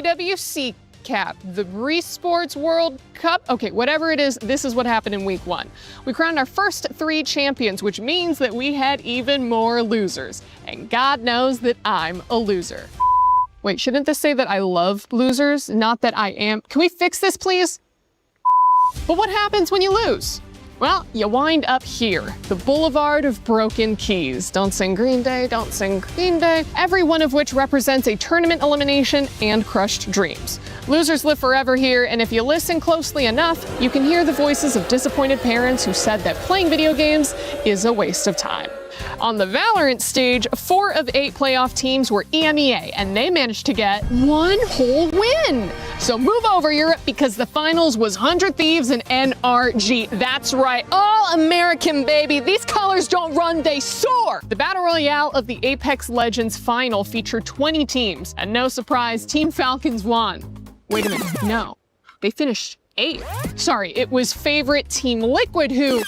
EWC Cap, the Sports World Cup. Okay, whatever it is, this is what happened in week 1. We crowned our first 3 champions, which means that we had even more losers. And God knows that I'm a loser. Wait, shouldn't this say that I love losers, not that I am? Can we fix this, please? But what happens when you lose? Well, you wind up here, the Boulevard of Broken Keys. Don't sing Green Day, don't sing Green Day. Every one of which represents a tournament elimination and crushed dreams. Losers live forever here, and if you listen closely enough, you can hear the voices of disappointed parents who said that playing video games is a waste of time. On the Valorant stage, 4 of 8 playoff teams were EMEA, and they managed to get 1 whole win. So move over, Europe, because the finals was 100 Thieves and NRG. That's right, all American, baby. These colors don't run, they soar. The Battle Royale of the Apex Legends final featured 20 teams, and no surprise, Team Falcons won. Wait a minute, no, they finished 8th. Sorry, it was favorite Team Liquid who...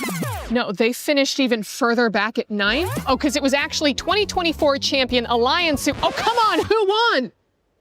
No, they finished even further back at 9th? Oh, because it was actually 2024 champion Alliance who... Oh, come on, who won?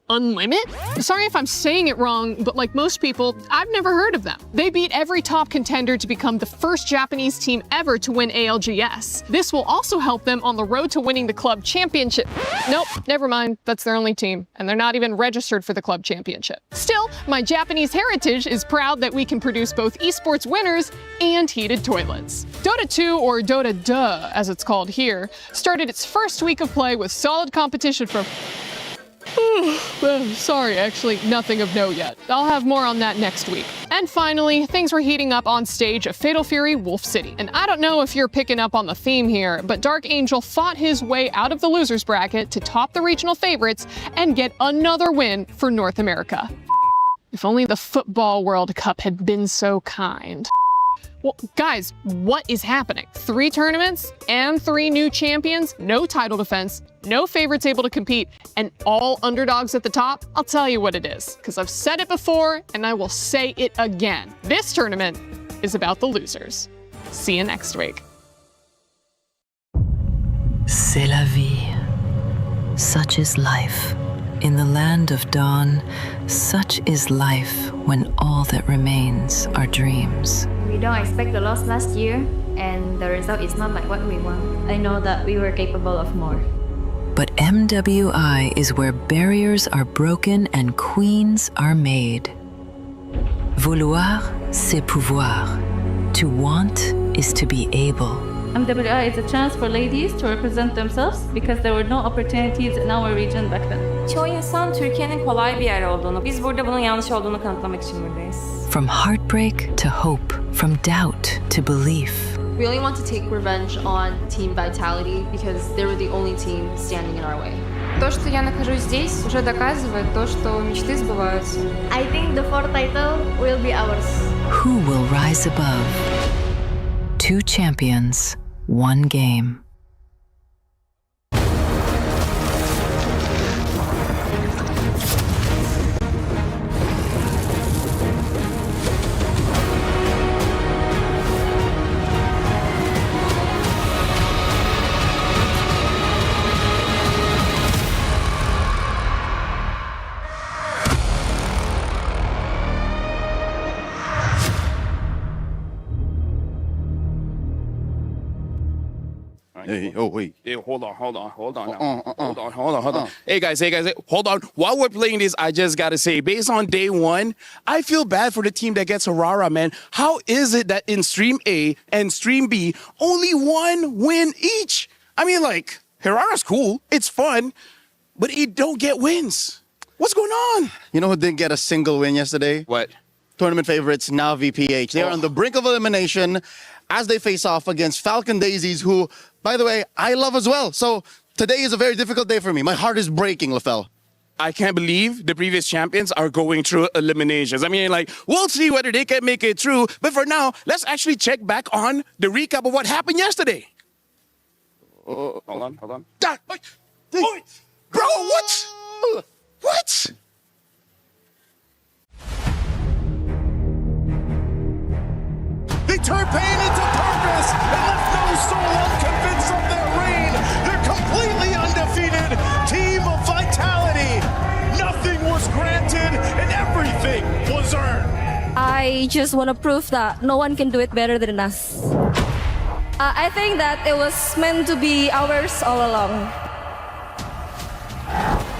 Unlimit? Sorry if I'm saying it wrong, but like most people, I've never heard of them. They beat every top contender to become the first Japanese team ever to win ALGS. This will also help them on the road to winning the club championship. Nope, never mind, that's their only team, and they're not even registered for the club championship. Still, my Japanese heritage is proud that we can produce both esports winners and heated toilets. Dota 2, or Dota Duh, as it's called here, started its first week of play with solid competition from... Sorry, actually, nothing of note yet. I'll have more on that next week. And finally, things were heating up on stage at Fatal Fury Wolf City. And I don't know if you're picking up on the theme here, but Dark Angel fought his way out of the losers bracket to top the regional favorites and get another win for North America. If only the Football World Cup had been so kind. Well, guys, what is happening? 3 tournaments and 3 new champions, no title defense, no favorites able to compete, and all underdogs at the top? I'll tell you what it is, because I've said it before and I will say it again. This tournament is about the losers. See you next week. C'est la vie. Such is life. In the land of dawn, such is life when all that remains are dreams. We don't expect the loss last year, and the result is not like what we want. I know that we were capable of more. But MWI is where barriers are broken and queens are made. Vouloir, c'est pouvoir. To want is to be able. MWI is a chance for ladies to represent themselves because there were no opportunities in our region back then. Çoğu insan Türkiye'nin kolay bir yer olduğunu, biz burada bunun yanlış olduğunu kanıtlamak için buradayız. From heartbreak to hope, from doubt to belief. We only want to take revenge on Team Vitality because they were the only team standing in our way. То, что я нахожусь здесь, уже доказывает то, что мечты сбываются. I think the 4th title will be ours. Who will rise above? 2 champions, 1 game. Hey, oh wait. Hey, hold on. Hey guys, hold on. While we're playing this, I just gotta say, based on day 1, I feel bad for the team that gets Aurora, man. How is it that in Stream A and Stream B, only 1 win each? I mean, like, Aurора's cool, it's fun, but it don't get wins. What's going on? You know who didn't get a single win yesterday? What? Tournament favorites, now VPH. They are on the brink of elimination as they face off against Falcon Daisies, who, by the way, I love as well. So today is a very difficult day for me. My heart is breaking, LaFell. I can't believe the previous champions are going through eliminations. I mean, like, we'll see whether they can make it through. But for now, let's actually check back on the recap of what happened yesterday. Hold on. Bro, what? What? They turned pain into purpose and left no soul unconvinced of their reign. They're completely undefeated. Team of Vitality. Nothing was granted. I just want to prove that no one can do it better than us. I think that it was meant to be ours all along.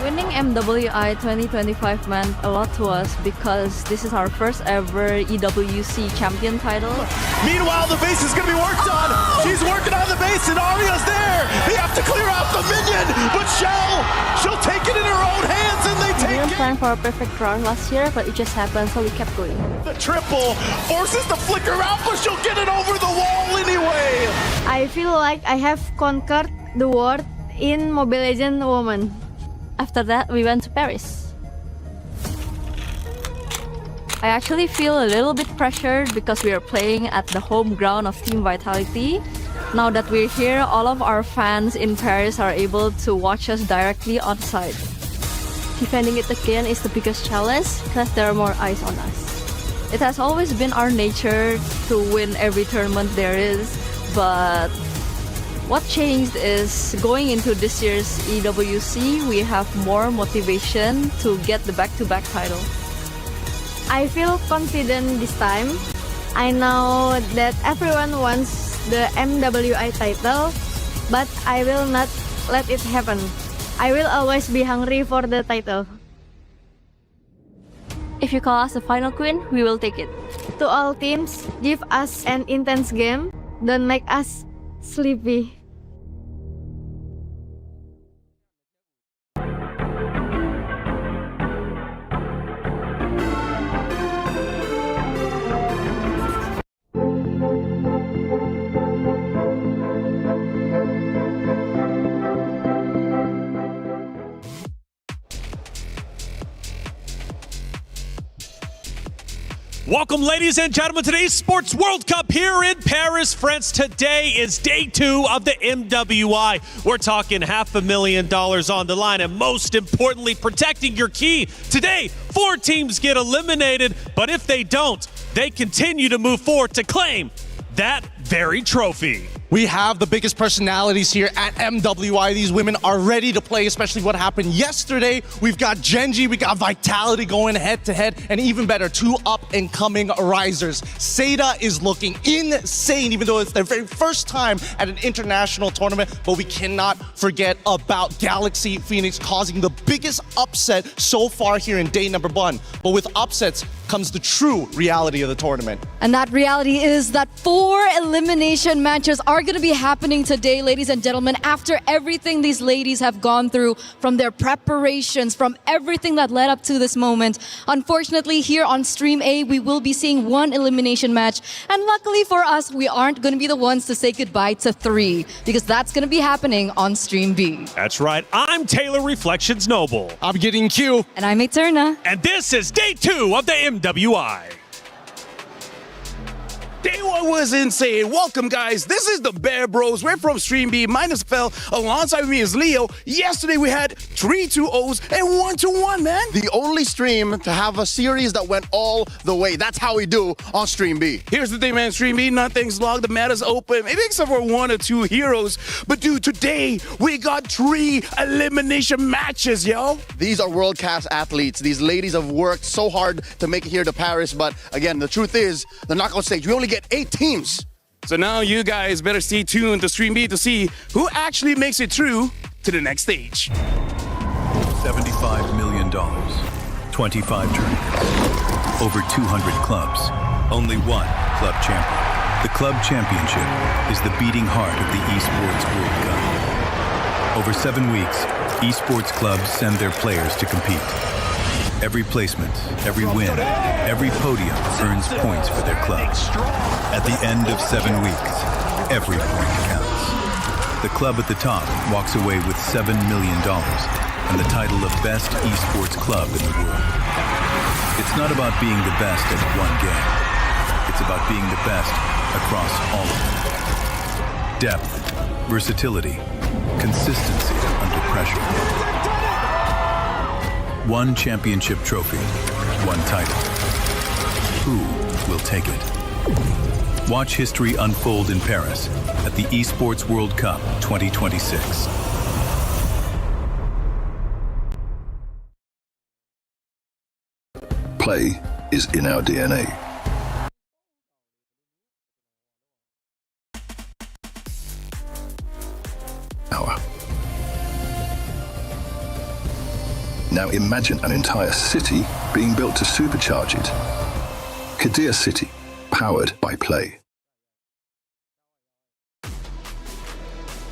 Winning MWI 2025 meant a lot to us because this is our first ever EWC champion title. Meanwhile, the base is going to be worked on. She's working on the base, and Arya's there. They have to clear out the minion, but she'll take it in her own hands, and they We take didn't it. plan for a perfect run last year, but it just happened, so we kept going. The triple forces the flicker out, but she'll get it over the wall anyway. I feel like I have conquered the world in Mobile Legends Women. After that, we went to Paris. I actually feel a little bit pressured because we are playing at the home ground of Team Vitality. Now that we're here, all of our fans in Paris are able to watch us directly on site. Defending it again is the biggest challenge because there are more eyes on us. It has always been our nature to win every tournament there is, but what changed is going into this year's EWC, we have more motivation to get the back-to-back title. I feel confident this time. I know that everyone wants the MWI title, but I will not let it happen. I will always be hungry for the title. If you call us the final queen, we will take it. To all teams, give us an intense game. Don't make us sleepy. Welcome, ladies and gentlemen, to today's Sports World Cup here in Paris, France. Today is day 2 of the MWI. We're talking $500,000 on the line, and most importantly, protecting your key. Today, 4 teams get eliminated, but if they don't, they continue to move forward to claim that very trophy. We have the biggest personalities here at MWI. These women are ready to play, especially what happened yesterday. We've got Genji, we got Vitality going head-to-head, and even better, 2 up-and-coming risers. Seda is looking insane, even though it's their very first time at an international tournament, but we cannot forget about Galaxy Phoenix causing the biggest upset so far here in day number 1. But with upsets comes the true reality of the tournament. And that reality is that 4 elimination matches are going to be happening today, ladies and gentlemen, after everything these ladies have gone through, from their preparations, from everything that led up to this moment. Unfortunately, here on Stream A, we will be seeing 1 elimination match. And luckily for us, we aren't going to be the ones to say goodbye to 3, because that's going to be happening on Stream B. That's right. I'm Taylor Reflections Noble. I'm getting Q. And I'm Eterna. And this is day 2 of the MWI. Day 1 was insane. Welcome, guys. This is the Bear Bros. We're from Stream B, minus Fell. Alongside me is Leo. Yesterday we had 3 2-0s and 1-1, man. The only stream to have a series that went all the way. That's how we do on Stream B. Here's the thing, man. Stream B, nothing's locked. The meta's open. Maybe except for 1 or 2 heroes. But dude, today we got 3 elimination matches, yo. These are world-class athletes. These ladies have worked so hard to make it here to Paris. But again, the truth is, the knockout stage, we only get 8 teams. So now you guys better stay tuned to Stream B to see who actually makes it through to the next stage. $75 million, 25 tournaments, over 200 clubs, only 1 club champion. The club championship is the beating heart of the Esports World Cup. Over 7 weeks, esports clubs send their players to compete. Every placement, every win, every podium earns points for their club. At the end of 7 weeks, every point counts. The club at the top walks away with $7 million and the title of Best Esports Club in the world. It's not about being the best at one game. It's about being the best across all of them. Depth, versatility, consistency under pressure. 1 championship trophy, 1 title. Who will take it? Watch history unfold in Paris at the Esports World Cup 2026. Play is in our DNA. Now imagine an entire city being built to supercharge it. Kadir City, powered by Play.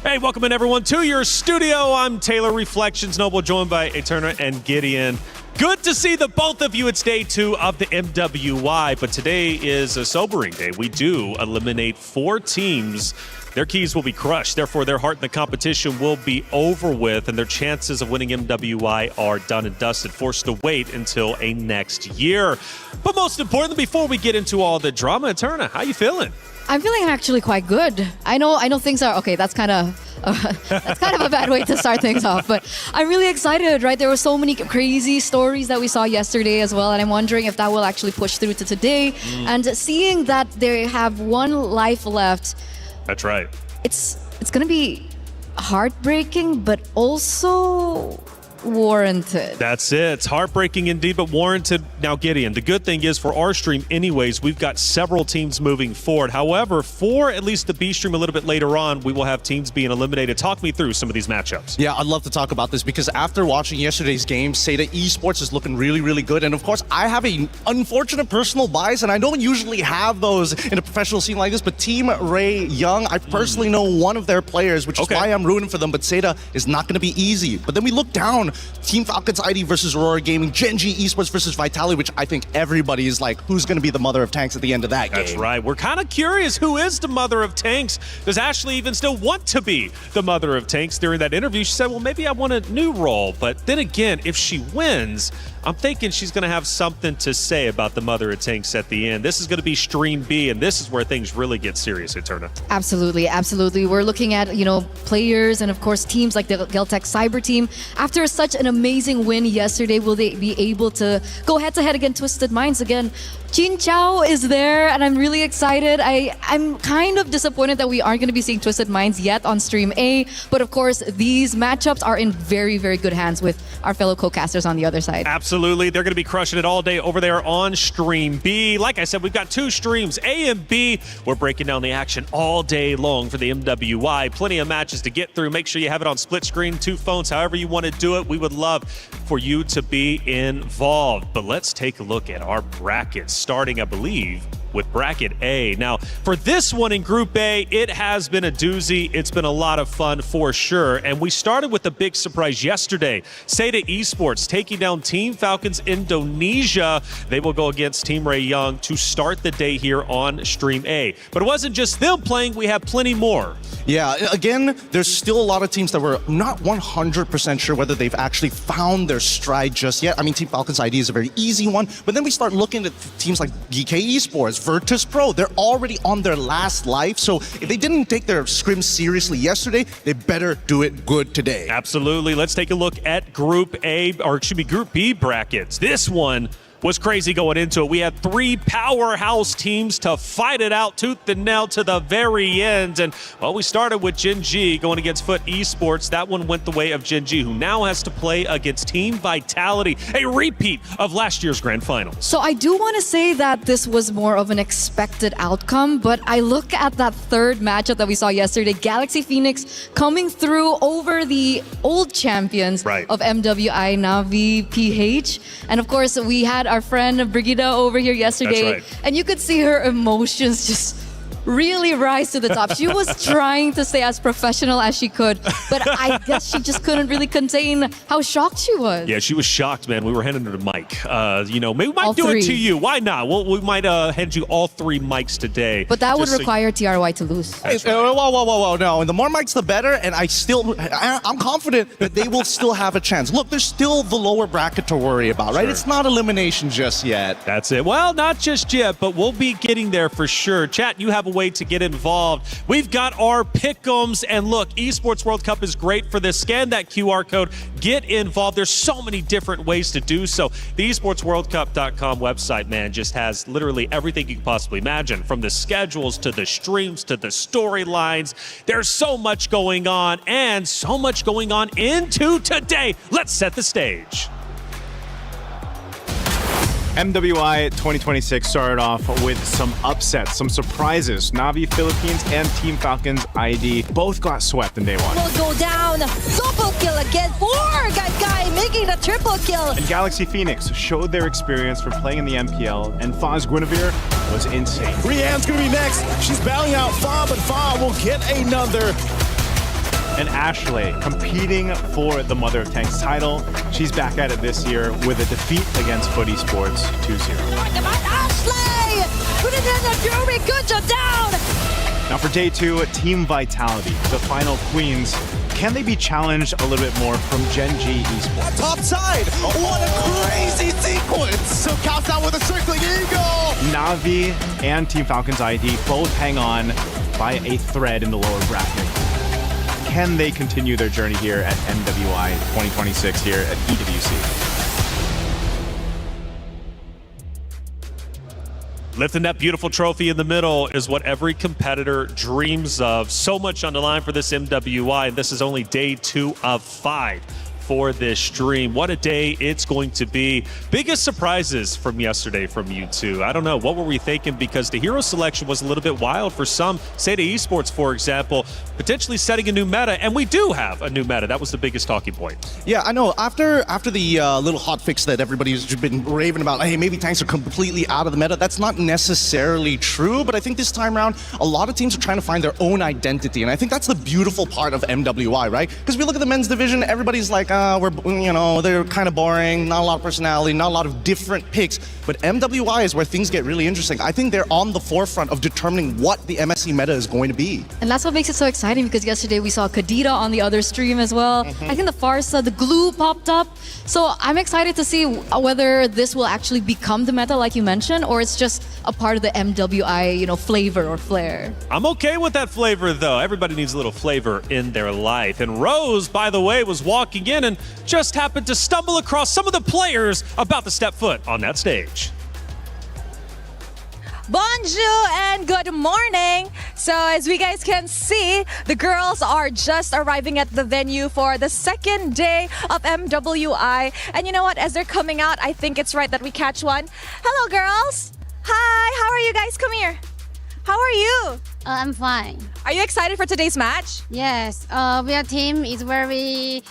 Hey, welcome in everyone to your studio. I'm Taylor, Reflections Noble, joined by Eterna and Gideon. Good to see the both of you. It's day 2 of the MWI, but today is a sobering day. We do eliminate 4 teams. Their keys will be crushed. Therefore, their heart in the competition will be over with, and their chances of winning MWI are done and dusted, forced to wait until a next year. But most importantly, before we get into all the drama, Eterna, how you feeling? I'm feeling actually quite good. I know things are okay. That's kind of a bad way to start things off, but I'm really excited, right? There were so many crazy stories that we saw yesterday as well, and I'm wondering if that will actually push through to today. And seeing that they have 1 life left. That's right. It's going to be heartbreaking, but also warranted. That's it. It's heartbreaking indeed, but warranted. Now, Gideon, the good thing is for our stream anyways, we've got several teams moving forward. However, for at least the B stream a little bit later on, we will have teams being eliminated. Talk me through some of these matchups. Yeah, I'd love to talk about this because after watching yesterday's game, Seda Esports is looking really, really good. And of course, I have an unfortunate personal bias, and I don't usually have those in a professional scene like this, but Team Ray Young, I personally know one of their players, which is why I'm rooting for them, but Seda is not going to be easy. But then we look down, Team Falcons ID versus Aurora Gaming, Genji Esports versus Vitality, which I think everybody is like, who's going to be the mother of tanks at the end of that game? That's right. We're kind of curious, who is the mother of tanks? Does Ashley even still want to be the mother of tanks? During that interview, she said, well, maybe I want a new role. But then again, if she wins, I'm thinking she's going to have something to say about the mother of tanks at the end. This is going to be Stream B, and this is where things really get serious, Eterna. Absolutely, absolutely. We're looking at, players and, of course, teams like the Geltec Cyber team. After such an amazing win yesterday, will they be able to go head-to-head against Twisted Minds again? Jin Chao is there, and I'm really excited. I'm kind of disappointed that we aren't going to be seeing Twisted Minds yet on Stream A, but of course, these matchups are in very, very good hands with our fellow co-casters on the other side. Absolutely. They're going to be crushing it all day over there on Stream B. Like I said, we've got 2 streams, A and B. We're breaking down the action all day long for the MWI. Plenty of matches to get through. Make sure you have it on split screen, 2 phones, however you want to do it. We would love for you to be involved. But let's take a look at our brackets, starting, I believe, with bracket A. Now, for this one in Group A, it has been a doozy. It's been a lot of fun for sure. And we started with a big surprise yesterday. Seda Esports taking down Team Falcons Indonesia. They will go against Team Ray Young to start the day here on Stream A. But it wasn't just them playing. We have plenty more. Yeah, again, there's still a lot of teams that we're not 100% sure whether they've actually found their stride just yet. I mean, Team Falcons ID is a very easy one, but then we start looking at teams like GK Esports, Virtus Pro. They're already on their last life, so if they didn't take their scrim seriously yesterday, they better do it good today. Absolutely. Let's take a look at Group A, or it should be Group B brackets. This one was crazy going into it. We had 3 powerhouse teams to fight it out tooth and nail to the very end. And, well, we started with Genji going against Foot Esports. That one went the way of Genji, who now has to play against Team Vitality, a repeat of last year's grand finals. So I do want to say that this was more of an expected outcome, but I look at that 3rd matchup that we saw yesterday, Galaxy Phoenix coming through over the old champions of MWI, Navi PH. And of course, we had our friend Brigida over here yesterday, and you could see her emotions just really rise to the top. She was trying to stay as professional as she could, but I guess she just couldn't really contain how shocked she was. Yeah, she was shocked, man. We were handing her the mic. Maybe we might do it to you. Why not? We might hand you all 3 mics today. But that would require TRY to lose. Whoa. No, and the more mics, the better. And I'm confident that they will still have a chance. Look, there's still the lower bracket to worry about, right? It's not elimination just yet. That's it. Well, not just yet, but we'll be getting there for sure. Chat, you have a way to get involved. We've got our pick'ems, and look, Esports World Cup is great for this. Scan that QR code, get involved. There's so many different ways to do so. The esportsworldcup.com website, man, just has literally everything you can possibly imagine, from the schedules to the streams to the storylines. There's so much going on, and so much going on into today. Let's set the stage. MWI 2026 started off with some upsets, some surprises. Na'Vi Philippines and Team Falcons ID both got swept in day one. Will go down. Double kill again for Guy making the triple kill. And Galaxy Phoenix showed their experience from playing in the MPL, and Fa's Guinevere was insane. Rianne's gonna be next. She's bowing out Fa, but Fa will get another. And Ashley competing for the Mother of Tanks title. She's back at it this year with a defeat against Footy Sports 2-0. Ashley! Put it in the Fury, good job down! Now for day 2, Team Vitality, the final queens. Can they be challenged a little bit more from Gen G Esports? Top side! What a crazy sequence! So counts out with a circling eagle! Na'Vi and Team Falcons ID both hang on by a thread in the lower bracket. Can they continue their journey here at MWI 2026 here at EWC? Lifting that beautiful trophy in the middle is what every competitor dreams of. So much on the line for this MWI, and this is only day 2 of 5 for this stream. What a day it's going to be. Biggest surprises from yesterday from you two. I don't know, what were we thinking? Because the hero selection was a little bit wild for some. Say the esports, for example, potentially setting a new meta, and we do have a new meta. That was the biggest talking point. Yeah, I know. After the little hot fix that everybody's been raving about, hey, maybe tanks are completely out of the meta, that's not necessarily true, but I think this time around, a lot of teams are trying to find their own identity, and I think that's the beautiful part of MWI, right? Because we look at the men's division, everybody's like, they're kind of boring, not a lot of personality, not a lot of different picks. But MWI is where things get really interesting. I think they're on the forefront of determining what the MSC meta is going to be. And that's what makes it so exciting, because yesterday we saw Kadita on the other stream as well. I think the Farsa, the glue popped up. So I'm excited to see whether this will actually become the meta like you mentioned, or it's just a part of the MWI, flavor or flair. I'm okay with that flavor though. Everybody needs a little flavor in their life. And Rose, by the way, was walking in and just happened to stumble across some of the players about to step foot on that stage. Bonjour and good morning. So as we guys can see, the girls are just arriving at the venue for the second day of MWI. And you know what? As they're coming out, I think it's right that we catch one. Hello, girls. Hi, how are you guys? Come here. How are you? I'm fine. Are you excited for today's match? Yes, our team is very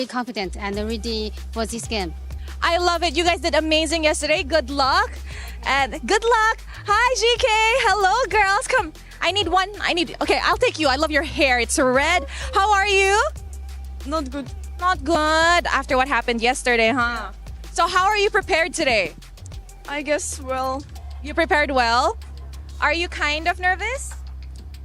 confident and ready for this game. I love it. You guys did amazing yesterday. Good luck. And good luck. Hi, GK. Hello, girls. Come. Okay, I'll take you. I love your hair. It's red. How are you? Not good. Not good. After what happened yesterday, huh? So how are you prepared today? I guess, well. You prepared well? Are you kind of nervous?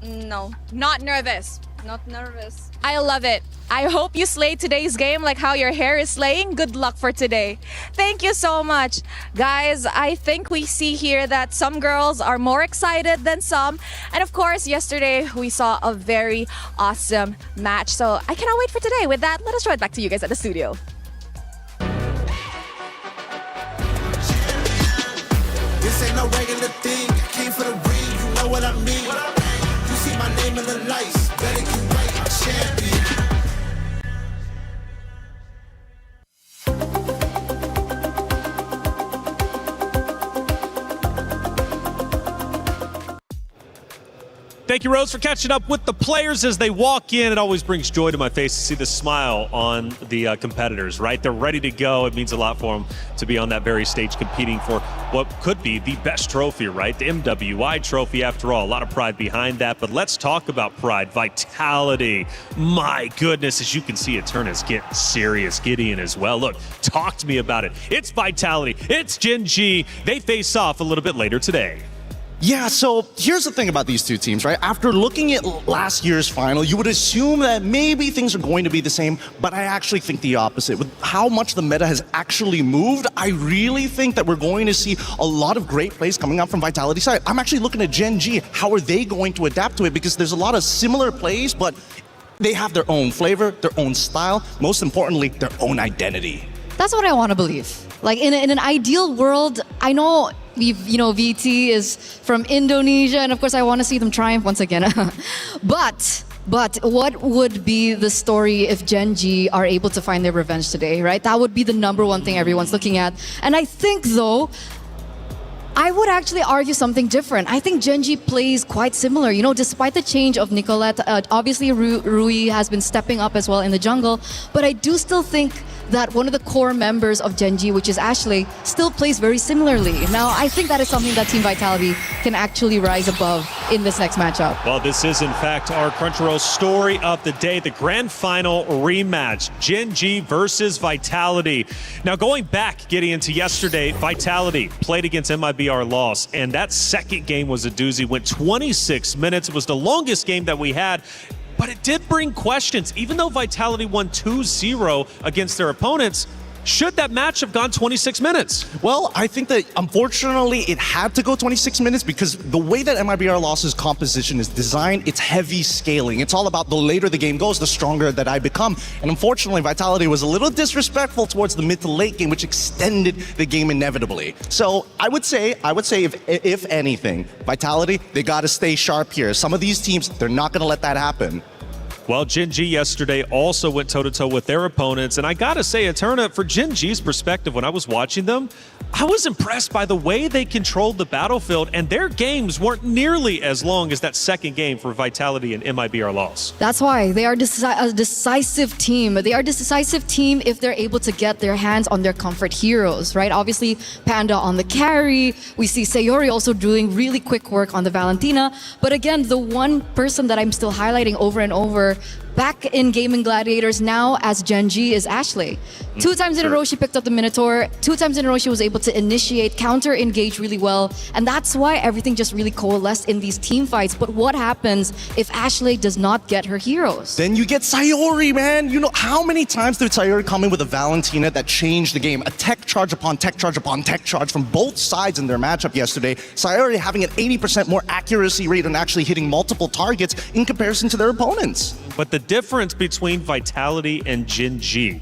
No. Not nervous. Not nervous. I love it. I hope you slay today's game like how your hair is slaying. Good luck for today. Thank you so much. Guys, I think we see here that some girls are more excited than some. And of course, yesterday we saw a very awesome match. So I cannot wait for today. With that, let us throw it back to you guys at the studio. This ain't no regular thing. I came for the ring, you know what I mean. You see my name in the lights. Better get right, I'm champion. Thank you, Rose, for catching up with the players as they walk in. It always brings joy to my face to see the smile on the competitors, right? They're ready to go. It means a lot for them to be on that very stage competing for what could be the best trophy, right? The MWI trophy, after all. A lot of pride behind that, but let's talk about pride. Vitality. My goodness, as you can see, Eterna's getting serious. Gideon as well. Look, talk to me about it. It's Vitality. It's Gen G. They face off a little bit later today. Yeah, so here's the thing about these two teams, right? After looking at last year's final, you would assume that maybe things are going to be the same, but I actually think the opposite. With how much the meta has actually moved, I really think that we're going to see a lot of great plays coming out from Vitality's side. I'm actually looking at Gen G. How are they going to adapt to it? Because there's a lot of similar plays, but they have their own flavor, their own style, most importantly, their own identity. That's what I want to believe. Like in an ideal world, I know VT is from Indonesia, and of course I want to see them triumph once again. But But what would be the story if Genji are able to find their revenge today, right? That would be the number one thing everyone's looking at. And I think, though, I would actually argue something different. I think Genji plays quite similar. You know, despite the change of Nicolette, obviously Rui has been stepping up as well in the jungle. But I do still think that one of the core members of Genji, which is Ashley, still plays very similarly. Now, I think that is something that Team Vitality can actually rise above in this next matchup. Well, this is, in fact, our Crunchyroll story of the day, the grand final rematch, Genji versus Vitality. Now, going back, getting into yesterday, Vitality played against MIBR, lost, and that second game was a doozy. Went 26 minutes. It was the longest game that we had. But it did bring questions. Even though Vitality won 2-0 against their opponents, should that match have gone 26 minutes? Well, I think that unfortunately it had to go 26 minutes because the way that MIBR Loss's composition is designed, it's heavy scaling. It's all about the later the game goes, the stronger that I become. And unfortunately, Vitality was a little disrespectful towards the mid to late game, which extended the game inevitably. So I would say if anything, Vitality, they got to stay sharp here. Some of these teams, they're not going to let that happen. Well, Genji yesterday also went toe-to-toe with their opponents, and I gotta say, Eterna, for Genji's perspective, when I was watching them, I was impressed by the way they controlled the battlefield, and their games weren't nearly as long as that second game for Vitality and MIBR Loss. That's why they are a decisive team. They are a decisive team if they're able to get their hands on their comfort heroes, right? Obviously, Panda on the carry. We see Sayori also doing really quick work on the Valentina. But again, the one person that I'm still highlighting over and over back in Gaming Gladiators now as Genji is Ashley. 2 times in a row she picked up the Minotaur. 2 times in a row she was able to initiate, counter-engage really well. And that's why everything just really coalesced in these team fights. But what happens if Ashley does not get her heroes? Then you get Sayori, man. You know, how many times did Sayori come in with a Valentina that changed the game? A tech charge upon tech charge upon tech charge from both sides in their matchup yesterday. Sayori having an 80% more accuracy rate and actually hitting multiple targets in comparison to their opponents. But the difference between Vitality and Genji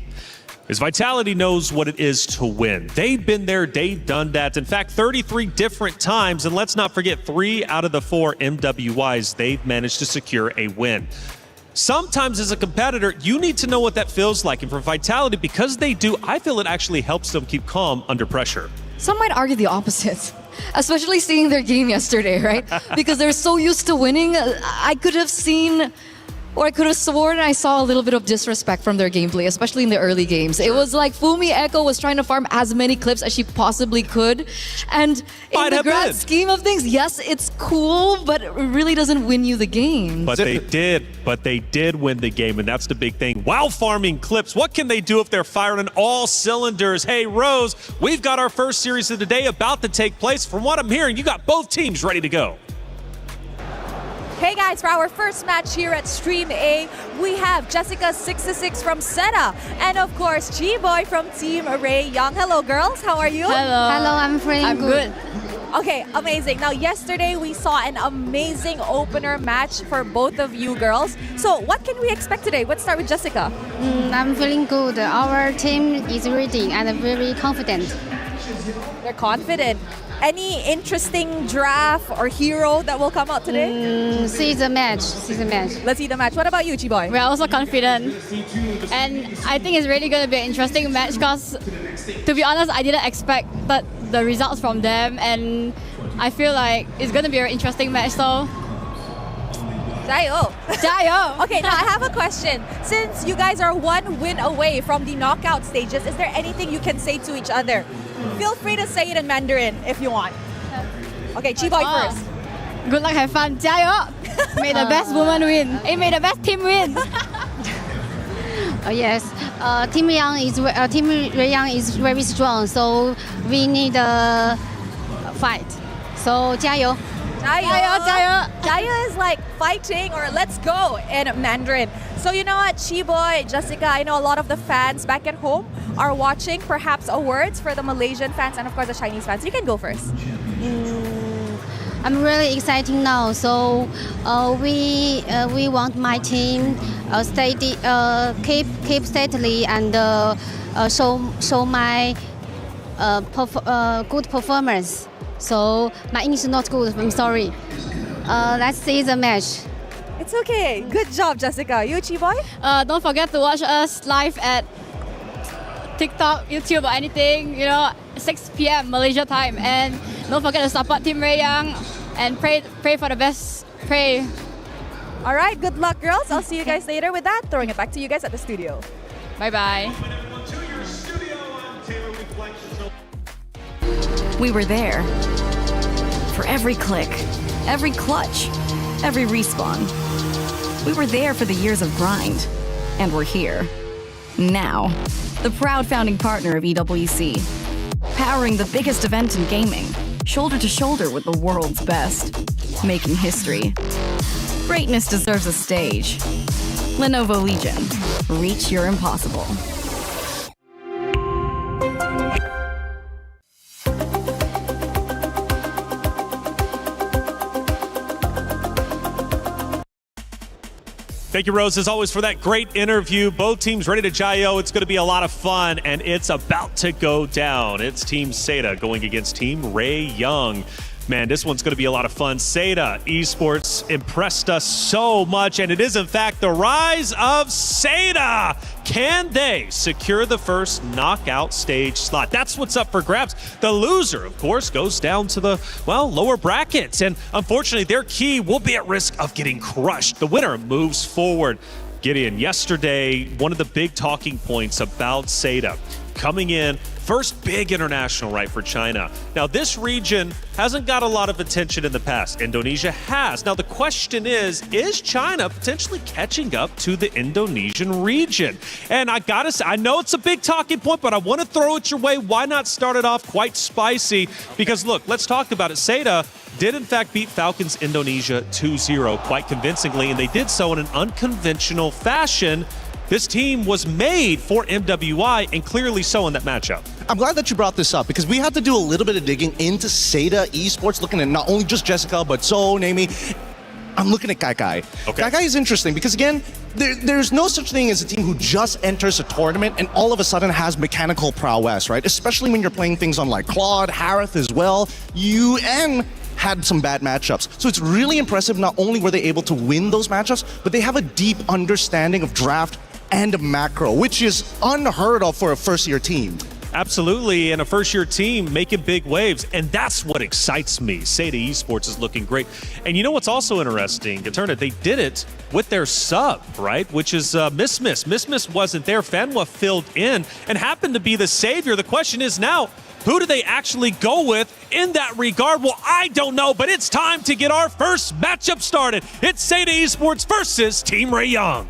is Vitality knows what it is to win. They've been there, they've done that. In fact, 33 different times, and let's not forget 3 out of the 4 MWIs, they've managed to secure a win. Sometimes as a competitor, you need to know what that feels like. And for Vitality, because they do, I feel it actually helps them keep calm under pressure. Some might argue the opposite. Especially seeing their game yesterday, right? Because they're so used to winning. I could have seen, or I could have sworn I saw a little bit of disrespect from their gameplay, especially in the early games. It was like Fumi Echo was trying to farm as many clips as she possibly could. And in the grand scheme of things, yes, it's cool, but it really doesn't win you the game. But they did win the game, and that's the big thing. While farming clips, what can they do if they're firing on all cylinders? Hey, Rose, we've got our first series of the day about to take place. From what I'm hearing, you got both teams ready to go. Hey guys, for our first match here at Stream A, we have Jessica626 from Senna, and of course, G-Boy from Team Array Young. Hello girls, how are you? Hello. Hello, I'm feeling good. Okay, amazing. Now yesterday we saw an amazing opener match for both of you girls. So what can we expect today? Let's start with Jessica. I'm feeling good. Our team is ready and very confident. They're confident. Any interesting draft or hero that will come out today? See the match. Let's see the match. What about you, Chi-Boy? We're also confident. And I think it's really going to be an interesting match because, to be honest, I didn't expect the results from them. And I feel like it's going to be an interesting match. So, Jayo. Jayo. Okay, now I have a question. Since you guys are 1 win away from the knockout stages, is there anything you can say to each other? Feel free to say it in Mandarin if you want. Okay, Chi-Boy first. Good luck, have fun. Jayo. May the best woman win. May the best team win. Yes. Team Ray Young is very strong, so we need a fight. So, 加油. Jayo is like fighting or let's go in Mandarin. So you know what, Chi-Boy, Jessica, I know a lot of the fans back at home are watching. Perhaps a words for the Malaysian fans and of course the Chinese fans. You can go first. I'm really excited now. So we want my team keep steadily and show my good performance. So my English is not good. I'm sorry. Let's see the match. It's okay. Good job, Jessica. You, Chiboy? Don't forget to watch us live at TikTok, YouTube, or anything, 6 p.m. Malaysia time. And don't forget to support Team Ray Young and pray for the best. Pray. All right, good luck, girls. I'll see you guys later. With that, throwing it back to you guys at the studio. Bye-bye. We were there for every click, every clutch, every respawn. We were there for the years of grind, and we're here. Now, the proud founding partner of EWC, powering the biggest event in gaming, shoulder to shoulder with the world's best, making history. Greatness deserves a stage. Lenovo Legion, reach your impossible. Thank you, Rose, as always, for that great interview. Both teams ready to jayo. It's going to be a lot of fun, and it's about to go down. It's Team Seda going against Team Ray Young. Man, this one's going to be a lot of fun. Seda Esports impressed us so much, and it is, in fact, the rise of Seda. Can they secure the first knockout stage slot? That's what's up for grabs. The loser, of course, goes down to the, lower brackets, and unfortunately, their key will be at risk of getting crushed. The winner moves forward. Gideon, yesterday, one of the big talking points about Seda coming in, first big international, right, for China. Now, this region hasn't got a lot of attention in the past. Indonesia has. Now, the question is China potentially catching up to the Indonesian region? And I gotta say, I know it's a big talking point, but I want to throw it your way. Why not start it off quite spicy? Because look, let's talk about it. Seda did in fact beat Falcons Indonesia 2-0 quite convincingly, and they did so in an unconventional fashion. This team was made for MWI, and clearly so in that matchup. I'm glad that you brought this up because we had to do a little bit of digging into Seda Esports, looking at not only just Jessica, but Zoe, Naomi. I'm looking at Kai. Okay. Kai is interesting because, again, there's no such thing as a team who just enters a tournament and all of a sudden has mechanical prowess, right? Especially when you're playing things on like Claude, Harith as well. UN had some bad matchups. So it's really impressive. Not only were they able to win those matchups, but they have a deep understanding of draft and macro, which is unheard of for a first-year team. Absolutely, and a first-year team making big waves, and that's what excites me. Seda Esports is looking great. And you know what's also interesting, Eterna, they did it with their sub, right, which is Miss. Miss wasn't there. Fanwa filled in and happened to be the savior. The question is now, who do they actually go with in that regard? Well, I don't know, but it's time to get our first matchup started. It's Seda Esports versus Team Ray Young.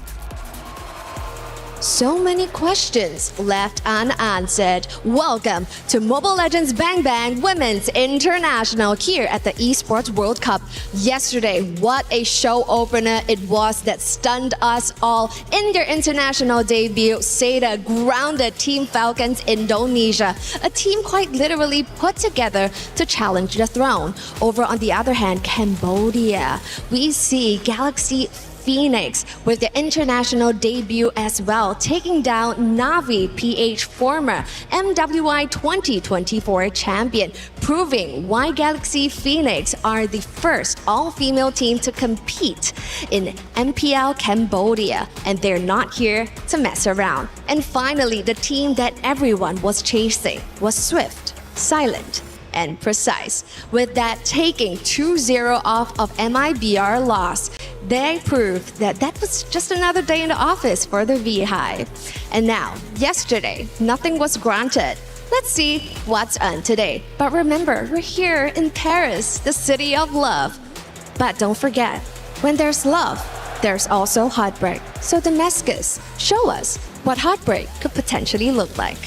So many questions left unanswered. Welcome to Mobile Legends Bang Bang Women's International here at the Esports World Cup. Yesterday, what a show opener it was that stunned us all. In their international debut, Seda grounded Team Falcons Indonesia, a team quite literally put together to challenge the throne. Over on the other hand, Cambodia, we see Galaxy Phoenix with the international debut as well, taking down Navi PH, former MWI 2024 champion, proving why Galaxy Phoenix are the first all-female team to compete in MPL Cambodia, and they're not here to mess around. And finally, the team that everyone was chasing was Swift, Silent, and Precise. With that taking 2-0 off of MIBR loss, they proved that that was just another day in the office for the V-Hive. And now, yesterday, nothing was granted. Let's see what's on today. But remember, we're here in Paris, the city of love. But don't forget, when there's love, there's also heartbreak. So Damascus, show us what heartbreak could potentially look like.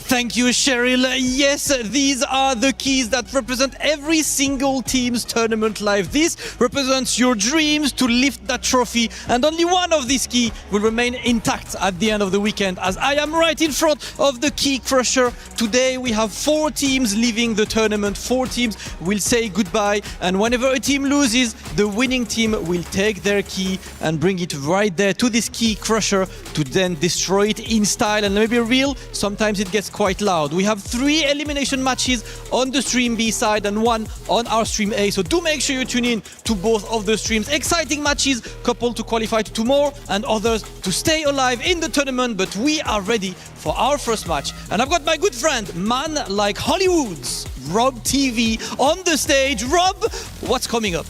Thank you, Cheryl. Yes, these are the keys that represent every single team's tournament life. This represents your dreams to lift that trophy, and only one of these keys will remain intact at the end of the weekend, as I am right in front of the Key Crusher. Today we have 4 teams leaving the tournament. 4 teams will say goodbye, and whenever a team loses, the winning team will take their key and bring it right there to this Key Crusher to then destroy it in style. And let me be real, sometimes it gets quite quite loud. We have 3 elimination matches on the Stream B side and 1 on our Stream A. So do make sure you tune in to both of the streams. Exciting matches, couple to qualify to 2 more and others to stay alive in the tournament. But we are ready for our first match. And I've got my good friend, man like Hollywood's Rob TV on the stage. Rob, what's coming up?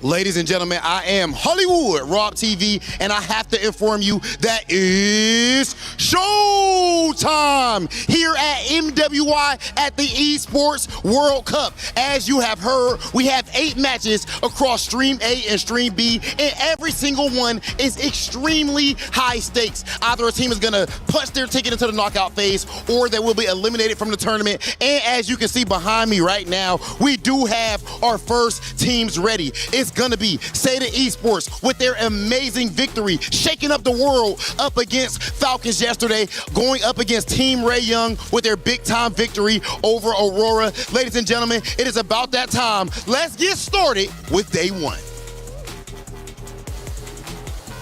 Ladies and gentlemen, I am Hollywood, Rob TV, and I have to inform you that is showtime here at MWI at the Esports World Cup. As you have heard, we have 8 matches across Stream A and Stream B, and every single one is extremely high stakes. Either a team is gonna punch their ticket into the knockout phase, or they will be eliminated from the tournament. And as you can see behind me right now, we do have our first teams ready. It's gonna be Seda Esports with their amazing victory, shaking up the world up against Falcons yesterday, going up against Team Ray Young with their big time victory over Aurora. Ladies and gentlemen, it is about that time. Let's get started with day 1.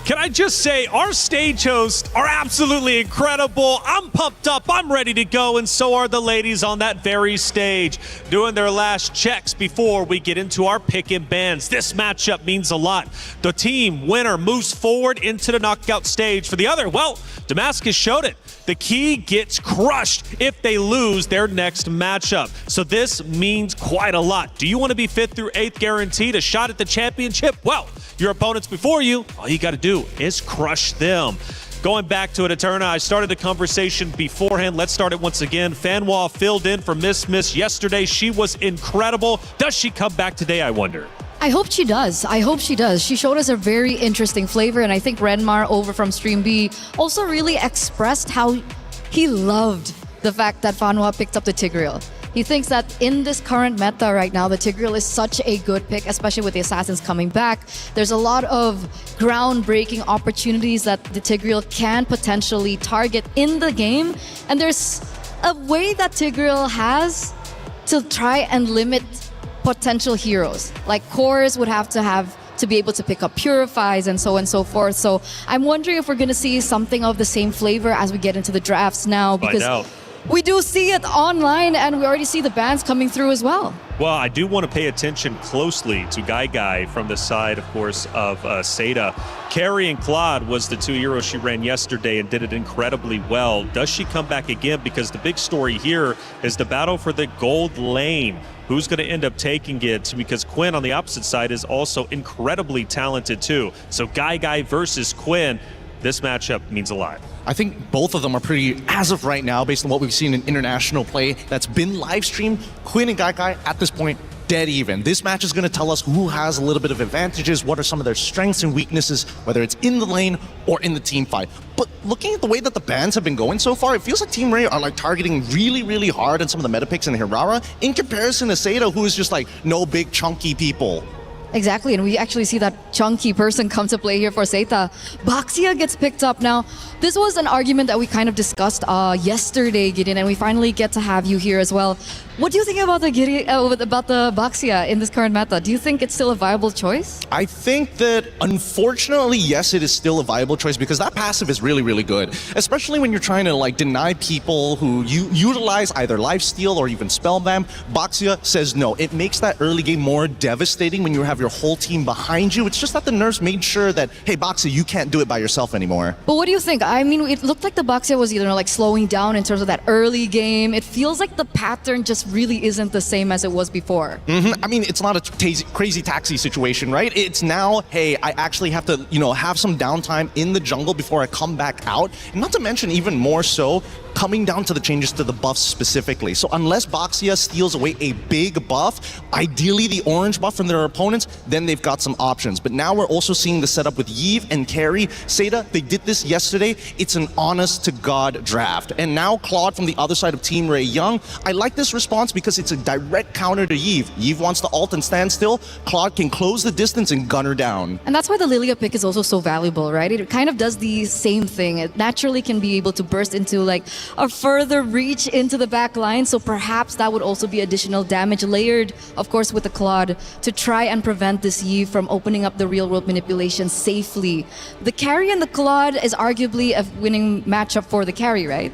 Can I just say, our stage hosts are absolutely incredible. I'm pumped up, I'm ready to go, and so are the ladies on that very stage, doing their last checks before we get into our pick and bans. This matchup means a lot. The team winner moves forward into the knockout stage. For the other, well, Damascus showed it. The key gets crushed if they lose their next matchup. So this means quite a lot. Do you want to be 5th through 8th guaranteed a shot at the championship? Well, your opponents before you, all you got to do is crush them. Going back to it, Eterna, I started the conversation beforehand. Let's start it once again. Fanwa filled in for Miss yesterday. She was incredible. Does she come back today, I wonder? I hope she does. I hope she does. She showed us a very interesting flavor, and I think Renmar over from Stream B also really expressed how he loved the fact that Fanwa picked up the Tigreal. He thinks that in this current meta right now, the Tigreal is such a good pick, especially with the Assassins coming back. There's a lot of groundbreaking opportunities that the Tigreal can potentially target in the game, and there's a way that Tigreal has to try and limit potential heroes. Like cores would have to be able to pick up purifies and so on and so forth. So I'm wondering if we're going to see something of the same flavor as we get into the drafts now, because we do see it online and we already see the bans coming through as well. Well, I do want to pay attention closely to Guy from the side, of course, of Seda. Carrie and Claude was the 2 heroes she ran yesterday and did it incredibly well. Does she come back again? Because the big story here is the battle for the gold lane. Who's going to end up taking it? Because Quinn on the opposite side is also incredibly talented too. So Guy versus Quinn, this matchup means a lot. I think both of them are pretty, as of right now, based on what we've seen in international play that's been live streamed, Quinn and Guy at this point, dead even. This match is going to tell us who has a little bit of advantages, what are some of their strengths and weaknesses, whether it's in the lane or in the team fight. But looking at the way that the bans have been going so far, it feels like Team Ray are like targeting really hard on some of the meta picks in Hirara in comparison to Seda, who is just like no big chunky people. Exactly, and we actually see that chunky person come to play here for Seita. Baxia gets picked up now. This was an argument that we kind of discussed yesterday, Gideon, and we finally get to have you here as well. What do you think about the Baxia in this current meta? Do you think it's still a viable choice? I think that, unfortunately, yes, it is still a viable choice because that passive is really good. Especially when you're trying to like deny people who utilize either lifesteal or even spellbam. Baxia says no. It makes that early game more devastating when you have your whole team behind you. It's just that the nerfs made sure that, hey, Baxia, you can't do it by yourself anymore. But what do you think? I mean, it looked like the Baxia was either like slowing down in terms of that early game. It feels like the pattern just really isn't the same as it was before. I mean, it's not a crazy taxi situation, right? It's now, hey, I actually have to, have some downtime in the jungle before I come back out. And not to mention, even more so, coming down to the changes to the buffs specifically. So unless Baxia steals away a big buff, ideally the orange buff from their opponents, then they've got some options. But now we're also seeing the setup with Yves and Carrie. Seda, they did this yesterday. It's an honest-to-God draft. And now Claude from the other side of Team Ray Young. I like this response because it's a direct counter to Yves. Yves wants to ult and stand still. Claude can close the distance and gun her down. And that's why the Lilia pick is also so valuable, right? It kind of does the same thing. It naturally can be able to burst into like a further reach into the back line, so perhaps that would also be additional damage layered, of course, with the Claude to try and prevent this Yves from opening up the real-world manipulation safely. The carry and the Claude is arguably a winning matchup for the carry, right?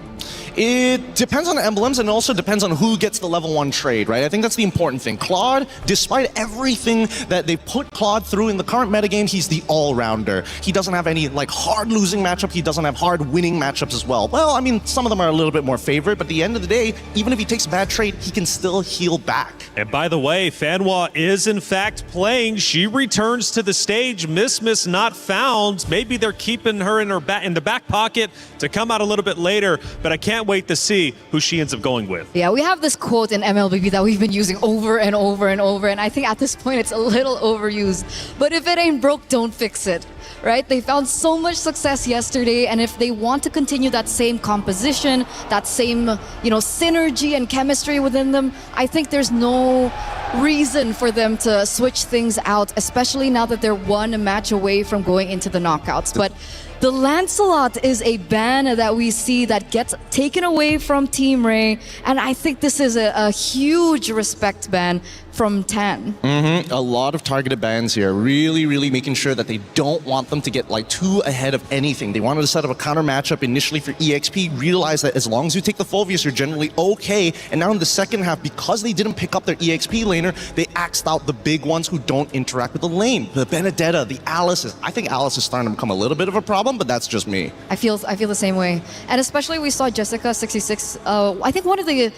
It depends on the emblems and also depends on who gets the level 1 trade, right? I think that's the important thing. Claude, despite everything that they put Claude through in the current metagame, he's the all-rounder. He doesn't have any like hard losing matchup. He doesn't have hard winning matchups as well. Well, I mean, some of them are a little bit more favored, but at the end of the day, even if he takes a bad trade, he can still heal back. And by the way, Fanwa is in fact playing. She returns to the stage. Miss not found. Maybe they're keeping her in the back pocket to come out a little bit later, but I can't wait to see who she ends up going with. Yeah, we have this quote in MLBB that we've been using over and over and over, and I think at this point it's a little overused. But if it ain't broke, don't fix it. Right? They found so much success yesterday, and if they want to continue that same composition, that same, synergy and chemistry within them, I think there's no reason for them to switch things out, especially now that they're one match away from going into the knockouts. But the Lancelot is a ban that we see that gets taken away from Team Ray, and I think this is a huge respect ban from Tan. A lot of targeted bans here, really making sure that they don't want them to get like too ahead of anything. They wanted to set up a counter matchup initially for EXP, realize that as long as you take the Phoveus, you're generally okay. And now in the second half, because they didn't pick up their EXP laner, they axed out the big ones who don't interact with the lane. The Benedetta, the Alice. I think Alice is starting to become a little bit of a problem, but that's just me. I feel the same way. And especially we saw Jessica26, I think one of the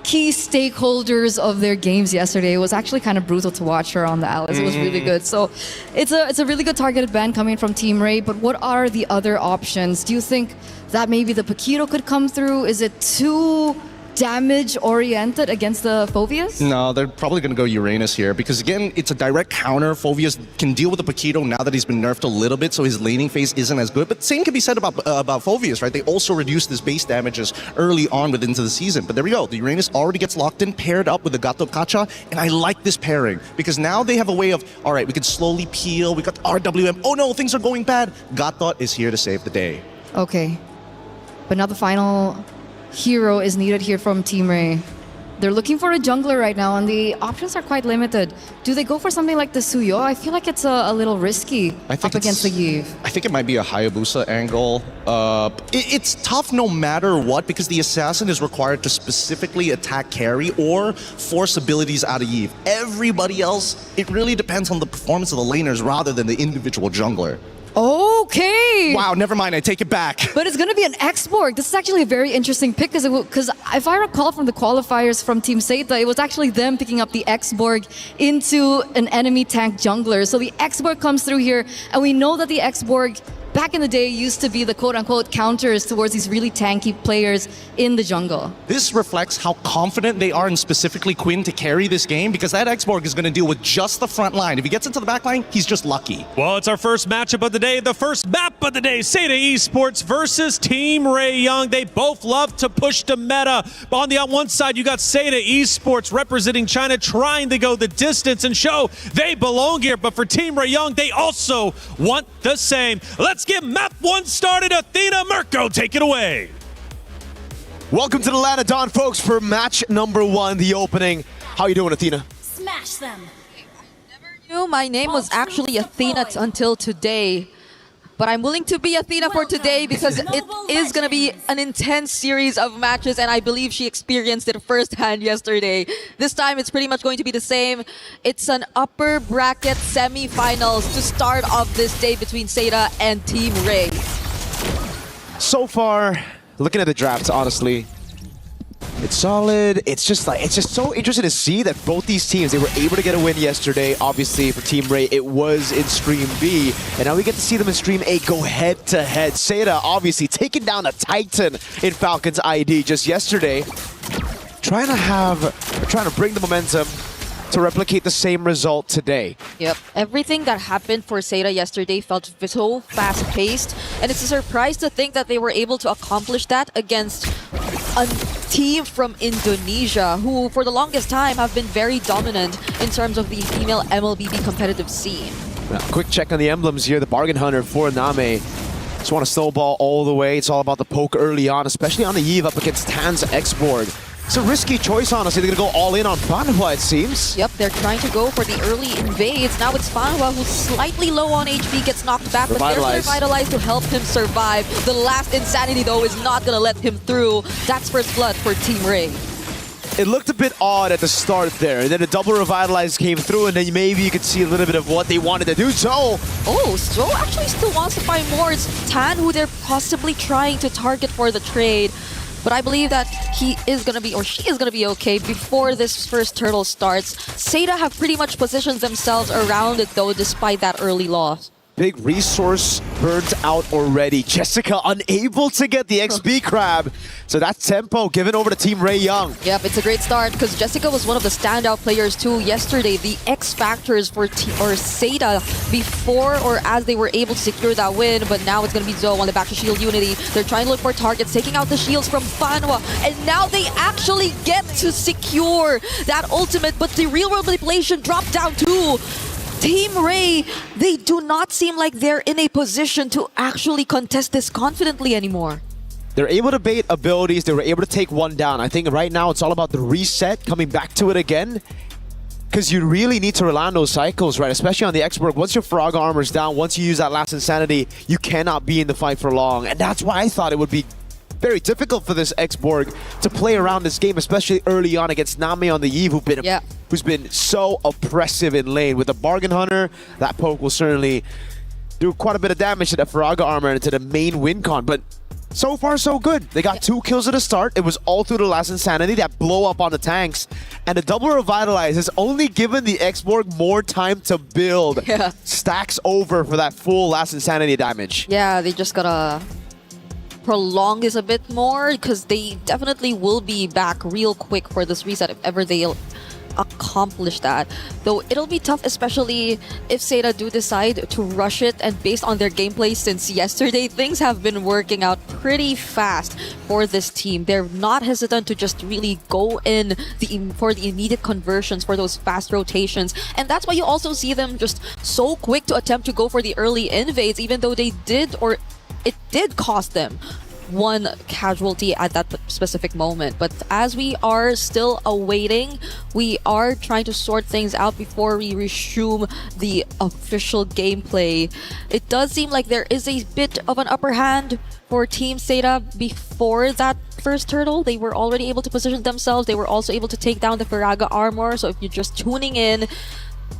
key stakeholders of their games yesterday. It was actually kind of brutal to watch her on the Alice. It was really good. So it's a really good targeted ban coming from Team Ray, but what are the other options? Do you think that maybe the Paquito could come through? Is it too damage oriented against the Phoveus? No, they're probably going to go Uranus here because again, it's a direct counter. Phoveus can deal with the Paquito now that he's been nerfed a little bit, so his laning phase isn't as good. But same can be said about Phoveus, right? They also reduced his base damages early on into the season. But there we go. The Uranus already gets locked in, paired up with the Gato Kacha, and I like this pairing because now they have a way of, all right, we can slowly peel. We got RWM. Oh no, things are going bad. Gato is here to save the day. Okay, but now the final hero is needed here from Team Ray. They're looking for a jungler right now, and the options are quite limited. Do they go for something like the Suyo? I feel like it's a little risky up against the Yve. I think it might be a Hayabusa angle. It's tough no matter what because the assassin is required to specifically attack carry or force abilities out of Yve. Everybody else, it really depends on the performance of the laners rather than the individual jungler. Okay. Wow, never mind. I take it back. But it's going to be an X-Borg. This is actually a very interesting pick because if I recall from the qualifiers from Team Seita, it was actually them picking up the X-Borg into an enemy tank jungler. So the X-Borg comes through here, and we know that the X-Borg back in the day used to be the quote-unquote counters towards these really tanky players in the jungle. This reflects how confident they are in specifically Quinn to carry this game because that X-Borg is going to deal with just the front line. If he gets into the back line, he's just lucky. Well, it's our first matchup of the day, the first map of the day, Seita Esports versus Team Ray Young. They both love to push the meta. On the one side, you got Seita Esports representing China, trying to go the distance and show they belong here. But for Team Ray Young, they also want the same. Let's get map one started. Athena Mirko, take it away. Welcome to the Land of Dawn, folks, for match number 1, the opening. How you doing, Athena? Smash them. My name was actually Athena until today, but I'm willing to be Athena for today because it is going to be an intense series of matches, and I believe she experienced it firsthand yesterday. This time it's pretty much going to be the same. It's an upper bracket semi-finals to start off this day between Seita and Team Ray. So far, looking at the drafts, honestly, it's solid. It's just so interesting to see that both these teams, they were able to get a win yesterday. Obviously, for Team Ray, it was in Stream B, and now we get to see them in Stream A go head-to-head. Seita, obviously, taking down a Titan in Falcon's ID just yesterday, trying to bring the momentum to replicate the same result today. Yep, everything that happened for Seita yesterday felt so fast-paced, and it's a surprise to think that they were able to accomplish that against a team from Indonesia who for the longest time have been very dominant in terms of the female MLBB competitive scene. Quick check on the emblems here. The Bargain Hunter for Name. Just want to snowball all the way. It's all about the poke early on, especially on the Yve up against Tan's X-Borg. It's a risky choice, honestly. They're going to go all in on Fanhua, it seems. Yep, they're trying to go for the early invades. Now it's Fanhua who's slightly low on HP, gets knocked back, but there's Revitalize to help him survive. The last Insanity, though, is not going to let him through. That's first blood for Team Ray. It looked a bit odd at the start there, and then a double Revitalize came through, and then maybe you could see a little bit of what they wanted to do. So, So actually still wants to find more. It's Tan who they're possibly trying to target for the trade. But I believe that he is going to be, or she is going to be okay before this first turtle starts. Seda have pretty much positioned themselves around it, though, despite that early loss. Big resource burnt out already. Jessica unable to get the XP crab. So that's tempo given over to Team Ray Young. Yep, it's a great start because Jessica was one of the standout players too yesterday. The X factors for Seda before or as they were able to secure that win, but now it's going to be Zoe on the back to Shield Unity. They're trying to look for targets, taking out the shields from Fanhua, and now they actually get to secure that ultimate, but the real world manipulation dropped down too. Team Ray, they do not seem like they're in a position to actually contest this confidently anymore. They're able to bait abilities. They were able to take one down. I think right now it's all about the reset, coming back to it again. Because you really need to rely on those cycles, right? Especially on the Expo. Once your Faraga armor's down, once you use that last Insanity, you cannot be in the fight for long. And that's why I thought it would be very difficult for this X-Borg to play around this game, especially early on against Nami on the Eve, who's been so oppressive in lane. With the Bargain Hunter, that poke will certainly do quite a bit of damage to the Faraga armor and to the main win con. But so far, so good. They got 2 kills at the start. It was all through the last Insanity, that blow up on the tanks. And the double Revitalize has only given the X-Borg more time to build. Stacks over for that full last Insanity damage. Yeah, they just gotta prolong this a bit more because they definitely will be back real quick for this reset if ever they'll accomplish that. Though it'll be tough, especially if Seda do decide to rush it, and based on their gameplay since yesterday, things have been working out pretty fast for this team. They're not hesitant to just really go in for the immediate conversions, for those fast rotations, and that's why you also see them just so quick to attempt to go for the early invades, even though they did, or it did cost them one casualty at that specific moment. But as we are still awaiting, we are trying to sort things out before we resume the official gameplay. It does seem like there is a bit of an upper hand for Team Seda before that first turtle. They were already able to position themselves. They were also able to take down the Faraga armor. So if you're just tuning in,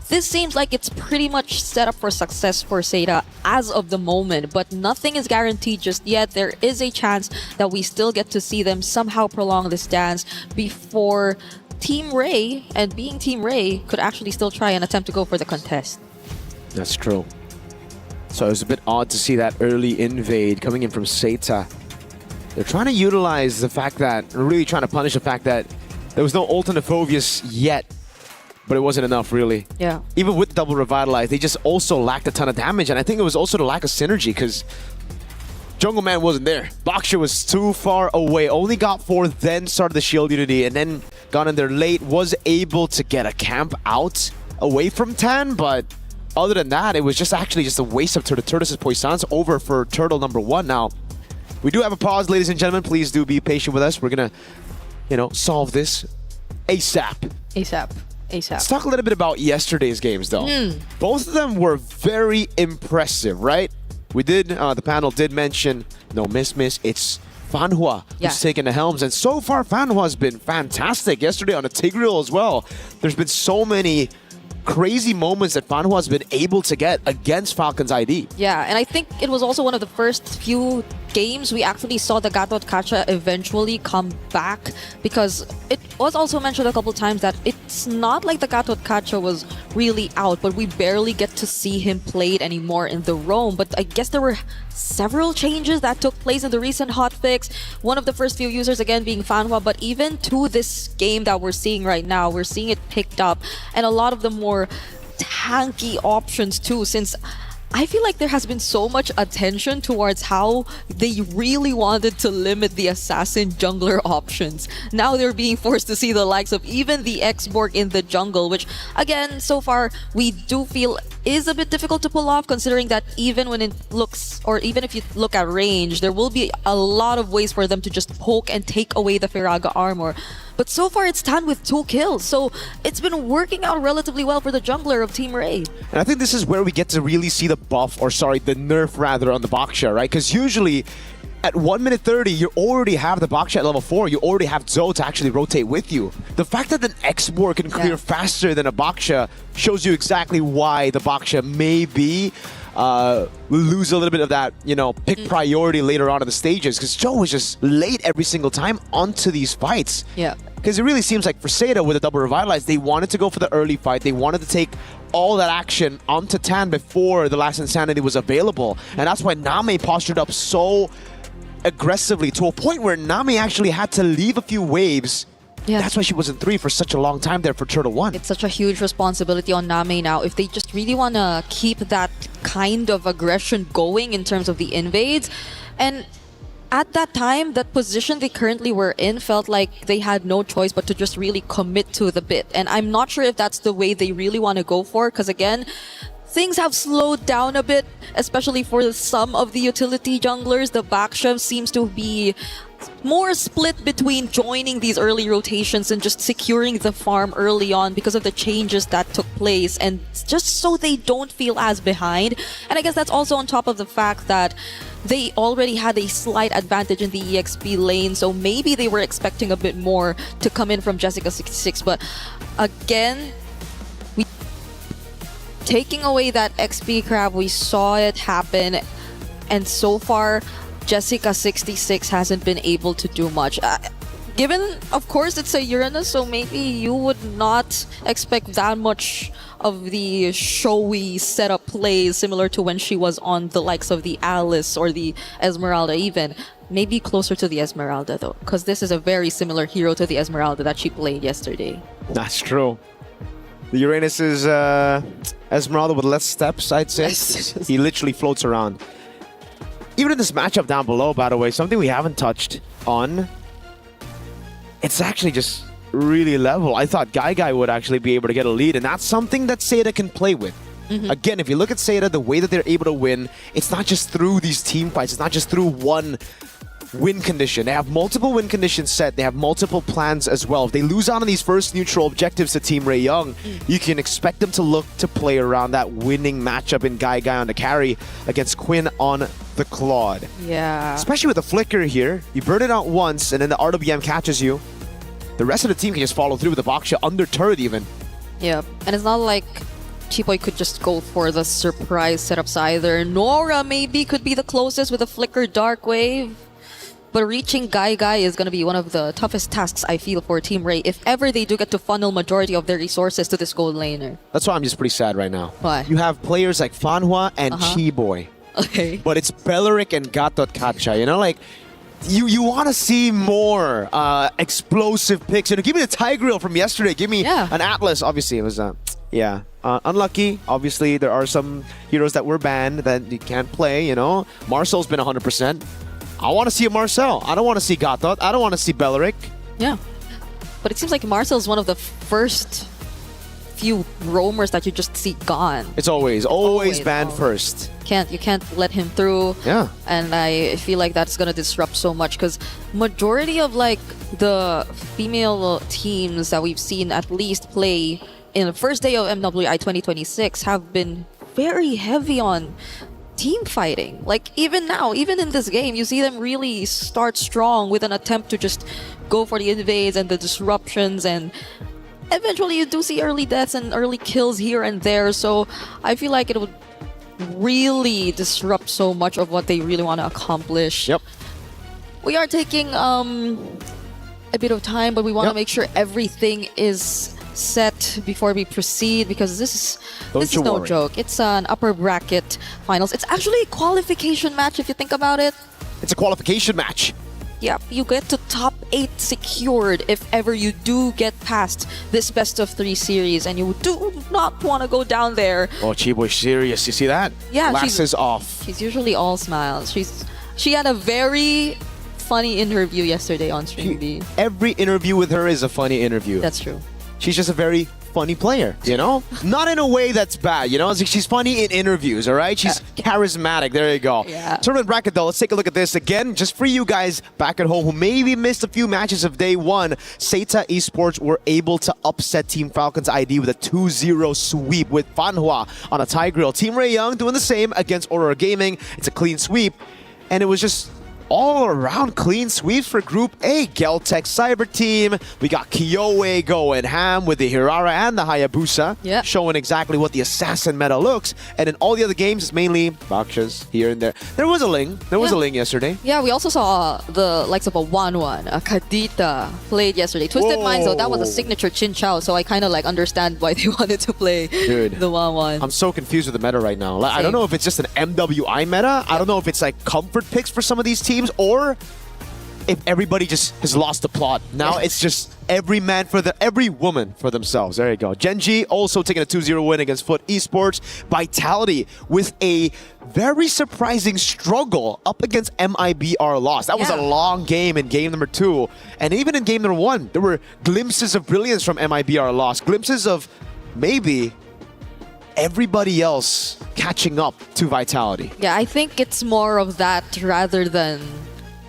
this seems like it's pretty much set up for success for Seda as of the moment, but nothing is guaranteed just yet. There is a chance that we still get to see them somehow prolong this dance before Team Ray, and being Team Ray, could actually still try and attempt to go for the contest. That's true. So it was a bit odd to see that early invade coming in from Seda. They're trying to utilize the fact that, really trying to punish the fact that there was no alternate Phobius yet. But it wasn't enough, really. Yeah. Even with double Revitalize, they just also lacked a ton of damage. And I think it was also the lack of synergy, because Jungle Man wasn't there. Boxer was too far away. Only got 4, then started the Shield Unity, and then got in there late. Was able to get a camp out away from Tan, but other than that, it was just actually just a waste of Turtles' Poissons over for Turtle number 1. Now, we do have a pause, ladies and gentlemen. Please do be patient with us. We're going to, solve this ASAP. ASAP. Let's talk a little bit about yesterday's games, though. Both of them were very impressive, right? We did, the panel did mention, no miss, it's Fanhua who's taking the helms. And so far, Fanhua has been fantastic. Yesterday on the Tigreal as well. There's been so many crazy moments that Fanhua has been able to get against Falcon's ID. Yeah, and I think it was also one of the first few games we actually saw the Gatot Kacha eventually come back, because it was also mentioned a couple times that it's not like the Gatot Kacha was really out, but we barely get to see him played anymore in the roam. But I guess there were several changes that took place in the recent hotfix. One of the first few users again being Fanhua, but even to this game that we're seeing right now, we're seeing it picked up, and a lot of the more tanky options too, since I feel like there has been so much attention towards how they really wanted to limit the assassin jungler options. Now they're being forced to see the likes of even the X-Borg in the jungle, which again, so far we do feel is a bit difficult to pull off, considering that even when it looks, or even if you look at range, there will be a lot of ways for them to just poke and take away the Faraga armor. But But so far, it's Tan with 2 kills. So it's been working out relatively well for the jungler of Team Ray. And I think this is where we get to really see the buff, or sorry, the nerf rather, on the Baksha, right? Because usually at 1 minute 30, you already have the Baksha at level 4. You already have Zoe to actually rotate with you. The fact that an Expo can clear faster than a Baksha shows you exactly why the Baksha maybe lose a little bit of that, you know, pick priority later on in the stages, because Joe was just late every single time onto these fights. Yeah. Because it really seems like for Seda with a double revitalize, they wanted to go for the early fight. They wanted to take all that action onto Tan before the last Insanity was available. And that's why Nami postured up so aggressively to a point where Nami actually had to leave a few waves. Yeah. That's why she was in 3 for such a long time there for Turtle 1. It's such a huge responsibility on Nami now. If they just really want to keep that kind of aggression going in terms of the invades. And at that time, that position they currently were in felt like they had no choice but to just really commit to the bit. And I'm not sure if that's the way they really want to go for, because again, things have slowed down a bit, especially for some of the utility junglers. The Baksha seems to be more split between joining these early rotations and just securing the farm early on because of the changes that took place, and just so they don't feel as behind. And I guess that's also on top of the fact that they already had a slight advantage in the EXP lane, so maybe they were expecting a bit more to come in from Jessica26. But again, taking away that XP crab, we saw it happen, and so far Jessica26 hasn't been able to do much. Given, of course, it's a Uranus, so maybe you would not expect that much of the showy setup plays similar to when she was on the likes of the Alice or the Esmeralda even. Maybe closer to the Esmeralda though, because this is a very similar hero to the Esmeralda that she played yesterday. That's true. The Uranus is Esmeralda with less steps, I'd say. He literally floats around. Even in this matchup down below, by the way, something we haven't touched on, it's actually just really level. I thought Guy would actually be able to get a lead, and that's something that Seda can play with. Again, if you look at Seda, the way that they're able to win, it's not just through these team fights, it's not just through one win condition. They have multiple win conditions set. They have multiple plans as well. If they lose out on these first neutral objectives to Team Ray Young, you can expect them to look to play around that winning matchup in Guy on the carry against Quinn on the Claude. Yeah. Especially with the flicker here. You burn it out once and then the RWM catches you. The rest of the team can just follow through with the Baksha under turret even. Yeah, and it's not like Chipoy could just go for the surprise setups either. Nora maybe could be the closest with a flicker dark wave. But reaching Guy is going to be one of the toughest tasks, I feel, for Team Ray, if ever they do get to funnel majority of their resources to this gold laner. That's why I'm just pretty sad right now. Why? You have players like Fanhua and Chiboy. Okay. But it's Beleric and Gatot Kacha, you know, like, you want to see more explosive picks. You know, give me the Tigreal from yesterday. Give me an Atlas. Obviously, it was, unlucky. Obviously, there are some heroes that were banned that you can't play, you know. Marcel's been 100%. I want to see a Marcel. I don't want to see Gatot. I don't want to see Beleric. Yeah. But it seems like Marcel's one of the first few roamers that you just see gone. It's always banned first. You can't let him through. Yeah. And I feel like that's gonna disrupt so much, because majority of like the female teams that we've seen at least play in the first day of MWI 2026 have been very heavy on team fighting. Like even now, even in this game, you see them really start strong with an attempt to just go for the invades and the disruptions, and eventually you do see early deaths and early kills here and there. So I feel like it would really disrupt so much of what they really want to accomplish. Yep. We are taking a bit of time, but we want to make sure everything is set before we proceed, because this is no joke. It's an upper bracket finals. It's actually a qualification match if you think about it. It's a qualification match. Yeah, you get to top 8 secured if ever you do get past this best of 3 series, and you do not want to go down there. Oh, Chiboy's serious. You see that? Yeah, glasses off. She's usually all smiles. She had a very funny interview yesterday on Stream B. Every interview with her is a funny interview. That's true. She's just a very funny player, you know? Not in a way that's bad, you know? It's like she's funny in interviews, all right? She's charismatic. There you go. Yeah. Tournament bracket, though. Let's take a look at this again. Just for you guys back at home who maybe missed a few matches of day one, Seita Esports were able to upset Team Falcons ID with a 2-0 sweep with Fanhua on a tie grill. Team Ray Young doing the same against Aurora Gaming. It's a clean sweep. And it was just all around clean sweeps for Group A. Geltech Cyber Team. We got Kyoe going ham with the Hirara and the Hayabusa, showing exactly what the assassin meta looks. And in all the other games, it's mainly Bakshas here and there. There was a Ling. There was a Ling yesterday. Yeah, we also saw the likes of a 1-1, a Kadita played yesterday. Twisted Minds, though, that was a signature Chin Chow, so I kind of like understand why they wanted to play Dude, the 1-1. I'm so confused with the meta right now. Like, I don't know if it's just an MWI meta. I don't know if it's like comfort picks for some of these teams, or if everybody just has lost the plot. Now it's just every woman for themselves. There you go. Genji also taking a 2-0 win against Foot Esports. Vitality with a very surprising struggle up against MIBR loss. That was a long game in game number 2. And even in game number 1, there were glimpses of brilliance from MIBR loss. Glimpses of maybe everybody else catching up to Vitality. Yeah, I think it's more of that rather than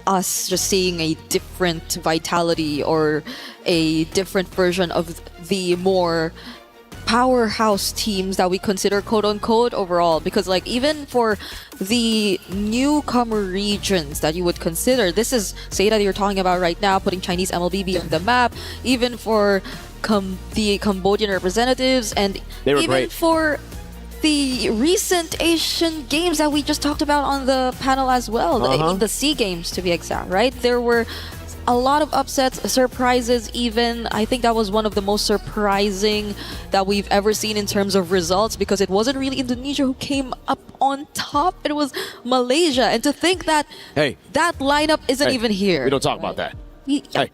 us just seeing a different Vitality or a different version of the more powerhouse teams that we consider quote-unquote overall. Because like even for the newcomer regions that you would consider, this is Seita that you're talking about right now, putting Chinese MLBB on the map. Even for the Cambodian representatives, and even great. for the recent Asian games that we just talked about on the panel as well, the SEA Games to be exact, right? There were a lot of upsets, surprises even. I think that was one of the most surprising that we've ever seen in terms of results, because it wasn't really Indonesia who came up on top. It was Malaysia. And to think that that lineup isn't even here. We don't talk about that.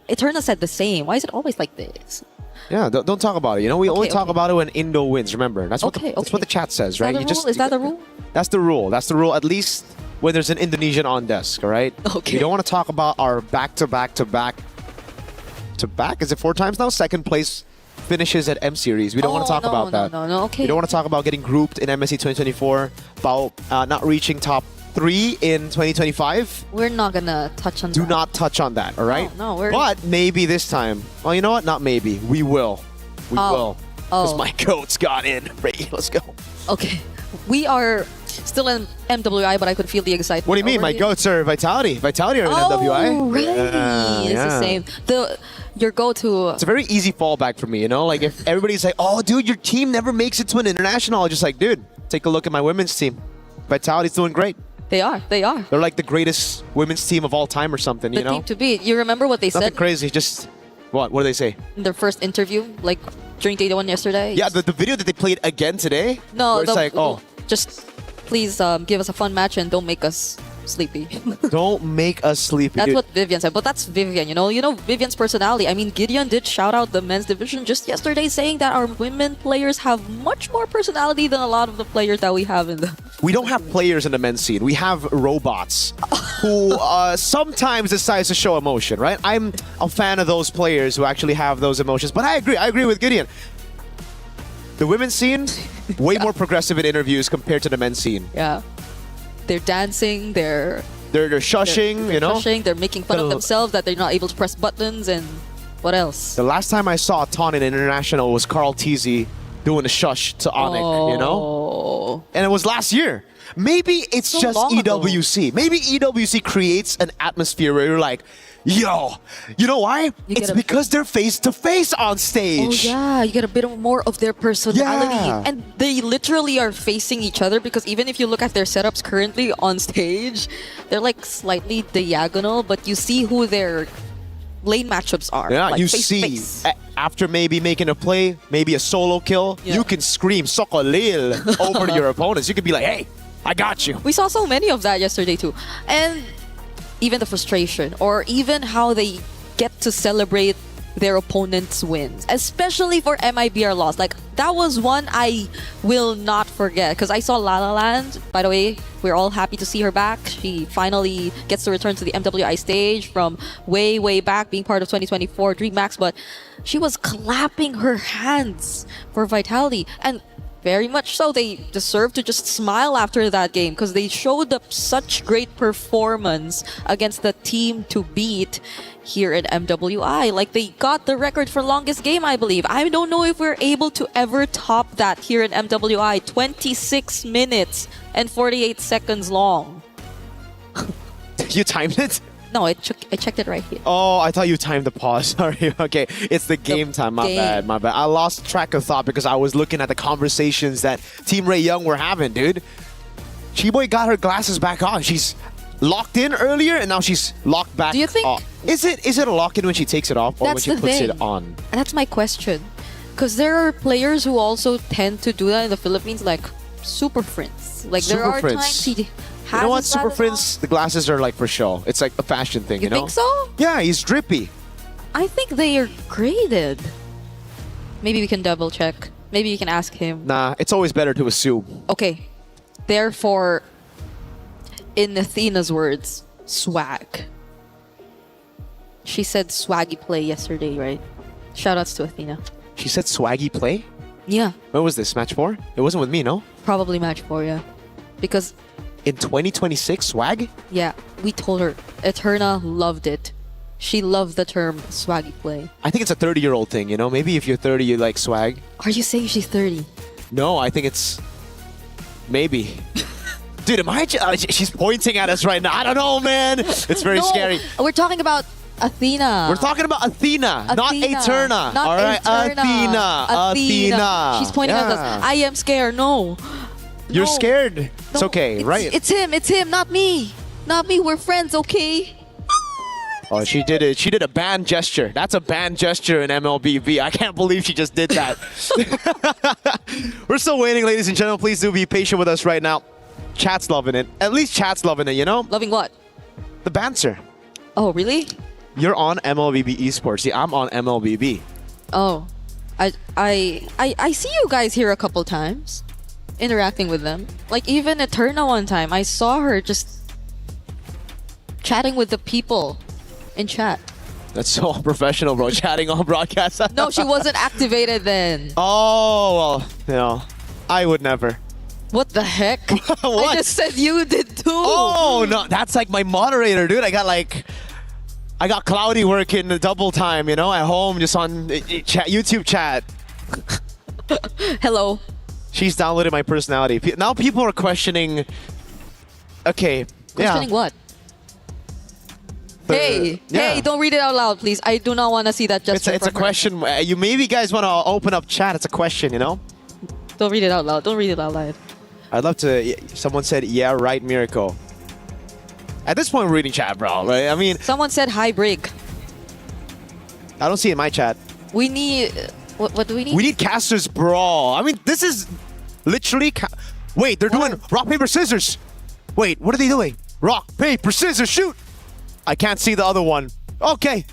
Eternal said the same. Why is it always like this? Yeah, don't talk about it. You know, we only talk about it when Indo wins. Remember, that's what that's what the chat says, right? Is that the rule? That's the rule. That's the rule. At least when there's an Indonesian on desk, all right? Okay. We don't want to talk about our back-to-back. Is it 4 times now? Second place finishes at M Series. We don't want to talk about that. No, okay. We don't want to talk about getting grouped in MSC 2024, about not reaching top 3 in 2025. We're not gonna touch on that. Do not touch on that, all right? No, we're... But maybe this time. Well, you know what? Not maybe. We will. We will. Because my goats got in. Ready? Let's go. Okay. We are still in MWI, but I could feel the excitement. What do you mean? My goats are Vitality. Vitality are in MWI. Right. It's the same. Your go-to... It's a very easy fallback for me, you know? Like, if everybody's like, oh, dude, your team never makes it to an international. I'm just like, dude, take a look at my women's team. Vitality's doing great. They are. They're like the greatest women's team of all time or something, you know? The team to beat. You remember what they Nothing said? crazy, just... What did they say? In their first interview, like during day 1 yesterday? Yeah, the video that they played again today? No, where it's like, just please give us a fun match and don't make us sleepy. Don't make us sleepy. That's dude. what Vivian said, but that's Vivian, you know Vivian's personality. I mean, Gideon did shout out the men's division just yesterday, saying that our women players have much more personality than a lot of the players that we have in the... We don't have players in the men's scene. We have robots who sometimes decide to show emotion, right? I'm a fan of those players who actually have those emotions, but I agree with Gideon. The women's scene, way more progressive in interviews compared to the men's scene. Yeah. They're dancing, they're shushing, they're you know? Shushing, they're making fun of themselves that they're not able to press buttons, and what else? The last time I saw Ton in International was Carl Teasy doing a shush to Onik, you know? And it was last year. Maybe it's So just long ago. EWC. Maybe EWC creates an atmosphere where you're like, yo, you know why? It's because they're face-to-face on stage. Oh yeah, you get a bit more of their personality. Yeah. And they literally are facing each other, because even if you look at their setups currently on stage, they're like slightly diagonal, but you see who their lane matchups are. Yeah, like you face to see, face. after maybe making a play, maybe a solo kill, you can scream Sokolil over to your opponents. You could be like, hey, I got you. We saw so many of that yesterday too. And even the frustration, or even how they get to celebrate their opponents' wins, especially for MIBR loss. Like, that was one I will not forget because I saw La La Land. By the way, we're all happy to see her back. She finally gets to return to the MWI stage from way back, being part of 2024 DreamHack, but she was clapping her hands for Vitality, and very much so. They deserve to just smile after that game because they showed up such great performance against the team to beat here in MWI. Like, they got the record for longest game, I believe. I don't know if we're able to ever top that here in MWI. 26 minutes and 48 seconds long. You timed it? No, I checked it right here. Oh, I thought you timed the pause. Sorry. Okay, it's the game time. My bad. I lost track of thought because I was looking at the conversations that Team Ray Young were having, dude. Chiboy got her glasses back on. She's locked in earlier, and now she's locked back. Do you think off. Is it a lock-in when she takes it off, or when that's she the puts thing? it on? That's my question. Because there are players who also tend to do that in the Philippines, like Super Friends. Like, there are times he has. You know what? his Super glasses Friends, the glasses are like for show. It's like a fashion thing, you know? think so? Yeah, he's drippy. I think they are graded. Maybe we can double check. Maybe you can ask him. Nah, it's always better to assume. Okay. Therefore, in Athena's words, swag. She said swaggy play yesterday, right? Shoutouts to Athena. She said swaggy play? Yeah. When was this? Match 4? It wasn't with me, no? Probably match 4, yeah. Because in 2026, swag? Yeah, we told her. Eterna loved it. She loved the term swaggy play. I think it's a 30-year-old thing, you know? Maybe if you're 30, you like swag. Are you saying she's 30? No, I think it's... Maybe. Dude, she's pointing at us right now. I don't know, man. It's very scary. We're talking about Athena. We're talking about Athena. Not Eterna. Not all right, Eterna. Athena. She's pointing at us. I am scared. No. You're scared. It's okay, right? It's him. It's him, not me. Not me. We're friends, okay? Oh, she did it. She did a band gesture. That's a band gesture in MLBB. I can't believe she just did that. We're still waiting, ladies and gentlemen. Please do be patient with us right now. Chat's loving it. At least chat's loving it, you know? Loving what? The banter. Oh, really? You're on MLBB Esports. See, I'm on MLBB. Oh. I see you guys here a couple times. Interacting with them. Like, even Eterna one time, I saw her just chatting with the people in chat. That's so unprofessional, bro. Chatting on broadcast. No, she wasn't activated then. Oh, well, you know, I would never. What the heck? What? I just said you did too. Oh, no, that's like my moderator, dude. I got Cloudy working double time, you know, at home, just on YouTube chat. Hello. She's downloaded my personality. Now people are questioning. Okay. Questioning what? Hey, don't read it out loud, please. I do not want to see that gesture. It's a question. You maybe guys want to open up chat. It's a question, you know? Don't read it out loud. Don't read it out loud. I'd love to. Someone said, yeah, right, Miracle. At this point, we're reading chat, bro. Right? I mean, someone said hi, Brig. I don't see it in my chat. We need. What do we need? We need casters brawl. I mean, this is literally. Wait, they're doing rock, paper, scissors. Wait, what are they doing? Rock, paper, scissors, shoot. I can't see the other one. Okay.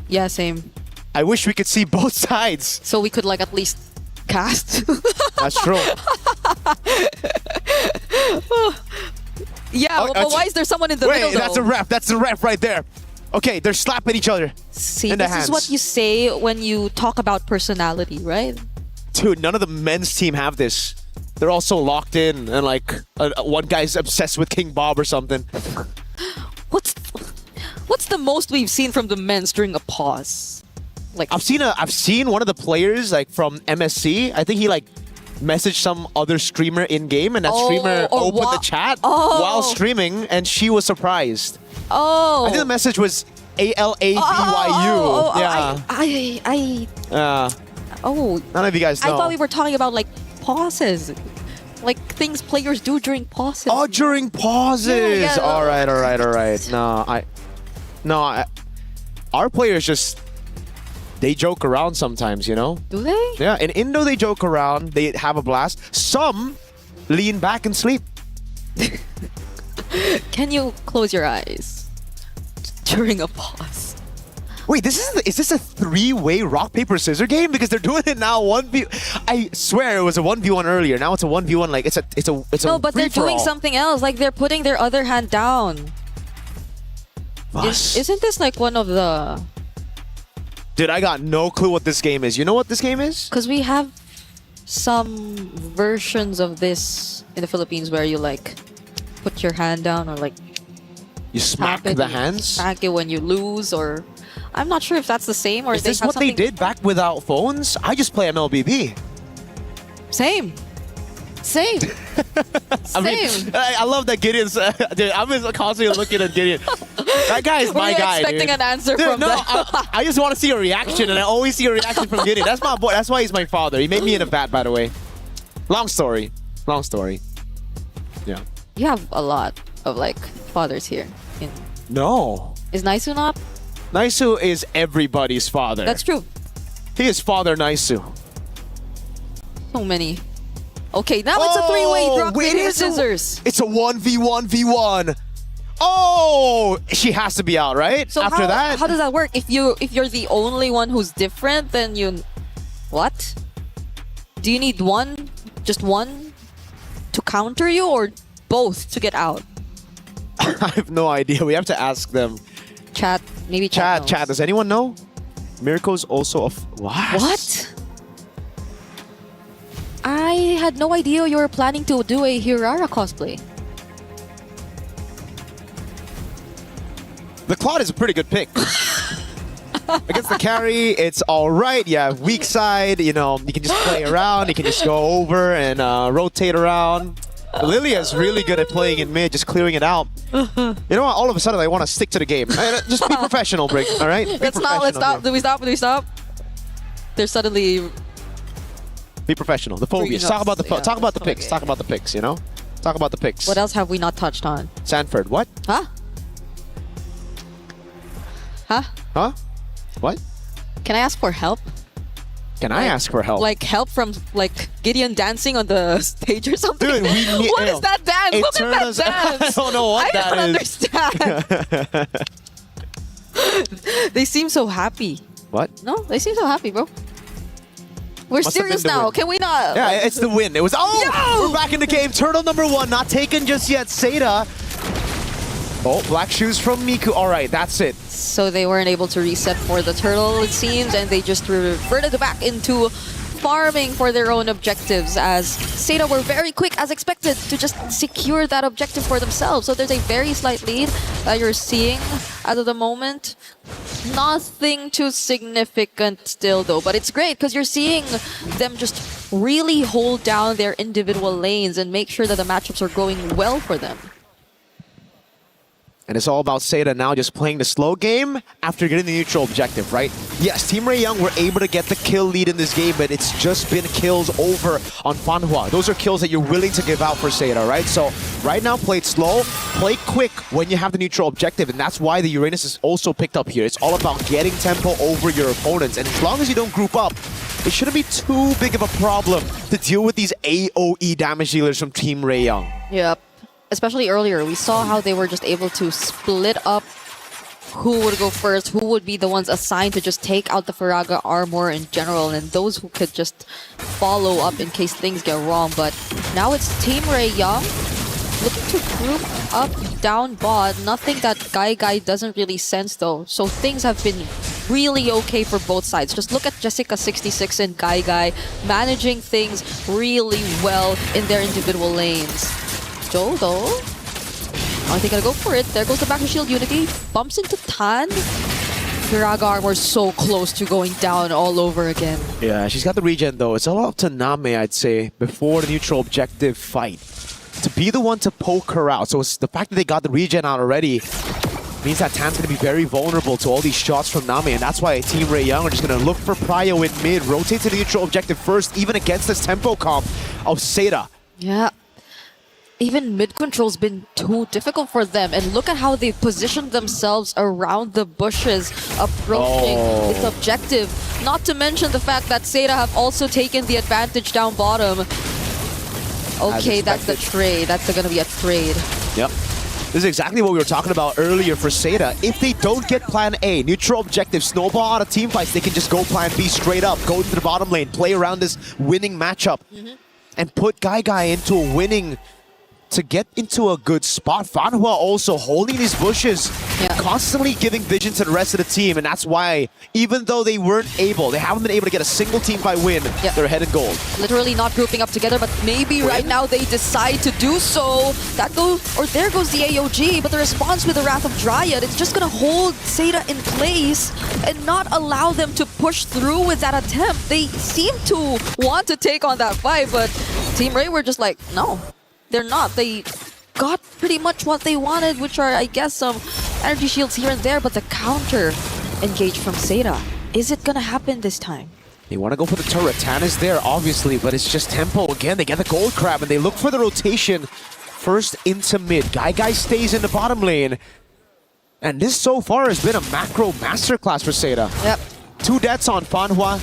Yeah, same. I wish we could see both sides. So we could, like, at least cast. That's true. Yeah, but why is there someone in the middle, though? That's a ref. That's the ref right there. Okay, they're slapping each other. See, in the this hands. is what you say when you talk about personality, right? Dude, none of the men's team have this. They're all so locked in, and like one guy's obsessed with King Bob or something. What's the most we've seen from the men's during a pause? Like, I've seen one of the players like from MSC. I think he like messaged some other streamer in game, and that streamer opened the chat while streaming, and she was surprised. Oh, I think the message was ALABYU. None of you guys know. I thought we were talking about like pauses, like things players do during pauses. Oh, during pauses. Yeah. All right. Our players just they joke around sometimes, you know. Do they? Yeah, in Indo they joke around. They have a blast. Some lean back and sleep. Can you close your eyes during a pause? Wait, is this a three-way rock paper scissors game? Because they're doing it now 1v. I swear it was a 1v1 earlier. Now it's a 1v1. Like it's a No, but they're doing free-for-all. something else. Like they're putting their other hand down. Isn't this like one of the? Dude, I got no clue what this game is. You know what this game is? Because we have some versions of this in the Philippines where you like put your hand down or like You smack tap it the and you hands? smack it when you lose, or I'm not sure if that's the same or Is they this have what they something. did back without phones? I just play MLBB. Same. Same. I mean, Same. I love that Gideon's. Dude, I'm just constantly looking at Gideon. That guy is my Were you guy. expecting dude. an answer Dude, from no, them? I just want to see a reaction, and I always see a reaction from Gideon. That's my boy. That's why he's my father. He made me in a vat, by the way. Long story. Long story. Yeah. You have a lot of like fathers here. No. Is Naisu not? Naisu is everybody's father. That's true. He is Father Naisu. So many. Okay, now it's a three-way rock wait, paper it's a- scissors. It's a 1v1v1. Oh, she has to be out, right? So After that, how does that work? If you're the only one who's different, then you what? Do you need one, just one, to counter you, or both to get out? I have no idea. We have to ask them. Chat, maybe chat. knows. Chat. Does anyone know? Mirko's also a what? What? I had no idea you were planning to do a Hirara cosplay. The Claude is a pretty good pick. Against the carry, it's all right. Yeah, weak side. You know, you can just play around. You can just go over and rotate around. Lilia is really good at playing in mid, just clearing it out. You know what? All of a sudden, I want to stick to the game. Just be professional, Brig. All right? Be Let's stop. professional here. Do we stop? Do we stop? They're suddenly. Be professional. The phobias. Bringing Talk about us- the yeah, talk about the picks. okay. Talk about the picks. You know. Talk about the picks. What else have we not touched on? Sanford. What? Huh? Huh? Huh? What? Can I ask for help? Can I ask for help? Like help from like Gideon dancing on the stage or something? Dude, we need. What is that dance? It Look at turned us- that dance! I don't know what that I don't understand. They seem so happy. What? No, they seem so happy, bro. We're Must have serious been the now. win. Can we not? Yeah, it's the win. It was. Oh, we're back in the game. Turtle number 1, not taken just yet. Seda. Oh, black shoes from Miku. All right, that's it. So they weren't able to reset for the turtle, it seems, and they just reverted back into farming for their own objectives, as Seda were very quick, as expected, to just secure that objective for themselves. So there's a very slight lead that you're seeing as of the moment. Nothing too significant still, though, but it's great because you're seeing them just really hold down their individual lanes and make sure that the matchups are going well for them. And it's all about Seda now just playing the slow game after getting the neutral objective, right? Yes, Team Ray Young were able to get the kill lead in this game, but it's just been kills over on Fanhua. Those are kills that you're willing to give out for Seda, right? So right now, play it slow, play quick when you have the neutral objective, and that's why the Uranus is also picked up here. It's all about getting tempo over your opponents, and as long as you don't group up, it shouldn't be too big of a problem to deal with these AoE damage dealers from Team Ray Young. Yep. Especially earlier, we saw how they were just able to split up who would go first, who would be the ones assigned to just take out the Faraga armor in general, and those who could just follow up in case things get wrong. But now it's Team Ray Young looking to group up down bot. Nothing that Guy doesn't really sense though. So things have been really okay for both sides. Just look at Jessica66 and Guy managing things really well in their individual lanes. Joe, though, are they gonna go for it? There goes the back to shield unity. Bumps into Tan. Firaga armor so close to going down all over again. Yeah, she's got the regen though. It's all up to Name, I'd say, before the neutral objective fight. To be the one to poke her out. So it's the fact that they got the regen out already means that Tan's going to be very vulnerable to all these shots from Nami, and that's why Team Ray Young are just going to look for Prio in mid, rotate to the neutral objective first, even against this tempo comp of Seda. Yeah. Even mid-control's been too difficult for them, and look at how they've positioned themselves around the bushes, approaching this objective. Not to mention the fact that Seda have also taken the advantage down bottom. Okay, that's the trade. That's gonna be a trade. Yep. This is exactly what we were talking about earlier for Seda. If they don't get plan A, neutral objective, snowball out of team fights, they can just go plan B straight up, go into the bottom lane, play around this winning matchup, and put Guy into a winning to get into a good spot. Fanhua also holding these bushes, constantly giving vision to the rest of the team, and that's why, even though they haven't been able to get a single team fight win, they're ahead in gold. Literally not grouping up together, but maybe right now they decide to do so. There goes the AOG, but the response with the Wrath of Dryad, it's just gonna hold Seda in place and not allow them to push through with that attempt. They seem to want to take on that fight, but Team Ray were just like, no. They're not. They got pretty much what they wanted, which are, I guess, some energy shields here and there, but the counter engage from Seda. Is it gonna happen this time? They want to go for the turret. Tan is there, obviously, but it's just tempo. Again, they get the gold crab, and they look for the rotation first into mid. Guy stays in the bottom lane. And this so far has been a macro masterclass for Seda. Yep. 2 deaths on Fanhua.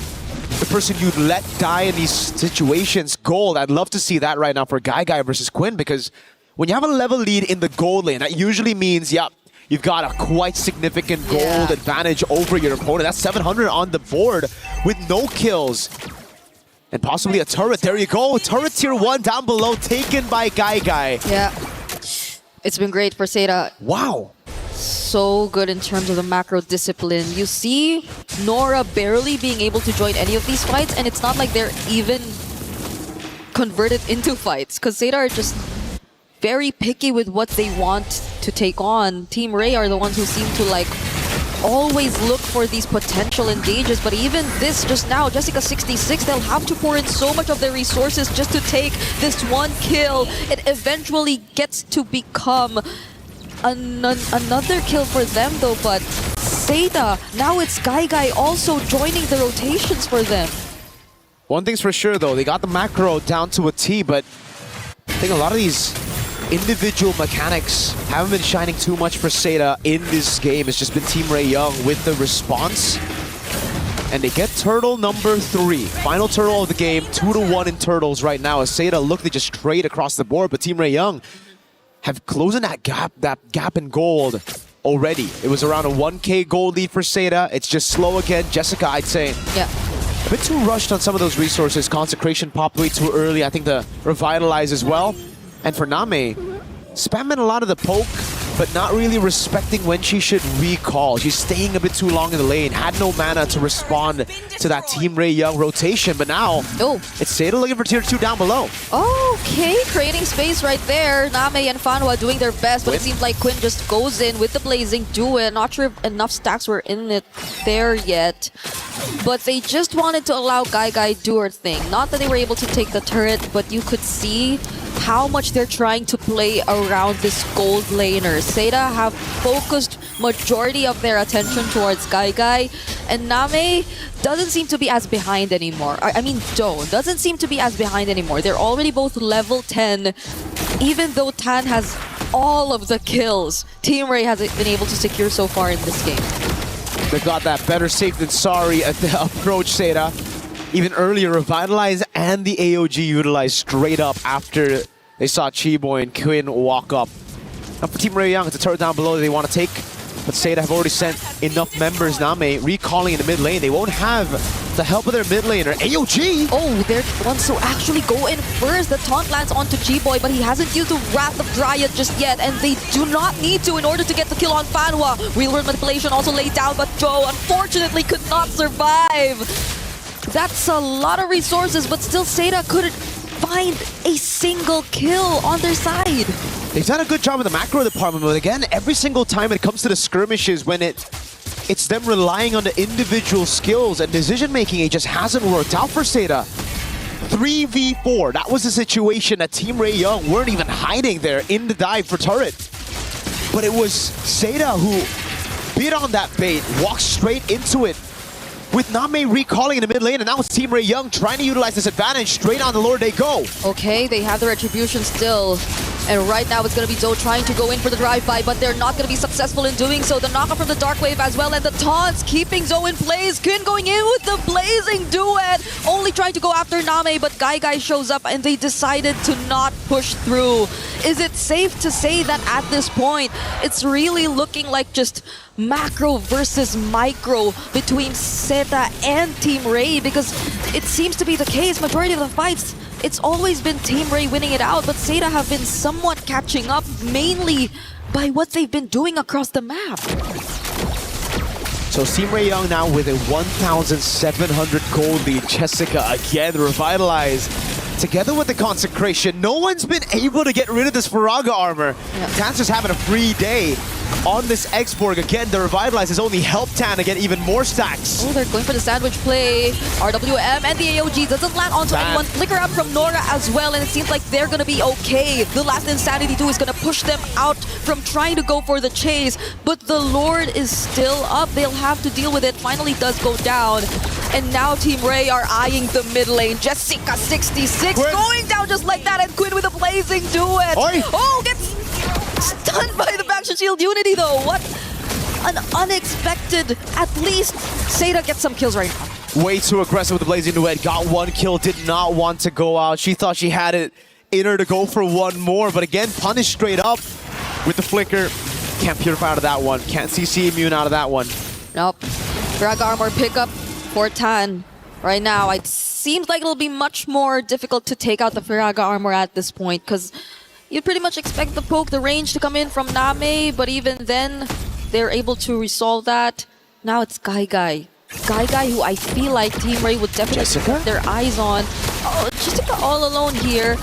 The person you'd let die in these situations, gold. I'd love to see that right now for Guy versus Quinn, because when you have a level lead in the gold lane, that usually means, you've got a quite significant gold advantage over your opponent. That's 700 on the board with no kills. And possibly a turret. There you go. Turret tier 1 down below, taken by Guy. Yeah. It's been great for Seda. Wow. So good in terms of the macro discipline. You see Nora barely being able to join any of these fights, and it's not like they're even converted into fights, because Seda are just very picky with what they want to take on. Team Ray are the ones who seem to always look for these potential engages, but even this just now, Jessica66, they'll have to pour in so much of their resources just to take this one kill. It eventually gets to become another kill for them though, but Seda, now it's Guy also joining the rotations for them. One thing's for sure though, they got the macro down to a T, but I think a lot of these individual mechanics haven't been shining too much for Seda in this game. It's just been Team Ray Young with the response. And they get turtle number 3. Final turtle of the game, 2-1 in turtles right now, as Seda look to just trade across the board, but Team Ray Young have closing that gap in gold already. It was around a 1K gold lead for Seda. It's just slow again. Jessica, I'd say, a bit too rushed on some of those resources. Consecration popped way too early. I think the Revitalize as well. And for Name, spamming a lot of the poke, but not really respecting when she should recall. She's staying a bit too long in the lane. Had no mana to respond to that Team Ray Young rotation, but now it's Seda looking for tier 2 down below. Okay, creating space right there. Name and Fanhua doing their best, but it seems like Quinn just goes in with the blazing duet. Not sure if enough stacks were in it there yet, but they just wanted to allow Guy do her thing. Not that they were able to take the turret, but you could see how much they're trying to play around this gold laner. Seda have focused majority of their attention towards Guy, and Name doesn't seem to be as behind anymore. I mean, Doe doesn't seem to be as behind anymore. They're already both level 10, even though Tan has all of the kills Team Ray has been able to secure so far in this game. They got that better safe than sorry at the approach, Seda. Even earlier, Revitalize and the AOG utilized straight up after they saw Chiboy and Quinn walk up. Now for Team Ray Young, it's a turret down below that they want to take, but Seda have already sent enough members. Name recalling in the mid lane. They won't have the help of their mid laner. AOG! Oh, they're the ones to actually go in first. The taunt lands onto Chiboy, but he hasn't used the Wrath of Dryad just yet, and they do not need to in order to get the kill on Fanhua. Real world manipulation also laid down, but Joe unfortunately could not survive. That's a lot of resources, but still Seda couldn't find a single kill on their side. They've done a good job in the macro department, but again, every single time it comes to the skirmishes, when it's them relying on the individual skills and decision-making, it just hasn't worked out for Seda. 3v4, that was the situation that Team Ray Young weren't even hiding there in the dive for turret. But it was Seda who bit on that bait, walked straight into it, with Name recalling in the mid lane, and now it's Team Ray Young trying to utilize this advantage. Straight on the Lord they go. Okay, they have the retribution still. And right now it's going to be Zoe trying to go in for the drive-by, but they're not going to be successful in doing so. The knockoff from the Dark Wave as well, and the taunts keeping Zoe in place. Quinn going in with the blazing duet. Only trying to go after Name, but Guy shows up and they decided to not push through. Is it safe to say that at this point, it's really looking like just macro versus micro between Zeta and Team Ray? Because it seems to be the case, majority of the fights, it's always been Team Ray winning it out, but Zeta have been somewhat catching up, mainly by what they've been doing across the map. So Team Ray Young now with a 1,700 gold lead. Jessica again revitalized. Together with the consecration, no one's been able to get rid of this Faraga armor. Yeah. Tan's just having a free day on this Expo. Again, the revitalize has only helped Tan to get even more stacks. Oh, they're going for the sandwich play. RWM and the AOG doesn't land onto anyone. Flicker up from Nora as well, and it seems like they're gonna be okay. The last Insanity 2 is gonna push them out from trying to go for the chase, but the Lord is still up. They'll have to deal with it. Finally does go down. And now Team Ray are eyeing the mid lane. Jessica66 going down just like that, and Quinn with a blazing duet. Oi. Oh, gets stunned by the Backshot Shield Unity though. What an unexpected, at least Zeta gets some kills right now. Way too aggressive with the blazing duet. Got one kill, did not want to go out. She thought she had it in her to go for one more, but again, punished straight up with the flicker. Can't purify out of that one. Can't CC immune out of that one. Nope. Drag armor pickup for Tan. Right now, it seems like it'll be much more difficult to take out the Faraga armor at this point, because you pretty much expect the poke, the range to come in from Name, but even then, they're able to resolve that. Now it's Guy, who I feel like Team Ray would definitely put their eyes on. Oh, Jessica all alone here.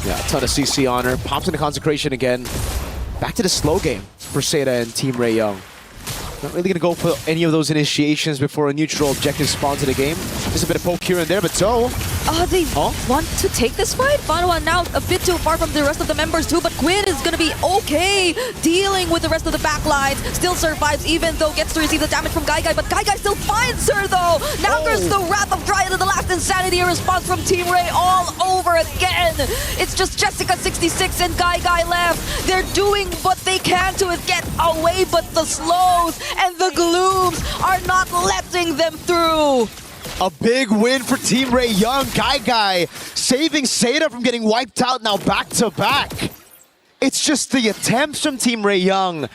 Yeah, a ton of CC on her. Pops into consecration again. Back to the slow game for Zeta and Team Ray Young. Not really gonna go for any of those initiations before a neutral objective spawns in the game. Just a bit of poke here and there, but so... They want to take this fight? Fanwa now a bit too far from the rest of the members too, but Quinn is gonna be okay dealing with the rest of the backlines. Still survives even though gets to receive the damage from Guy, but Guy still finds her though! Now there's the Wrath of Dryad and the last Insanity response from Team Ray all over again! It's just Jessica66 and Guy left. They're doing what they can to get away, but the slows and the glooms are not letting them through. A big win for Team Ray Young. Guy saving Zeta from getting wiped out now back to back. It's just the attempts from Team Ray Young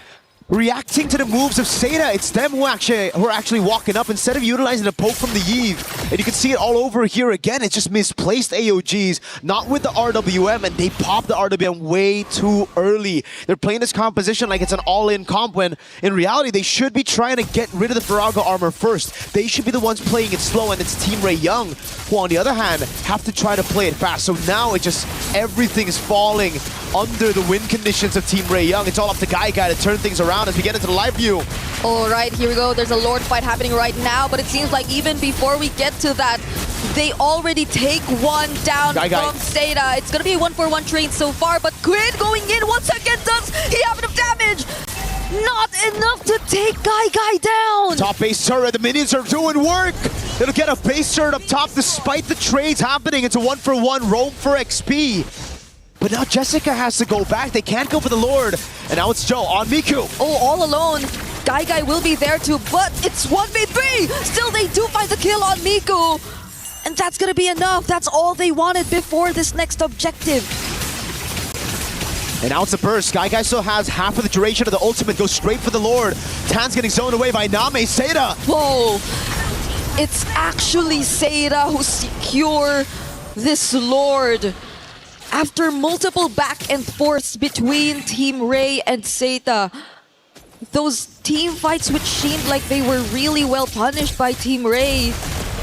reacting to the moves of Zeta. It's them who are actually walking up instead of utilizing the poke from the Eve. And you can see it all over here again. It's just misplaced AOGs, not with the RWM, and they pop the RWM way too early. They're playing this composition like it's an all-in comp when in reality they should be trying to get rid of the Faraga armor first. They should be the ones playing it slow, and it's Team Ray Young who on the other hand have to try to play it fast. So now it just everything is falling under the win conditions of Team Ray Young. It's all up to Guy to turn things around as we get into the live view. All right, here we go. There's a Lord fight happening right now, but it seems like even before we get to that, they already take one down from Zeta. It's gonna be a 1-for-1 trade so far, but Quinn going in once again. Does he have enough damage? Not enough to take Guy down. Top base turret, the minions are doing work. It'll get a base turret up top despite the trades happening. It's a 1-for-1 roam for XP. But now Jessica has to go back. They can't go for the Lord. And now it's Joe on Miku. Oh, all alone. Guy will be there too, but it's 1v3. Still, they do find the kill on Miku. And that's gonna be enough. That's all they wanted before this next objective. And now it's a burst. Guy still has half of the duration of the ultimate. Goes straight for the Lord. Tan's getting zoned away by Name. Zeta. Whoa. It's actually Zeta who secure this Lord. After multiple back and forths between Team Ray and Zeta, those team fights which seemed like they were really well punished by Team Ray,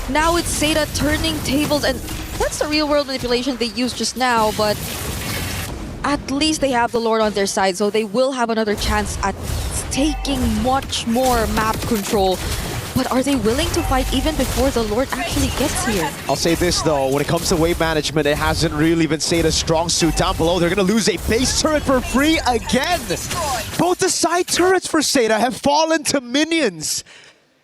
now it's Zeta turning tables, and that's the real world manipulation they used just now, but at least they have the Lord on their side, so they will have another chance at taking much more map control. But are they willing to fight even before the Lord actually gets here? I'll say this though, when it comes to wave management, it hasn't really been Zeta's strong suit. Down below, they're gonna lose a base turret for free again. Both the side turrets for Zeta have fallen to minions.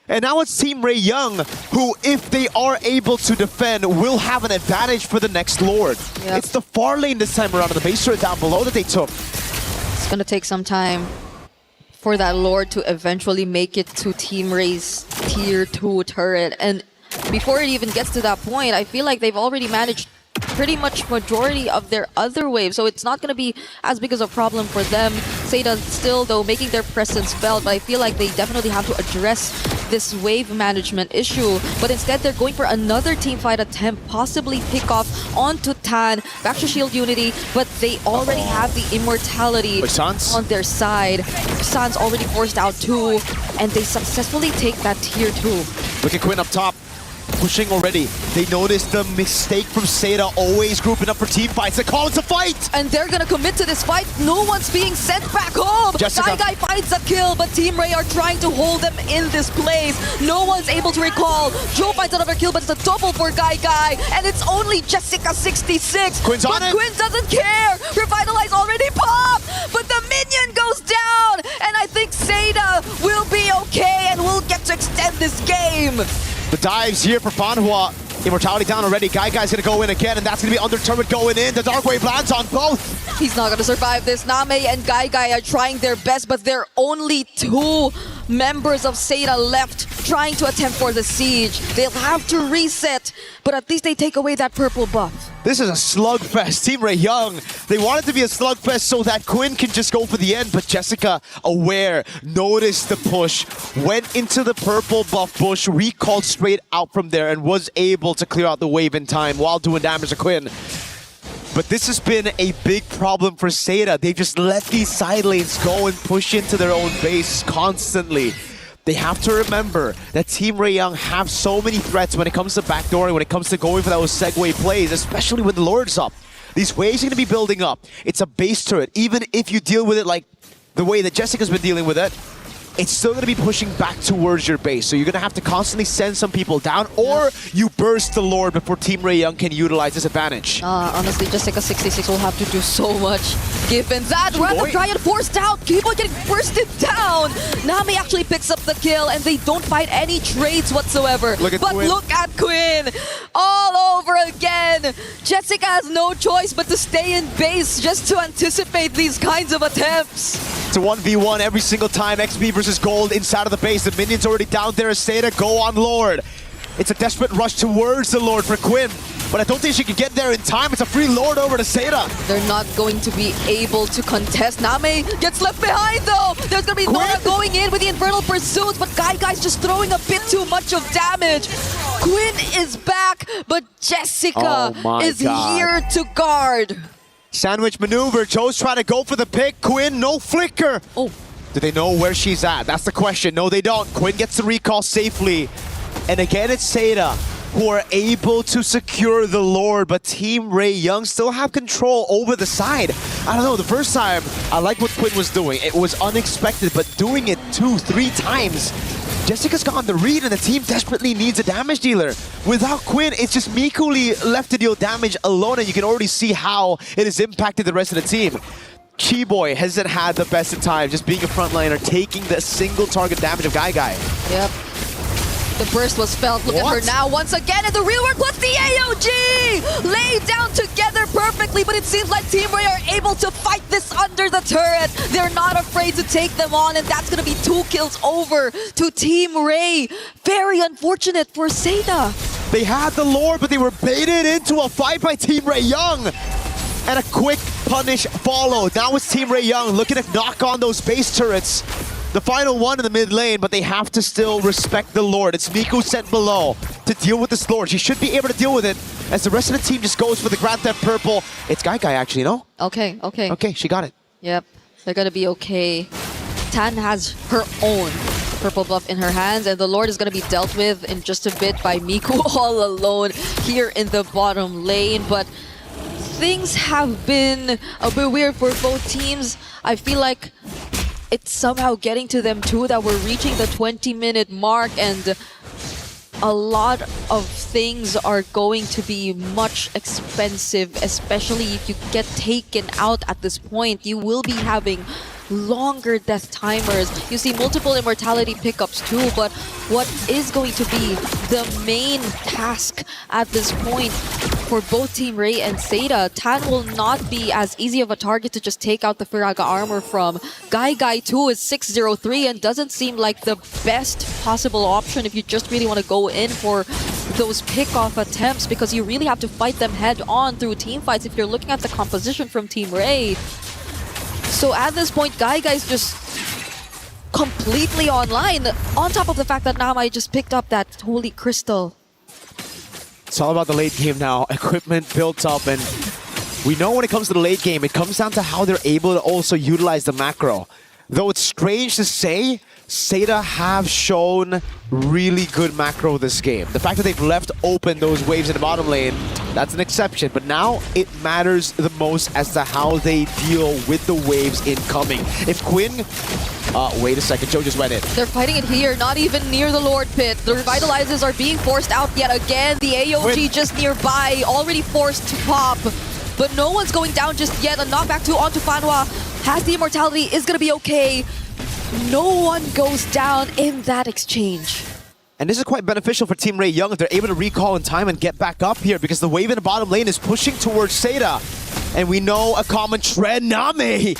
And now it's Team Ray Young, who, if they are able to defend, will have an advantage for the next Lord. Yep. It's the far lane this time around, and the base turret down below that they took. It's gonna take some time for that Lord to eventually make it to Team Ray's tier 2 turret. And before it even gets to that point, I feel like they've already managed pretty much majority of their other waves, so it's not going to be as big as a problem for them. Seda still, though, making their presence felt, but I feel like they definitely have to address this wave management issue. But instead, they're going for another team fight attempt, possibly pick off onto Tan, back to Shield Unity, but they already have the immortality on their side. San's already forced out 2, and they successfully take that tier 2. Look at Quinn up top. Pushing already. They noticed the mistake from Seda, always grouping up for team fights. They call it to fight! And they're gonna commit to this fight. No one's being sent back home! Jessica. Guy finds a kill, but Team Ray are trying to hold them in this place. No one's able to recall. Joe finds another kill, but it's a double for Guy, and it's only Jessica66. Quinn's on but it. Quinn doesn't care! Revitalize already popped! But the minion goes down! And I think Seda will be okay and will get to extend this game. The dives here for Fanhua. Immortality down already. Guy's gonna go in again, and that's gonna be under turret going in. The Dark Wave lands on both. He's not gonna survive this. Name and Guy are trying their best, but there are only 2 members of Seda left trying to attempt for the siege. They'll have to reset, but at least they take away that purple buff. This is a slugfest. Team Ray Young, they want it to be a slugfest so that Quinn can just go for the end, but Jessica, aware, noticed the push, went into the purple buff bush, recalled straight out from there, and was able to clear out the wave in time while doing damage to Quinn. But this has been a big problem for Seda. They just let these side lanes go and push into their own base constantly. They have to remember that Team Ray Young have so many threats when it comes to backdooring, when it comes to going for those segue plays, especially when the Lord's up. These waves are going to be building up. It's a base turret. Even if you deal with it like the way that Jessica's been dealing with it, it's still going to be pushing back towards your base. So you're going to have to constantly send some people down, or you burst the Lord before Team Ray Young can utilize this advantage. Honestly, Jessica66 will have to do so much. Given that, Random Giant forced out, Keyboy getting bursted down. Nami actually picks up the kill, and they don't fight any trades whatsoever. Look at Quinn. Look at Quinn, all over again. Jessica has no choice but to stay in base just to anticipate these kinds of attempts. It's a 1v1 every single time. XP versus Gold inside of the base. The minion's already down there. Seda, go on Lord. It's a desperate rush towards the Lord for Quinn, but I don't think she can get there in time. It's a free Lord over to Seda. They're not going to be able to contest. Name gets left behind though. There's going to be Nora going in with the Infernal Pursuits, but Guy's just throwing a bit too much of damage. Quinn is back, but Jessica is here to guard. Sandwich maneuver. Joe's trying to go for the pick. Quinn, no flicker. Oh. Do they know where she's at? That's the question. No, they don't. Quinn gets the recall safely. And again, it's Seda who are able to secure the Lord, but Team Ray Young still have control over the side. I don't know, the first time, I like what Quinn was doing. It was unexpected, but doing it 2-3 times, Jessica's gotten the read and the team desperately needs a damage dealer. Without Quinn, it's just Mikuli left to deal damage alone, and you can already see how it has impacted the rest of the team. Keyboy hasn't had the best of times, just being a frontliner, taking the single target damage of Guy. Yep. The burst was felt. Look at her now once again, and the real work plus the AOG! Laid down together perfectly, but it seems like Team Ray are able to fight this under the turret. They're not afraid to take them on, and that's going to be 2 kills over to Team Ray. Very unfortunate for Seda. They had the Lord, but they were baited into a fight by Team Ray Young. And a quick punish followed. Now it's Team Ray Young looking to knock on those base turrets. The final one in the mid lane, but they have to still respect the Lord. It's Miku sent below to deal with this Lord. She should be able to deal with it as the rest of the team just goes for the Grand Theft Purple. It's Guy actually, no? Okay. Okay, she got it. Yep, they're gonna be okay. Tan has her own purple buff in her hands, and the Lord is gonna be dealt with in just a bit by Miku all alone here in the bottom lane, but things have been a bit weird for both teams. I feel like it's somehow getting to them too, that we're reaching the 20-minute mark, and a lot of things are going to be much expensive, especially if you get taken out at this point. You will be having longer death timers. You see multiple immortality pickups too, but what is going to be the main task at this point for both Team Ray and Seda? Tan will not be as easy of a target to just take out the Firaga armor from. Guy too is 603 and doesn't seem like the best possible option if you just really want to go in for those pickoff attempts because you really have to fight them head on through team fights if you're looking at the composition from Team Ray. So at this point, Gai's just completely online, on top of the fact that Namai just picked up that holy crystal. It's all about the late game now. Equipment built up, and we know when it comes to the late game, it comes down to how they're able to also utilize the macro. Though it's strange to say, Seda have shown really good macro this game. The fact that they've left open those waves in the bottom lane, that's an exception. But now it matters the most as to how they deal with the waves incoming. If Quinn... wait a second, Joe just went in. They're fighting it here, not even near the Lord Pit. The Revitalizers are being forced out yet again. The AOG just nearby, already forced to pop. But no one's going down just yet. A knockback onto Fanhua. Has the immortality, is going to be okay. No one goes down in that exchange. And this is quite beneficial for Team Ray Young if they're able to recall in time and get back up here, because the wave in the bottom lane is pushing towards Seda. And we know a common trend, Name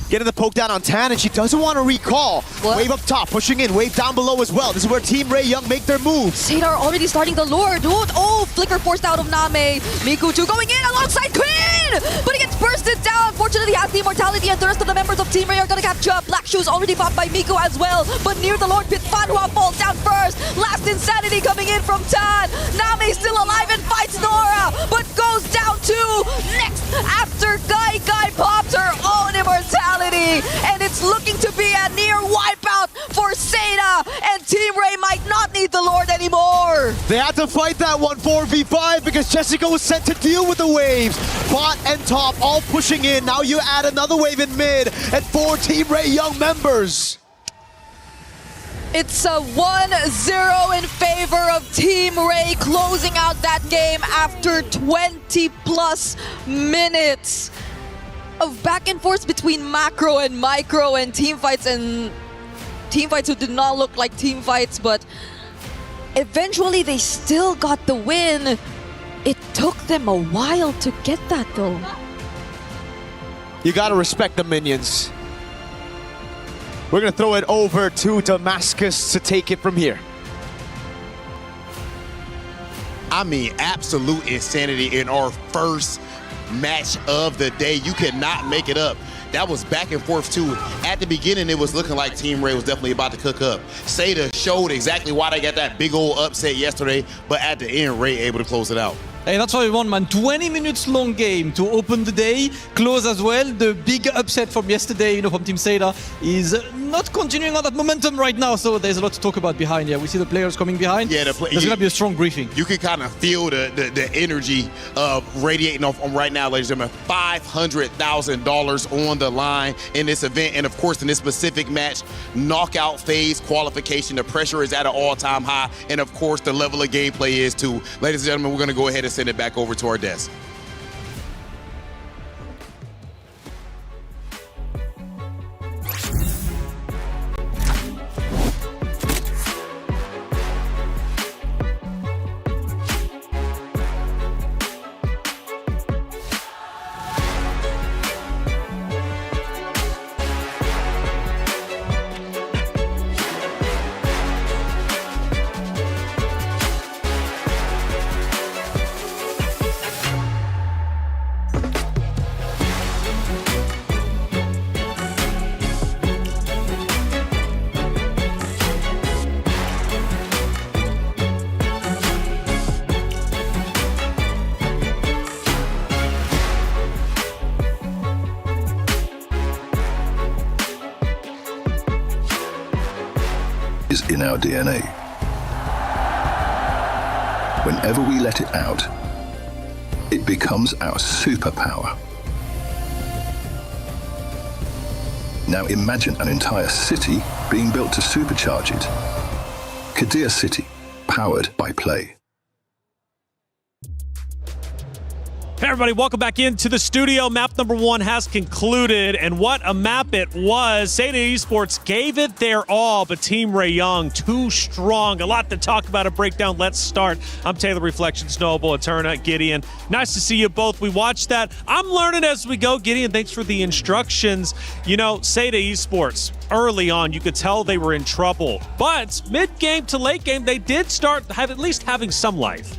getting the poke down on Tan, and she doesn't want to recall. What? Wave up top, pushing in, wave down below as well. This is where Team Ray Young make their moves. Seda are already starting the Lord. Oh, flicker forced out of Name. Miku2 going in alongside Quinn, but he gets bursted down. Fortunately, he has the immortality, and the rest of the members of Team Ray are going to catch up. Black Shoes already popped by Miku as well, but near the Lord Pit, Fanhua falls down first. Last Insanity coming in from Tan. Name still alive and fights Nora, but goes down too. Next, after Gai pops her own immortality, and it's looking to be a near wipeout for Seda, and Team Ray might not need the Lord anymore. They had to fight that one 4v5 because Jessica was sent to deal with the waves. Bot and top all pushing in. Now you add another wave in mid and 4 Team Ray Young members. It's a 1-0 in favor of Team Ray, closing out that game after 20 plus minutes of back and forth between macro and micro and team fights who did not look like team fights, but eventually they still got the win. It took them a while to get that though. You gotta respect the minions. We're gonna throw it over to Damascus to take it from here. I mean, absolute insanity in our first match of the day. You cannot make it up. That was back and forth too. At the beginning, it was looking like Team Ray was definitely about to cook up. Seda showed exactly why they got that big old upset yesterday, but at the end, Ray able to close it out. Hey, that's what we want, man. 20 minutes long game to open the day, close as well. The big upset from yesterday, from Team Seda is not continuing on that momentum right now, so there's a lot to talk about behind here. We see the players coming behind. Yeah, there's going to be a strong briefing. You can kind of feel the energy radiating off right now, ladies and gentlemen. $500,000 on the line in this event, and of course in this specific match, knockout phase qualification. The pressure is at an all-time high, and of course the level of gameplay is too. Ladies and gentlemen, we're going to go ahead and send it back over to our desk. Is in our DNA. Whenever we let it out, it becomes our superpower. Now imagine an entire city being built to supercharge it. Kadir City, powered by Play. Hey everybody, welcome back into the studio. Map number 1 has concluded, and what a map it was. Seda Esports gave it their all, but Team Ray Young, too strong. A lot to talk about, a breakdown. Let's start. I'm Taylor Reflections, Noble, Eterna, Gideon. Nice to see you both. We watched that. I'm learning as we go. Gideon, thanks for the instructions. You know, Seda Esports, early on, you could tell they were in trouble. But mid-game to late game, they did start at least having some life.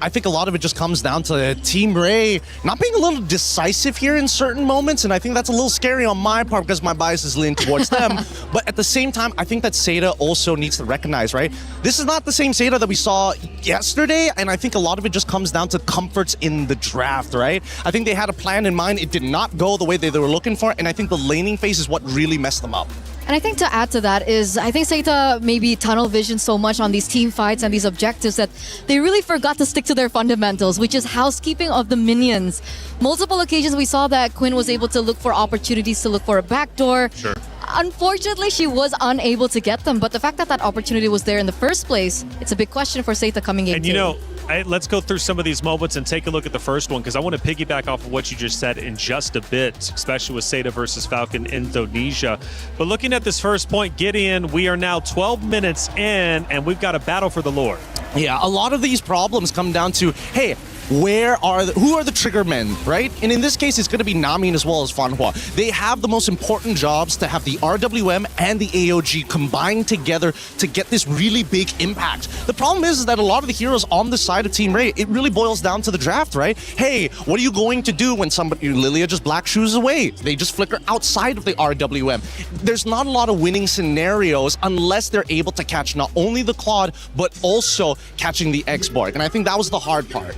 I think a lot of it just comes down to Team Ray not being a little decisive here in certain moments, and I think that's a little scary on my part because my bias is leaning towards them. But at the same time, I think that Seda also needs to recognize, right? This is not the same Seda that we saw yesterday, and I think a lot of it just comes down to comforts in the draft, right? I think they had a plan in mind. It did not go the way they were looking for, and I think the laning phase is what really messed them up. And I think to add to that is, I think Seita maybe tunnel vision so much on these team fights and these objectives that they really forgot to stick to their fundamentals, which is housekeeping of the minions. Multiple occasions we saw that Quinn was able to look for opportunities to look for a backdoor. Sure. Unfortunately, she was unable to get them, but the fact that that opportunity was there in the first place, it's a big question for Seita coming in. And you know, let's go through some of these moments and take a look at the first one, because I want to piggyback off of what you just said in just a bit, especially with Seda versus Falcon Indonesia. But looking at this first point, Gideon, we are now 12 minutes in, and we've got a battle for the Lord. Yeah, a lot of these problems come down to, hey, who are the trigger men, right? And in this case, it's going to be Namin as well as Fanhua. They have the most important jobs to have the RWM and the AOG combined together to get this really big impact. The problem is that a lot of the heroes on the side of Team Ray, it really boils down to the draft, right? Hey, what are you going to do when Lilia just black shoes away? They just flicker outside of the RWM. There's not a lot of winning scenarios unless they're able to catch not only the Claude, but also catching the X-Borg. And I think that was the hard part.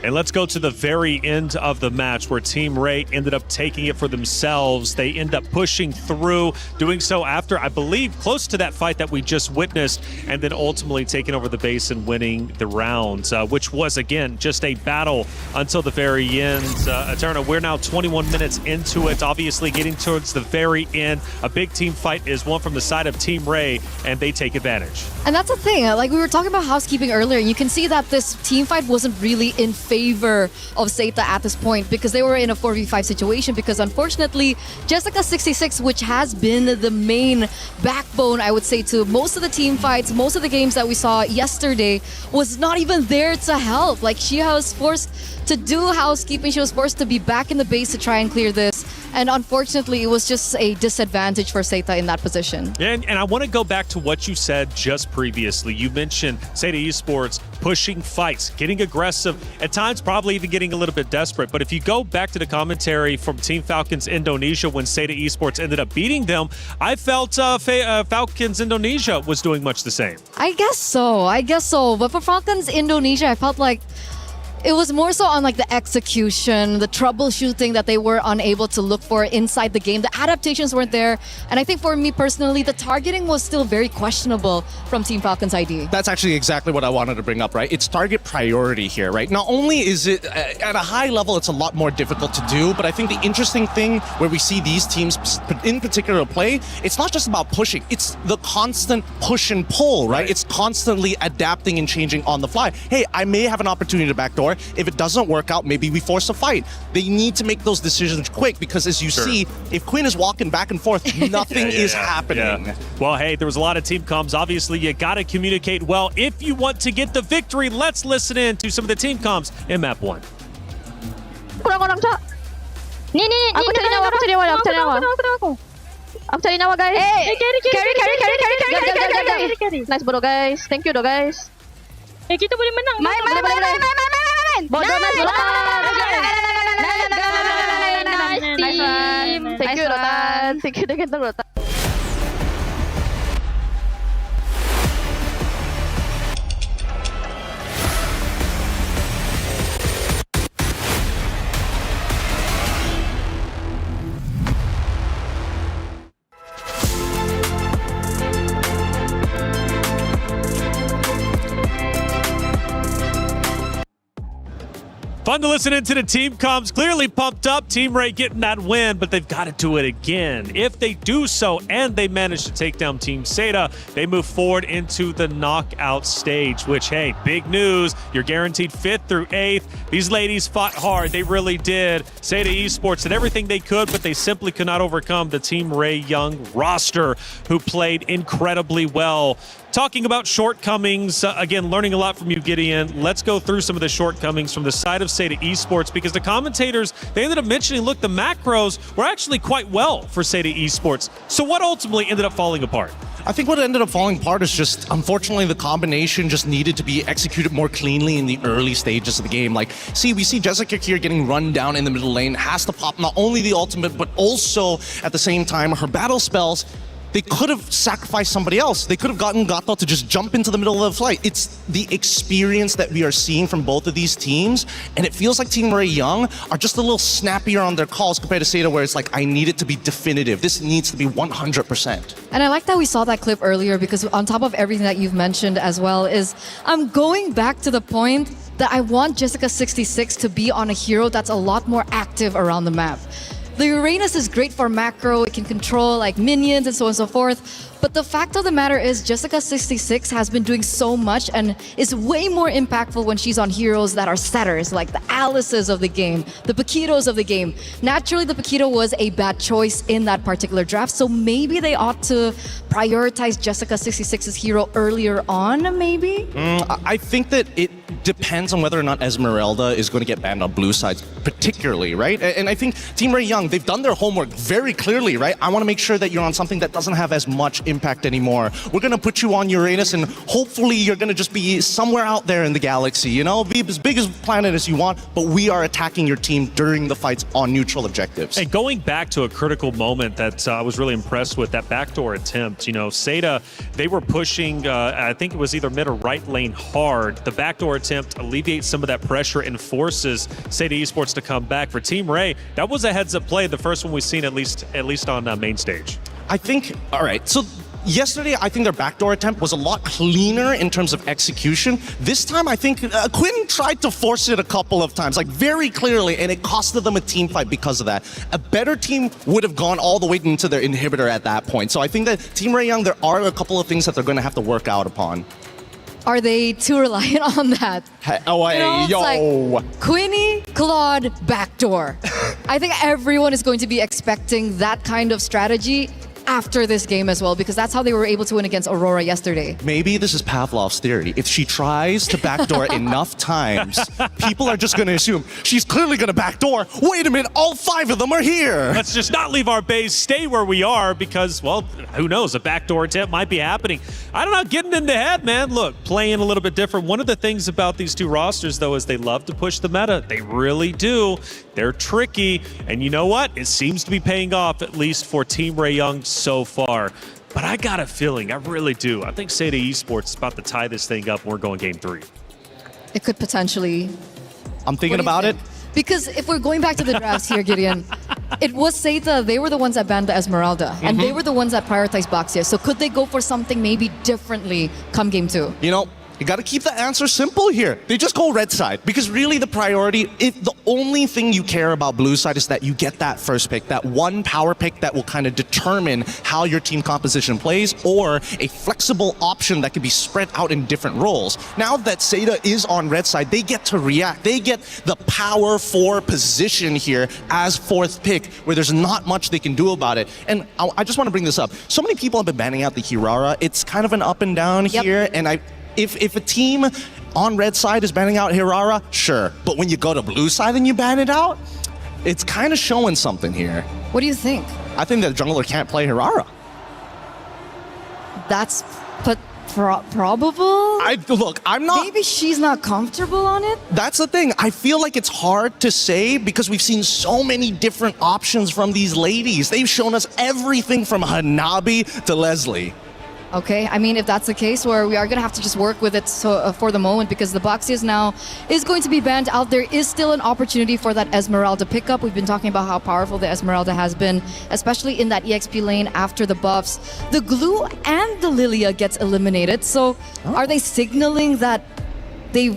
And let's go to the very end of the match where Team Ray ended up taking it for themselves. They end up pushing through, doing so after, I believe, close to that fight that we just witnessed, and then ultimately taking over the base and winning the round, which was, again, just a battle until the very end. Eterna, we're now 21 minutes into it, obviously getting towards the very end. A big team fight is won from the side of Team Ray, and they take advantage. And that's the thing, like we were talking about housekeeping earlier, you can see that this team fight wasn't really in favor of Seita at this point because they were in a 4v5 situation, because unfortunately Jessica26, which has been the main backbone, I would say, to most of the team fights, most of the games that we saw yesterday, was not even there to help. Like, she was forced to do housekeeping, she was forced to be back in the base to try and clear this, and unfortunately it was just a disadvantage for Seita in that position. And I want to go back to what you said just previously. You mentioned Seita Esports pushing fights, getting aggressive, at times probably even getting a little bit desperate. But if you go back to the commentary from Team Falcons Indonesia when Seita Esports ended up beating them, I felt Falcons Indonesia was doing much the same. I guess so. But for Falcons Indonesia, I felt like it was more so on like the execution, the troubleshooting that they were unable to look for inside the game. The adaptations weren't there. And I think for me personally, the targeting was still very questionable from Team Falcons ID. That's actually exactly what I wanted to bring up, right? It's target priority here, right? Not only is it at a high level, it's a lot more difficult to do, but I think the interesting thing where we see these teams in particular play, it's not just about pushing, it's the constant push and pull, right? It's constantly adapting and changing on the fly. Hey, I may have an opportunity to backdoor. If it doesn't work out, maybe we force a fight. They need to make those decisions quick because, as you see, if Quinn is walking back and forth, nothing is happening. Yeah. Well, hey, there was a lot of team comms. Obviously, you got to communicate well if you want to get the victory. Let's listen in to some of the team comms in map 1. Kurang orang, Cak. Ni. Aku cari nyawa. Aku cari nyawa, guys. Carry. Nice, bro, guys. Thank you, guys. Kita boleh menang. Main. Bodoh, nice. Nice one. Thank you, Rotan. Thank you, Rotan. Fun to listen into the team comms. Clearly pumped up. Team Ray getting that win, but they've got to do it again. If they do so and they manage to take down Team Seita, they move forward into the knockout stage, which, hey, big news. You're guaranteed 5th through 8th. These ladies fought hard. They really did. Seita Esports did everything they could, but they simply could not overcome the Team Ray Young roster, who played incredibly well. talking about shortcomings, again, learning a lot from you, Gideon. Let's go through some of the shortcomings from the side of Seda Esports, because the commentators, they ended up mentioning, look, the macros were actually quite well for Seda Esports. So what ultimately ended up falling apart? I think what ended up falling apart is just, unfortunately, the combination just needed to be executed more cleanly in the early stages of the game. Like, we see Jessica here getting run down in the middle lane, has to pop not only the ultimate, but also, at the same time, her battle spells. They could have sacrificed somebody else. They could have gotten Gato to just jump into the middle of the fight. It's the experience that we are seeing from both of these teams, and it feels like Team Ray Young are just a little snappier on their calls compared to Seda, where it's like, I need it to be definitive. This needs to be 100%. And I like that we saw that clip earlier, because on top of everything that you've mentioned as well is, I'm going back to the point that I want Jessica26 to be on a hero that's a lot more active around the map. The Uranus is great for macro, it can control like minions and so on and so forth. But the fact of the matter is Jessica26 has been doing so much and is way more impactful when she's on heroes that are setters, like the Alices of the game, the Paquitos of the game. Naturally, the Paquito was a bad choice in that particular draft, so maybe they ought to prioritize Jessica26's hero earlier on, maybe? I think that it depends on whether or not Esmeralda is going to get banned on blue sides, particularly, right? And I think Team Ray Young, they've done their homework very clearly, right? I want to make sure that you're on something that doesn't have as much impact anymore. We're going to put you on Uranus, and hopefully you're going to just be somewhere out there in the galaxy, you know? Be as big a planet as you want, but we are attacking your team during the fights on neutral objectives. And going back to a critical moment that I was really impressed with, that backdoor attempt. You know, Seda, they were pushing, I think it was either mid or right lane hard. The backdoor attempt alleviates some of that pressure and forces Seda Esports to come back. For Team Ray, that was a heads-up play, the first one we've seen at least on main stage. I think, all right, so yesterday, I think their backdoor attempt was a lot cleaner in terms of execution. This time, I think Quinn tried to force it a couple of times, like very clearly, and it costed them a team fight because of that. A better team would have gone all the way into their inhibitor at that point. So I think that Team Ray Young, there are a couple of things that they're going to have to work out upon. Are they too reliant on that? Like Quinny, Claude, backdoor. I think everyone is going to be expecting that kind of strategy after this game as well, because that's how they were able to win against Aurora yesterday. Maybe this is Pavlov's theory. If she tries to backdoor enough times, people are just going to assume she's clearly going to backdoor. Wait a minute, all 5 of them are here. Let's just not leave our base, stay where we are, because, well, who knows, a backdoor attempt might be happening. I don't know, getting in the head, man. Look, playing a little bit different. One of the things about these two rosters, though, is they love to push the meta. They really do. They're tricky, and you know what? It seems to be paying off, at least for Team Ray Young so far. But I got a feeling, I really do. I think Seda Esports is about to tie this thing up and we're going game 3. It could potentially. I'm thinking about it. Because if we're going back to the drafts here, Gideon, it was Seda, they were the ones that banned the Esmeralda, and they were the ones that prioritized Baxia. So could they go for something maybe differently come game 2? You know, you got to keep the answer simple here. They just go red side, because really the priority, if the only thing you care about blue side is that you get that first pick, that one power pick that will kind of determine how your team composition plays, or a flexible option that can be spread out in different roles. Now that Seda is on red side, they get to react. They get the power 4 position here as 4th pick, where there's not much they can do about it. And I just want to bring this up. So many people have been banning out the Hirara. It's kind of an up and down here, and If a team on red side is banning out Hirara, sure. But when you go to blue side and you ban it out, it's kind of showing something here. What do you think? I think that jungler can't play Hirara. That's probable? Look, I'm not... Maybe she's not comfortable on it? That's the thing. I feel like it's hard to say because we've seen so many different options from these ladies. They've shown us everything from Hanabi to Leslie. Okay, I mean, if that's the case, where we are going to have to just work with it for the moment, because the Baxias now is going to be banned out. There is still an opportunity for that Esmeralda pickup. We've been talking about how powerful the Esmeralda has been, especially in that EXP lane after the buffs. The Glue and the Lilia gets eliminated. So are they signaling that they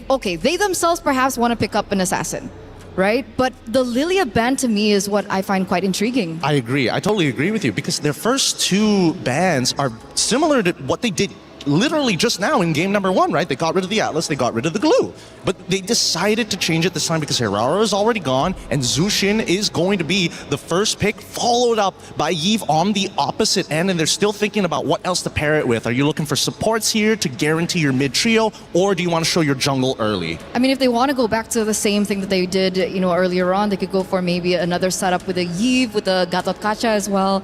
themselves perhaps want to pick up an assassin? Right? But the Lilia ban to me is what I find quite intriguing. I agree. I totally agree with you, because their first 2 bans are similar to what they did literally just now in game number 1, right? They got rid of the Atlas, they got rid of the glue. But they decided to change it this time because Hirara is already gone and Zushin is going to be the first pick, followed up by Yves on the opposite end, and they're still thinking about what else to pair it with. Are you looking for supports here to guarantee your mid trio, or do you want to show your jungle early? I mean, if they want to go back to the same thing that they did, earlier on, they could go for maybe another setup with a Yves, with a Gatot Kacha as well.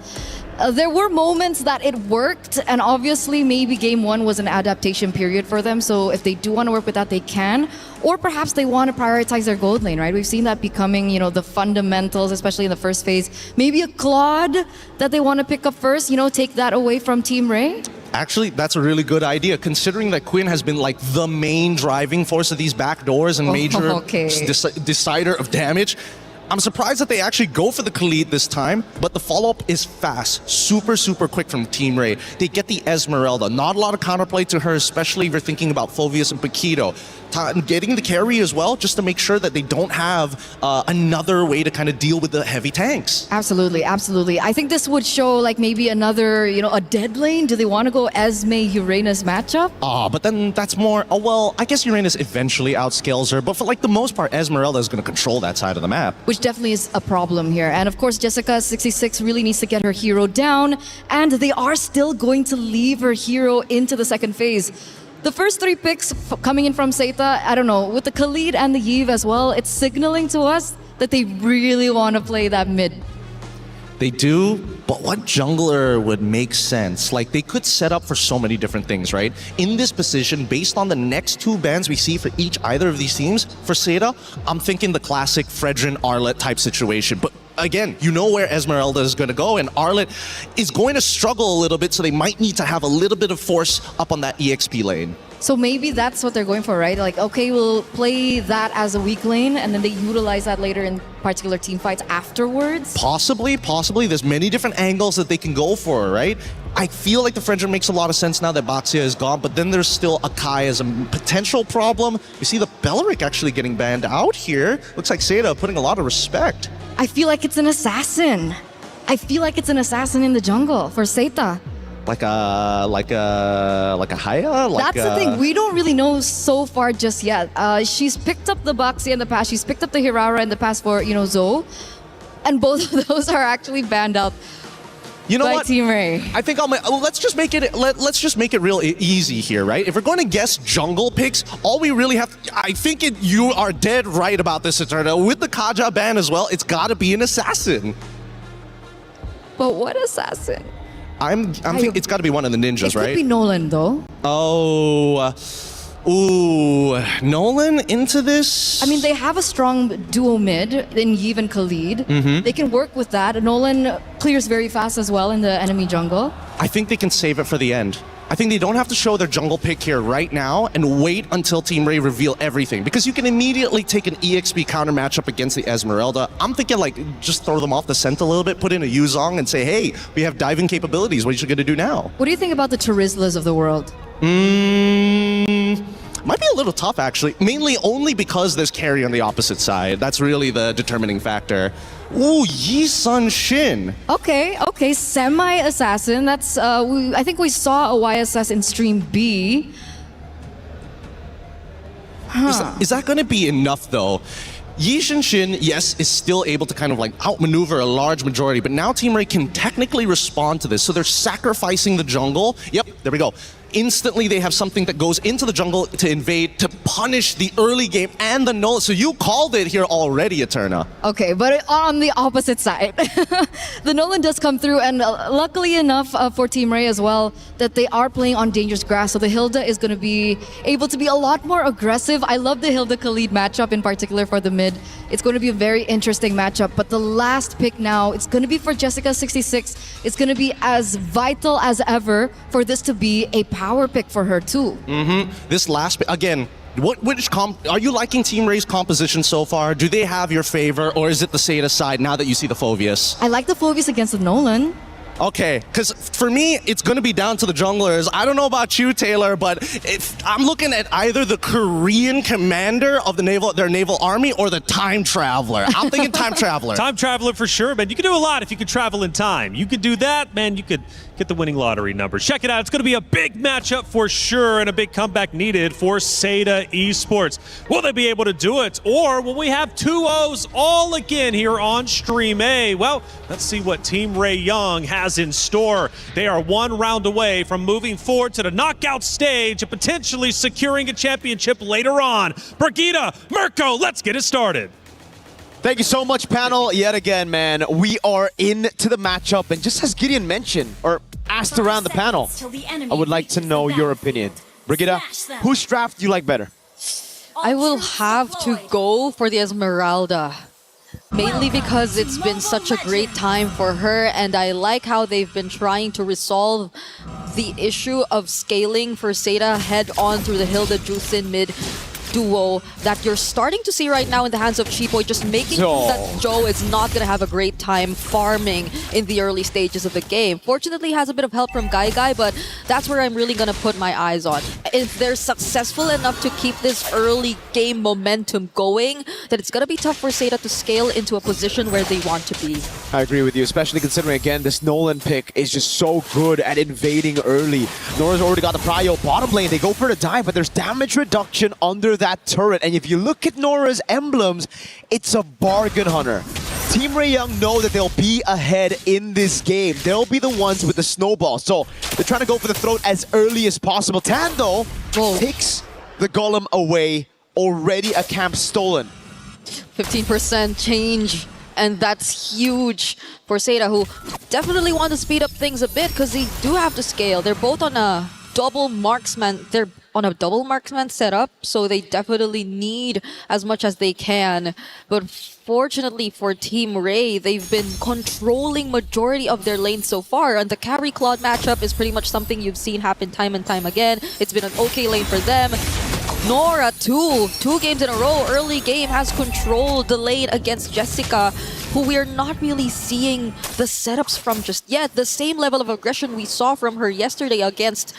There were moments that it worked, and obviously maybe game 1 was an adaptation period for them, so if they do want to work with that, they can. Or perhaps they want to prioritize their gold lane, right? We've seen that becoming, the fundamentals, especially in the first phase. Maybe a Claude that they want to pick up first, take that away from Team Ray. Actually, that's a really good idea, considering that Quinn has been like the main driving force of these back doors and major decider of damage. I'm surprised that they actually go for the Khalid this time, but the follow-up is fast, super, super quick from Team Ray. They get the Esmeralda. Not a lot of counterplay to her, especially if you're thinking about Phoveus and Paquito. Getting the carry as well, just to make sure that they don't have another way to kind of deal with the heavy tanks. Absolutely, absolutely. I think this would show like maybe another, a dead lane. Do they want to go Esme-Uranus matchup? But then that's more, well, I guess Uranus eventually outscales her, but for like the most part, Esmeralda is going to control that side of the map. Which definitely is a problem here. And of course, Jessica26 really needs to get her hero down, and they are still going to leave her hero into the second phase. The first 3 picks coming in from Seita, I don't know, with the Khalid and the Yves as well, it's signaling to us that they really want to play that mid. They do, but what jungler would make sense? Like, they could set up for so many different things, right? In this position, based on the next 2 bans we see for either of these teams, for Seita, I'm thinking the classic Fredrin Arlet type situation. But again, you know where Esmeralda is going to go, and Arlet is going to struggle a little bit, so they might need to have a little bit of force up on that EXP lane. So maybe that's what they're going for, right? Like, okay, we'll play that as a weak lane, and then they utilize that later in particular team fights afterwards? Possibly. There's many different angles that they can go for, right? I feel like the Fredrin makes a lot of sense now that Baxia is gone, but then there's still Akai as a potential problem. You see the Belleric actually getting banned out here. Looks like Seita putting a lot of respect. I feel like it's an assassin. I feel like it's an assassin in the jungle for Seita. Like a Haya? That's the thing. We don't really know so far just yet. She's picked up the Baxi in the past. She's picked up the Hirara in the past for, Zoe. And both of those are actually banned out. You know by what? Team Ray. I think let's just make it real easy here, right? If we're going to guess jungle picks, all we really have, I think you are dead right about this, Eterna. With the Kaja ban as well, it's got to be an assassin. But what assassin? I'm thinking it's got to be one of the ninjas, right? It could be Nolan, though. Nolan into this? I mean, they have a strong duo mid in Yves and Khalid. They can work with that. Nolan clears very fast as well in the enemy jungle. I think they can save it for the end. I think they don't have to show their jungle pick here right now and wait until Team Ray reveal everything, because you can immediately take an EXP counter matchup against the Esmeralda. I'm thinking like just throw them off the scent a little bit, put in a Yuzong and say, hey, we have diving capabilities. What are you going to do now? What do you think about the Terizlas of the world? Might be a little tough, actually. Mainly only because there's carry on the opposite side. That's really the determining factor. Ooh, Yi Sun Shin. Okay. Semi-assassin. That's, I think we saw a YSS in Stream B. Is that going to be enough, though? Yi Shin, yes, is still able to kind of like outmaneuver a large majority, but now Team Ray can technically respond to this. So they're sacrificing the jungle. Yep, there we go. Instantly, they have something that goes into the jungle to invade, to punish the early game and the null. So you called it here already, Eterna. Okay, but on the opposite side. The Nolan does come through, and luckily enough for Team Ray as well, that they are playing on dangerous grass. So the Hilda is going to be able to be a lot more aggressive. I love the Hilda-Khalid matchup in particular for the mid. It's going to be a very interesting matchup. But the last pick now, it's going to be for Jessica26. It's going to be as vital as ever for this to be a power pick for her too. This last pick, again, are you liking Team Ray's composition so far? Do they have your favor, or is it the Seita side now that you see the Phoveus? I like the Phoveus against the Nolan. Okay, because for me, it's going to be down to the junglers. I don't know about you, Taylor, but if I'm looking at either the Korean commander of their naval army or the time traveler. I'm thinking time traveler. Time traveler for sure, man. You can do a lot if you could travel in time. You could do that, man. You could get the winning lottery numbers. Check it out. It's going to be a big matchup for sure and a big comeback needed for Seda Esports. Will they be able to do it? Or will we have 2-0s all again here on Stream A? Well, let's see what Team Ray Young has in store. They are one round away from moving forward to the knockout stage and potentially securing a championship later on. Brigitte, Mirko, let's get it started. Thank you so much, panel. Yet again, man, we are into the matchup. And just as Gideon mentioned, or asked around the panel, I would like to know your opinion. Brigitte, whose draft do you like better? I will have to go for the Esmeralda. Mainly because it's been such a great time for her, and I like how they've been trying to resolve the issue of scaling for Seda head on through the Hilda Juicin mid duo that you're starting to see right now in the hands of Chiboy, just making sure that Joe is not going to have a great time farming in the early stages of the game. Fortunately, he has a bit of help from Guy, but that's where I'm really going to put my eyes on. If they're successful enough to keep this early game momentum going, then it's going to be tough for Seda to scale into a position where they want to be. I agree with you, especially considering, again, this Nolan pick is just so good at invading early. Nora's already got the prio bottom lane. They go for the dive, but there's damage reduction under that turret. And if you look at Nora's emblems, it's a bargain hunter. Team Ray Young know that they'll be ahead in this game. They'll be the ones with the snowball. So they're trying to go for the throat as early as possible. Tan, though, takes the golem away. Already a camp stolen. 15% change. And that's huge for Seda, who definitely want to speed up things a bit because they do have to scale. They're both on a double marksman. They're on a double marksman setup, so they definitely need as much as they can. But fortunately for Team Ray, they've been controlling majority of their lanes so far. And the carry Claude matchup is pretty much something you've seen happen time and time again. It's been an okay lane for them. Nora, two games in a row, early game, has controlled the lane against Jessica, who we are not really seeing the setups from just yet. The same level of aggression we saw from her yesterday against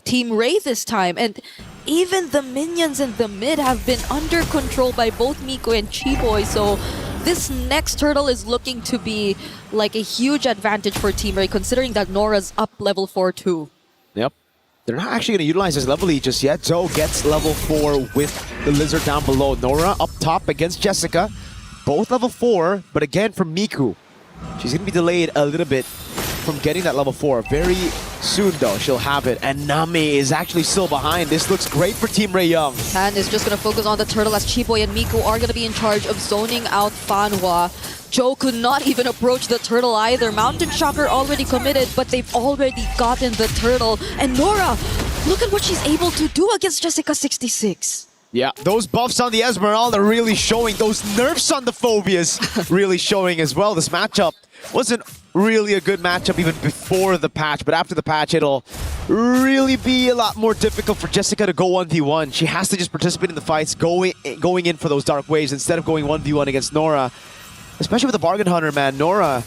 Team Ray this time. And even the minions in the mid have been under control by both Miko and Chiboy. So this next turtle is looking to be like a huge advantage for Team Ray, considering that Nora's up level 4 too. Yep. They're not actually going to utilize his level E just yet. Zoe gets level 4 with the Lizard down below. Nora up top against Jessica. Both level 4, but again from Miku. She's going to be delayed a little bit from getting that level 4. Very soon, though, she'll have it. And Nami is actually still behind. This looks great for Team Ray Young. And is just going to focus on the turtle as Chiboy and Miku are going to be in charge of zoning out Fanhua. Joe could not even approach the turtle either. Mountain Shocker already committed, but they've already gotten the turtle. And Nora, look at what she's able to do against Jessica 66. Yeah, those buffs on the Esmeralda are really showing. Those nerfs on the Phobias really showing as well. This matchup wasn't really a good matchup even before the patch, but after the patch, it'll really be a lot more difficult for Jessica to go 1v1. She has to just participate in the fights, going in for those dark waves instead of going 1v1 against Nora. Especially with the Bargain Hunter, man. Nora,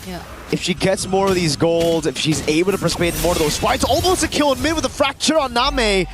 if she gets more of these golds, if she's able to participate in more of those fights, almost a kill in mid with a fracture on Name.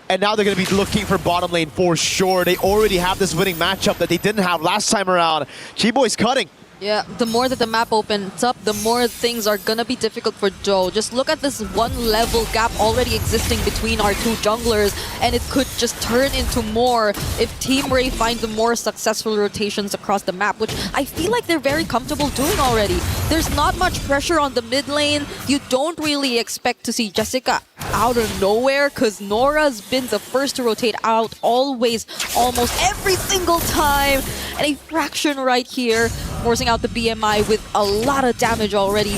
And now they're going to be looking for bottom lane for sure. They already have this winning matchup that they didn't have last time around. Chiboy's cutting. Yeah, the more that the map opens up, the more things are gonna be difficult for Joe. Just look at this one level gap already existing between our two junglers, and it could just turn into more if Team Ray finds the more successful rotations across the map, which I feel like they're very comfortable doing already. There's not much pressure on the mid lane. You don't really expect to see Jessica out of nowhere, because Nora's been the first to rotate out always, almost every single time. And a fraction right here, forcing out the BMI with a lot of damage already.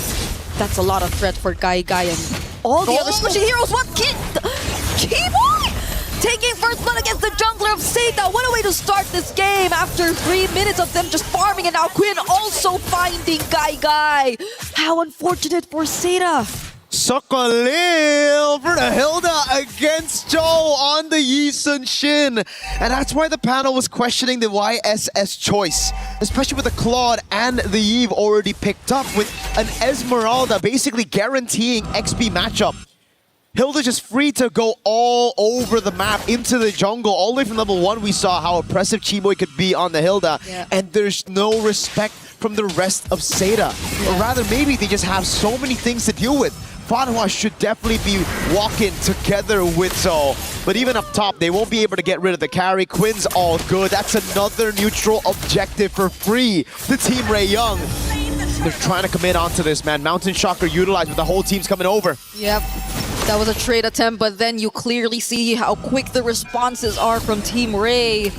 That's a lot of threat for Guy and all the other squishy heroes. What kid? Chiboy taking first blood against the jungler of Seda. What a way to start this game after 3 minutes of them just farming, and now Quinn also finding Guy. How unfortunate for Seda. Sokolil for the Hilda against Joe on the Yi Sun Shin. And that's why the panel was questioning the YSS choice, especially with the Claude and the Eve already picked up with an Esmeralda basically guaranteeing XP matchup. Hilda just free to go all over the map into the jungle. All the way from level 1 we saw how oppressive Chiboy could be on the Hilda. Yeah. And there's no respect from the rest of Seda. Or rather, maybe they just have so many things to deal with. Fanhua should definitely be walking together with Zoe. But even up top, they won't be able to get rid of the carry. Quinn's all good. That's another neutral objective for free to Team Ray Young. They're trying to commit onto this, man. Mountain Shocker utilized, but the whole team's coming over. Yep. That was a trade attempt, but then you clearly see how quick the responses are from Team Ray.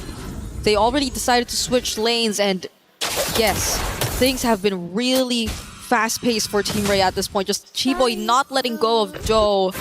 They already decided to switch lanes, and yes, things have been really fast-paced for Team Ray at this point. Just Chiboy not letting go of Joe.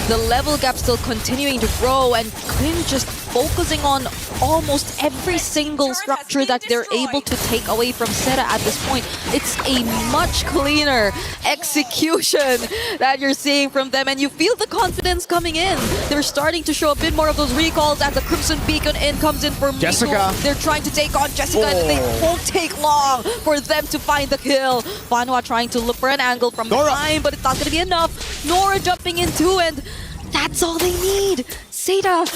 The level gap still continuing to grow, and Quinn just focusing on almost every single structure that they're able to take away from Seta at this point. It's a much cleaner execution that you're seeing from them, and you feel the confidence coming in. They're starting to show a bit more of those recalls as the Crimson Beacon in comes in for Jessica. Miko. They're trying to take on Jessica, and they won't take long for them to find the kill. Fanhua trying to look for an angle from behind, but it's not going to be enough. Nora jumping in too, and that's all they need. Seda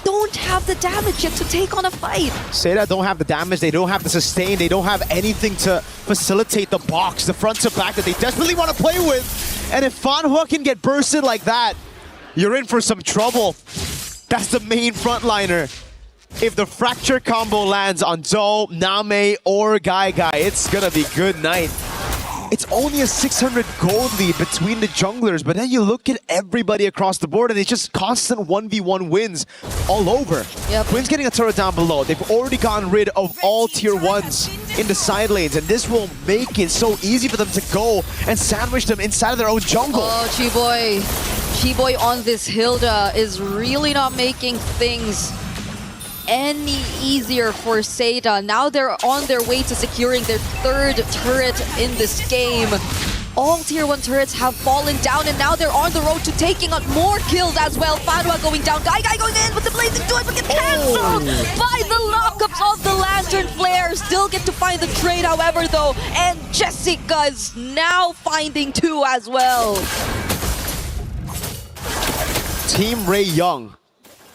don't have the damage yet to take on a fight. Seda don't have the damage, they don't have the sustain, they don't have anything to facilitate the box, the front to back that they desperately want to play with. And if Fanhua can get bursted like that, you're in for some trouble. That's the main frontliner. If the fracture combo lands on Zoe, Name, or Guy, it's gonna be good night. It's only a 600 gold lead between the junglers, but then you look at everybody across the board and it's just constant 1v1 wins all over. Yep. Quinn's getting a turret down below. They've already gotten rid of all tier 1s in the side lanes, and this will make it so easy for them to go and sandwich them inside of their own jungle. Oh, Chiboy. Chiboy on this Hilda is really not making things any easier for Seda. Now they're on their way to securing their 3rd turret in this game. All tier 1 turrets have fallen down, and now they're on the road to taking on more kills as well. Fanhua going down, Guy going in with the blazing joy, but gets cancelled by the lockups of the Lantern Flare. Still get to find the trade, however, though, and Jessica is now finding 2 as well. Team Ray Young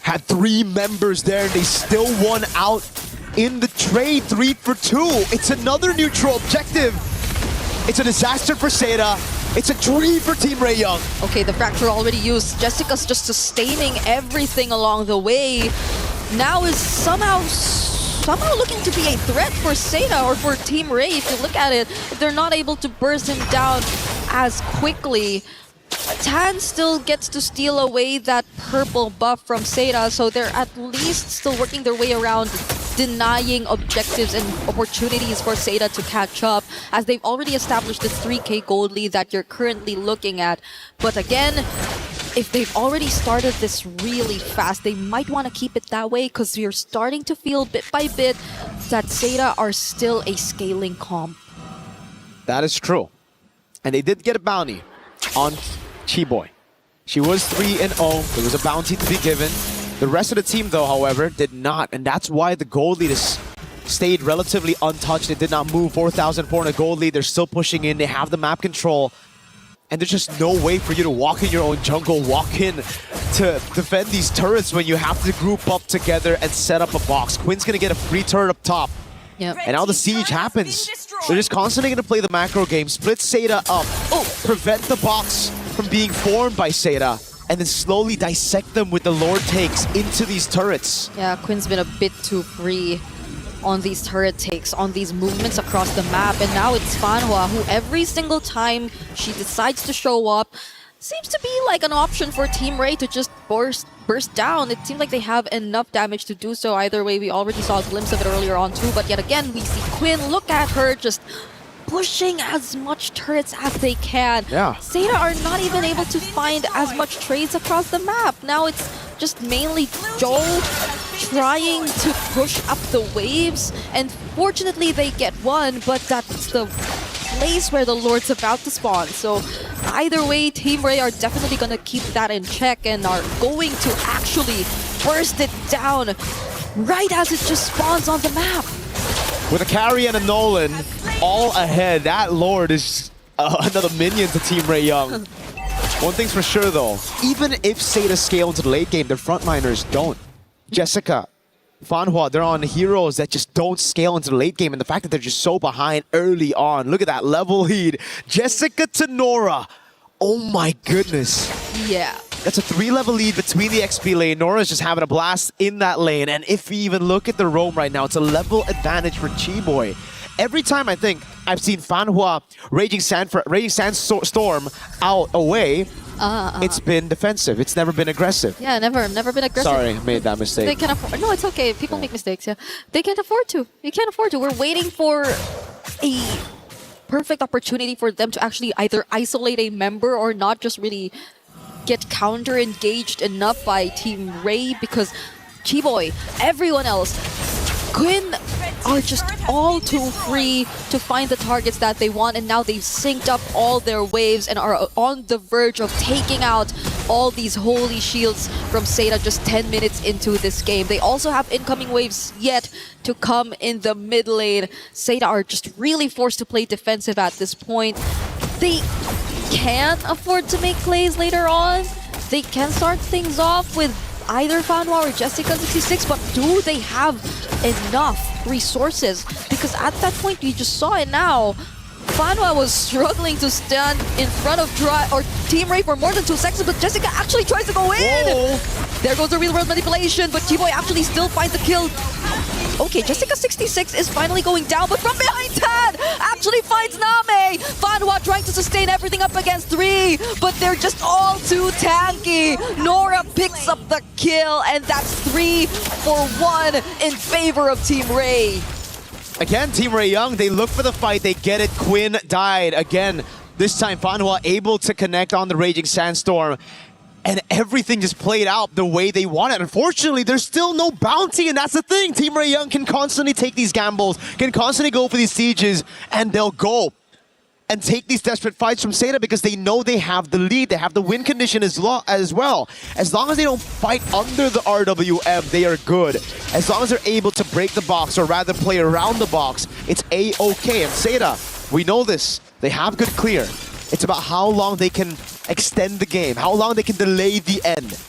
had 3 members there, and they still won out in the trade 3 for 2. It's another neutral objective. It's a disaster for Seda. It's a dream for Team Ray Young. Okay, the fracture already used. Jessica's just sustaining everything along the way. Now is somehow looking to be a threat for Seda or for Team Ray. If you look at it, if they're not able to burst him down as quickly, Tan still gets to steal away that purple buff from Seda, so they're at least still working their way around denying objectives and opportunities for Seda to catch up, as they've already established the 3k gold lead that you're currently looking at. But again, if they've already started this really fast, they might want to keep it that way, because we're starting to feel bit by bit that Seda are still a scaling comp. That is true. And they did get a bounty on Chiboy. She was 3-0. There was a bounty to be given. The rest of the team, though, however, did not. And that's why the gold lead has stayed relatively untouched. It did not move. 4,400 gold lead. They're still pushing in. They have the map control. And there's just no way for you to walk in your own jungle, walk in to defend these turrets when you have to group up together and set up a box. Quinn's going to get a free turret up top. Yep. And now the siege happens. They're just constantly going to play the macro game, split Seda up, prevent the box from being formed by Seda, and then slowly dissect them with the Lord takes into these turrets. Yeah, Quinn's been a bit too free on these turret takes, on these movements across the map, and now it's Fanhua, who every single time she decides to show up, seems to be like an option for Team Ray to just burst down. It seems like they have enough damage to do so either way. We already saw a glimpse of it earlier on too, but yet again, we see Quinn, look at her, just pushing as much turrets as they can. Yeah. Seda are not even able to find as much trades across the map. Now it's just mainly Joel trying to push up the waves, and fortunately they get one, but that's the place where the Lord's about to spawn. So either way, Team Ray are definitely going to keep that in check and are going to actually burst it down right as it just spawns on the map. With a carry and a Nolan all ahead, that Lord is another minion to Team Ray Young. One thing's for sure though, even if Seda scale into the late game, their frontliners don't. Jessica, Fanhua, they're on heroes that just don't scale into the late game, and the fact that they're just so behind early on. Look at that level lead. Jessica to Nora. Oh my goodness. Yeah. That's a 3-level lead between the XP lane. Nora's just having a blast in that lane. And if we even look at the roam right now, it's a level advantage for Chiboy. Every time I think I've seen Fanhua Raging Sandstorm out away, it's been defensive. It's never been aggressive. Yeah, never been aggressive. Sorry, I made that mistake. They can afford. No, it's okay. People make mistakes. Yeah, they can't afford to. You can't afford to. We're waiting for a perfect opportunity for them to actually either isolate a member or not just really get counter-engaged enough by Team Ray, because Chiboy, everyone else, Quinn are just all too free to find the targets that they want, and now they've synced up all their waves and are on the verge of taking out all these holy shields from Seda just 10 minutes into this game. They also have incoming waves yet to come in the mid lane. Seda are just really forced to play defensive at this point. They can't afford to make plays later on. They can start things off with either Fanhua or Jessica26, but do they have enough resources? Because at that point, you just saw it now, Fanhua was struggling to stand in front of Team Ray for more than 2 seconds, but Jessica actually tries to go in! Whoa. There goes the real-world manipulation, but Chiboy actually still finds the kill. Okay, Jessica26 is finally going down, but from behind, Tan actually finds Name! Fanhua trying to sustain everything up against 3, but they're just all too tanky. Nora picks up the kill, and that's 3 for 1 in favor of Team Ray. Again, Team Ray Young, they look for the fight, they get it. Quinn died again. This time, Fanhua able to connect on the Raging Sandstorm. And everything just played out the way they wanted. Unfortunately, there's still no bounty, and that's the thing. Team Ray Young can constantly take these gambles, can constantly go for these sieges, and they'll go and take these desperate fights from Seda because they know they have the lead. They have the win condition as well. As long as they don't fight under the RWM, they are good. As long as they're able to break the box, or rather play around the box, it's A-okay. And Seda, we know this. They have good clear. It's about how long they can extend the game, how long they can delay the end.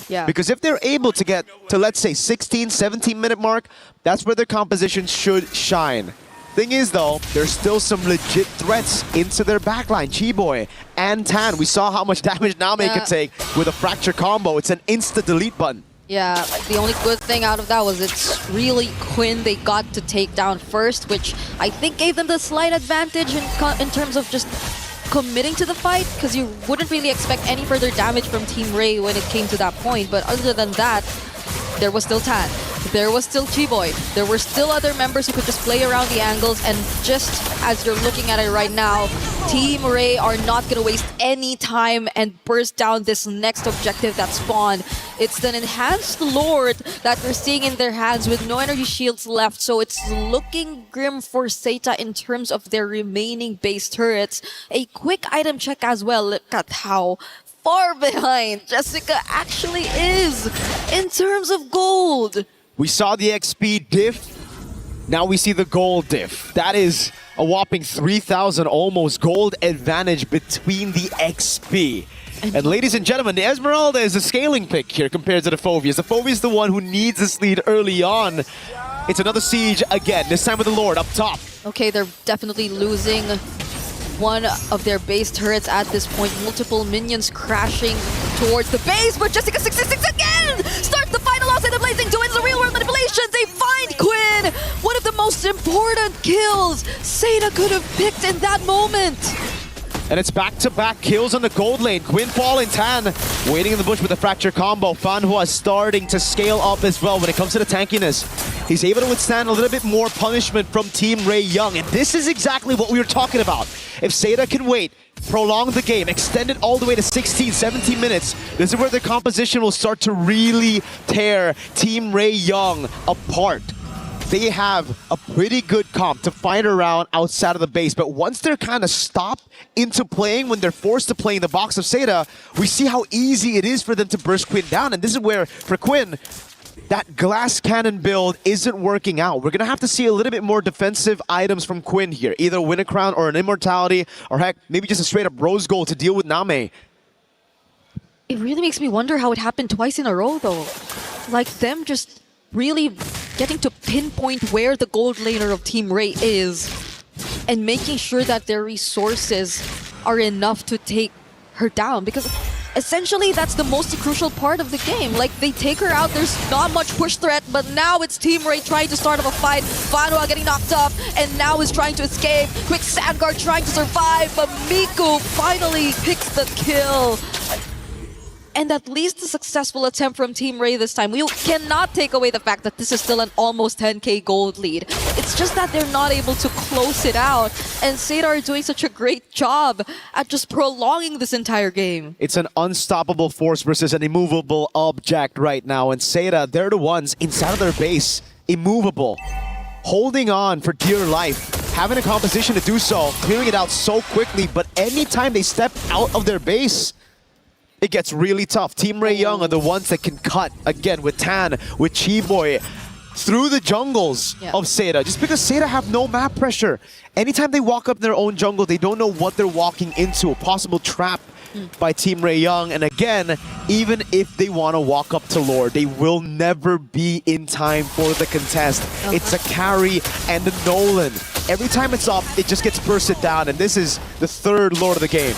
Yeah. Because if they're able to get to, let's say, 16, 17-minute mark, that's where their composition should shine. Thing is, though, there's still some legit threats into their backline. Chiboy and Tan, we saw how much damage Name could take with a fracture combo. It's an insta-delete button. Yeah, the only good thing out of that was it's really Quinn they got to take down first, which I think gave them the slight advantage in terms of just committing to the fight, because you wouldn't really expect any further damage from Team Ray when it came to that point. But other than that, there was still Tan, there was still Chiboy, there were still other members who could just play around the angles, and just as you're looking at it right now, Team Ray are not going to waste any time and burst down this next objective that spawned. It's an enhanced Lord that we're seeing in their hands with no energy shields left, so it's looking grim for Seda in terms of their remaining base turrets. A quick item check as well. Look at how far behind Jessica actually is in terms of gold. We saw the XP diff, now we see the gold diff. That is a whopping 3,000 almost gold advantage between the XP. And ladies and gentlemen, the Esmeralda is a scaling pick here compared to the Phoveus. The Phoveus is the one who needs this lead early on. It's another siege again, this time with the Lord up top. Okay, they're definitely losing one of their base turrets at this point. Multiple minions crashing towards the base, but Jessica26 again starts the fight alongside the Blazing Twins. The real-world manipulations, they find Quinn! One of the most important kills Seda could have picked in that moment. And it's back-to-back kills on the gold lane. Quinn falling, Tan waiting in the bush with a fracture combo. Fanhua starting to scale up as well when it comes to the tankiness. He's able to withstand a little bit more punishment from Team Ray Young. And this is exactly what we were talking about. If Seda can wait, prolong the game, extend it all the way to 16, 17 minutes, this is where the composition will start to really tear Team Ray Young apart. they have a pretty good comp to fight around outside of the base. But once they're kind of stopped into playing, when they're forced to play in the box of Seda, we see how easy it is for them to burst Quinn down. And this is where, for Quinn, that glass cannon build isn't working out. We're going to have to see a little bit more defensive items from Quinn here. Either win a crown or an immortality, or heck, maybe just a straight up rose gold to deal with Name. It really makes me wonder how it happened twice in a row, though. Like them just really getting to pinpoint where the gold laner of Team Ray is and making sure that their resources are enough to take her down. Because essentially, that's the most crucial part of the game. Like, they take her out, there's not much push threat, but now it's Team Ray trying to start up a fight. Fanwa getting knocked up, and now is trying to escape. Quick Sandguard trying to survive, but Miku finally picks the kill. And at least a successful attempt from Team Ray this time. We cannot take away the fact that this is still an almost 10k gold lead. It's just that they're not able to close it out. And Seda are doing such a great job at just prolonging this entire game. It's an unstoppable force versus an immovable object right now. And Seda, they're the ones inside of their base, immovable, holding on for dear life, having a composition to do so, clearing it out so quickly. But anytime they step out of their base, it gets really tough. Team Ray Young are the ones that can cut, again, with Tan, with Chiboy, through the jungles of Seda. Just because Seda have no map pressure. Anytime they walk up their own jungle, they don't know what they're walking into. A possible trap by Team Ray Young. And again, even if they want to walk up to Lord, they will never be in time for the contest. It's a carry and a Nolan. Every time it's up, it just gets bursted down. And this is the third Lord of the game.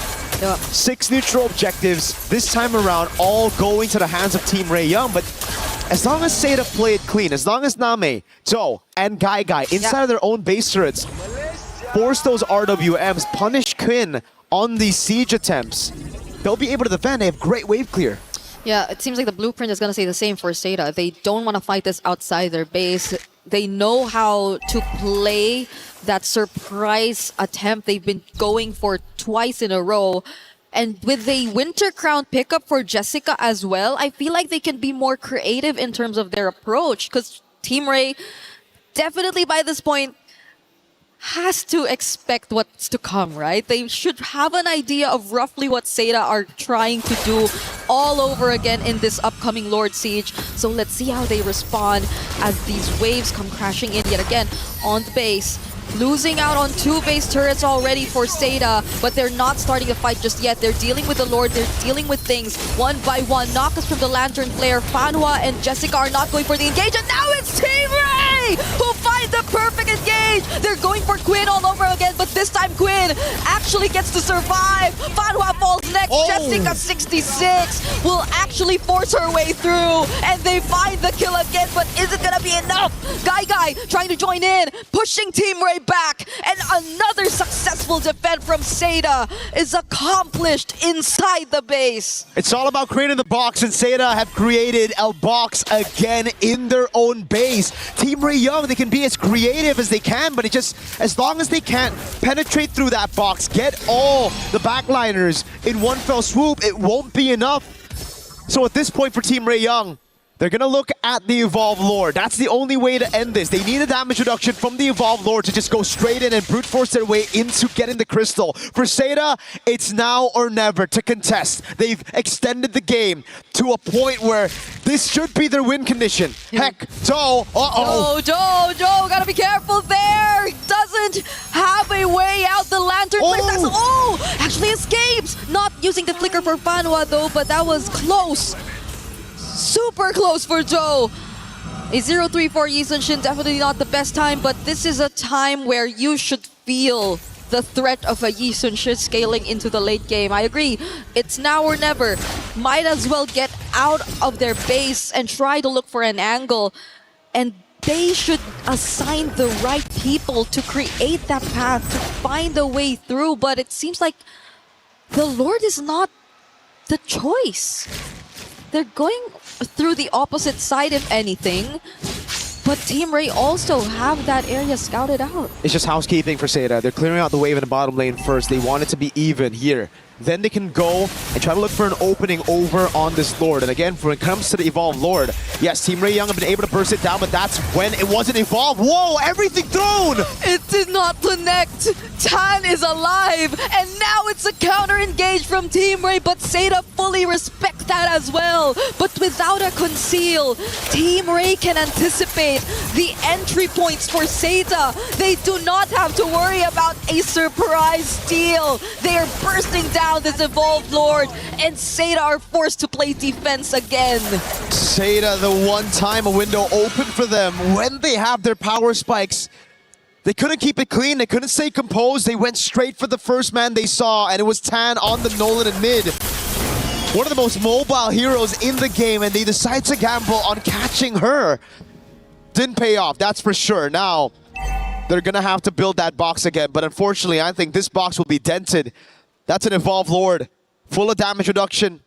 6 neutral objectives, this time around, all going to the hands of Team Ray Young. But as long as Seda play it clean, as long as Name, Joe, and Guy inside of their own base turrets, force those RWMs, punish Quinn on these siege attempts, they'll be able to defend. They have great wave clear. Yeah, it seems like the blueprint is going to say the same for Seda. They don't want to fight this outside their base. They know how to play that surprise attempt they've been going for twice in a row. And with the Winter Crown pickup for Jessica as well, I feel like they can be more creative in terms of their approach. Because Team Ray, definitely by this point, has to expect what's to come, right? They should have an idea of roughly what Seda are trying to do all over again in this upcoming Lord Siege. So let's see how they respond as these waves come crashing in yet again on the base. Losing out on 2 base turrets already for Seda, but they're not starting a fight just yet. They're dealing with the Lord, they're dealing with things one by one. Knockus from the Lantern Flare, Fanwa and Jessica are not going for the engage, and now it's Team Ray who find the perfect engage! They're going for Quinn all over again, but this time Quinn actually gets to survive. Fanwa falls next, Jessica 66 will actually force her way through, and they find the kill again, but is it gonna be enough? Guy trying to join in, pushing Team Ray back, and another successful defense from Seda is accomplished inside the base. It's all about creating the box, and Seda have created a box again in their own base. Team Ray Young, they can be as creative as they can, but it just, as long as they can't penetrate through that box, get all the backliners in one fell swoop, it won't be enough. So at this point for Team Ray Young, they're going to look at the Evolved Lord. That's the only way to end this. They need a damage reduction from the Evolved Lord to just go straight in and brute force their way into getting the crystal. For Seda, it's now or never to contest. They've extended the game to a point where this should be their win condition. Heck, Joe, Joe, gotta be careful there. Doesn't have a way out. The Lantern actually escapes. Not using the flicker for Fanwa though, but that was close. Super close for Joe. A 0-3 for Yi Sun-shin, definitely not the best time, but this is a time where you should feel the threat of a Yi Sun-shin scaling into the late game. I agree, it's now or never. Might as well get out of their base and try to look for an angle. And they should assign the right people to create that path, to find a way through, but it seems like the Lord is not the choice. They're going through the opposite side, if anything. But Team Ray also have that area scouted out. It's just housekeeping for Seda. They're clearing out the wave in the bottom lane first. They want it to be even here. then they can go and try to look for an opening over on this Lord. And again, when it comes to the Evolve Lord, yes, Team Ray Young have been able to burst it down, but that's when it wasn't Evolve. Whoa, everything thrown! It did not connect. Tan is alive, and now it's a counter engage from Team Ray, but Seda fully respects that as well. But without a conceal, Team Ray can anticipate the entry points for Seda. They do not have to worry about a surprise steal. They are bursting down this Evolved Lord, and Seda are forced to play defense again. Seda, the one time a window opened for them when they have their power spikes. They couldn't keep it clean, they couldn't stay composed, they went straight for the first man they saw, and it was Tan on the Nolan in mid. One of the most mobile heroes in the game, and they decide to gamble on catching her. Didn't pay off, that's for sure. Now, they're gonna have to build that box again, but unfortunately, I think this box will be dented. That's an Evolved Lord, full of damage reduction.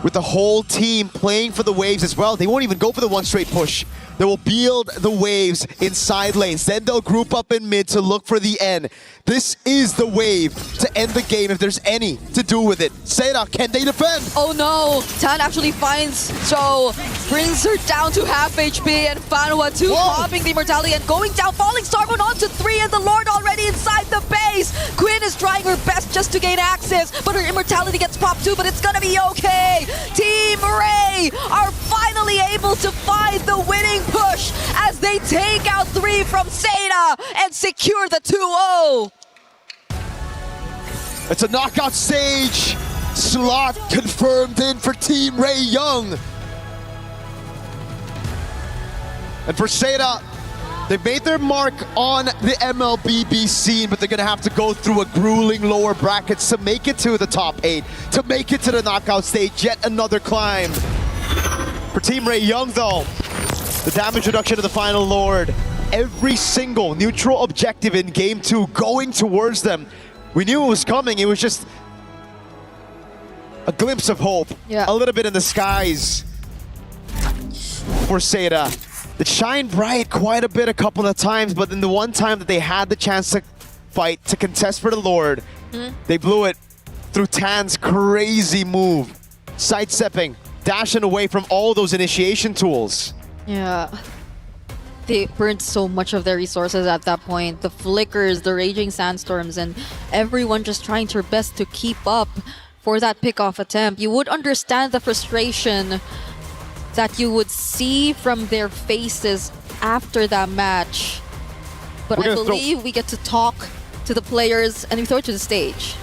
With the whole team playing for the waves as well. They won't even go for the one straight push. They will build the waves in side lanes. Then they'll group up in mid to look for the end. This is the wave to end the game if there's any to do with it. Seda, can they defend? Oh no, Tan actually finds Joe, brings her down to half HP, and Fanwa too, popping the immortality and going down. Falling Star going on to 3, and the Lord already inside the base. Quinn is trying her best just to gain access, but her immortality gets popped too, but it's gonna be okay. Team Ray are finally able to find the winning push as they take out 3 from Seda and secure the 2-0. It's a knockout stage. Slot confirmed in for Team Ray Young. And for Seda, they've made their mark on the MLBB scene, but they're gonna have to go through a grueling lower brackets to make it to the top 8, to make it to the knockout stage. Yet another climb. For Team Ray Young though, the damage reduction of the final Lord, every single neutral objective in Game 2 going towards them. We knew it was coming, it was just a glimpse of hope. Yeah. A little bit in the skies for Seda. It shined bright quite a bit a couple of times, but then the one time that they had the chance to fight, to contest for the Lord, they blew it through Tan's crazy move. Sidestepping, dashing away from all those initiation tools. Yeah. They burned so much of their resources at that point. The flickers, the raging sandstorms, and everyone just trying their best to keep up for that pick-off attempt. You would understand the frustration that you would see from their faces after that match. But I believe we get to talk to the players and we throw it to the stage.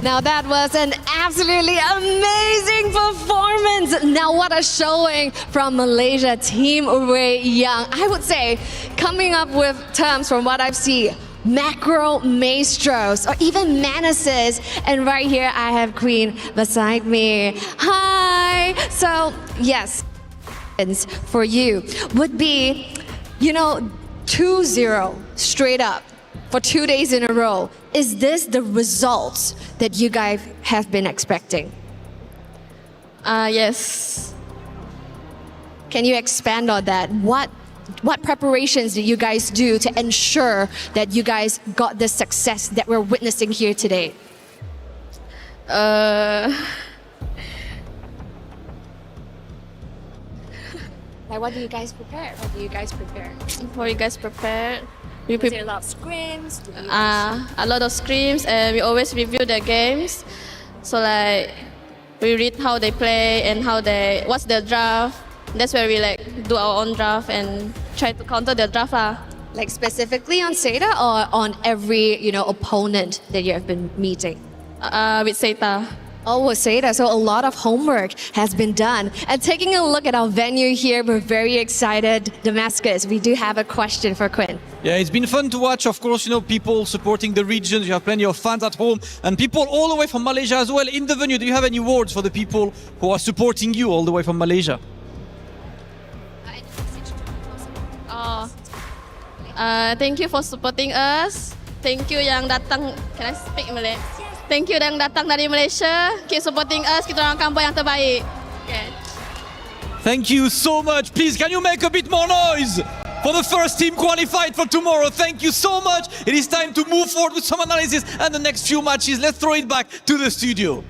Now that was an absolutely amazing performance. Now what a showing from Malaysia, Team Ray Young. I would say, coming up with terms from what I've seen, macro maestros or even menaces. And right here I have Queen beside me. Hi. So yes, for you would be, 2-0 straight up for 2 days in a row. Is this the results that you guys have been expecting? Yes. Can you expand on that? What preparations did you guys do to ensure that you guys got the success that we're witnessing here today? Like, what do you guys prepare? What you guys prepared? We Was there a lot of scrims? a lot of scrims, and we always review the games. So like we read how they play and what's their draft. That's where we do our own draft and try to counter their draft lah. Like specifically on Seda or on every opponent that you have been meeting? With Seda. Oh, with Seda. So a lot of homework has been done. And taking a look at our venue here, we're very excited. Damascus, we do have a question for Quinn. Yeah, it's been fun to watch, of course, people supporting the regions. You have plenty of fans at home and people all the way from Malaysia as well in the venue. Do you have any words for the people who are supporting you all the way from Malaysia? Thank you for supporting us. Thank you yang datang. Can I speak Malay? Thank you yang datang dari Malaysia. Keep supporting us. Kita orang kampung yang terbaik. Okay. Thank you so much. Please, can you make a bit more noise? for the first team qualified for tomorrow. Thank you so much. It is time to move forward with some analysis and the next few matches. Let's throw it back to the studio.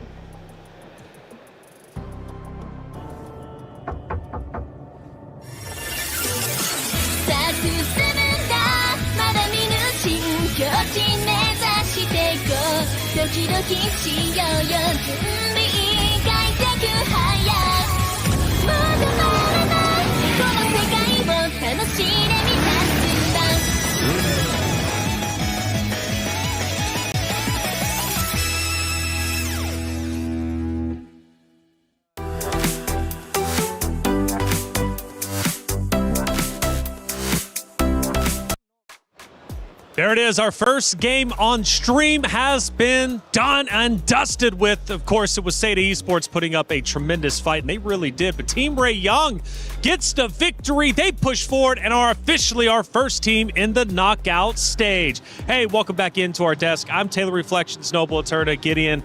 There it is. Our first game on stream has been done and dusted with. Of course, it was Seda Esports putting up a tremendous fight, and they really did. But Team Ray Young gets the victory. They push forward and are officially our first team in the knockout stage. Hey, welcome back into our desk. I'm Taylor Reflections, Noble Eterna, Gideon.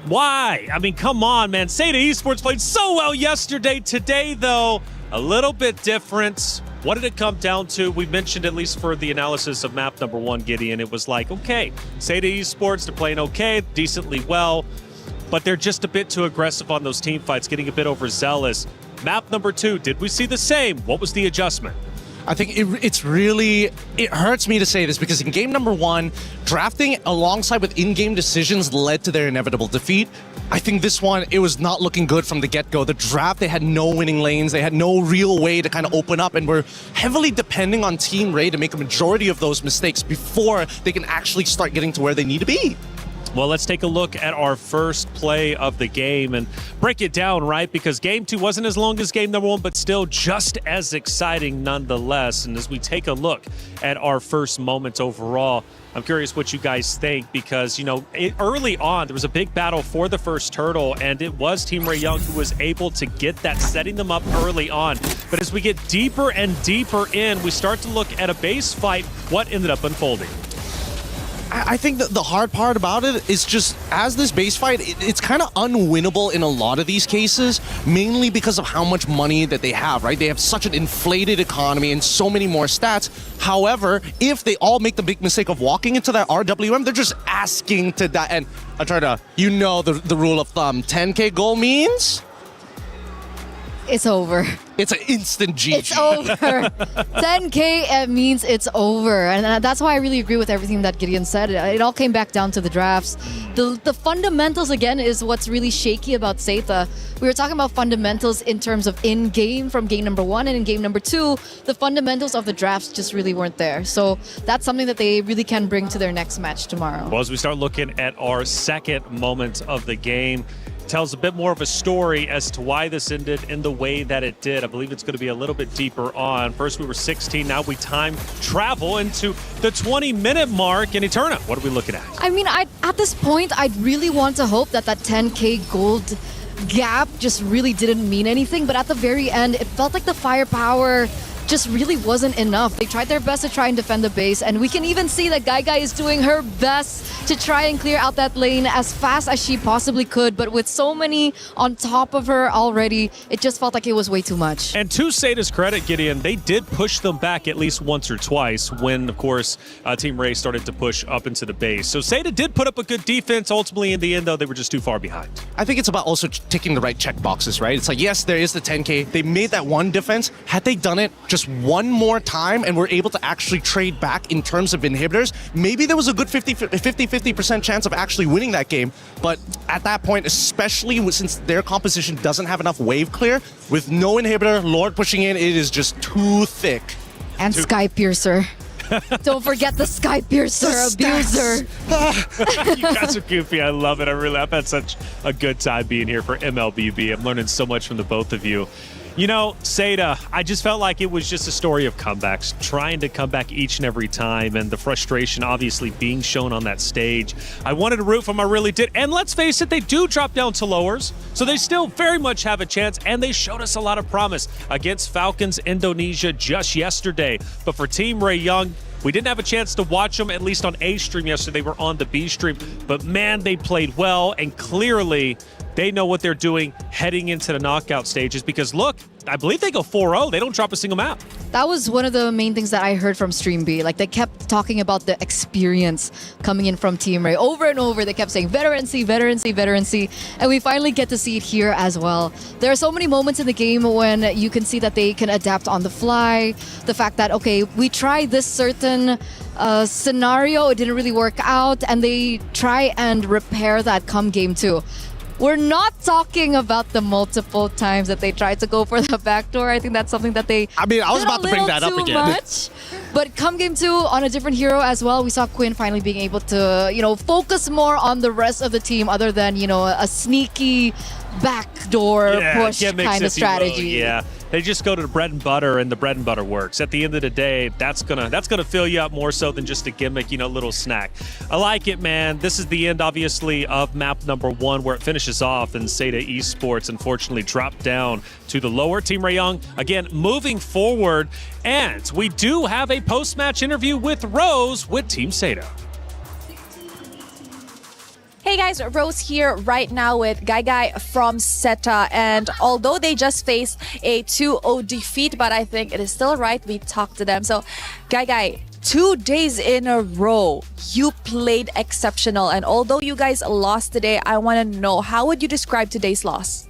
Why? I mean, come on, man. Seda Esports played so well yesterday. Today, though, a little bit different. What did it come down to? We mentioned, at least for the analysis of map number 1, Gideon, it was like, okay, Seda Esports, they're playing okay, decently well, but they're just a bit too aggressive on those team fights, getting a bit overzealous. Map number 2, did we see the same? What was the adjustment? I think it hurts me to say this because in game number 1, drafting alongside with in-game decisions led to their inevitable defeat. I think this one, it was not looking good from the get-go. The draft, they had no winning lanes. They had no real way to kind of open up, and were heavily depending on Team Ray to make a majority of those mistakes before they can actually start getting to where they need to be. Well, let's take a look at our first play of the game and break it down, right? Because game 2 wasn't as long as game number 1, but still just as exciting nonetheless. And as we take a look at our first moments overall, I'm curious what you guys think, because, you know, early on, there was a big battle for the first turtle, and it was Team Ray Young who was able to get that, setting them up early on. But as we get deeper and deeper in, we start to look at a base fight. What ended up unfolding? I think that the hard part about it is just, as this base fight, it's kind of unwinnable in a lot of these cases, mainly because of how much money that they have, right? They have such an inflated economy and so many more stats. However, if they all make the big mistake of walking into that RWM, they're just asking to die. And I try to, you know, the rule of thumb, 10K goal means? It's over. It's an instant GG. It's over. 10K means it's over. And that's why I really agree with everything that Gideon said. It all came back down to the drafts. The fundamentals, again, is what's really shaky about Seda. We were talking about fundamentals in terms of in-game from game number 1, and in game number 2, the fundamentals of the drafts just really weren't there. So that's something that they really can bring to their next match tomorrow. Well, as we start looking at our second moment of the game, tells a bit more of a story as to why this ended in the way that it did. I believe it's going to be a little bit deeper on. First we were 16, now we time travel into the 20-minute mark in Eterna. What are we looking at? I mean, at this point, I'd really want to hope that 10K gold gap just really didn't mean anything, but at the very end, it felt like the firepower just really wasn't enough. They tried their best to try and defend the base, and we can even see that Guy is doing her best to try and clear out that lane as fast as she possibly could, but with so many on top of her already, it just felt like it was way too much. And to Seda's credit, Gideon, they did push them back at least once or twice when, of course, Team Ray started to push up into the base. So Seda did put up a good defense. Ultimately, in the end, though, they were just too far behind. I think it's about also ticking the right check boxes, right? It's like, yes, there is the 10K. They made that one defense. Had they done it just one more time and were able to actually trade back in terms of inhibitors, maybe there was a good 50% chance of actually winning that game. But at that point, especially since their composition doesn't have enough wave clear, with no inhibitor, Lord pushing in, it is just too thick. And Sky Piercer. Don't forget the Sky Piercer abuser. You guys are goofy. I love it. I've had such a good time being here for MLBB. I'm learning so much from the both of you. You know, Seda, I just felt like it was just a story of comebacks, trying to come back each and every time, and the frustration obviously being shown on that stage. I wanted to root for them, I really did. And let's face it, they do drop down to lowers, so they still very much have a chance, and they showed us a lot of promise against Falcons Indonesia just yesterday. But for Team Ray Young, we didn't have a chance to watch them, at least on A stream yesterday. They were on the B stream. But man, they played well, and clearly they know what they're doing heading into the knockout stages because, look, I believe they go 4-0. They don't drop a single map. That was one of the main things that I heard from Stream B. Like, they kept talking about the experience coming in from Team Ray. Over and over, they kept saying veterancy, veterancy, veterancy. And we finally get to see it here as well. There are so many moments in the game when you can see that they can adapt on the fly. The fact that, okay, we tried this certain scenario, it didn't really work out, and they try and repair that come game 2. We're not talking about the multiple times that they tried to go for the backdoor. I think that's something that they I was about to bring that up again. Much. But come game 2 on a different hero as well, we saw Quinn finally being able to, focus more on the rest of the team other than, a sneaky backdoor push kind of strategy. Yeah. They just go to the bread and butter, and the bread and butter works. At the end of the day, that's gonna fill you up more so than just a gimmick, little snack. I like it, man. This is the end, obviously, of map number 1, where it finishes off, and Seda Esports unfortunately dropped down to the lower. Team Ray Young, again, moving forward, and we do have a post-match interview with Rose with Team Seda. Hey guys, Rose here right now with Guy from SETA, and although they just faced a 2-0 defeat, but I think it is still right we talk to them. So Guy, 2 days in a row, you played exceptional, and although you guys lost today, I want to know, how would you describe today's loss?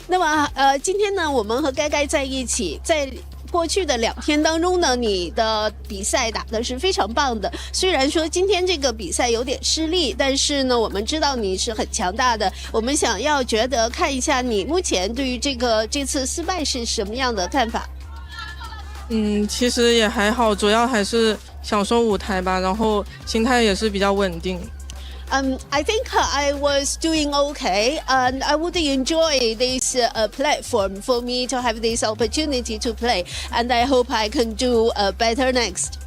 那么今天呢，我们和该该在一起，在过去的2天当中呢，你的比赛打的是非常棒的。虽然说今天这个比赛有点失利，但是呢，我们知道你是很强大的。我们想要看一下你目前对于这次失败是什么样的看法？其实也还好，主要还是享受舞台吧，然后心态也是比较稳定。I think I was doing okay, and I would enjoy this platform for me to have this opportunity to play, and I hope I can do better next.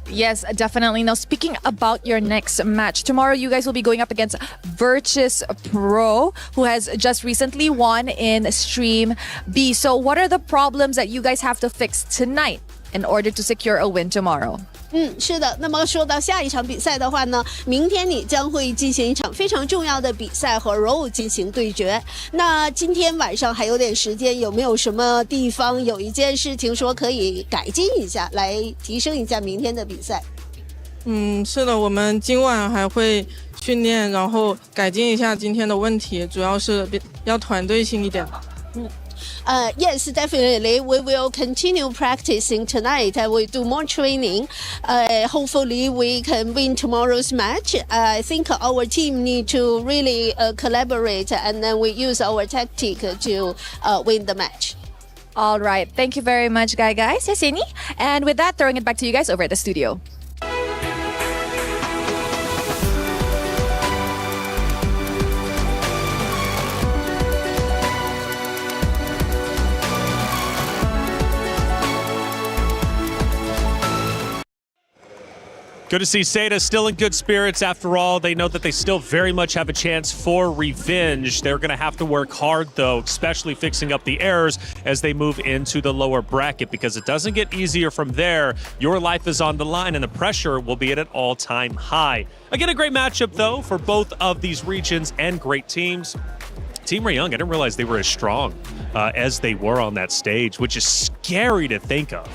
Yes, definitely. Now, speaking about your next match, tomorrow you guys will be going up against Virtus Pro, who has just recently won in Stream B. So what are the problems that you guys have to fix tonight in order to secure a win tomorrow? 是的。那么说到下一场比赛的话呢，明天你将会进行一场非常重要的比赛和 Row 进行对决。那今天晚上还有点时间，有没有什么地方有一件事情说可以改进一下，来提升一下明天的比赛？是的，我们今晚还会训练，然后改进一下今天的问题，主要是要团队性一点。Yes, definitely. We will continue practicing tonight. I will do more training. Hopefully, we can win tomorrow's match. I think our team need to really collaborate, and then we use our tactic to win the match. All right. Thank you very much, Guy. 谢谢你. And with that, throwing it back to you guys over at the studio. Good to see Seda still in good spirits after all. They know that they still very much have a chance for revenge. They're going to have to work hard, though, especially fixing up the errors as they move into the lower bracket, because it doesn't get easier from there. Your life is on the line, and the pressure will be at an all-time high. Again, a great matchup, though, for both of these regions and great teams. Team Ray Young, I didn't realize they were as strong as they were on that stage, which is scary to think of.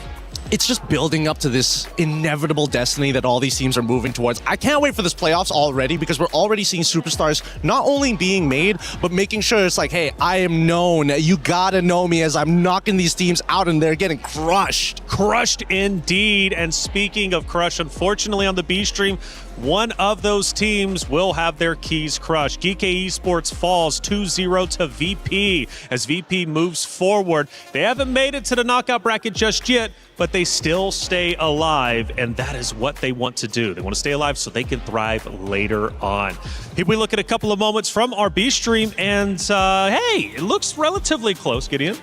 It's just building up to this inevitable destiny that all these teams are moving towards. I can't wait for this playoffs already, because we're already seeing superstars not only being made, but making sure it's like, hey, I am known. You gotta know me as I'm knocking these teams out and they're getting crushed. Crushed indeed. And speaking of crush, unfortunately on the B stream, one of those teams will have their keys crushed. GK Esports falls 2-0 to VP as VP moves forward. They haven't made it to the knockout bracket just yet, but they still stay alive, and that is what they want to do. They want to stay alive so they can thrive later on. Here we look at a couple of moments from our B stream, and hey, it looks relatively close, Gideon.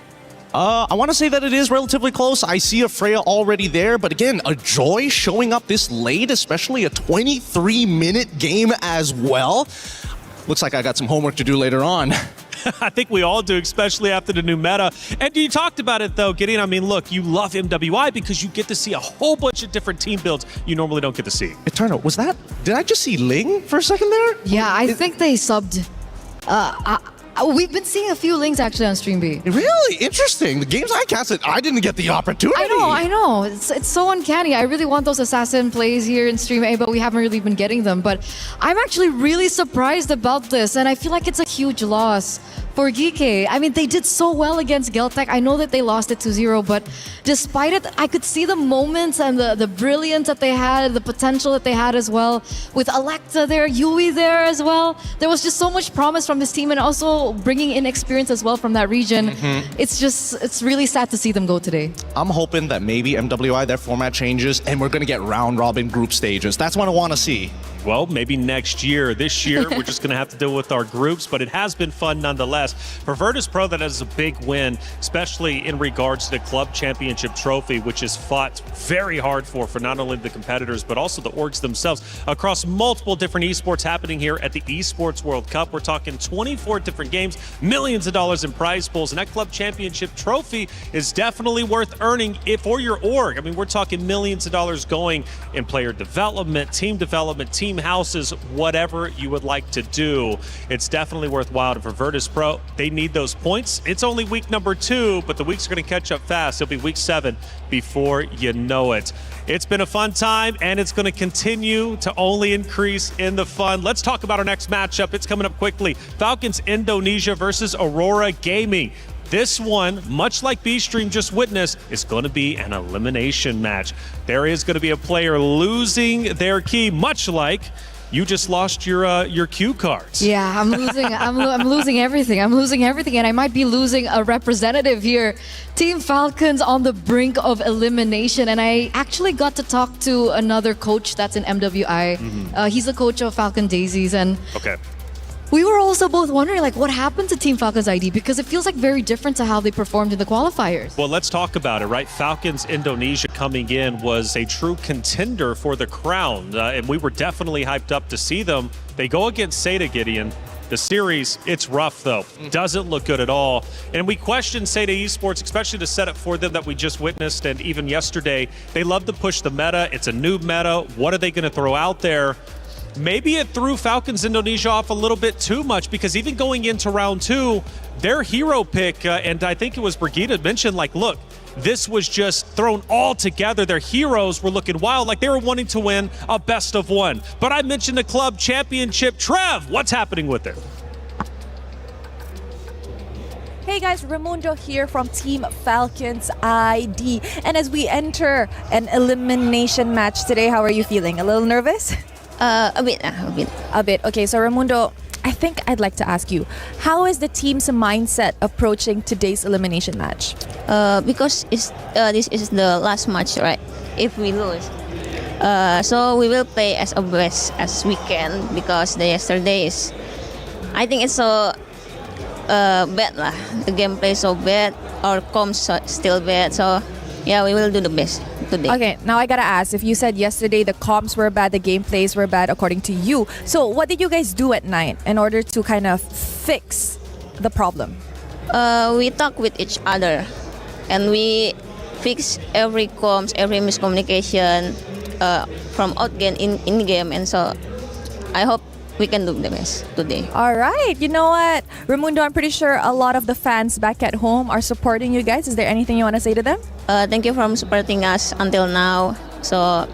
I want to say that it is relatively close. I see a Freya already there, but again, a Joy showing up this late, especially a 23-minute game as well. Looks like I got some homework to do later on. I think we all do, especially after the new meta. And you talked about it, though, Gideon. I mean, look, you love MWI because you get to see a whole bunch of different team builds you normally don't get to see. Eternal, did I just see Ling for a second there? Yeah, I think they subbed. We've been seeing a few links actually on Stream B. Really interesting. The games I casted, I didn't get the opportunity. I know. It's so uncanny. I really want those assassin plays here in Stream A, but we haven't really been getting them. But I'm actually really surprised about this, and I feel like it's a huge loss for Geeke. I mean, they did so well against Geltec. I know that they lost it 2-0, but despite it, I could see the moments and the brilliance that they had, the potential that they had as well. With Electa there, Yui there as well. There was just so much promise from this team, and also bringing in experience as well from that region. It's really sad to see them go today. I'm hoping that maybe MWI, their format changes, and we're going to get round-robin group stages. That's what I want to see. Well, maybe next year. This year, we're just going to have to deal with our groups, but it has been fun nonetheless. For Virtus Pro, that is a big win, especially in regards to the Club Championship Trophy, which is fought very hard for not only the competitors, but also the orgs themselves across multiple different esports happening here at the Esports World Cup. We're talking 24 different games, millions of dollars in prize pools, and that Club Championship Trophy is definitely worth earning for your org. I mean, we're talking millions of dollars going in player development, team houses, whatever you would like to do. It's definitely worthwhile. For Virtus Pro, they need those points. It's only week number 2, but the weeks are going to catch up fast. It'll be week 7 before you know it. It's been a fun time, and it's going to continue to only increase in the fun. Let's talk about our next matchup. It's coming up quickly. Falcons Indonesia versus Aurora Gaming. This one, much like B-Stream just witnessed, is going to be an elimination match. There is going to be a player losing their key, much like you just lost your cue cards. Yeah, I'm losing. I'm losing everything. I'm losing everything, and I might be losing a representative here. Team Falcons on the brink of elimination, and I actually got to talk to another coach that's in MWI. He's the coach of Falcon Daisies, and we were also both wondering, like, what happened to Team Falcons ID, because it feels like very different to how they performed in the qualifiers. Well, let's talk about it, right? Falcons Indonesia coming in was a true contender for the crown, and we were definitely hyped up to see them. They go against Seda, Gideon. The series, it's rough, though. Doesn't look good at all. And we question Seda Esports, especially the setup for them that we just witnessed, and even yesterday. They love to push the meta. It's a new meta. What are they going to throw out there? Maybe it threw Falcons Indonesia off a little bit too much, because even going into round 2, their hero pick, and I think it was Brigitte mentioned, like, look, this was just thrown all together. Their heroes were looking wild, like they were wanting to win a best of 1. But I mentioned the club championship. Trev, what's happening with it? Hey guys, Raimundo here from Team Falcons ID. And as we enter an elimination match today, how are you feeling? A little nervous? A bit. Okay, so Raimundo, I think I'd like to ask you, how is the team's mindset approaching today's elimination match? Because this is the last match, right? If we lose, so we will play as best as we can, because the yesterday is, I think it's so bad lah. The gameplay is so bad, our comms still bad, so yeah, we will do the best today. Okay, now I gotta ask, if you said yesterday the comms were bad, the gameplays were bad according to you, so what did you guys do at night in order to kind of fix the problem? We talk with each other, and we fix every comms, every miscommunication from out game in game, and so I hope we can do the best today. All right, you know what, Raimundo, I'm pretty sure a lot of the fans back at home are supporting you guys. Is there anything you want to say to them? Thank you for supporting us until now. So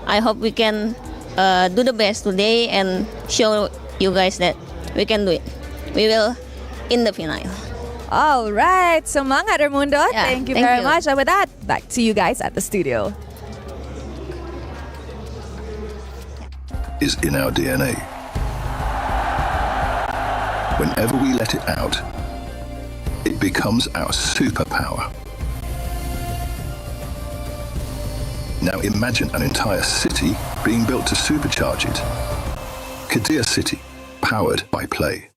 I hope we can do the best today and show you guys that we can do it. We will in the final. All right, semangat Raimundo. Yeah, thank you very much. And with that, back to you guys at the studio. Is in our DNA. Whenever we let it out, it becomes our superpower. Now imagine an entire city being built to supercharge it. Kadir City, powered by play.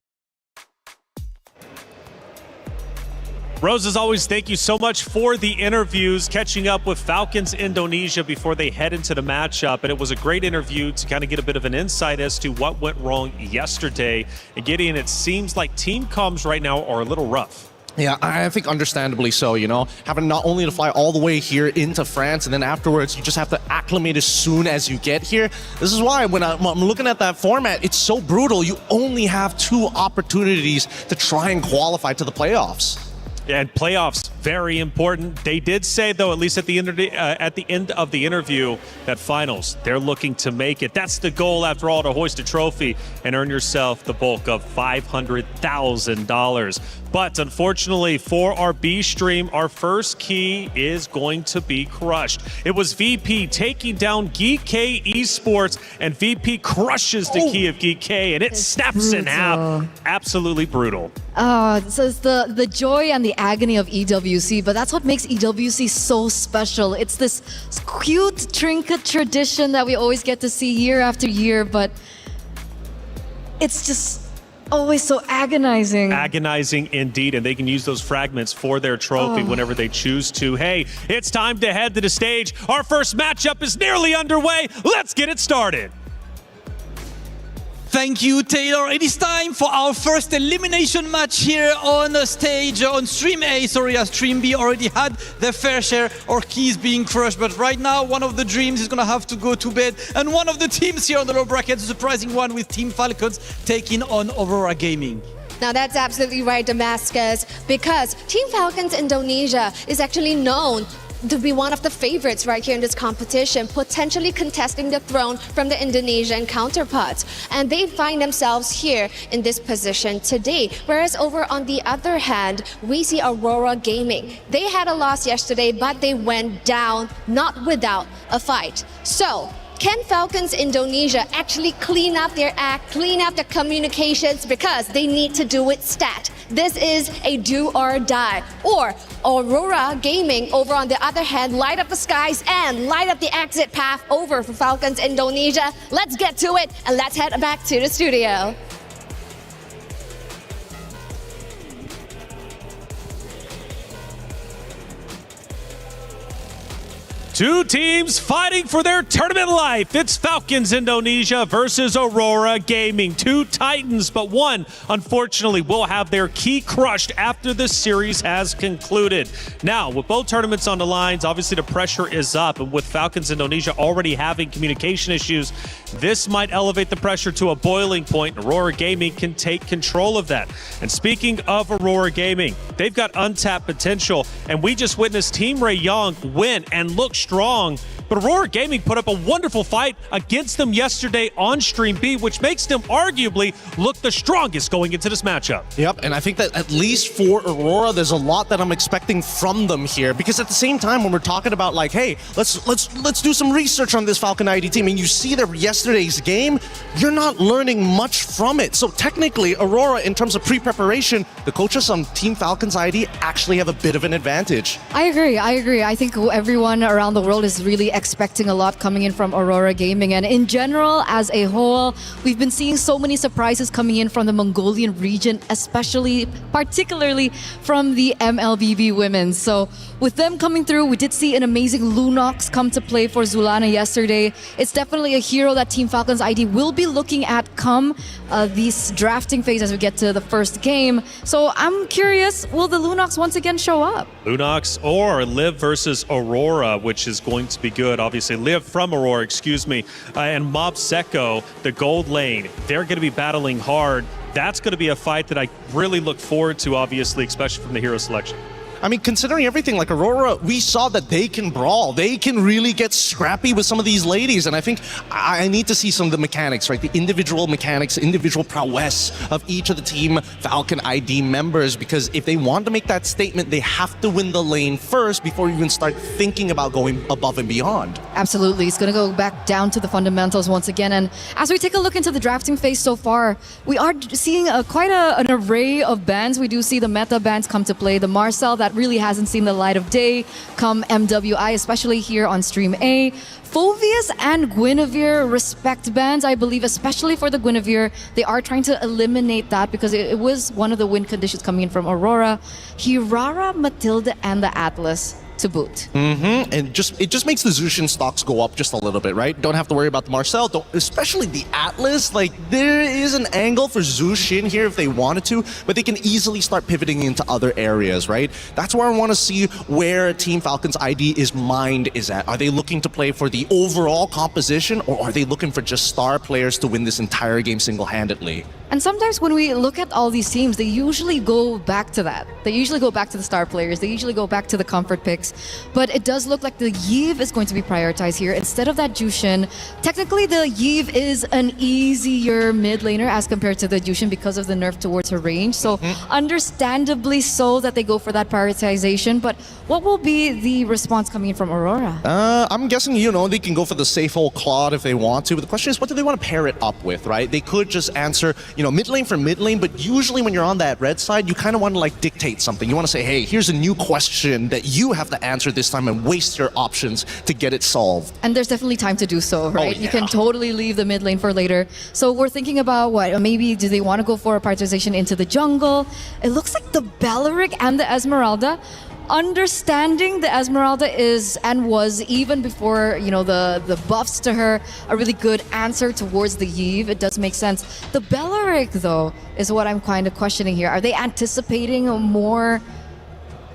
Rose, as always, thank you so much for the interviews, catching up with Falcons Indonesia before they head into the matchup. And it was a great interview to kind of get a bit of an insight as to what went wrong yesterday. And Gideon, it seems like team comms right now are a little rough. Yeah, I think understandably so, you know, having not only to fly all the way here into France and then afterwards you just have to acclimate as soon as you get here. This is why when I'm looking at that format, it's so brutal. You only have 2 opportunities to try and qualify to the playoffs. And playoffs, very important. They did say, though, at least at the end of the interview, that finals, they're looking to make it. That's the goal, after all, to hoist a trophy and earn yourself the bulk of $500,000. But unfortunately for our B stream, our first key is going to be crushed. It was VP taking down Geek K Esports, and VP crushes the key of Geek K, and it snaps in half. Absolutely brutal. So it's the joy and the agony of EWC, but that's what makes EWC so special. It's this cute trinket tradition that we always get to see year after year, but it's just always so agonizing. Agonizing indeed, and they can use those fragments for their trophy whenever they choose to. Hey, it's time to head to the stage. Our first matchup is nearly underway. Let's get it started. Thank you, Taylor. It is time for our first elimination match here on the stage, on Stream A. Sorry, as Stream B already had their fair share of keys being crushed. But right now, one of the dreams is going to have to go to bed. And one of the teams here on the low bracket, a surprising one with Team Falcons taking on Aurora Gaming. Now that's absolutely right, Damascus, because Team Falcons Indonesia is actually known to be one of the favorites right here in this competition, potentially contesting the throne from the Indonesian counterparts. And they find themselves here in this position today. Whereas over on the other hand, we see Aurora Gaming. They had a loss yesterday, but they went down, not without a fight. So, can Falcons Indonesia actually clean up their act, clean up their communications, because they need to do it stat? This is a do or die. Or Aurora Gaming, over on the other hand, light up the skies and light up the exit path over for Falcons Indonesia. Let's get to it and let's head back to the studio. Two teams fighting for their tournament life. It's Falcons Indonesia versus Aurora Gaming. Two titans, but one, unfortunately, will have their key crushed after the series has concluded. Now, with both tournaments on the lines, obviously the pressure is up, and with Falcons Indonesia already having communication issues, this might elevate the pressure to a boiling point. Aurora Gaming can take control of that. And speaking of Aurora Gaming, they've got untapped potential, and we just witnessed Team Ray Young win and look strong, but Aurora Gaming put up a wonderful fight against them yesterday on Stream B, which makes them arguably look the strongest going into this matchup. Yep, and I think that at least for Aurora, there's a lot that I'm expecting from them here, because at the same time, when we're talking about like, hey, let's do some research on this Falcon ID team, and you see their yesterday's game, you're not learning much from it. So technically, Aurora, in terms of pre-preparation, the coaches on Team Falcons ID actually have a bit of an advantage. I agree. I think everyone around the world is really expecting a lot coming in from Aurora Gaming, and in general, as a whole, we've been seeing so many surprises coming in from the Mongolian region, particularly from the MLBB women. So with them coming through, we did see an amazing Lunox come to play for Zulana yesterday. It's definitely a hero that Team Falcons ID will be looking at come this drafting phase as we get to the first game. So I'm curious, will the Lunox once again show up? Lunox or Liv versus Aurora, which is going to be good. Obviously, Liv from Aurora, and Mob Secco, the gold lane. They're going to be battling hard. That's going to be a fight that I really look forward to, obviously, especially from the hero selection. I mean, considering everything, like Aurora, we saw that they can brawl. They can really get scrappy with some of these ladies. And I think I need to see some of the mechanics, right? The individual mechanics, individual prowess of each of the Team Falcon ID members. Because if they want to make that statement, they have to win the lane first before you even start thinking about going above and beyond. Absolutely. It's going to go back down to the fundamentals once again. And as we take a look into the drafting phase so far, we are seeing quite an array of bans. We do see the meta bans come to play. The Marcel that really hasn't seen the light of day come MWI, especially here on Stream A. Phoveus and Guinevere respect bans, I believe, especially for the Guinevere. They are trying to eliminate that because it was one of the win conditions coming in from Aurora. Hirara, Matilda, and the Atlas. to boot. And it just makes the Zushin stocks go up just a little bit, right? Don't have to worry about the Marcel, especially the Atlas. Like, there is an angle for Zushin here if they wanted to, but they can easily start pivoting into other areas, right? That's where I want to see where Team Falcon's ID's mind is at. Are they looking to play for the overall composition, or are they looking for just star players to win this entire game single-handedly? And sometimes when we look at all these teams, they usually go back to that. They usually go back to the star players. They usually go back to the comfort picks. But it does look like the Yve is going to be prioritized here instead of that Jushin. Technically, the Yve is an easier mid laner as compared to the Jushin because of the nerf towards her range. So understandably so that they go for that prioritization. But what will be the response coming in from Aurora? I'm guessing, they can go for the safe old Claude if they want to. But the question is, what do they want to pair it up with, right? They could just answer, mid lane for mid lane, but usually when you're on that red side, you kind of want to like dictate something. You want to say, hey, here's a new question that you have to answer this time and waste your options to get it solved. And there's definitely time to do so, right? You can totally leave the mid lane for later. So we're thinking about what? Maybe do they want to go for a prioritization into the jungle? It looks like the Belleric and the Esmeralda. Understanding the Esmeralda is and was, even before the buffs to her, a really good answer towards the Yve. It does make sense. The Belleric, though, is what I'm kind of questioning here. Are they anticipating more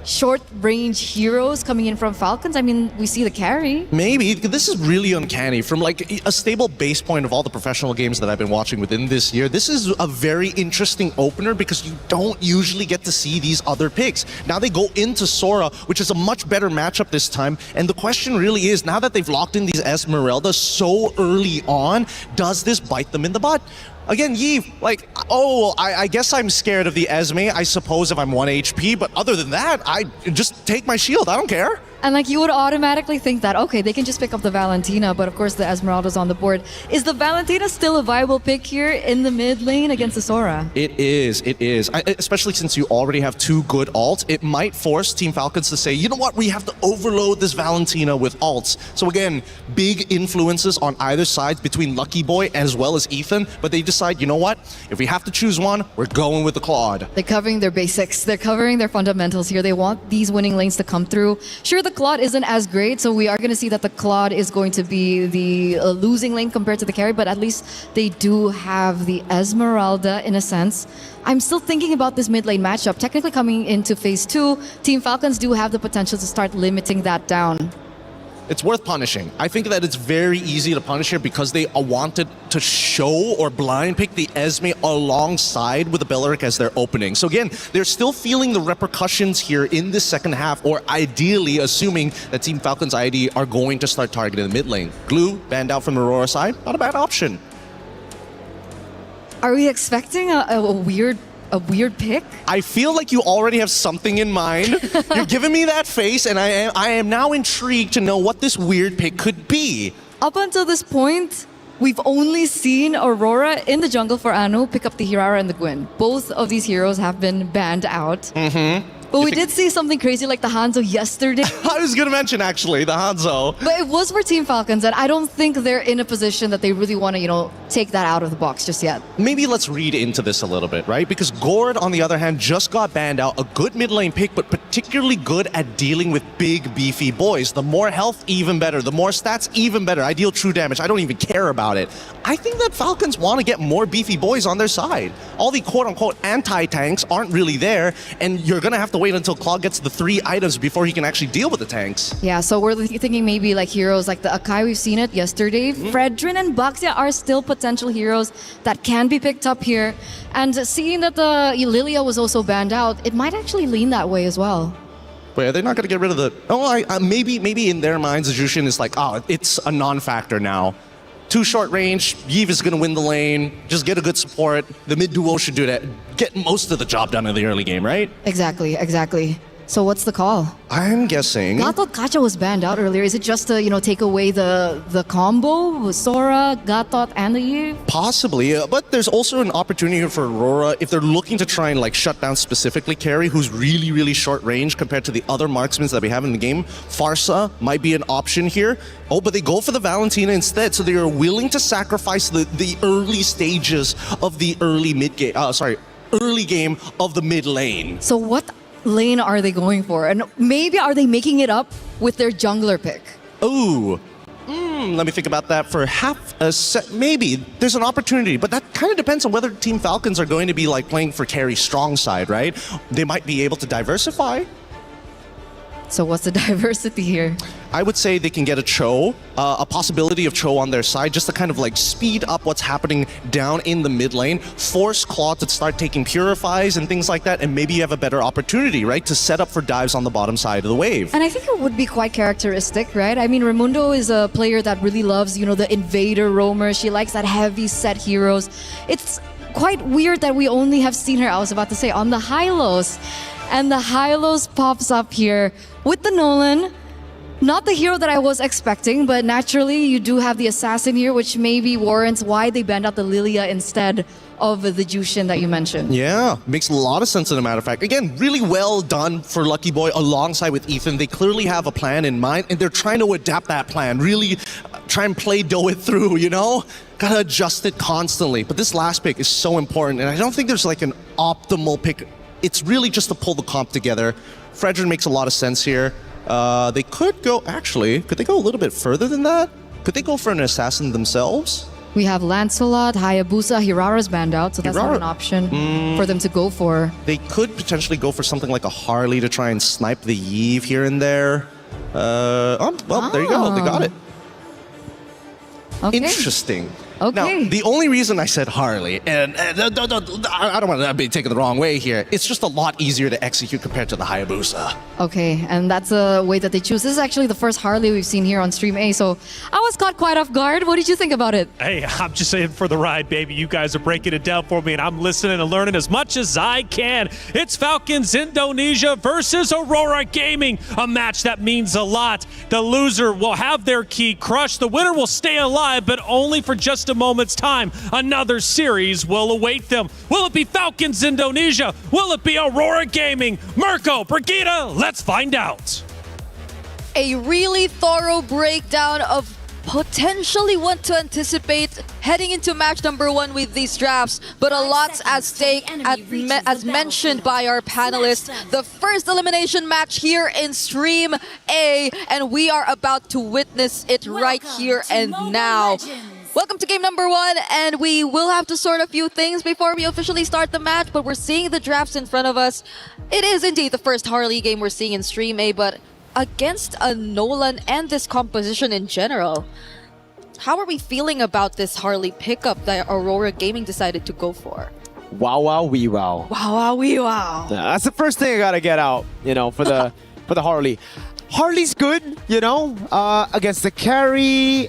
short-range heroes coming in from Falcons? I mean, we see the carry. Maybe. This is really uncanny. From like a stable base point of all the professional games that I've been watching within this year, this is a very interesting opener because you don't usually get to see these other picks. Now they go into Sora, which is a much better matchup this time. And the question really is, now that they've locked in these Esmeraldas so early on, does this bite them in the butt? Again, Yve, I guess I'm scared of the Esme, I suppose, if I'm 1 HP, but other than that, I just take my shield, I don't care. And you would automatically think that, okay, they can just pick up the Valentina, but of course the Esmeralda's on the board. Is the Valentina still a viable pick here in the mid lane against the Sora? It is. Especially since you already have 2 good ults, it might force Team Falcons to say, you know what, we have to overload this Valentina with ults. So again, big influences on either side between Lucky Boy as well as Ethan, but they decide, you know what, if we have to choose one, we're going with the Claude. They're covering their basics. They're covering their fundamentals here. They want these winning lanes to come through. Sure, the Claude isn't as great, so we are going to see that the Claude is going to be the losing lane compared to the carry, but at least they do have the Esmeralda in a sense. I'm still thinking about this mid lane matchup. Technically coming into phase 2, Team Falcons do have the potential to start limiting that down. It's worth punishing. I think that it's very easy to punish here because they wanted to show or blind pick the Esme alongside with the Belleric as their opening. So again, they're still feeling the repercussions here in the second half, or ideally assuming that Team Falcon's ID are going to start targeting the mid lane. Glue, banned out from Aurora side, not a bad option. Are we expecting a weird pick? I feel like you already have something in mind. You're giving me that face, and I am now intrigued to know what this weird pick could be. Up until this point, we've only seen Aurora in the jungle for Anu pick up the Hirara and the Gwen. Both of these heroes have been banned out. But we did see something crazy like the Hanzo yesterday. I was going to mention, actually, the Hanzo. But it was for Team Falcons, and I don't think they're in a position that they really want to, take that out of the box just yet. Maybe let's read into this a little bit, right? Because Gord, on the other hand, just got banned out. A good mid lane pick, but particularly good at dealing with big, beefy boys. The more health, even better. The more stats, even better. I deal true damage. I don't even care about it. I think that Falcons want to get more beefy boys on their side. All the quote-unquote anti-tanks aren't really there, and you're going to have to wait until Claude gets the 3 items before he can actually deal with the tanks. Yeah, so we're thinking maybe like heroes like the Akai, we've seen it yesterday. Fredrin and Baxia are still potential heroes that can be picked up here. And seeing that the Lilia was also banned out, it might actually lean that way as well. Wait, are they not going to get rid of the... maybe in their minds, the Jushin is like, it's a non-factor now. 2 short range, Yve is going to win the lane, just get a good support. The mid duo should do that. Get most of the job done in the early game, right? Exactly. So what's the call? I'm guessing... Gatot Kacha was banned out earlier. Is it just to, take away the combo with Sora, Gatot, and the Yve? Possibly, but there's also an opportunity here for Aurora if they're looking to try and shut down specifically Carry, who's really, really short range compared to the other marksmen that we have in the game. Farsa might be an option here. Oh, but they go for the Valentina instead, so they are willing to sacrifice the early stages of the early game of the mid lane. So what lane are they going for? And maybe are they making it up with their jungler pick? Ooh. Let me think about that for half a sec. Maybe there's an opportunity, but that kind of depends on whether Team Falcons are going to be like playing for carry strong side, right? They might be able to diversify. So what's the diversity here? I would say they can get a Cho, a possibility of Cho on their side, just to kind of like speed up what's happening down in the mid lane, force Claw to start taking purifies and things like that, and maybe you have a better opportunity, right, to set up for dives on the bottom side of the wave. And I think it would be quite characteristic, right? I mean, Raimundo is a player that really loves, you know, the invader roamer. She likes that heavy set heroes. It's quite weird that we only have seen her, I was about to say, on the Hylos. And the Hylos pops up here with the Nolan. Not the hero that I was expecting, but naturally you do have the assassin here, which maybe warrants why they banned out the Lilia instead of the Jushin that you mentioned. Yeah, makes a lot of sense as a matter of fact. Again, really well done for Lucky Boy alongside with Ethan. They clearly have a plan in mind and they're trying to adapt that plan. Really try and dough it through, you know? Gotta adjust it constantly. But this last pick is so important and I don't think there's like an optimal pick. It's really just to pull the comp together. Fredrin makes a lot of sense here. They could go, actually, could they go a little bit further than that? Could they go for an assassin themselves? We have Lancelot, Hayabusa, Hirara's banned out, so that's not an option for them to go for. They could potentially go for something like a Harley to try and snipe the Yve here and there. Well, there you go, they got it. Okay. Interesting. Okay. Now, the only reason I said Harley, and I don't want to be taken the wrong way here, it's just a lot easier to execute compared to the Hayabusa. Okay, and that's a way that they choose. This is actually the first Harley we've seen here on Stream A, so I was caught quite off guard. What did you think about it? Hey, I'm just saying for the ride, baby. You guys are breaking it down for me, and I'm listening and learning as much as I can. It's Falcons Indonesia versus Aurora Gaming, a match that means a lot. The loser will have their key crushed. The winner will stay alive, but only for just a moment's time. Another series will await them. Will it be Falcons Indonesia? Will it be Aurora Gaming? Mirko, Brigitte, let's find out. A really thorough breakdown of potentially what to anticipate heading into match number 1 with these drafts, but a lot's at stake as mentioned by our panelists. The first elimination match here in Stream A, and we are about to witness it right here and now. Welcome to game number 1, and we will have to sort a few things before we officially start the match, but we're seeing the drafts in front of us. It is indeed the first Harley game we're seeing in Stream A, but against a Nolan and this composition in general. How are we feeling about this Harley pickup that Aurora Gaming decided to go for? Wow, wow, wee, wow. Wow, wow, wee, wow. Yeah, that's the first thing I gotta get out, you know, for the Harley. Harley's good, you know, against the carry.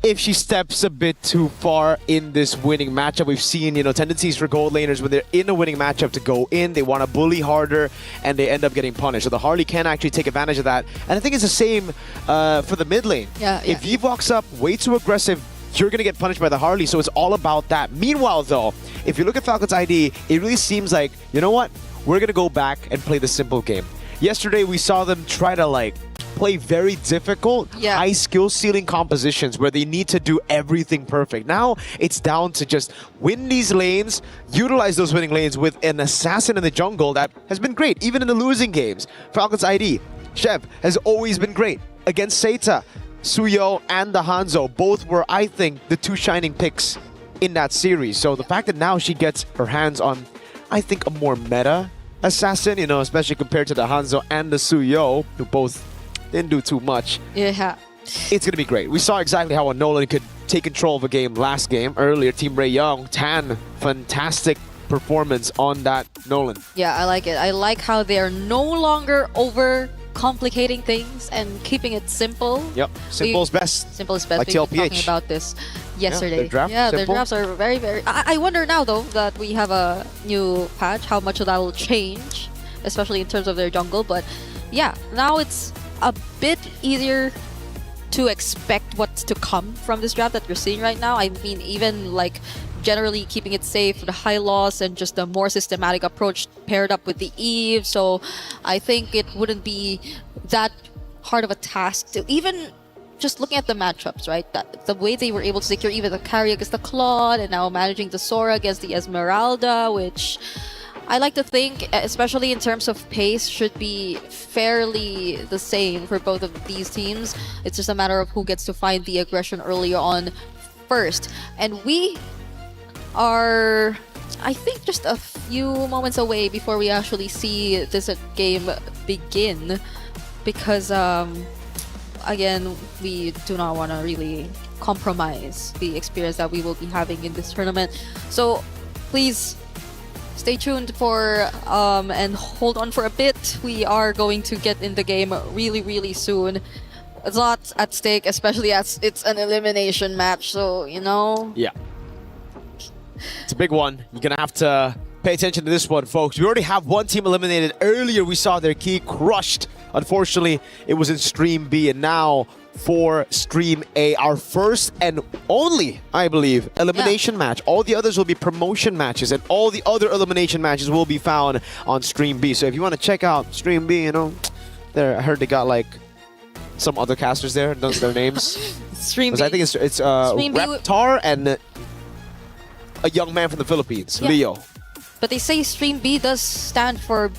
If she steps a bit too far in this winning matchup, we've seen, you know, tendencies for gold laners when they're in a winning matchup to go in, they want to bully harder, and they end up getting punished. So the Harley can actually take advantage of that. And I think it's the same for the mid lane. If Eve walks up way too aggressive, you're going to get punished by the Harley, so it's all about that. Meanwhile, though, if you look at Falcons ID, it really seems like, you know what? We're going to go back and play the simple game. Yesterday, we saw them try to, like, play very difficult, high skill ceiling compositions where they need to do everything perfect. Now it's down to just win these lanes, utilize those winning lanes with an assassin in the jungle that has been great, even in the losing games. Falcons ID, Chef has always been great against Seita. Suyo and the Hanzo both were, I think, the 2 shining picks in that series. So the fact that now she gets her hands on, I think, a more meta assassin, you know, especially compared to the Hanzo and the Suyo, who both didn't do too much. Yeah. It's going to be great. We saw exactly how a Nolan could take control of a game last game. Earlier, Team Ray Young, Tan, fantastic performance on that Nolan. Yeah, I like it. I like how they're no longer over complicating things and keeping it simple. Yep, simple is best. Simple is best. Like We were talking TLPH. about this yesterday. Yeah, their drafts are very, very... I wonder now, though, that we have a new patch, how much of that will change, especially in terms of their jungle. But yeah, now it's a bit easier to expect what's to come from this draft that you're seeing right now. I mean, even like generally keeping it safe, the high loss, and just a more systematic approach paired up with the Eve. So I think it wouldn't be that hard of a task to even just looking at the matchups, right? That the way they were able to secure even the carry against the Claude and now managing the Sora against the Esmeralda, which I like to think, especially in terms of pace, should be fairly the same for both of these teams. It's just a matter of who gets to find the aggression earlier on first. And we are, I think, just a few moments away before we actually see this game begin. Because, again, we do not want to really compromise the experience that we will be having in this tournament. So please stay tuned for and hold on for a bit. We are going to get in the game really soon. It's a lot at stake, especially as it's an elimination match, so you know. Yeah. It's a big one. You're gonna have to pay attention to this one, folks. We already have one team eliminated. Earlier we saw their key crushed. Unfortunately, it was in Stream B, and now for Stream A, our first and only, I believe, elimination match. All the others will be promotion matches, and all the other elimination matches will be found on Stream B. So if you want to check out Stream B, you know, there, I heard they got like some other casters there. Those are their names. Stream B. I think it's Reptar and a young man from the Philippines, Leo. But they say Stream B does stand for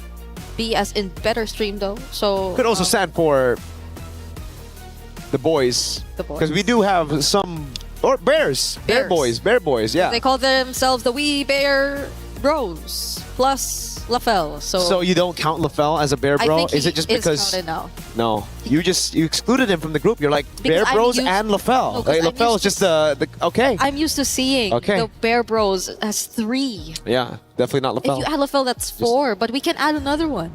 B as in better stream though. So could also stand for the boys. Because we do have some bears. Bear boys, yeah. They call themselves the Wee Bear Bros plus LaFell. So you don't count LaFell as a bear bro? I think is it just because counted now. No. You excluded him from the group. You're like Bear Bros and LaFell. Like, LaFell is just the okay. I'm used to seeing the Bear Bros as 3. Yeah, definitely not LaFell. If you add LaFell, that's 4, but we can add another one.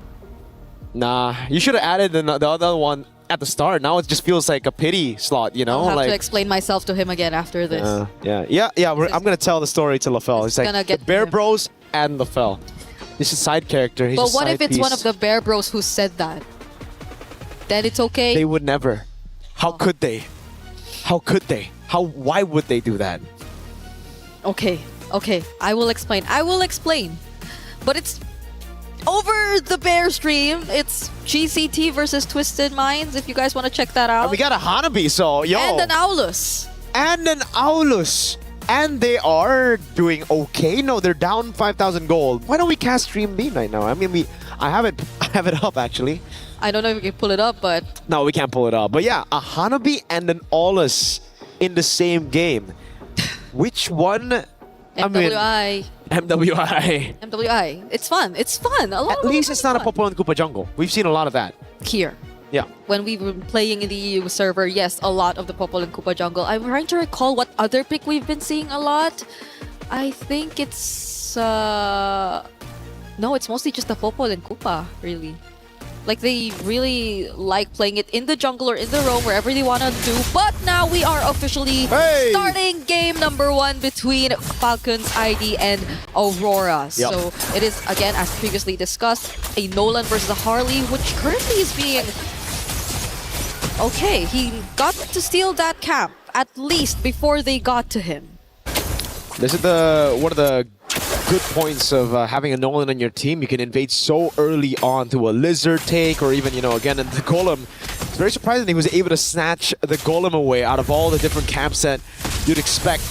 Nah, you should have added the other one at the start. Now it just feels like a pity slot, you know? I'll have to explain myself to him again after this. I'm gonna tell the story to LaFell. It's like the Bear Bros and LaFell. This is side character. He's but a what side if it's piece. one of the Bear Bros who said that? Then it's okay? They would never. How could they? How could they? Why would they do that? Okay. I will explain. But it's over the Bear stream. It's GCT versus Twisted Minds, if you guys want to check that out. And we got a Hanabi, so yo. And an Aulus. And they are doing okay. No, they're down 5,000 gold. Why don't we cast Stream B right now? I mean, I have it up actually. I don't know if we can pull it up, but no, we can't pull it up. But yeah, a Hanabi and an Aulus in the same game. Which one? MWI. MWI. It's fun. At least it's not a Popo and Koopa jungle. We've seen a lot of that. Here. Yeah. When we were playing in the EU server, yes, a lot of the Popol and Koopa jungle. I'm trying to recall what other pick we've been seeing a lot. I think it's... no, it's mostly just the Popol and Koopa, really. Like, they really like playing it in the jungle or in the roam, wherever they want to do. But now we are officially starting game number 1 between Falcons ID and Aurora. Yep. So it is, again, as previously discussed, a Nolan versus a Harley, which currently is being... Okay, he got to steal that camp, at least before they got to him. This is one of the good points of having a Nolan on your team. You can invade so early on to a Lizard take, or even, again, in the Golem. It's very surprising he was able to snatch the Golem away out of all the different camps that you'd expect.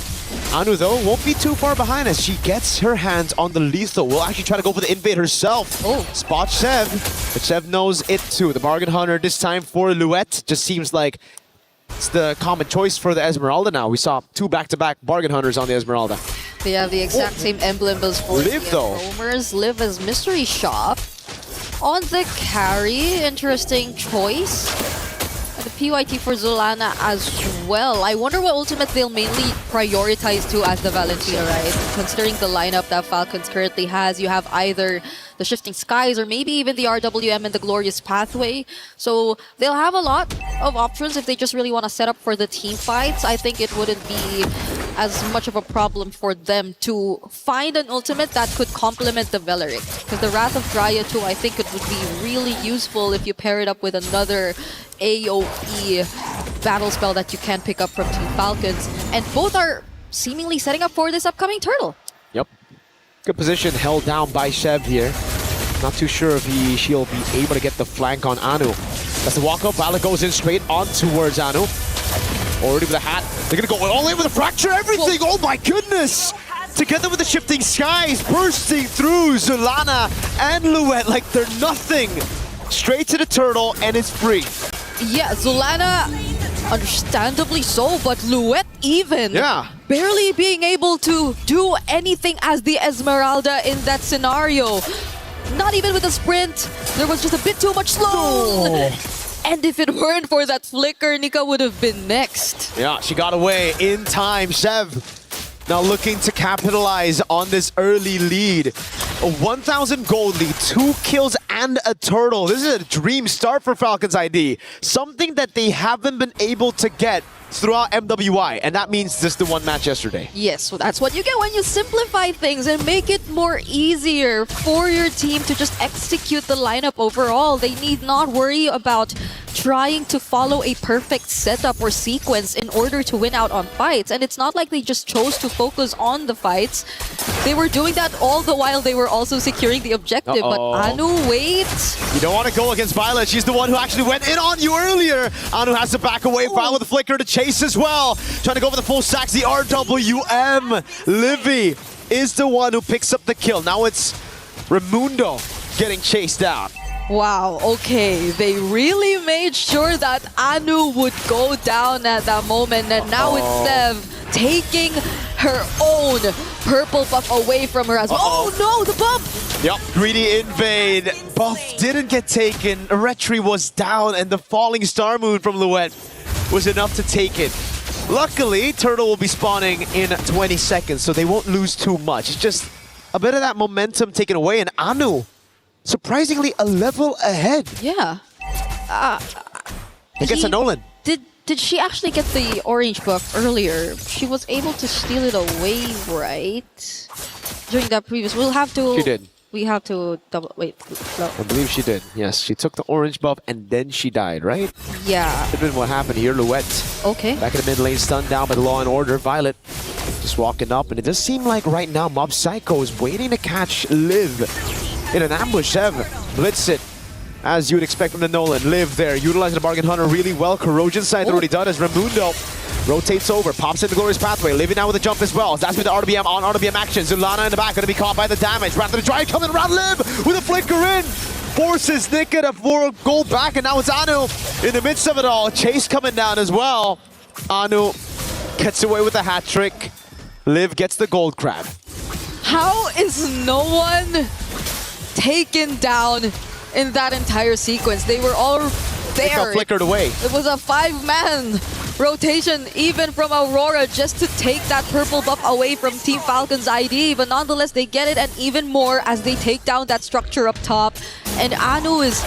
Anu, though, won't be too far behind as she gets her hands on the lethal. Will actually try to go for the invade herself. Spot Sev, but Sev knows it too. The Bargain Hunter this time for Luette. Just seems like it's the common choice for the Esmeralda now. We saw 2 back-to-back Bargain Hunters on the Esmeralda. They have the exact same emblem as for Liv, though. Roamers. Liv as Mystery Shop. On the carry, interesting choice. The PYT for Zulana as well. I wonder what ultimate they'll mainly prioritize to as the Valentina, right? Considering the lineup that Falcons currently has, you have either the Shifting Skies or maybe even the RWM and the Glorious Pathway. So they'll have a lot of options if they just really want to set up for the team fights. I think it wouldn't be as much of a problem for them to find an ultimate that could complement the Veleric. Because the Wrath of Dryad too, I think it would be really useful if you pair it up with another AoE battle spell that you can pick up from Team Falcons. And both are seemingly setting up for this upcoming turtle. Yep. Good position held down by Shev here. Not too sure if she'll be able to get the flank on Anu. That's the walk up. Valak goes in straight on towards Anu. Already with a hat. They're going to go all in with a fracture everything. Whoa. Oh my goodness. together with the shifting skies, bursting through Zulana and Luet like they're nothing. Straight to the turtle, and it's free. Yeah, Zulana, understandably so, but Luet even. Yeah. Barely being able to do anything as the Esmeralda in that scenario. Not even with a sprint. There was just a bit too much slow. Oh. And if it weren't for that flicker, Nika would have been next. Yeah, she got away in time. Sev now looking to capitalize on this early lead. A 1,000 gold lead, 2 kills and a turtle. This is a dream start for Falcons ID. Something that they haven't been able to get throughout MWI, and that means just the one match yesterday. Yes, so that's what you get when you simplify things and make it more easier for your team to just execute the lineup overall. They need not worry about trying to follow a perfect setup or sequence in order to win out on fights. And it's not like they just chose to focus on the fights. They were doing that all the while they were also securing the objective. But Anu, wait. You don't want to go against Violet. She's the one who actually went in on you earlier. Anu has to back away. Violet with the flicker to chase as well. Trying to go for the full stacks. The RWM. Livy is the one who picks up the kill. Now it's Raimundo getting chased down. Wow, okay. They really made sure that Anu would go down at that moment. And now it's Sev taking her own purple buff away from her as well. Oh no, the buff! Yep, greedy invade. Buff didn't get taken. Retri was down, and the falling star moon from Luet was enough to take it. Luckily, Turtle will be spawning in 20 seconds, so they won't lose too much. It's just a bit of that momentum taken away, and Anu, surprisingly, a level ahead. Yeah. It gets a Nolan. Did she actually get the orange buff earlier? She was able to steal it away, right? During that previous, we'll have to... She did. We have to double... Wait, no. I believe she did. Yes, she took the orange buff and then she died, right? Yeah. Could have been what happened here. Luet. Okay. Back in the mid lane, stunned down by the Law and Order. Violet just walking up, and it does seem like right now Mob Psycho is waiting to catch Liv in an ambush. Sev blitz it, as you would expect from the Nolan. Liv there, utilizing the Bargain Hunter really well. Corrosion side already done as Raimundo rotates over, pops in the Glorious Pathway. Living now with a jump as well. That's with the RWM on RWM action. Zulana in the back, going to be caught by the damage. Wrath of the Dry coming around Liv with a flicker in. Forces Nika to 4 gold back, and now it's Anu in the midst of it all. Chase coming down as well. Anu gets away with a hat trick. Liv gets the gold crab. How is no one taken down in that entire sequence? They were all there. Nika flickered away. It was a 5-man rotation even from Aurora just to take that purple buff away from Team Falcon's ID. But nonetheless, they get it, and even more as they take down that structure up top. And Anu is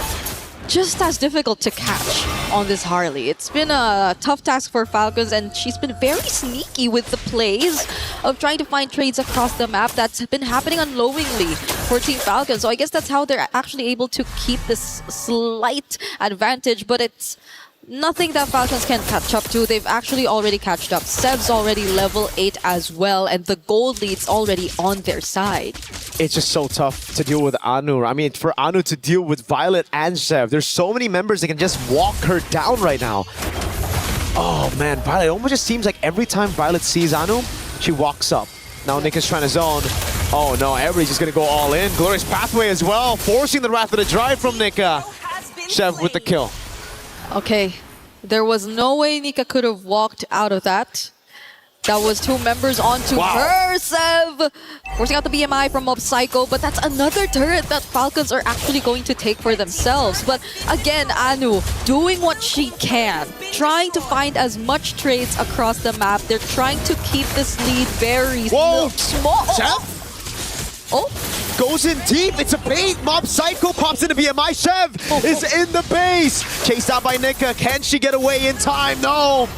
just as difficult to catch on this Harley. It's been a tough task for Falcons, and she's been very sneaky with the plays of trying to find trades across the map. That's been happening unknowingly for Team Falcons. So I guess that's how they're actually able to keep this slight advantage, but it's nothing that Falcons can catch up to. They've actually already catched up. Sev's already level 8 as well, and the gold lead's already on their side. It's just so tough to deal with Anu. I mean, for Anu to deal with Violet and Sev, there's so many members that can just walk her down right now. Oh man, Violet, it almost just seems like every time Violet sees Anu, she walks up. Now Nick is trying to zone. Oh no, everybody's just gonna go all in. Glorious Pathway as well, forcing the Wrath of the Drive from Nika. Sev with the kill. Okay, there was no way Nika could have walked out of that. That was 2 members onto her, Sev! Forcing out the BMI from Mob Psycho, but that's another turret that Falcons are actually going to take for themselves. But again, Anu doing what she can, trying to find as much trades across the map. They're trying to keep this lead very small. Oh, goes in deep. It's a bait. Mob Psycho pops into BMI. Sev is in the base. Chased out by Nika. Can she get away in time? No.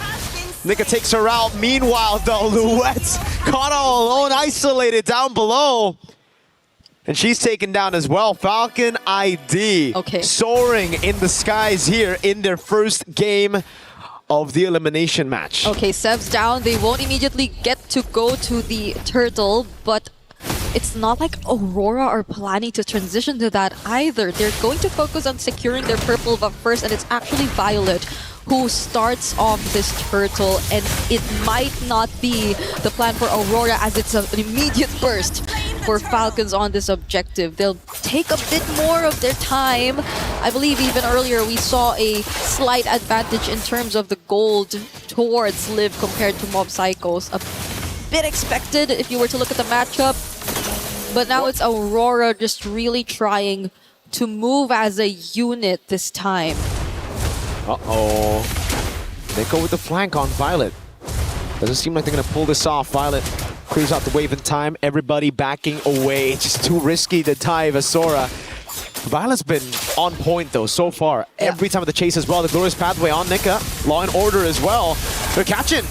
Nika takes her out. Meanwhile, though, Luet's caught all alone, isolated down below. And she's taken down as well. Falcon ID soaring in the skies here in their first game of the elimination match. Okay, Sev's down. They won't immediately get to go to the turtle, but it's not like Aurora are planning to transition to that either. They're going to focus on securing their purple buff first, and it's actually Violet who starts off this turtle, and it might not be the plan for Aurora as it's an immediate burst for Falcons on this objective. They'll take a bit more of their time. I believe even earlier we saw a slight advantage in terms of the gold towards Liv compared to Mob Psychos. A bit expected if you were to look at the matchup, but now it's Aurora just really trying to move as a unit this time. Uh-oh. Nico with the flank on Violet. Doesn't seem like they're going to pull this off. Violet clears out the wave in time. Everybody backing away. It's just too risky to dive Asura. Violet's been on point, though, so far. Yeah. Every time of the chase as well. The Glorious Pathway on Nika. Law and Order as well. They're catching.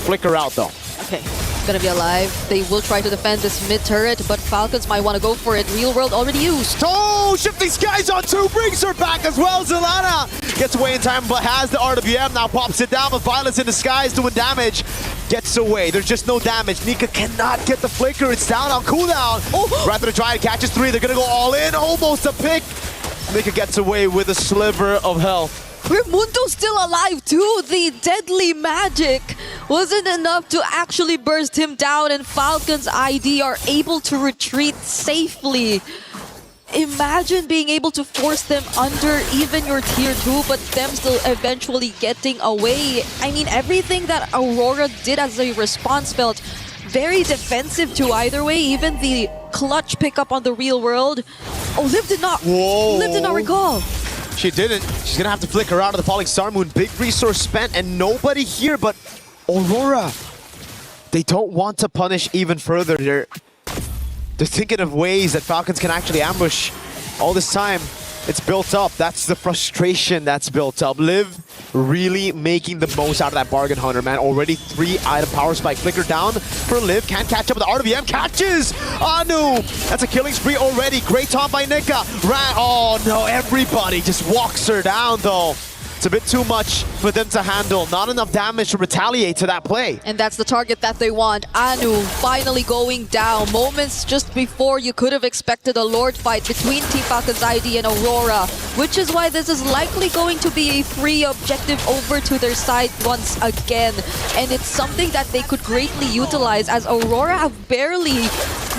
Flicker out, though. Okay, gonna be alive. They will try to defend this mid turret, but Falcons might want to go for it. Real World already used. Oh, Shifting Skies on 2 brings her back as well. Zelana gets away in time, but has the RWM, now pops it down, but Violet's in the skies doing damage. Gets away, there's just no damage. Nika cannot get the flicker, it's down on cooldown. Oh. Rather the Dryad catches 3, they're gonna go all in, almost a pick. Nika gets away with a sliver of health. Raimundo's still alive too. The deadly magic wasn't enough to actually burst him down, and Falcon's ID are able to retreat safely. Imagine being able to force them under even your tier 2, but them still eventually getting away. I mean, everything that Aurora did as a response felt very defensive too either way. Even the clutch pickup on the Real World. Oh, Liv did not. Whoa. Liv did not recall. She didn't. She's gonna have to flicker out of the Falling Star Moon. Big resource spent and nobody here but Aurora. They don't want to punish even further. They're thinking of ways that Falcons can actually ambush. All this time, it's built up. That's the frustration that's built up. Liv really making the most out of that bargain hunter, man. Already 3 item power spike. Flicker down for Liv. Can't catch up with the RWM. Catches Anu. That's a killing spree already. Great taunt by Nika. Oh no, everybody just walks her down though. It's a bit too much for them to handle. Not enough damage to retaliate to that play. And that's the target that they want. Anu finally going down. Moments just before you could have expected a Lord fight between Team Falcons ID and Aurora, which is why this is likely going to be a free objective over to their side once again. And it's something that they could greatly utilize, as Aurora have barely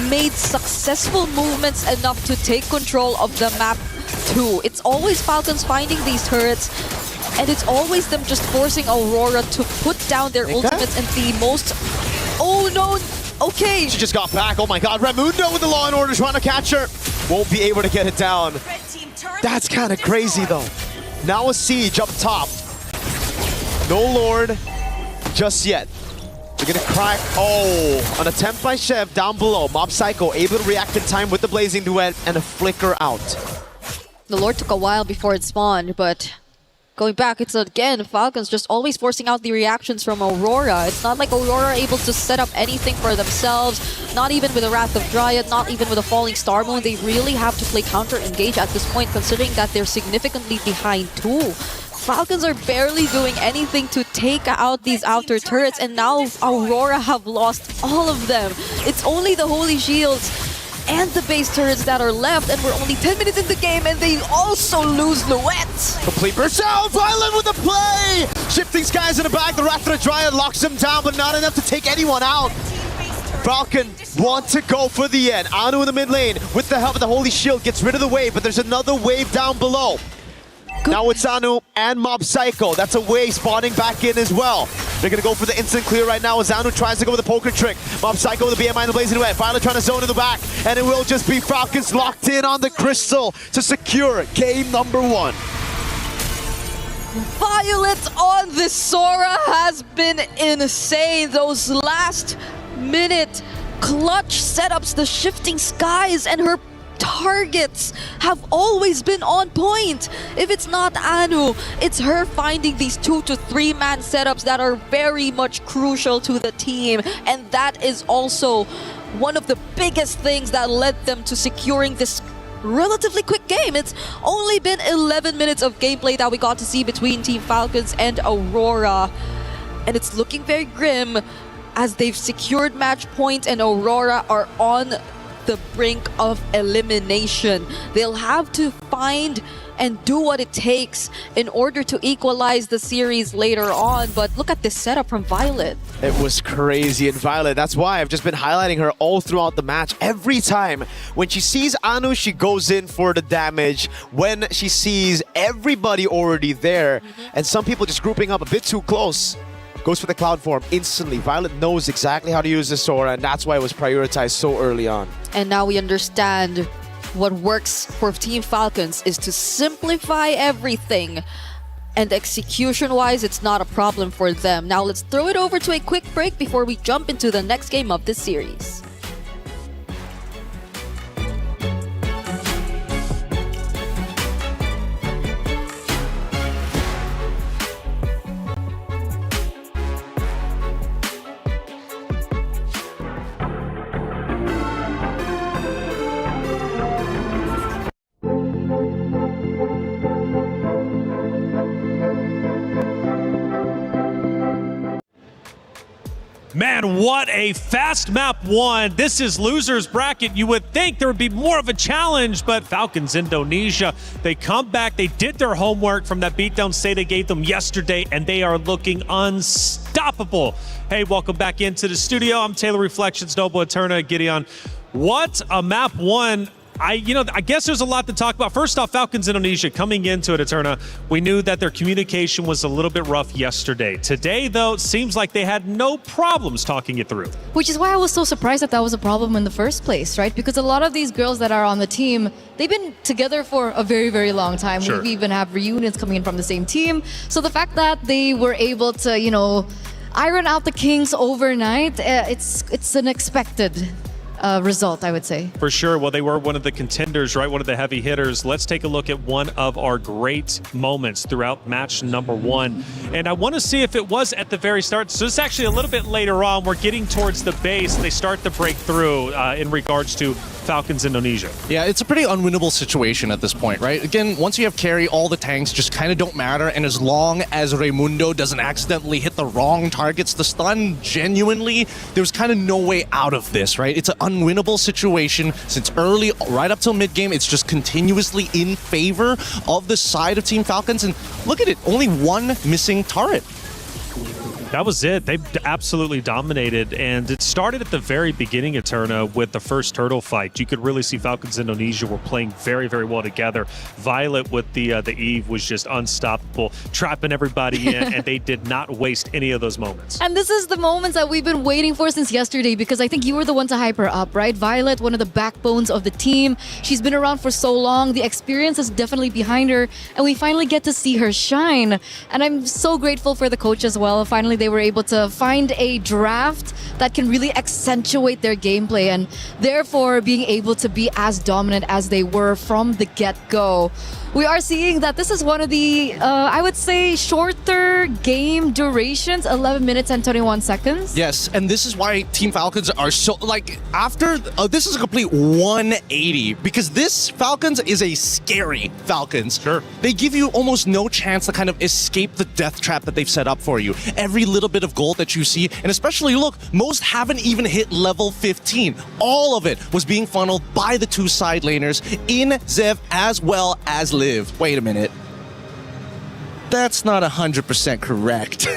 made successful movements enough to take control of the map too. It's always Falcons finding these turrets, and it's always them just forcing Aurora to put down their ultimates in the most... Oh no! Okay! She just got back. Oh my god. Raimundo with the Law and Order trying to catch her. Won't be able to get it down. That's kind of crazy though. Now a siege up top. No Lord just yet. They're gonna crack. Oh, an attempt by Chev down below. Mob Psycho able to react in time with the Blazing Duet and a flicker out. The Lord took a while before it spawned, but going back, it's again Falcons just always forcing out the reactions from Aurora. It's not like Aurora are able to set up anything for themselves, not even with a Wrath of Dryad, not even with a Falling Star Moon. They really have to play counter-engage at this point, considering that they're significantly behind too. Falcons are barely doing anything to take out these outer turrets, and now Aurora have lost all of them. It's only the Holy Shields and the base turrets that are left, and we're only 10 minutes in the game, and they also lose Luet. Complete burst out, Violet with the play! Shifting Skies in the back, the Wrath of Dryad locks him down, but not enough to take anyone out. Falcon want to go for the end. Anu in the mid lane, with the help of the Holy Shield, gets rid of the wave, but there's another wave down below. Now it's Anu and Mob Psycho. That's a wave spawning back in as well. They're going to go for the instant clear right now as Anu tries to go with the poker trick. Mob Psycho with the BMI and the Blazing Duet. Violet trying to zone in the back. And it will just be Falcons locked in on the crystal to secure game number 1. Violet on the Sora has been insane. Those last minute clutch setups, the Shifting Skies, and her targets have always been on point. If it's not Anu, it's her finding these 2 to 3 man setups that are very much crucial to the team, and that is also one of the biggest things that led them to securing this relatively quick game. It's only been 11 minutes of gameplay that we got to see between Team Falcons and Aurora, and it's looking very grim as they've secured match point and Aurora are on the brink of elimination. They'll have to find and do what it takes in order to equalize the series later on. But look at this setup from Violet. It was crazy. And Violet, that's why I've just been highlighting her all throughout the match. Every time when she sees Anu, she goes in for the damage. When she sees everybody already there, and some people just grouping up a bit too close, goes for the cloud form instantly. Violet knows exactly how to use the Sora, and that's why it was prioritized so early on. And now we understand what works for Team Falcons is to simplify everything. And execution-wise, it's not a problem for them. Now let's throw it over to a quick break before we jump into the next game of this series. Man, what a fast map one. This is loser's bracket. You would think there would be more of a challenge, but Falcons Indonesia, they come back. They did their homework from that beatdown say they gave them yesterday, and they are looking unstoppable. Hey, welcome back into the studio. I'm Taylor Reflections, Noble Eterna, Gideon. What a map one. I guess there's a lot to talk about. First off, Falcons Indonesia coming into it, Eterna, we knew that their communication was a little bit rough yesterday. Today, though, it seems like they had no problems talking it through. Which is why I was so surprised that that was a problem in the first place, right? Because a lot of these girls that are on the team, they've been together for a very, very long time. Sure. We even have reunions coming in from the same team. So the fact that they were able to, iron out the kinks overnight, it's an expected result, I would say. For sure. Well, they were one of the contenders, right? One of the heavy hitters. Let's take a look at one of our great moments throughout match number one. And I want to see if it was at the very start. So it's actually a little bit later on. We're getting towards the base. They start to break through in regards to Falcons Indonesia. Yeah, it's a pretty unwinnable situation at this point, right? Again, once you have carry, all the tanks just kind of don't matter. And as long as Raimundo doesn't accidentally hit the wrong targets to stun, genuinely, there's kind of no way out of this, right? It's an unwinnable situation since early, right up till mid-game. It's just continuously in favor of the side of Team Falcons. And look at it, only one missing turret. That was it. They absolutely dominated, and it started at the very beginning, Eterna, with the first turtle fight. You could really see Falcons Indonesia were playing very, very well together. Violet with the Eve was just unstoppable, trapping everybody in, and they did not waste any of those moments. And this is the moments that we've been waiting for since yesterday, because I think you were the one to hype her up, right? Violet, one of the backbones of the team. She's been around for so long. The experience is definitely behind her, and we finally get to see her shine. And I'm so grateful for the coach as well. Finally, they were able to find a draft that can really accentuate their gameplay, and therefore being able to be as dominant as they were from the get-go. We are seeing that this is one of the, I would say, shorter game durations, 11 minutes and 21 seconds. Yes, and this is why Team Falcons are so, after, this is a complete 180, because this Falcons is a scary Falcons. Sure. They give you almost no chance to kind of escape the death trap that they've set up for you. Every little bit of gold that you see, and especially, look, most haven't even hit level 15. All of it was being funneled by the two side laners in Zev as well as Liv. Wait a minute. That's not 100% correct.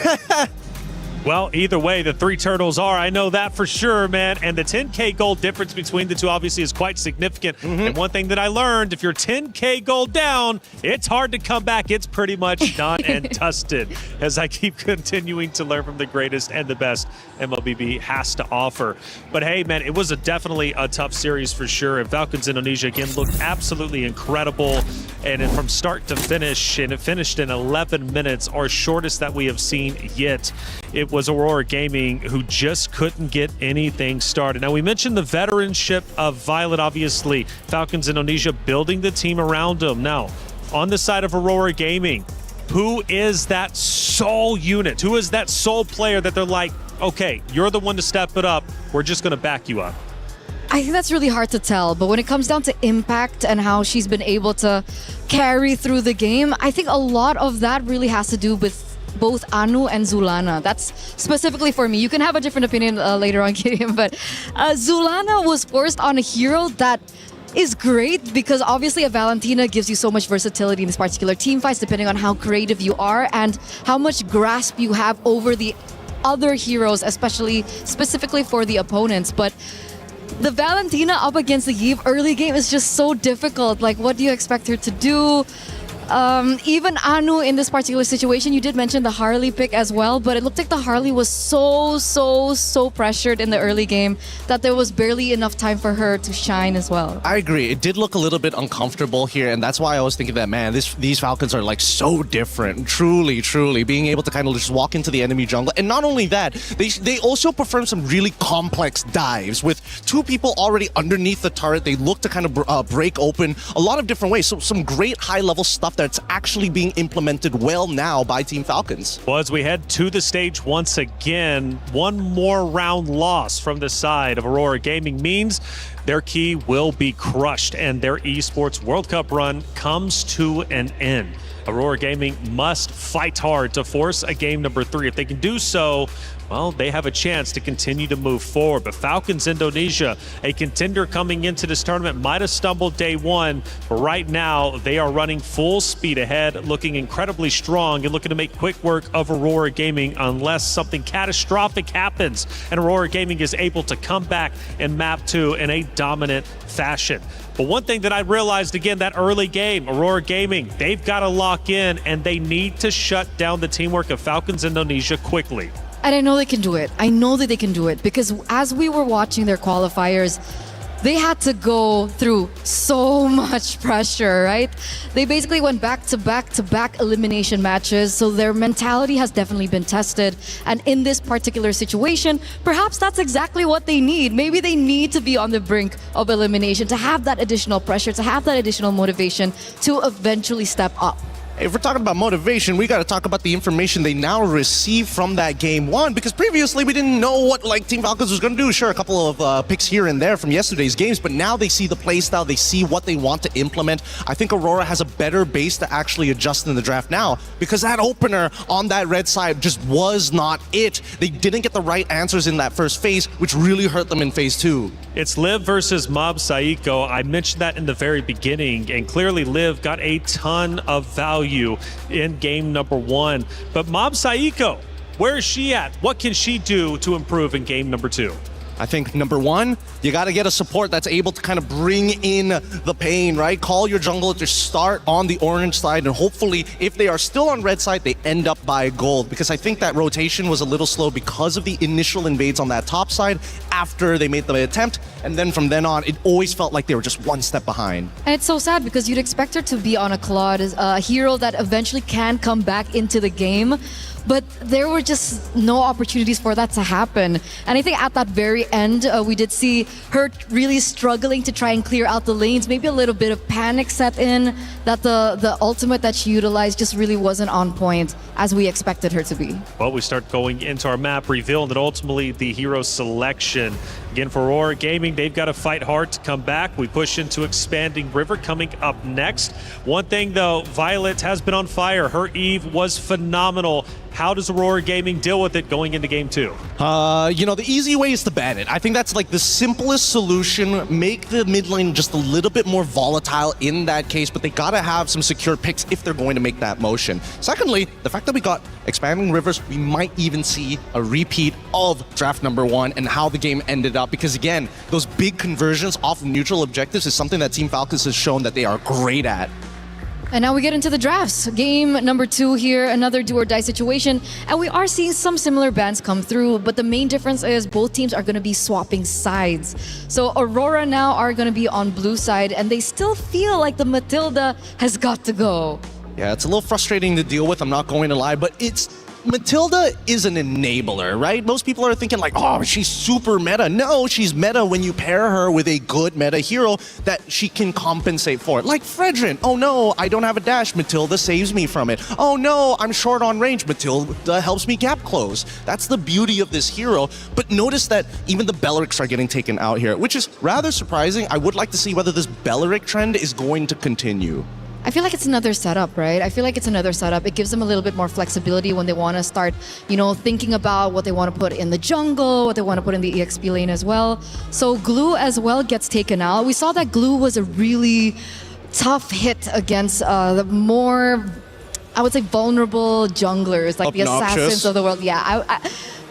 Well, either way, the three turtles are. I know that for sure, man. And the 10K gold difference between the two obviously is quite significant. And one thing that I learned, if you're 10K gold down, it's hard to come back. It's pretty much done and dusted, as I keep continuing to learn from the greatest and the best MLBB has to offer. But hey, man, it was definitely a tough series for sure. And Falcons Indonesia, again, looked absolutely incredible. And from start to finish, and it finished in 11 minutes, our shortest that we have seen yet. It was Aurora Gaming who just couldn't get anything started. Now, we mentioned the veteranship of Violet, obviously. Falcons Indonesia building the team around them. Now, on the side of Aurora Gaming, who is that sole unit? Who is that sole player that they're like, okay, you're the one to step it up. We're just going to back you up? I think that's really hard to tell, but when it comes down to impact and how she's been able to carry through the game, I think a lot of that really has to do with both Anu and Zulana. That's specifically for me. You can have a different opinion later on, Gideon, but Zulana was forced on a hero that is great because obviously a Valentina gives you so much versatility in this particular team fights depending on how creative you are and how much grasp you have over the other heroes, especially specifically for the opponents. But the Valentina up against the Yves early game is just so difficult. Like, what do you expect her to do? Even Anu in this particular situation, you did mention the Harley pick as well, but it looked like the Harley was so pressured in the early game that there was barely enough time for her to shine as well. I agree. It did look a little bit uncomfortable here, and that's why I was thinking that, man, these Falcons are like so different. Truly, being able to kind of just walk into the enemy jungle. And not only that, they also perform some really complex dives with two people already underneath the turret. They look to kind of break open a lot of different ways. So some great high-level stuff that's actually being implemented well now by Team Falcons. Well, as we head to the stage once again, one more round loss from the side of Aurora Gaming means their key will be crushed and their esports World Cup run comes to an end. Aurora Gaming must fight hard to force a game number 3. If they can do so, well, they have a chance to continue to move forward. But Falcons Indonesia, a contender coming into this tournament, might have stumbled day one, but right now they are running full speed ahead, looking incredibly strong and looking to make quick work of Aurora Gaming unless something catastrophic happens and Aurora Gaming is able to come back in map 2 in a dominant fashion. But one thing that I realized again, that early game, Aurora Gaming, they've got to lock in and they need to shut down the teamwork of Falcons Indonesia quickly. And I know they can do it. I know that they can do it because as we were watching their qualifiers, they had to go through so much pressure, right? They basically went back to back elimination matches, so their mentality has definitely been tested. And in this particular situation, perhaps that's exactly what they need. Maybe they need to be on the brink of elimination to have that additional pressure, to have that additional motivation to eventually step up. If we're talking about motivation, we got to talk about the information they now receive from that game 1, because previously we didn't know what Team Falcons was going to do. Sure, a couple of picks here and there from yesterday's games, but now they see the playstyle, they see what they want to implement. I think Aurora has a better base to actually adjust in the draft now, because that opener on that red side just was not it. They didn't get the right answers in that first phase, which really hurt them in phase 2. It's Liv versus Mob Saiko. I mentioned that in the very beginning, and clearly Liv got a ton of value in game number 1. But Mob Saiko, where is she at? What can she do to improve in game number 2? I think number 1, you got to get a support that's able to kind of bring in the pain, right? Call your jungler to start on the orange side, and hopefully if they are still on red side, they end up by gold, because I think that rotation was a little slow because of the initial invades on that top side after they made the attempt, and then from then on, it always felt like they were just one step behind. And it's so sad because you'd expect her to be on a Claude, a hero that eventually can come back into the game. But there were just no opportunities for that to happen. And I think at that very end, we did see her really struggling to try and clear out the lanes. Maybe a little bit of panic set in, that the ultimate that she utilized just really wasn't on point as we expected her to be. Well, we start going into our map reveal and then ultimately the hero selection. Again, for Aurora Gaming, they've got to fight hard to come back. We push into Expanding River coming up next. One thing though, Violet has been on fire. Her Eve was phenomenal. How does Aurora Gaming deal with it going into game 2? You know, the easy way is to ban it. I think that's like the simplest solution. Make the mid lane just a little bit more volatile in that case, but they gotta have some secure picks if they're going to make that motion. Secondly, the fact that we got Expanding Rivers, we might even see a repeat of draft number 1 and how the game ended up, because again, those big conversions off of neutral objectives is something that Team Falcons has shown that they are great at. And now we get into the drafts. Game number 2 here, another do or die situation. And we are seeing some similar bans come through, but the main difference is both teams are going to be swapping sides. So Aurora now are going to be on blue side, and they still feel like the Matilda has got to go. Yeah, it's a little frustrating to deal with, I'm not going to lie, but Matilda is an enabler, right? Most people are thinking like, oh, she's super meta. No, she's meta when you pair her with a good meta hero that she can compensate for. Like Fredrin. Oh no, I don't have a dash. Matilda saves me from it. Oh no, I'm short on range. Matilda helps me gap close. That's the beauty of this hero. But notice that even the Bellerics are getting taken out here, which is rather surprising. I would like to see whether this Belleric trend is going to continue. I feel like it's another setup, right? I feel like it's another setup. It gives them a little bit more flexibility when they want to start, thinking about what they want to put in the jungle, what they want to put in the EXP lane as well. So Glue as well gets taken out. We saw that Glue was a really tough hit against the more, I would say, vulnerable junglers, like the assassins of the world. Yeah,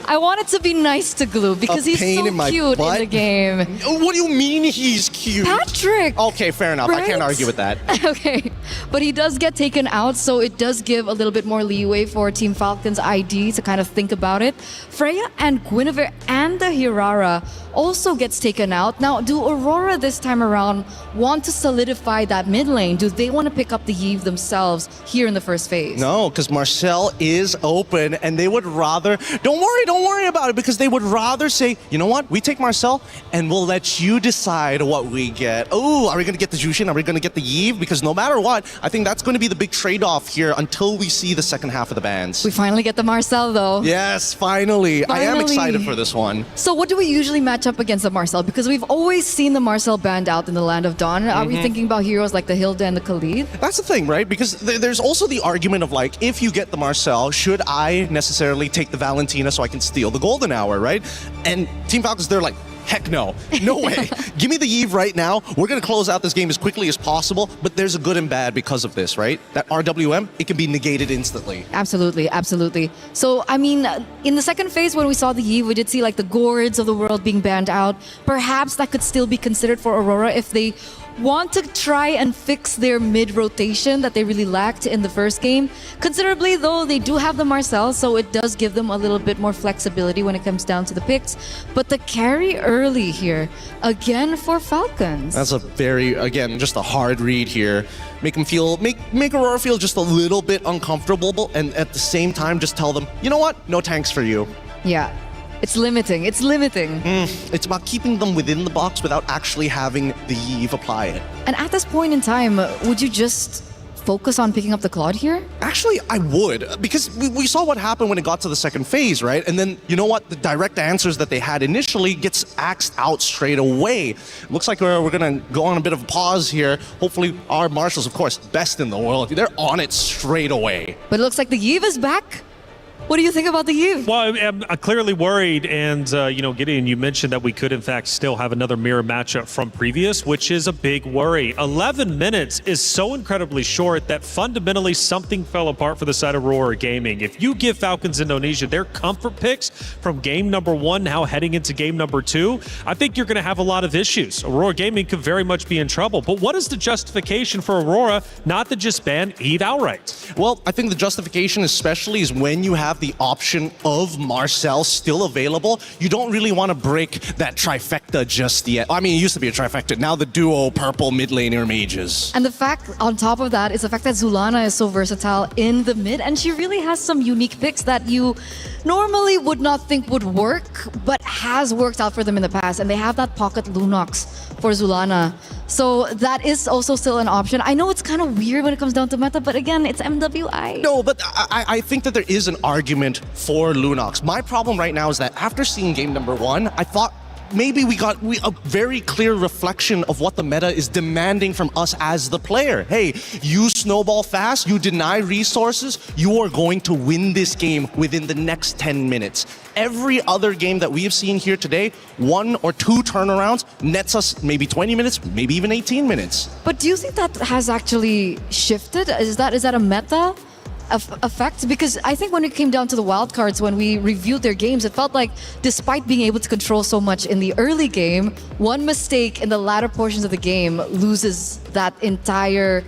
I wanted to be nice to Glue because he's so cute in the game. What do you mean he's cute? Patrick! Okay, fair enough. Right? I can't argue with that. Okay, but he does get taken out, so it does give a little bit more leeway for Team Falcon's ID to kind of think about it. Freya and Guinevere and the Hirara also gets taken out. Now, do Aurora this time around want to solidify that mid lane? Do they want to pick up the Yve themselves here in the first phase? No, because Marcel is open, and they would rather... Don't worry about it, because they would rather say, you know what, we take Marcel and we'll let you decide what we get. Oh, are we going to get the Jushin? Are we going to get the Yve? Because no matter what, I think that's going to be the big trade-off here until we see the second half of the bans. We finally get the Marcel though. Yes, finally. I am excited for this one. So what do we usually match up against the Marcel? Because we've always seen the Marcel banned out in the Land of Dawn. Are we thinking about heroes like the Hilda and the Khalid? That's the thing, right? Because there's also the argument of like, if you get the Marcel, should I necessarily take the Valentina so I can steal the Golden Hour, right? And Team Falcons, they're like, heck no. No way. Give me the Yve right now. We're going to close out this game as quickly as possible, but there's a good and bad because of this, right? That RWM, it can be negated instantly. Absolutely, absolutely. So, I mean, in the second phase when we saw the Yve, we did see like the Gourds of the world being banned out. Perhaps that could still be considered for Aurora if they want to try and fix their mid-rotation that they really lacked in the first game. Considerably, though, they do have the Marcel, so it does give them a little bit more flexibility when it comes down to the picks. But the carry early here, again for Falcons. That's a very, again, just a hard read here. Make them feel, make Aurora feel just a little bit uncomfortable, and at the same time, just tell them, you know what? No tanks for you. Yeah. It's limiting. It's limiting. It's about keeping them within the box without actually having the Yve apply it. And at this point in time, would you just focus on picking up the Claude here? Actually, I would, because we saw what happened when it got to the second phase, right? And then, you know what? The direct answers that they had initially gets axed out straight away. Looks like we're going to go on a bit of a pause here. Hopefully, our marshals, of course, best in the world, they're on it straight away. But it looks like the Yve is back. What do you think about the Yve? Well, I'm clearly worried, and Gideon, you mentioned that we could in fact still have another mirror matchup from previous, which is a big worry. 11 minutes is so incredibly short that fundamentally something fell apart for the side of Aurora Gaming. If you give Falcons Indonesia their comfort picks from game number 1 now heading into game number 2, I think you're going to have a lot of issues. Aurora Gaming could very much be in trouble. But what is the justification for Aurora not to just ban Yve outright? Well, I think the justification especially is when you have the option of Marcel still available, you don't really want to break that trifecta just yet. I mean, it used to be a trifecta. Now the duo purple mid laner mages. And the fact on top of that is the fact that Zulana is so versatile in the mid, and she really has some unique picks that you normally would not think would work, but has worked out for them in the past. And they have that pocket Lunox for Zulana. So that is also still an option. I know it's kind of weird when it comes down to meta, but again, it's MWI. No, but I think that there is an argument for Lunox. My problem right now is that after seeing game number 1, I thought maybe we got a very clear reflection of what the meta is demanding from us as the player. Hey, you snowball fast, you deny resources, you are going to win this game within the next 10 minutes. Every other game that we have seen here today, 1 or 2 turnarounds nets us maybe 20 minutes, maybe even 18 minutes. But do you think that has actually shifted? Is that a meta effect? Because I think when it came down to the wildcards, when we reviewed their games, it felt like despite being able to control so much in the early game, one mistake in the latter portions of the game loses that entire,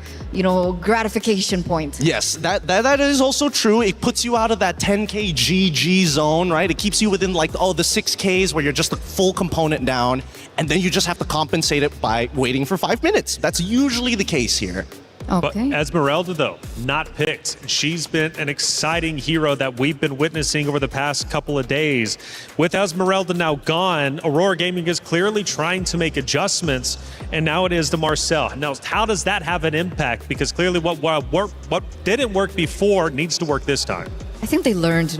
gratification point. Yes, that is also true. It puts you out of that 10k GG zone, right? It keeps you within the 6Ks where you're just a full component down, and then you just have to compensate it by waiting for 5 minutes. That's usually the case here. Okay. But Esmeralda, though, not picked. She's been an exciting hero that we've been witnessing over the past couple of days. With Esmeralda now gone, Aurora Gaming is clearly trying to make adjustments, and now it is the Marcel. Now, how does that have an impact? Because clearly what didn't work before needs to work this time. I think they learned,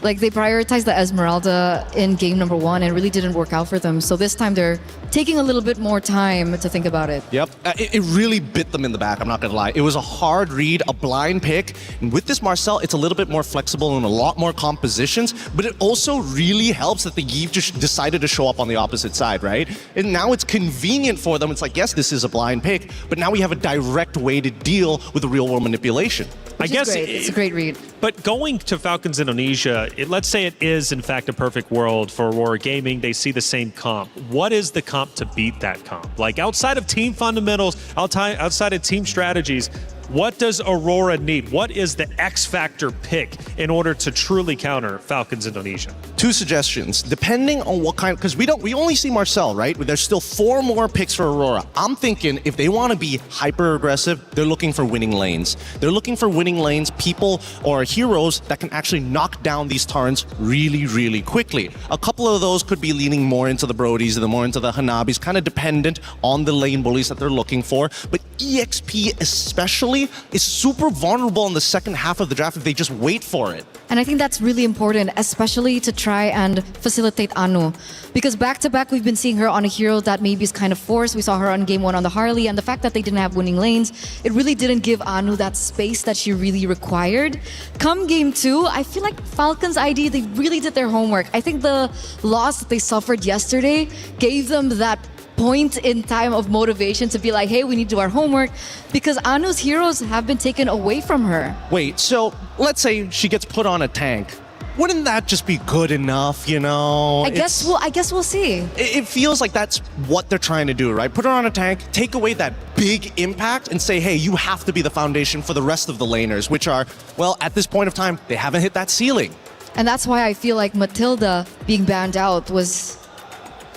Like they prioritized the Esmeralda in game number 1 and really didn't work out for them. So this time they're taking a little bit more time to think about it. Yep, it really bit them in the back, I'm not gonna lie. It was a hard read, a blind pick. And with this Marcel, it's a little bit more flexible and a lot more compositions, but it also really helps that the Yves just decided to show up on the opposite side, right? And now it's convenient for them. It's like, yes, this is a blind pick, but now we have a direct way to deal with the real world manipulation. I guess it's a great read. But going to Falcons Indonesia, let's say it is in fact a perfect world for Aurora Gaming. They see the same comp. What is the comp to beat that comp? Like outside of team fundamentals, outside of team strategies, what does Aurora need? What is the X factor pick in order to truly counter Falcons Indonesia? 2 suggestions, depending on what kind, because we only see Marcel, right? There's still 4 more picks for Aurora. I'm thinking if they want to be hyper aggressive, they're looking for winning lanes. They're looking for winning lanes, people or heroes that can actually knock down these turrets really, really quickly. A couple of those could be leaning more into the Brodies, more into the Hanabis, kind of dependent on the lane bullies that they're looking for. But EXP especially is super vulnerable in the second half of the draft if they just wait for it. And I think that's really important, especially to try and facilitate Anu. Because back-to-back, we've been seeing her on a hero that maybe is kind of forced. We saw her on game 1 on the Harley, and the fact that they didn't have winning lanes, it really didn't give Anu that space that she really required. Come game 2, I feel like Falcons ID, they really did their homework. I think the loss that they suffered yesterday gave them that point in time of motivation to be like, hey, we need to do our homework, because Anu's heroes have been taken away from her. Wait, so let's say she gets put on a tank. Wouldn't that just be good enough, you know? I guess we'll see. It feels like that's what they're trying to do, right? Put her on a tank, take away that big impact, and say, hey, you have to be the foundation for the rest of the laners, which are, well, at this point of time, they haven't hit that ceiling. And that's why I feel like Matilda being banned out was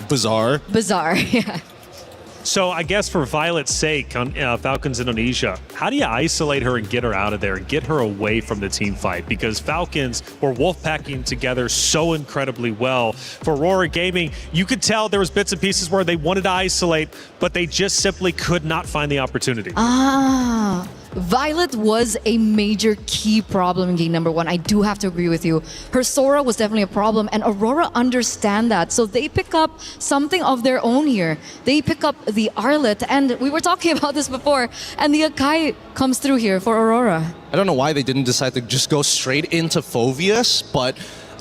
bizarre, yeah. So I guess for Violet's sake on Falcons Indonesia, how do you isolate her and get her out of there and get her away from the team fight? Because Falcons were wolfpacking together so incredibly well. For Aurora Gaming, you could tell there was bits and pieces where they wanted to isolate, but they just simply could not find the opportunity. Violet was a major key problem in game number 1. I do have to agree with you. Her Sora was definitely a problem, and Aurora understand that. So they pick up something of their own here. They pick up the Arlet, and we were talking about this before, and the Akai comes through here for Aurora. I don't know why they didn't decide to just go straight into Phoveus, but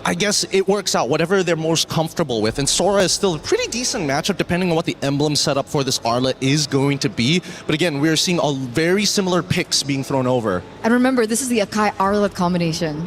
I guess it works out, whatever they're most comfortable with. And Sora is still a pretty decent matchup depending on what the emblem setup for this Arlet is going to be. But again, we're seeing a very similar picks being thrown over. And remember, this is the Akai Arlet combination.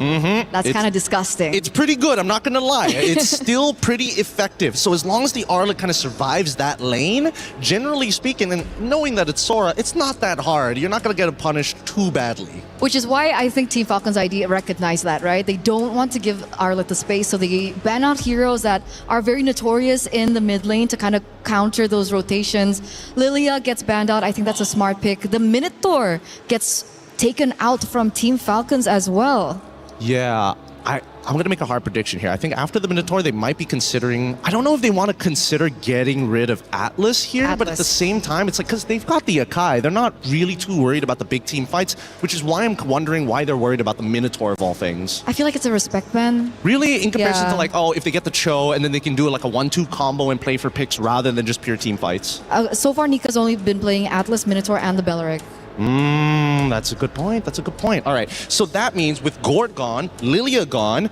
That's kind of disgusting. It's pretty good, I'm not going to lie. It's still pretty effective. So as long as the Arlet kind of survives that lane, generally speaking, and knowing that it's Sora, it's not that hard. You're not going to get punished too badly. Which is why I think Team Falcons ID recognize that, right? They don't want to give Arlet the space, so they ban out heroes that are very notorious in the mid lane to kind of counter those rotations. Lilia gets banned out. I think that's a smart pick. The Minotaur gets taken out from Team Falcons as well. Yeah, I'm going to make a hard prediction here. I think after the Minotaur, they might be considering... I don't know if they want to consider getting rid of Atlas here, but at the same time, it's like, because they've got the Akai, they're not really too worried about the big team fights, which is why I'm wondering why they're worried about the Minotaur of all things. I feel like it's a respect ban. Really? In comparison to like, oh, if they get the Cho, and then they can do like a 1-2 combo and play for picks rather than just pure team fights. So far, Nika's only been playing Atlas, Minotaur, and the Belleric. That's a good point. That's a good point. All right. So that means with Gord gone, Lilia gone,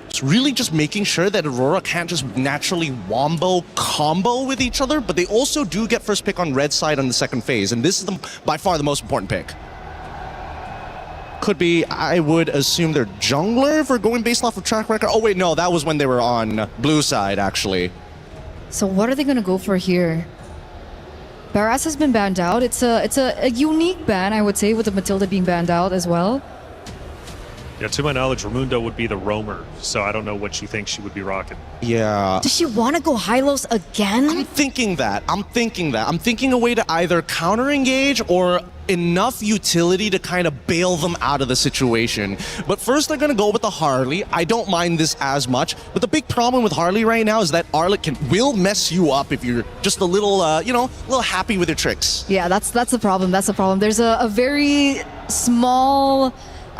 it's really just making sure that Aurora can't just naturally wombo combo with each other, but they also do get first pick on red side on the second phase, and this is by far the most important pick. Could be, I would assume, their jungler for going based off of track record. Oh wait, no, that was when they were on blue side, actually. So what are they going to go for here? Barras has been banned out. It's a unique ban, I would say, with the Matilda being banned out as well. Yeah, to my knowledge, Raimundo would be the roamer, so I don't know what she thinks she would be rocking. Yeah. Does she want to go Hylos again? I'm thinking that. I'm thinking a way to either counter-engage or enough utility to kind of bail them out of the situation. But first, they're going to go with the Harley. I don't mind this as much, but the big problem with Harley right now is that Arlet will mess you up if you're just a little, a little happy with your tricks. Yeah, that's the problem. That's the problem. There's a very small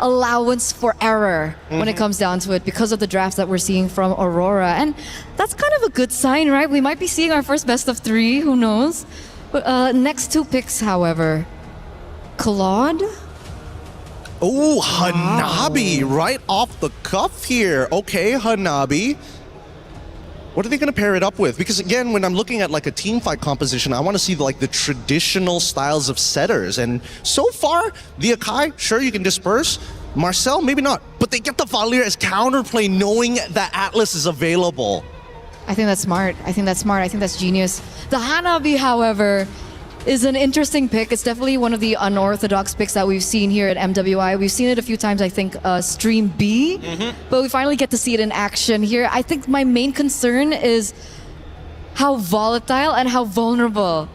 allowance for error when it comes down to it because of the drafts that we're seeing from Aurora. And that's kind of a good sign, right? We might be seeing our first best of 3, who knows? But, next 2 picks, however. Claude? Oh, Hanabi right off the cuff here. Okay, Hanabi. What are they going to pair it up with? Because again, when I'm looking at like a team fight composition, I want to see like the traditional styles of setters. And so far, the Akai, sure, you can disperse. Marcel, maybe not. But they get the Valier as counterplay knowing that Atlas is available. I think that's smart. I think that's genius. The Hanabi, however, is an interesting pick. It's definitely one of the unorthodox picks that we've seen here at MWI. We've seen it a few times, I think, Stream B, but we finally get to see it in action here. I think my main concern is how volatile and how vulnerable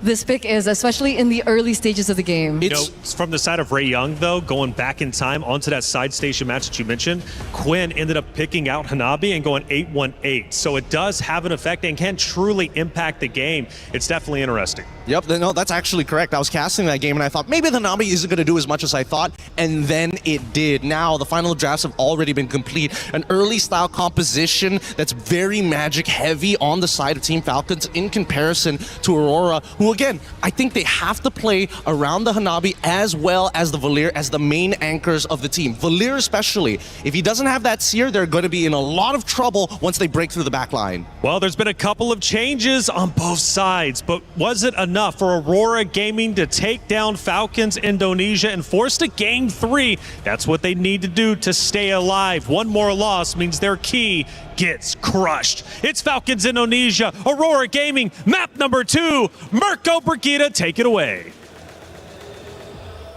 this pick is, especially in the early stages of the game. From the side of Ray Young, though, going back in time onto that side station match that you mentioned, Quinn ended up picking out Hanabi and going 8-1-8. So it does have an effect and can truly impact the game. It's definitely interesting. Yep, no, that's actually correct. I was casting that game and I thought maybe the Hanabi isn't going to do as much as I thought, and then it did. Now the final drafts have already been complete. An early style composition that's very magic heavy on the side of Team Falcons in comparison to Aurora, who again, I think they have to play around the Hanabi as well as the Valier as the main anchors of the team. Valier especially. If he doesn't have that Seer, they're going to be in a lot of trouble once they break through the back line. Well, there's been a couple of changes on both sides, but was it enough for Aurora Gaming to take down Falcons Indonesia and force to Game 3? That's what they need to do to stay alive. One more loss means their key gets crushed. It's Falcons Indonesia, Aurora Gaming, map number 2. Mirko Brigida, take it away.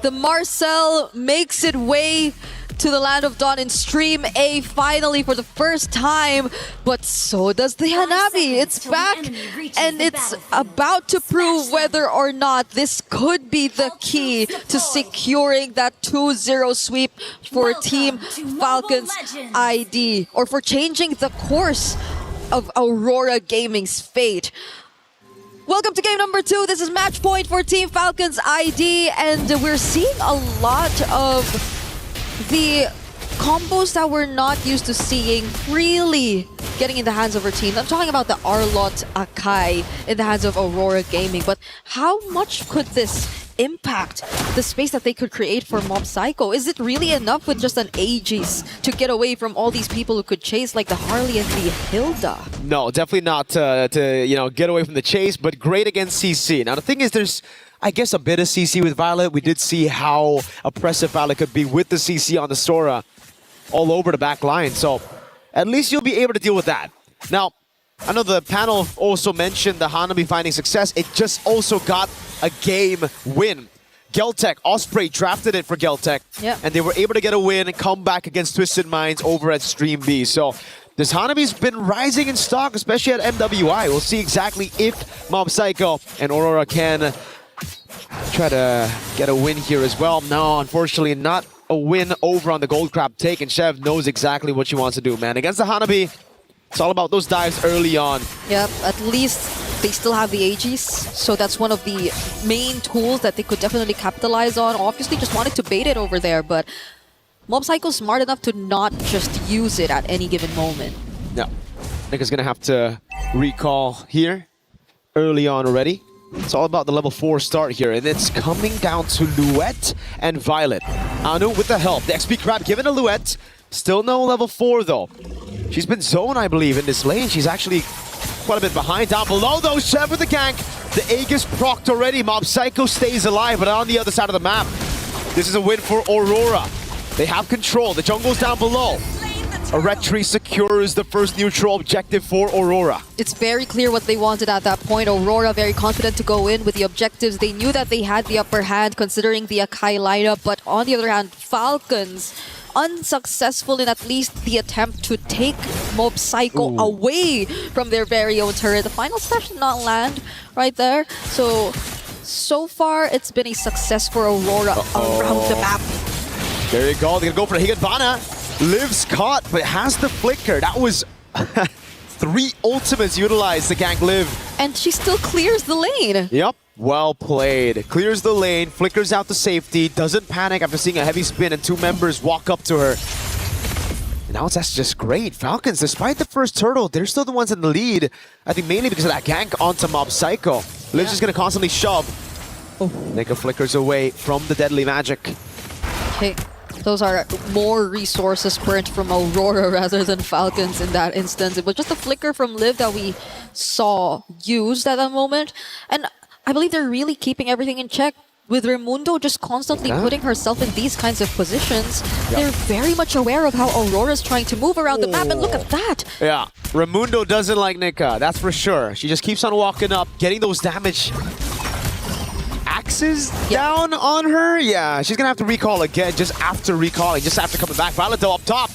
The Marcel makes it way to the Land of Dawn in Stream A finally for the first time, but so does the Hanabi. It's back and it's about to prove whether or not this could be the key to securing that 2-0 sweep for Team Falcons ID, or for changing the course of Aurora Gaming's fate. Welcome to game number 2. This is match point for Team Falcons ID, and we're seeing a lot of the combos that we're not used to seeing really getting in the hands of our teams. I'm talking about the Arlott Akai in the hands of Aurora Gaming, but how much could this impact the space that they could create for Mob Psycho? Is it really enough with just an Aegis to get away from all these people who could chase like the Harley and the Hilda? No, definitely not to get away from the chase, but great against CC. Now the thing is, there's I guess a bit of CC with Violet. We did see how oppressive Violet could be with the CC on the Sora all over the back line. So at least you'll be able to deal with that. Now, I know the panel also mentioned the Hanabi finding success. It just also got a game win. Geltech, Osprey drafted it for Geltech. Yep. And they were able to get a win and come back against Twisted Minds over at Stream B. So this Hanabi's been rising in stock, especially at MWI. We'll see exactly if Mob Psycho and Aurora can try to get a win here as well. No, unfortunately not a win over on the Gold Crab take, and Chev knows exactly what she wants to do, man. Against the Hanabi, it's all about those dives early on. Yep, at least they still have the Aegis, so that's one of the main tools that they could definitely capitalize on. Obviously just wanted to bait it over there, but Mob Psycho's smart enough to not just use it at any given moment. No, Nika's gonna have to recall here early on already. It's all about the level 4 start here, and it's coming down to Luette and Violet. Anu with the help. The XP Crab given to Luette. Still no level 4 though. She's been zoned, I believe, in this lane. She's actually quite a bit behind. Down below though, Chev with the gank. The Aegis procced already. Mob Psycho stays alive, but on the other side of the map. This is a win for Aurora. They have control. The jungle's down below. Eretri secures the first neutral objective for Aurora. It's very clear what they wanted at that point. Aurora very confident to go in with the objectives. They knew that they had the upper hand considering the Akai lineup, but on the other hand, Falcons unsuccessful in at least the attempt to take Mob Psycho away from their very own turret. The final step did not land right there. So far, it's been a success for Aurora around the map. There you go. They're gonna go for a Higanvana. Lives caught, but has the flicker. That was 3 ultimates utilized to gank Liv. And she still clears the lane. Yep. Well played. Clears the lane, flickers out to safety, doesn't panic after seeing a heavy spin and 2 members walk up to her. And now that's just great. Falcons, despite the first turtle, they're still the ones in the lead. I think mainly because of that gank onto Mob Psycho. Liv's just going to constantly shove. Nika flickers away from the deadly magic. Okay. Those are more resources burnt from Aurora rather than Falcons in that instance. It was just a flicker from Liv that we saw used at that moment. And I believe they're really keeping everything in check. With Raimundo just constantly putting herself in these kinds of positions, they're very much aware of how Aurora's trying to move around the map, and look at that! Yeah, Raimundo doesn't like Nika, that's for sure. She just keeps on walking up, getting those damage axes down on her. Yeah, she's gonna have to recall again just after recalling, just after coming back. Violet though up top.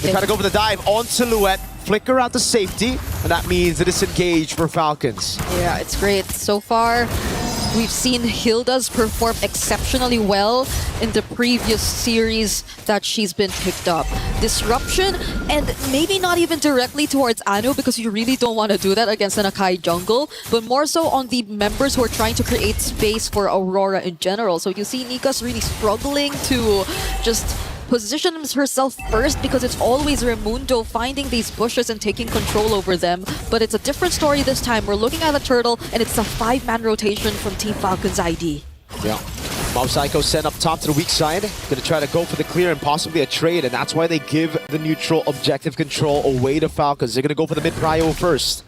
They try to go for the dive on Silhouette, flicker out to safety, and that means a disengage for Falcons. Yeah, it's great. So far, we've seen Hilda's perform exceptionally well in the previous series that she's been picked up. Disruption, and maybe not even directly towards Anu because you really don't want to do that against an Akai jungle, but more so on the members who are trying to create space for Aurora in general. So you see Nika's really struggling to just positions herself first because it's always Raimundo finding these bushes and taking control over them. But it's a different story this time. We're looking at a turtle and it's a 5-man rotation from Team Falcon's ID. Yeah. Mob Psycho sent up top to the weak side. Gonna try to go for the clear and possibly a trade, and that's why they give the neutral objective control away to Falcons. They're gonna go for the mid prio first.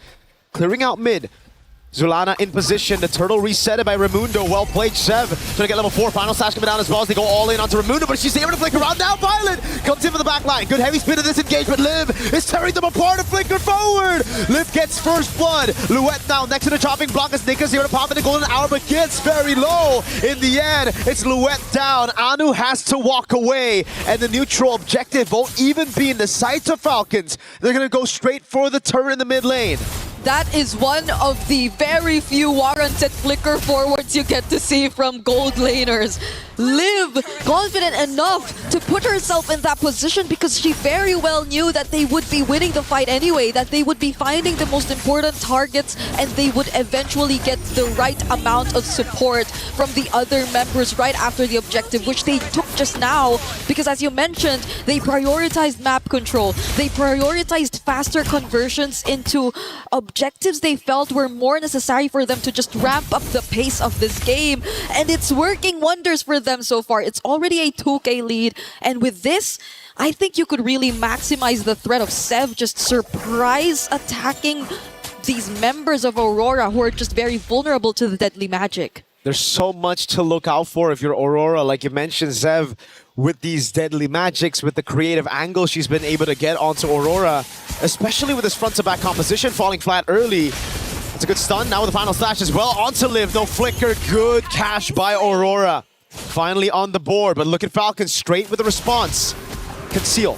Clearing out mid. Zulana in position, the turtle resetted by Raimundo. Well played, Sev. Trying to get level 4. Final slash coming down as well as they go all in onto Raimundo, but she's able to flicker around. Now Violet comes in for the back line. Good heavy spin of this engagement. Liv is tearing them apart and flicker forward. Liv gets first blood. Luette now next to the chopping block as Nika's here to pop in the golden hour, but gets very low. In the end, it's Luette down. Anu has to walk away, and the neutral objective won't even be in the sights of Falcons. They're going to go straight for the turret in the mid lane. That is one of the very few warranted flicker forwards you get to see from gold laners. Liv, confident enough to put herself in that position because she very well knew that they would be winning the fight anyway, that they would be finding the most important targets and they would eventually get the right amount of support from the other members right after the objective, which they took just now because, as you mentioned, they prioritized map control. They prioritized faster conversions into objectives they felt were more necessary for them to just ramp up the pace of this game, and it's working wonders for them so far. It's already a 2K lead, and with this, I think you could really maximize the threat of Sev just surprise attacking these members of Aurora who are just very vulnerable to the deadly magic. There's so much to look out for if you're Aurora, like you mentioned, Zev, with these deadly magics, with the creative angle she's been able to get onto Aurora, especially with this front-to-back composition falling flat early. It's a good stun now with the final slash as well onto Liv. No flicker, good cash by Aurora. Finally on the board, but look at Falcon straight with the response. Conceal.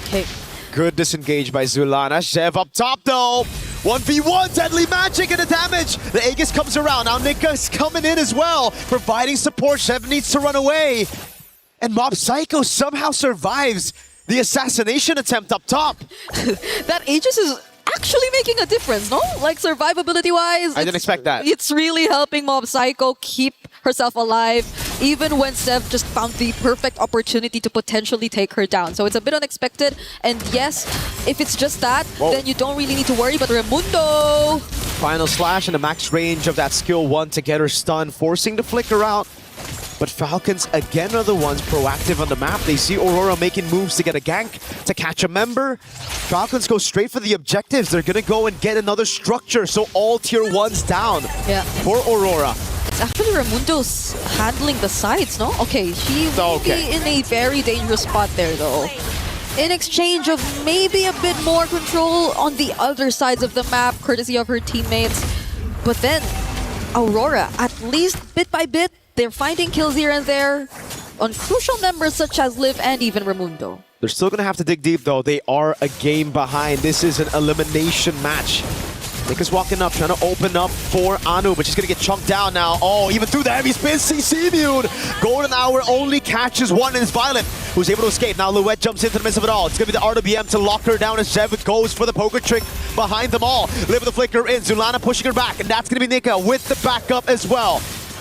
Okay. Good disengage by Zulana. Zev up top though. 1v1, deadly magic and the damage. The Aegis comes around. Now Nika's coming in as well, providing support. Zev needs to run away. And Mob Psycho somehow survives the assassination attempt up top. That Aegis is actually making a difference, no? Like survivability-wise. I didn't expect that. It's really helping Mob Psycho keep herself alive, even when Sev just found the perfect opportunity to potentially take her down. So it's a bit unexpected. And yes, if it's just that, then you don't really need to worry. But Raimundo! Final slash and the max range of that skill 1 to get her stunned, forcing the flicker out. But Falcons again are the ones proactive on the map. They see Aurora making moves to get a gank, to catch a member. Falcons go straight for the objectives. They're gonna go and get another structure, so all tier 1s down for Aurora. It's actually Raimundo's handling the sides, no? Okay, she will be in a very dangerous spot there though. In exchange of maybe a bit more control on the other sides of the map, courtesy of her teammates. But then, Aurora, at least bit by bit, they're finding kills here and there on crucial members such as Liv and even Raimundo. They're still going to have to dig deep though. They are a game behind. This is an elimination match. Nika's walking up, trying to open up for Anu, but she's going to get chunked down now. Oh, even through the heavy spin, CC immune. Golden Hour only catches one and it's Violet. who's able to escape. Now Luette jumps into the midst of it all. It's going to be the RWM to lock her down as Zev goes for the poker trick behind them all. Live with the flicker in. Zulana pushing her back, and that's going to be Nika with the backup as well.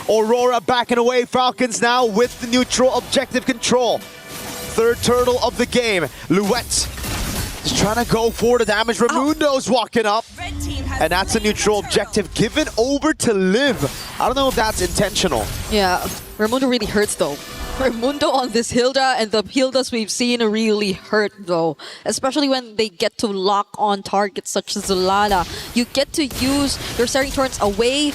Aurora backing away. Falcons now with the neutral objective control. Third turtle of the game. Luette is trying to go for the damage. Raimundo's walking up. And that's a neutral objective given over to Liv. I don't know if that's intentional. Yeah, Raimundo really hurts though. Raimundo on this Hilda, and the Hildas we've seen really hurt though. Especially when they get to lock on targets such as Zulana. You get to use your starting turns away,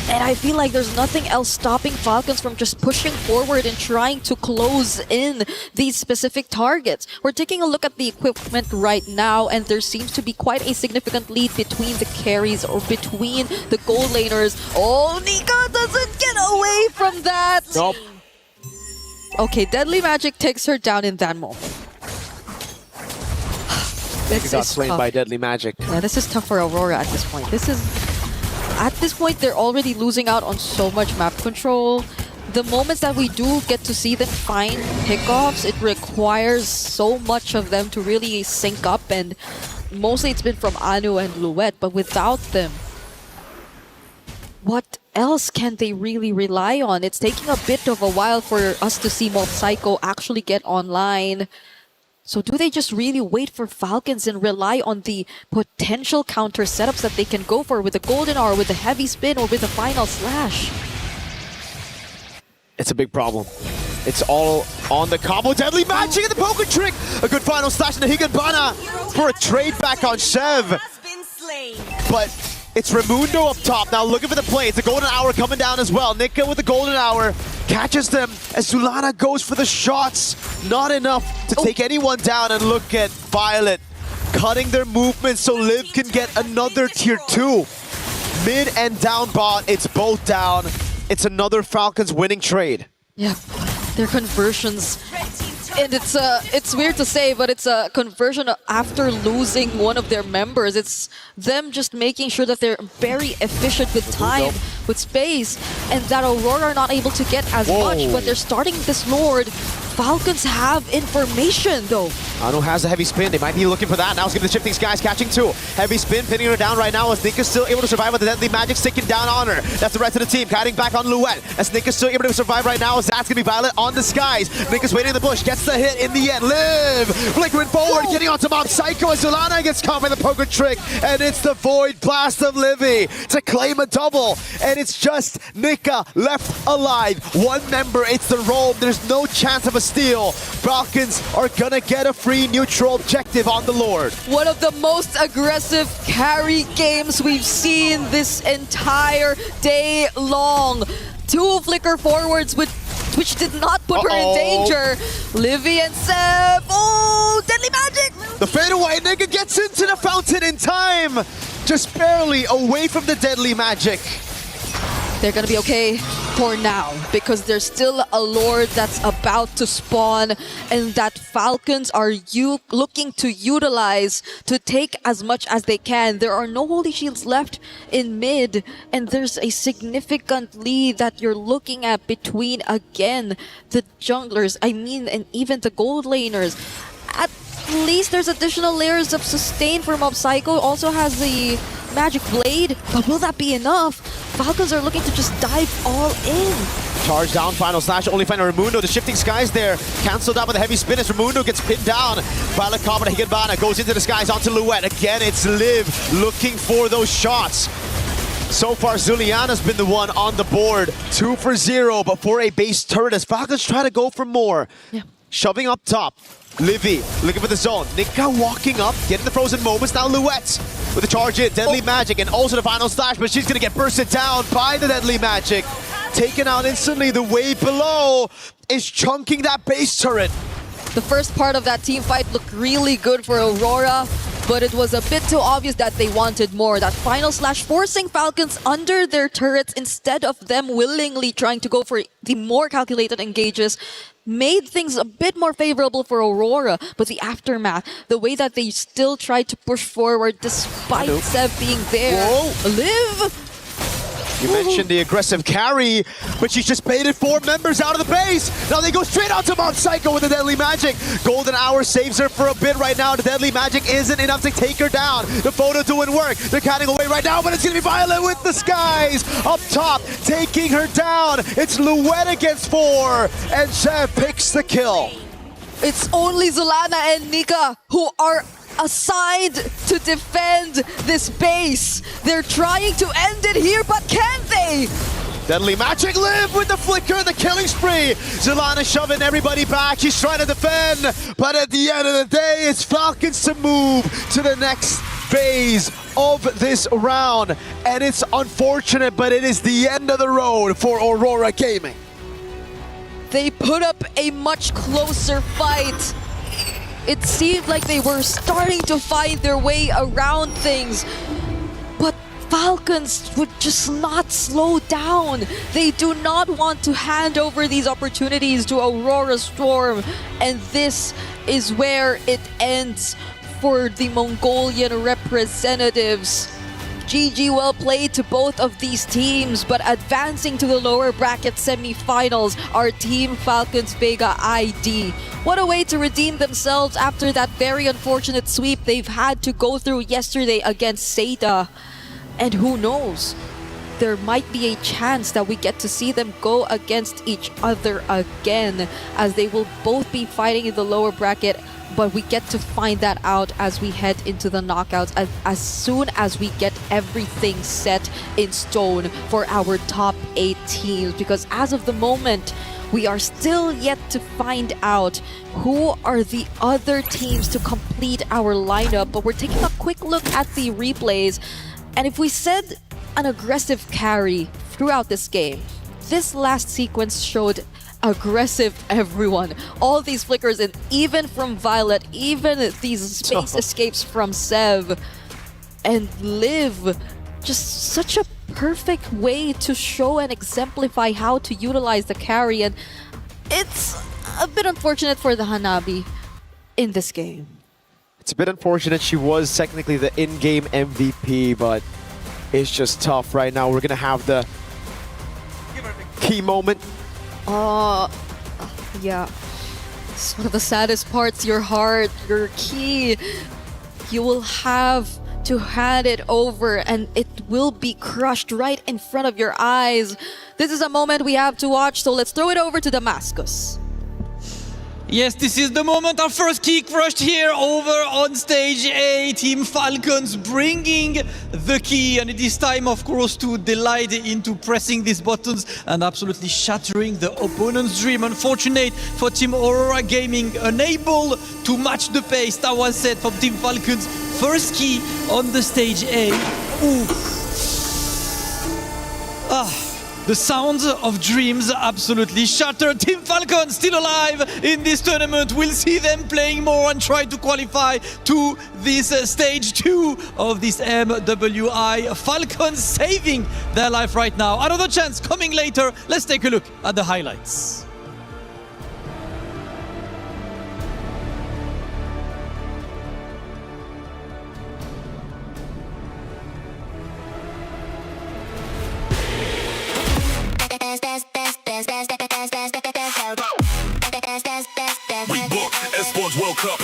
and I feel like there's nothing else stopping Falcons from just pushing forward and trying to close in these specific targets. We're taking a look at the equipment right now, and there seems to be quite a significant lead between the carries or between the gold laners. Oh, Nika doesn't get away from that! Nope. Okay, Deadly Magic takes her down in that moment. Nika got slain by Deadly Magic. Yeah, this is tough for Aurora at this point. At this point, they're already losing out on so much map control. The moments that we do get to see them find pickoffs, it requires so much of them to really sync up, and mostly it's been from Anu and Luette, but without them, what else can they really rely on? It's taking a bit of a while for us to see Mob Psycho actually get online. So do they just really wait for Falcons and rely on the potential counter setups that they can go for with the Golden Hour, with the Heavy Spin, or with the Final Slash? It's a big problem. It's all on the combo. Deadly Magic and the poker trick. A good Final Slash into Higanbana for a trade back on Shev. But it's Raimundo up top now looking for the play. It's the Golden Hour coming down as well. Nika with the Golden Hour catches them as Zulana goes for the shots. Not enough to take anyone down, and look at Violet cutting their movement so Liv can get another tier 2. Mid and down bot, it's both down. It's another Falcons winning trade. Yeah, their conversions. And it's weird to say, but it's a conversion after losing one of their members. It's them just making sure that they're very efficient with time, with space, and that Aurora are not able to get as much. But they're starting this Lord. Falcons have information though. Anu has the heavy spin. They might be looking for that. Now it's going to the shifting skies, catching 2. Heavy spin, pinning her down right now as Nika's still able to survive with the Deadly Magic sticking down on her. That's the rest of the team, kiting back on Luette. As Nika's still able to survive right now, as that's going to be Violet on the skies. Nika's waiting in the bush, gets the hit in the end. Liv flickering forward, getting onto Mob Psycho as Zulana gets caught by the poker trick. And it's the Void Blast of Livy to claim a double. And it's just Nika left alive. One member, it's the roam. There's no chance of a steal. Falcons are gonna get a free neutral objective on the Lord. One of the most aggressive carry games we've seen this entire day long. 2 flicker forwards which did not put her in danger. Livy and Seb. Oh, Deadly Magic! The fadeaway, Nika gets into the fountain in time. Just barely away from the Deadly Magic. They're gonna be okay for now because there's still a Lord that's about to spawn, and that Falcons are looking to utilize to take as much as they can. There are no Holy Shields left in mid, and there's a significant lead that you're looking at between, again, the junglers, and even the gold laners. At least there's additional layers of sustain for Mob Psycho. Also has the Magic Blade, but will that be enough? Falcons are looking to just dive all in. Charge down, Final Slash, only finding Raimundo. The shifting skies there, cancelled out with a heavy spin as Raimundo gets pinned down. Violet Comet Higanbana goes into the skies onto Luette. Again, it's Liv looking for those shots. So far, Zuliana's been the one on the board. 2 for 0, but for a base turret as Falcons try to go for more. Yeah. Shoving up top. Livy looking for the zone. Nika walking up, getting the frozen moments. Now Luette with the charge in. Deadly Magic and also the Final Slash, but she's going to get bursted down by the Deadly Magic. Taken out instantly. The wave below is chunking that base turret. The first part of that team fight looked really good for Aurora, but it was a bit too obvious that they wanted more. That Final Slash forcing Falcons under their turrets instead of them willingly trying to go for the more calculated engages made things a bit more favorable for Aurora. But the aftermath, the way that they still tried to push forward despite Sev being there. Whoa. Liv! You mentioned the aggressive carry, but she's just baited 4 members out of the base. Now they go straight out to Mob Psycho with the Deadly Magic. Golden Hour saves her for a bit right now. The Deadly Magic isn't enough to take her down. The photo doing work. They're counting away right now, but it's going to be Violet with the Skies up top, taking her down. It's Luet against 4, and Chev picks the kill. It's only Zulana and Nika who are assigned to defend this base. They're trying to end it here, but can they? Deadly Magic live with the flicker, the killing spree. Zulana shoving everybody back. She's trying to defend, but at the end of the day, it's Falcons to move to the next phase of this round. And it's unfortunate, but it is the end of the road for Aurora Gaming. They put up a much closer fight. It seemed like they were starting to find their way around things, but Falcons would just not slow down. They do not want to hand over these opportunities to Aurora Storm, and this is where it ends for the Mongolian representatives. GG, well played to both of these teams, but advancing to the lower bracket semifinals are Team Falcons Vega ID. What a way to redeem themselves after that very unfortunate sweep they've had to go through yesterday against Seda. And who knows, there might be a chance that we get to see them go against each other again, as they will both be fighting in the lower bracket. But we get to find that out as we head into the knockouts, as soon as we get everything set in stone for our top 8 teams. Because as of the moment, we are still yet to find out who are the other teams to complete our lineup. But we're taking a quick look at the replays. And if we said an aggressive carry throughout this game, this last sequence showed aggressive everyone. All these flickers, and even from Violet, even these space escapes from Sev and Liv. Just such a perfect way to show and exemplify how to utilize the carry. And it's a bit unfortunate for the Hanabi in this game. It's a bit unfortunate. She was technically the in-game MVP, but it's just tough right now. We're going to have the key moment. Yeah. It's one of the saddest parts, your heart, your key. You will have to hand it over and it will be crushed right in front of your eyes. This is a moment we have to watch, so let's throw it over to Damascus. Yes, this is the moment. Our first key crushed here over on stage A. Team Falcons bringing the key, and it is time, of course, to delight into pressing these buttons and absolutely shattering the opponent's dream. Unfortunate for Team Aurora Gaming, unable to match the pace that was set from Team Falcons. First key on the stage A. Ooh. The sounds of dreams absolutely shattered. Team Falcon still alive in this tournament. We'll see them playing more and try to qualify to this stage 2 of this MWI. Falcons saving their life right now. Another chance coming later. Let's take a look at the highlights. We book Esports World Cup.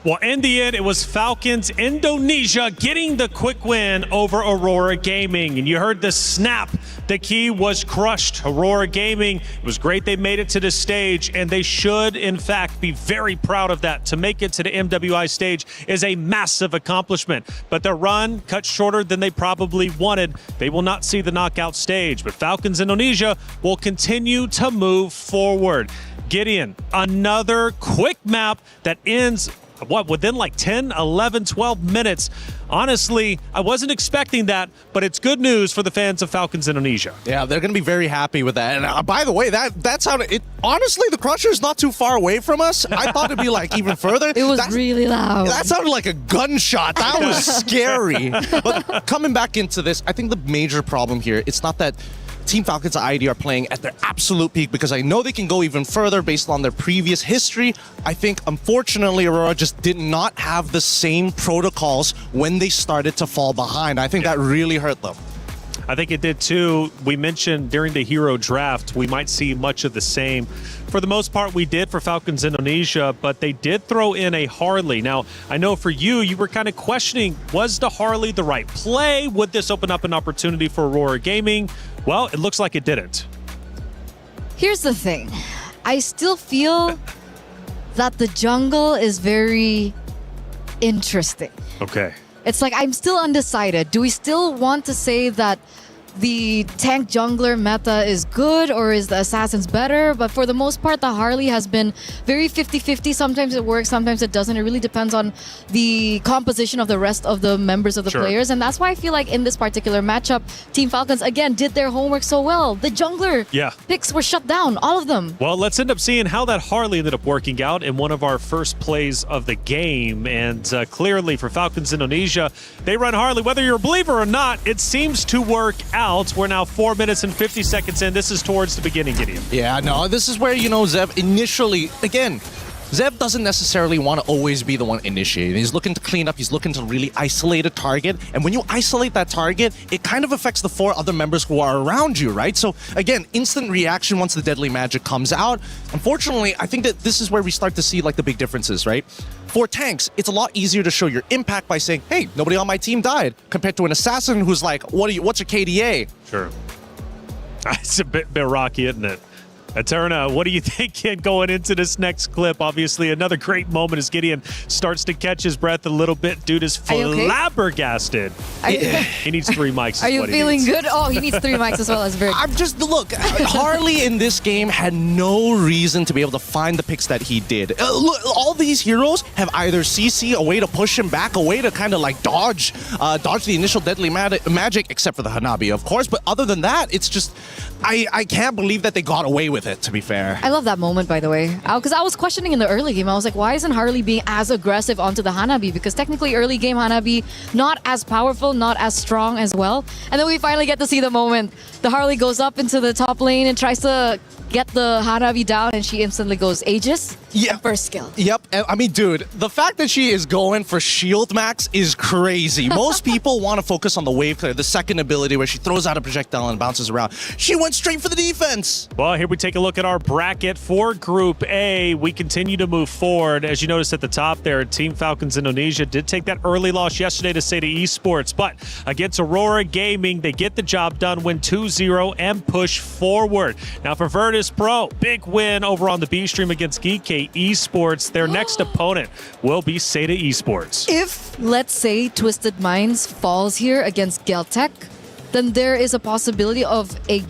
Well, in the end, it was Falcons Indonesia getting the quick win over Aurora Gaming. And you heard the snap. The key was crushed. Aurora Gaming, it was great they made it to this stage, and they should, in fact, be very proud of that. To make it to the MWI stage is a massive accomplishment. But their run cut shorter than they probably wanted. They will not see the knockout stage. But Falcons Indonesia will continue to move forward. Gideon, another quick map that ends within like 10, 11, 12 minutes. Honestly, I wasn't expecting that, but it's good news for the fans of Falcons Indonesia. Yeah, they're going to be very happy with that. And by the way, that sounded... Honestly, the Crusher is not too far away from us. I thought it'd be like even further. It was really loud. That sounded like a gunshot. That was scary. But coming back into this, I think the major problem here, it's not that Team Falcons ID are playing at their absolute peak, because I know they can go even further based on their previous history. I think, unfortunately, Aurora just did not have the same protocols when they started to fall behind. I think that really hurt them. I think it did too. We mentioned during the hero draft, we might see much of the same. For the most part, we did for Falcons Indonesia, but they did throw in a Harley. Now, I know for you were kind of questioning, was the Harley the right play? Would this open up an opportunity for Aurora Gaming? Well, it looks like it didn't. Here's the thing. I still feel that the jungle is very interesting. Okay. It's like I'm still undecided. Do we still want to say that the tank jungler meta is good, or is the assassins better? But for the most part, the Harley has been very 50-50. Sometimes it works, sometimes it doesn't. It really depends on the composition of the rest of the members of the players. And that's why I feel like in this particular matchup, Team Falcons, again, did their homework so well. The jungler picks were shut down, all of them. Well, let's end up seeing how that Harley ended up working out in one of our first plays of the game. And clearly for Falcons Indonesia, they run Harley. Whether you're a believer or not, it seems to work out. We're now 4 minutes and 50 seconds in. This is towards the beginning, Gideon. Yeah, no, this is where, Zev initially, again, Zev doesn't necessarily want to always be the one initiating. He's looking to clean up. He's looking to really isolate a target. And when you isolate that target, it kind of affects the 4 other members who are around you, right? So again, instant reaction once the deadly magic comes out. Unfortunately, I think that this is where we start to see like the big differences, right? For tanks, it's a lot easier to show your impact by saying, hey, nobody on my team died, compared to an assassin who's like, what's your KDA? Sure. It's a bit rocky, isn't it? Eterna, what are you thinking going into this next clip? Obviously, another great moment as Gideon starts to catch his breath a little bit. Dude is flabbergasted. He needs 3 mics. Are you feeling good? Oh, he needs 3 mics as well as Virg. I'm just, look, Harley in this game had no reason to be able to find the picks that he did. Look, all these heroes have either CC, a way to push him back, a way to kind of like dodge the initial deadly magic, except for the Hanabi, of course. But other than that, it's just, I can't believe that they got away with it, to be fair. I love that moment, by the way. Because I was questioning in the early game. I was like, why isn't Harley being as aggressive onto the Hanabi? Because technically early game Hanabi, not as powerful, not as strong as well. And then we finally get to see the moment. The Harley goes up into the top lane and tries to get the Hanabi down, and she instantly goes Aegis. Yeah. First skill. Yep. I mean, dude, the fact that she is going for shield max is crazy. Most people want to focus on the wave clear, the second ability where she throws out a projectile and bounces around. She went straight for the defense. Well, here we take a look at our bracket for Group A. We continue to move forward. As you noticed at the top there, Team Falcons Indonesia did take that early loss yesterday to Seda Esports, but against Aurora Gaming, they get the job done, win 2-0 and push forward. Now for Virtus Pro, big win over on the B stream against Geek Esports. Their next opponent will be Seda Esports. If, let's say, Twisted Minds falls here against Geltech, then there is a possibility of a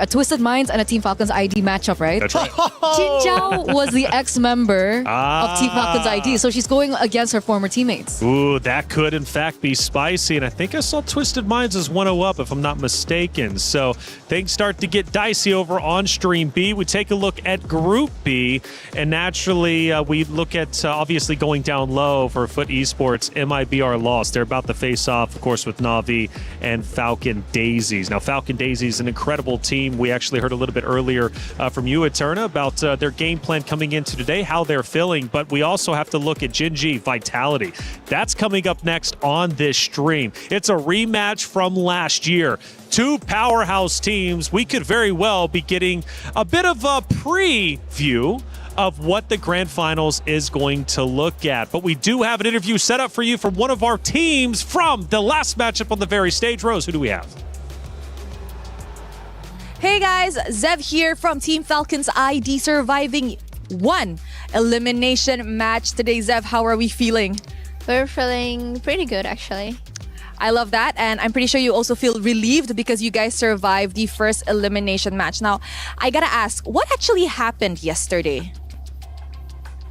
Twisted Minds and a Team Falcons ID matchup, right? That's right. Jinzhao was the ex-member of Team Falcons ID, so she's going against her former teammates. Ooh, that could in fact be spicy, and I think I saw Twisted Minds as 1-0 up, if I'm not mistaken. So things start to get dicey over on Stream B. We take a look at Group B, and naturally we look at obviously going down low for Foot Esports. MIBR lost. They're about to face off, of course, with Na'Vi and Falcon Daisies. Now, Falcon Daisies, an incredible team. We actually heard a little bit earlier from you, Eterna, about their game plan coming into today, how they're feeling, but we also have to look at Gen.G Vitality. That's coming up next on this stream. It's a rematch from last year. 2 powerhouse teams. We could very well be getting a bit of a preview of what the grand finals is going to look at. But we do have an interview set up for you from one of our teams from the last matchup on the very stage. Rose, who do we have? Hey guys, Zev here from Team Falcons ID, surviving 1 elimination match today. Zev, how are we feeling? We're feeling pretty good, actually. I love that, and I'm pretty sure you also feel relieved because you guys survived the first elimination match. Now, I gotta ask, what actually happened yesterday?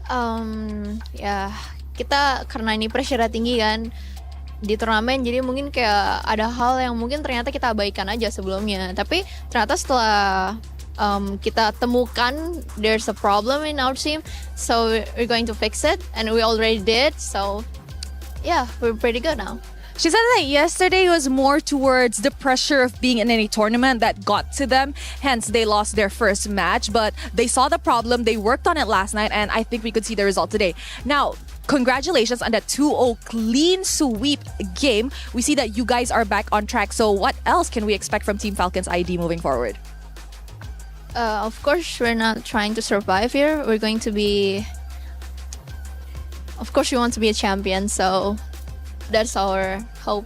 Yeah, kita karena ini pressure tinggi kan di turnamen, jadi mungkin kayak ada hal yang mungkin ternyata kita abaikan aja sebelumnya, tapi ternyata setelah kita temukan there's a problem in our team, so we're going to fix it, and we already did, so yeah, we're pretty good now. She said that yesterday was more towards the pressure of being in any tournament that got to them. Hence, they lost their first match. But they saw the problem. They worked on it last night. And I think we could see the result today. Now, congratulations on that 2-0 clean sweep game. We see that you guys are back on track. So what else can we expect from Team Falcons ID moving forward? Of course, we're not trying to survive here. We're going to be... Of course, we want to be a champion. So... that's our hope.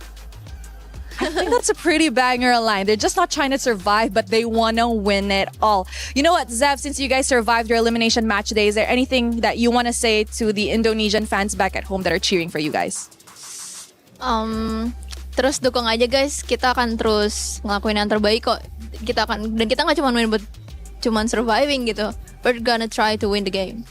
I think that's a pretty banger line. They're just not trying to survive, but they want to win it all. You know what, Zev, since you guys survived your elimination match day, is there anything that you want to say to the Indonesian fans back at home that are cheering for you guys? Terus dukung aja guys, kita akan terus ngelakuin yang terbaik kok. Kita nggak cuma main buat cuman surviving gitu. We're gonna try to win the game.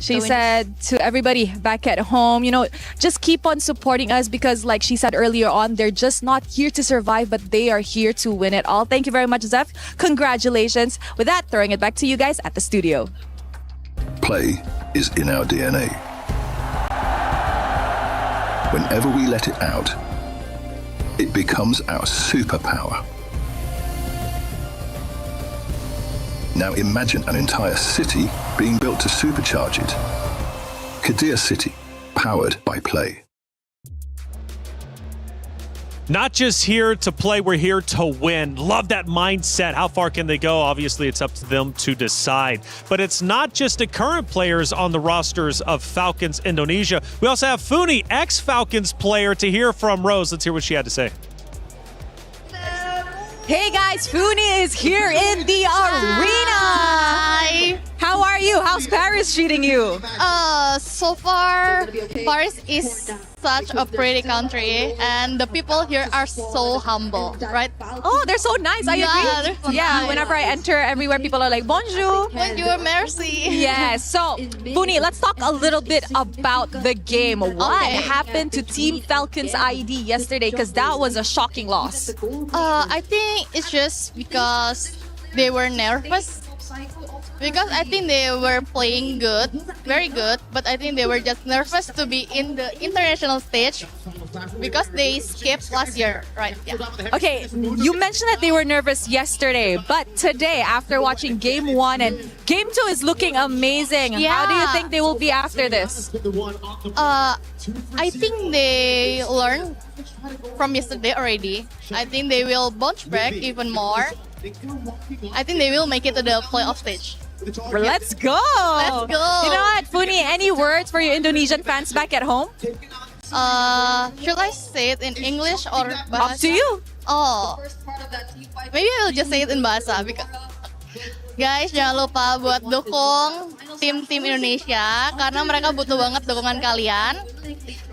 She said to everybody back at home, you know, just keep on supporting us because like she said earlier on, they're just not here to survive, but they are here to win it all. Thank you very much, Zeph. Congratulations. With that, throwing it back to you guys at the studio. Play is in our DNA. Whenever we let it out, it becomes our superpower. Now imagine an entire city being built to supercharge it. Kadir City, powered by play. Not just here to play, we're here to win. Love that mindset. How far can they go? Obviously, it's up to them to decide. But it's not just the current players on the rosters of Falcons Indonesia. We also have Funi, ex-Falcons player, to hear from Rose. Let's hear what she had to say. Hey guys, Funi is here in the arena. Hi. How are you? How's Paris treating you? So far, Paris is such a pretty country, and the people here are so humble, right? Oh, they're so nice. I agree. So nice. Whenever I enter everywhere, people are like, bonjour. Bonjour, merci. Yes. So, Funi, let's talk a little bit about the game. What happened to Team Falcons ID yesterday? Because that was a shocking loss. I think it's just because they were nervous. Because I think they were playing good, very good, but I think they were just nervous to be in the international stage because they skipped last year, right? Yeah. Okay, you mentioned that they were nervous yesterday, but today, after watching Game 1 and Game 2 is looking amazing. Yeah. How do you think they will be after this? I think they learned from yesterday already. I think they will bounce back even more. I think they will make it to the playoff stage. Let's go! Let's go! You know what, Funi, any words for your Indonesian fans back at home? Should I say it in English or Bahasa? Up to you. Oh, maybe I will just say it in Bahasa. Because... Guys, jangan lupa buat dukung tim-tim Indonesia karena mereka butuh banget dukungan kalian.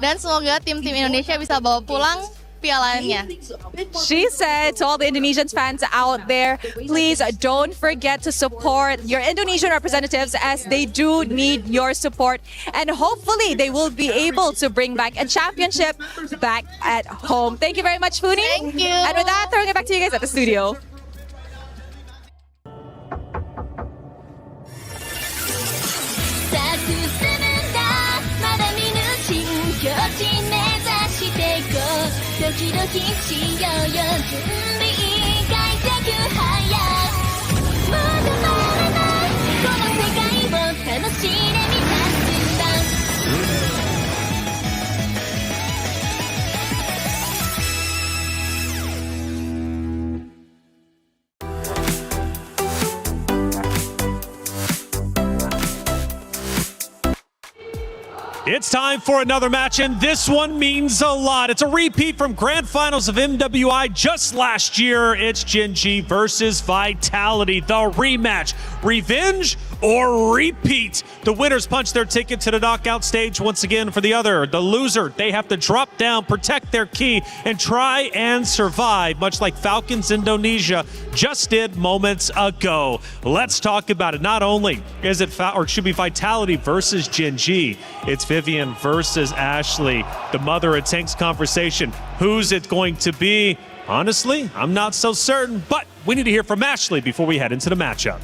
Dan semoga tim-tim Indonesia bisa bawa pulang pialanya. She said to all the Indonesian fans out there, please don't forget to support your Indonesian representatives as they do need your support. And hopefully they will be able to bring back a championship back at home. Thank you very much, Funi. Thank you. And with that, throwing it back to you guys at the studio. It's time for another match, and this one means a lot. It's a repeat from Grand Finals of MWI just last year. It's Gen G versus Vitality, the rematch. Revenge or repeat. The winners punch their ticket to the knockout stage once again for the other. The loser, they have to drop down, protect their key, and try and survive, much like Falcons Indonesia just did moments ago. Let's talk about it. Not only is it Vitality versus Gen G, it's Vivian versus Ashley. The mother of Tank's conversation. Who's it going to be? Honestly, I'm not so certain, but we need to hear from Ashley before we head into the matchup.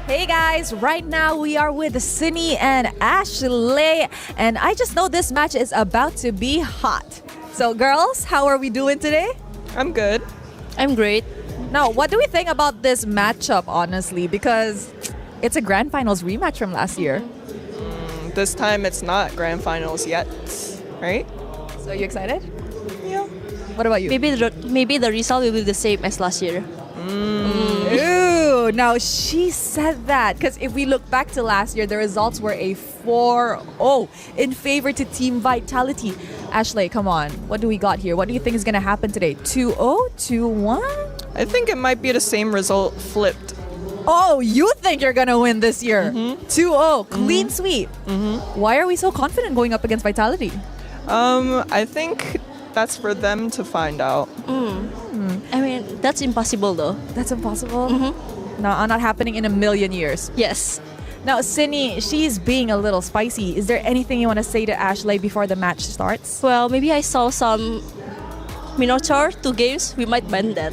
Hey guys, right now we are with Cindy and Ashley, and I just know this match is about to be hot. So girls, how are we doing today? I'm good. I'm great. Now, what do we think about this matchup, honestly? Because it's a grand finals rematch from last year. This time it's not grand finals yet, right? So you excited? Yeah. What about you? Maybe the result will be the same as last year. Ooh, now she said that because if we look back to last year, the results were a 4-0 in favor to Team Vitality. Ashley, come on. What do we got here? What do you think is going to happen today? 2-0? 2-1? I think it might be the same result flipped. Oh, you think you're going to win this year? 2-0, clean sweep. Why are we so confident going up against Vitality? I think that's for them to find out. I mean, that's impossible though. That's impossible? No, not happening in a million years. Yes. Now, Cindy, she's being a little spicy. Is there anything you want to say to Ashley before the match starts? Well, maybe I saw some Minotaur, 2 games. We might ban that.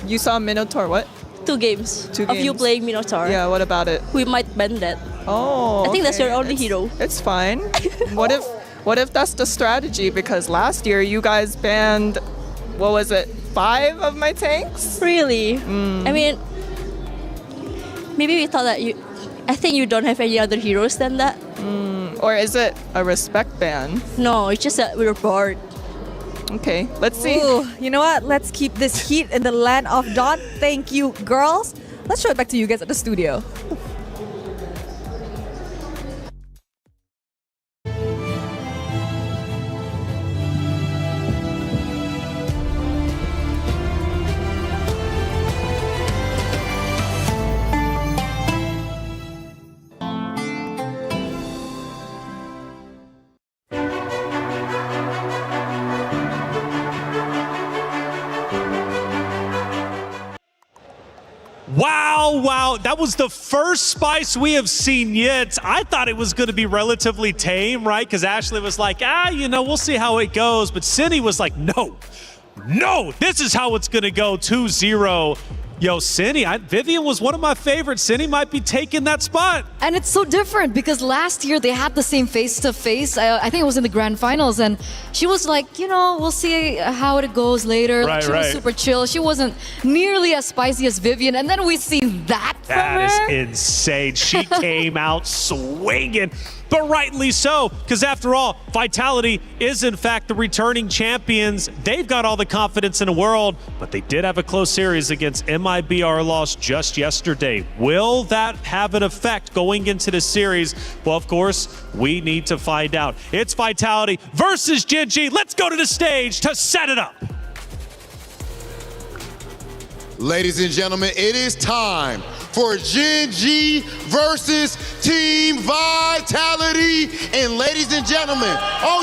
You saw Minotaur what? 2 games. 2 of games. you playing Minotaur. Yeah, what about it? We might ban that. Oh, I think that's okay. your only hero. It's fine. What if that's the strategy? Because last year you guys banned, what was it, 5 of my tanks? Really? I mean, maybe we thought that I think you don't have any other heroes than that. Or is it a respect ban? No, it's just that we're bored. Okay, let's see. Ooh, you know what? Let's keep this heat in the land of Dawn. Thank you, girls. Let's show it back to you guys at the studio. Wow, that was the first Spice we have seen yet. I thought it was going to be relatively tame, right? Because Ashley was like, we'll see how it goes. But Cindy was like, no, this is how it's going to go, 2-0. Yo, Cindy, Vivian was one of my favorites. Cindy might be taking that spot. And it's so different because last year they had the same face-to-face. I think it was in the grand finals. And she was like, we'll see how it goes later. Right, she was super chill. She wasn't nearly as spicy as Vivian. And then we see that from her. That is insane. She came out swinging. But rightly so, because after all, Vitality is in fact the returning champions. They've got all the confidence in the world, but they did have a close series against MIBR loss just yesterday. Will that have an effect going into the series? Well, of course, we need to find out. It's Vitality versus Gen G. Let's go to the stage to set it up. Ladies and gentlemen, it is time for Gen G versus Team Vitality. And ladies and gentlemen, oh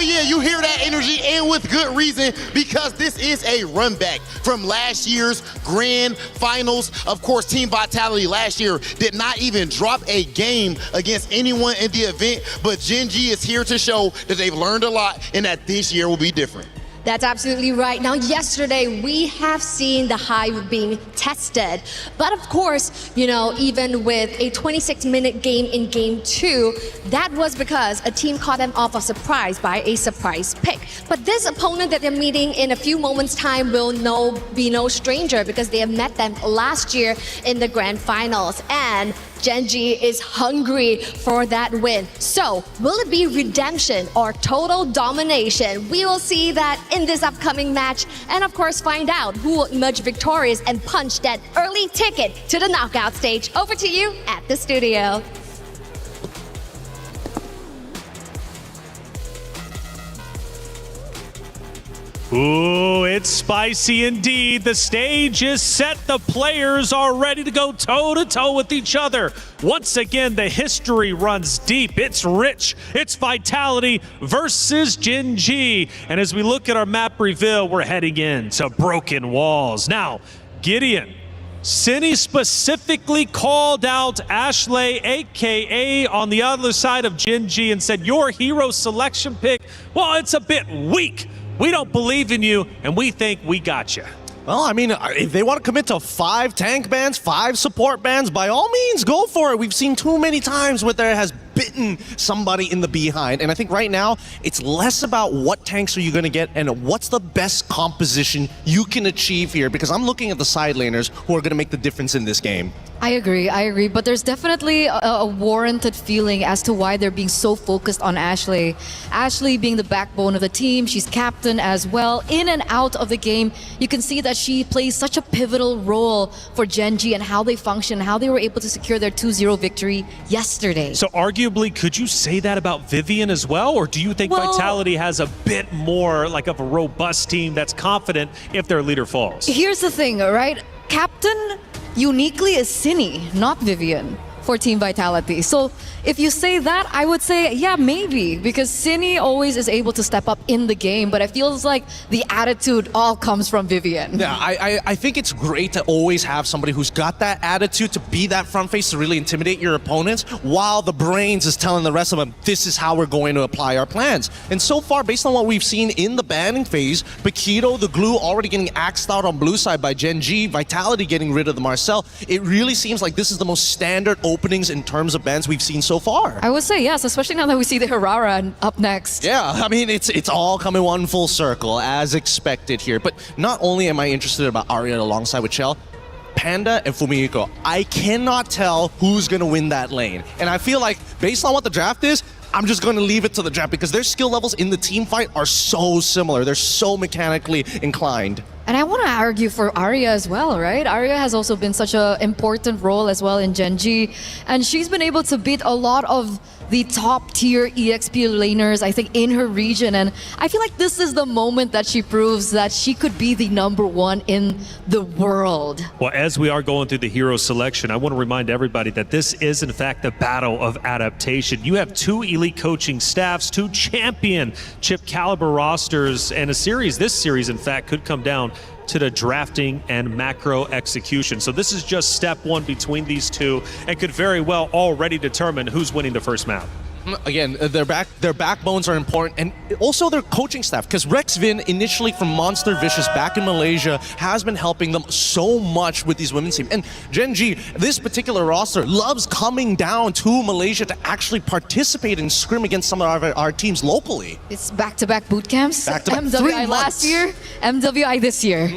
yeah, you hear that energy, and with good reason, because this is a run back from last year's grand finals. Of course, Team Vitality last year did not even drop a game against anyone in the event, but Gen G is here to show that they've learned a lot and that this year will be different. That's absolutely right. Now, yesterday, we have seen the Hive being tested. But of course, even with a 26-minute game in Game 2, that was because a team caught them off a surprise by a surprise pick. But this opponent that they're meeting in a few moments' time will be no stranger because they have met them last year in the grand finals. And Gen G is hungry for that win. So, will it be redemption or total domination? We will see that in this upcoming match, and of course find out who will emerge victorious and punch that early ticket to the knockout stage. Over to you at the studio. Ooh, it's spicy indeed. The stage is set. The players are ready to go toe-to-toe with each other. Once again, the history runs deep. It's rich. It's Vitality versus Gen G. And as we look at our map reveal, we're heading into Broken Walls. Now, Gideon, Cindy specifically called out Ashley, a.k.a. on the other side of Gen G, and said, your hero selection pick, well, it's a bit weak. We don't believe in you, and we think we got you. Well, I mean, if they want to commit to 5 tank bans, 5 support bans, by all means, go for it. We've seen too many times where there has bitten somebody in the behind. And I think right now, it's less about what tanks are you going to get and what's the best composition you can achieve here. Because I'm looking at the side laners who are going to make the difference in this game. I agree, but there's definitely a warranted feeling as to why they're being so focused on Ashley. Ashley being the backbone of the team, she's captain as well. In and out of the game, you can see that she plays such a pivotal role for Gen G and how they function, how they were able to secure their 2-0 victory yesterday. So arguably, could you say that about Vivian as well? Or do you think Vitality has a bit more like of a robust team that's confident if their leader falls? Here's the thing, right? Captain uniquely is Cine, not Vivian, for Team Vitality. So if you say that, I would say, yeah, maybe, because Cine always is able to step up in the game, but it feels like the attitude all comes from Vivian. Yeah, I think it's great to always have somebody who's got that attitude to be that front face to really intimidate your opponents, while the brains is telling the rest of them, this is how we're going to apply our plans. And so far, based on what we've seen in the banning phase, Paquito, the glue, already getting axed out on blue side by Gen G, Vitality getting rid of the Marcel, it really seems like this is the most standard openings in terms of bans we've seen so far. I would say yes, especially now that we see the Herrera up next. Yeah, I mean, it's all coming one full circle, as expected here. But not only am I interested about Arya alongside with Chell, Panda and Fumihiko, I cannot tell who's going to win that lane. And I feel like, based on what the draft is, I'm just going to leave it to the draft because their skill levels in the team fight are so similar. They're so mechanically inclined. And I want to argue for Arya as well, right? Arya has also been such an important role as well in Gen G. And she's been able to beat a lot of the top tier EXP laners, I think, in her region. And I feel like this is the moment that she proves that she could be the #1 in the world. Well, as we are going through the hero selection, I want to remind everybody that this is, in fact, the battle of adaptation. You have 2 elite coaching staffs, 2 championship caliber rosters, and this series, in fact, could come down to the drafting and macro execution. So this is just step 1 between these two and could very well already determine who's winning the first map. Again, their backbones are important, and also their coaching staff, because Rex Vin, initially from Monster Vicious back in Malaysia, has been helping them so much with these women's teams. And Gen G, this particular roster, loves coming down to Malaysia to actually participate and scrim against some of our teams locally. It's back-to-back boot camps. Back-to-back, MWI last year, MWI this year.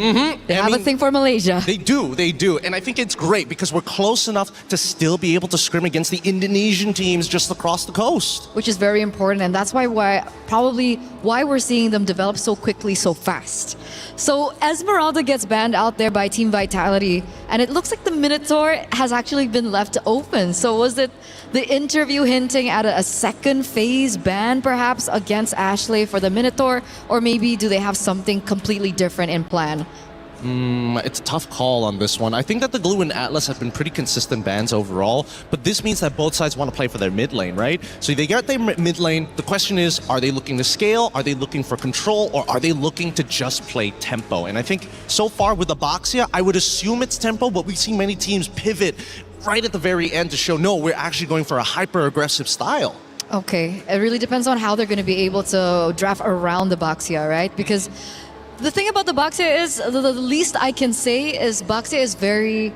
They have a thing for Malaysia. They do. And I think it's great because we're close enough to still be able to scrim against the Indonesian teams just across the coast. Which is very important, and that's why we're seeing them develop so quickly, so fast. So Esmeralda gets banned out there by Team Vitality, and it looks like the Minotaur has actually been left open. So was it the interview hinting at a second phase ban perhaps against Ashley for the Minotaur, or maybe do they have something completely different in plan? It's a tough call on this one. I think that the Glue and Atlas have been pretty consistent bans overall, but this means that both sides want to play for their mid lane, right? So they got their mid lane. The question is, are they looking to scale? Are they looking for control? Or are they looking to just play tempo? And I think so far with Abaxia, I would assume it's tempo, but we've seen many teams pivot right at the very end to show, no, we're actually going for a hyper-aggressive style. Okay, it really depends on how they're going to be able to draft around the Baxia, right? Because the thing about the Baxia is, the least I can say is Baxia is very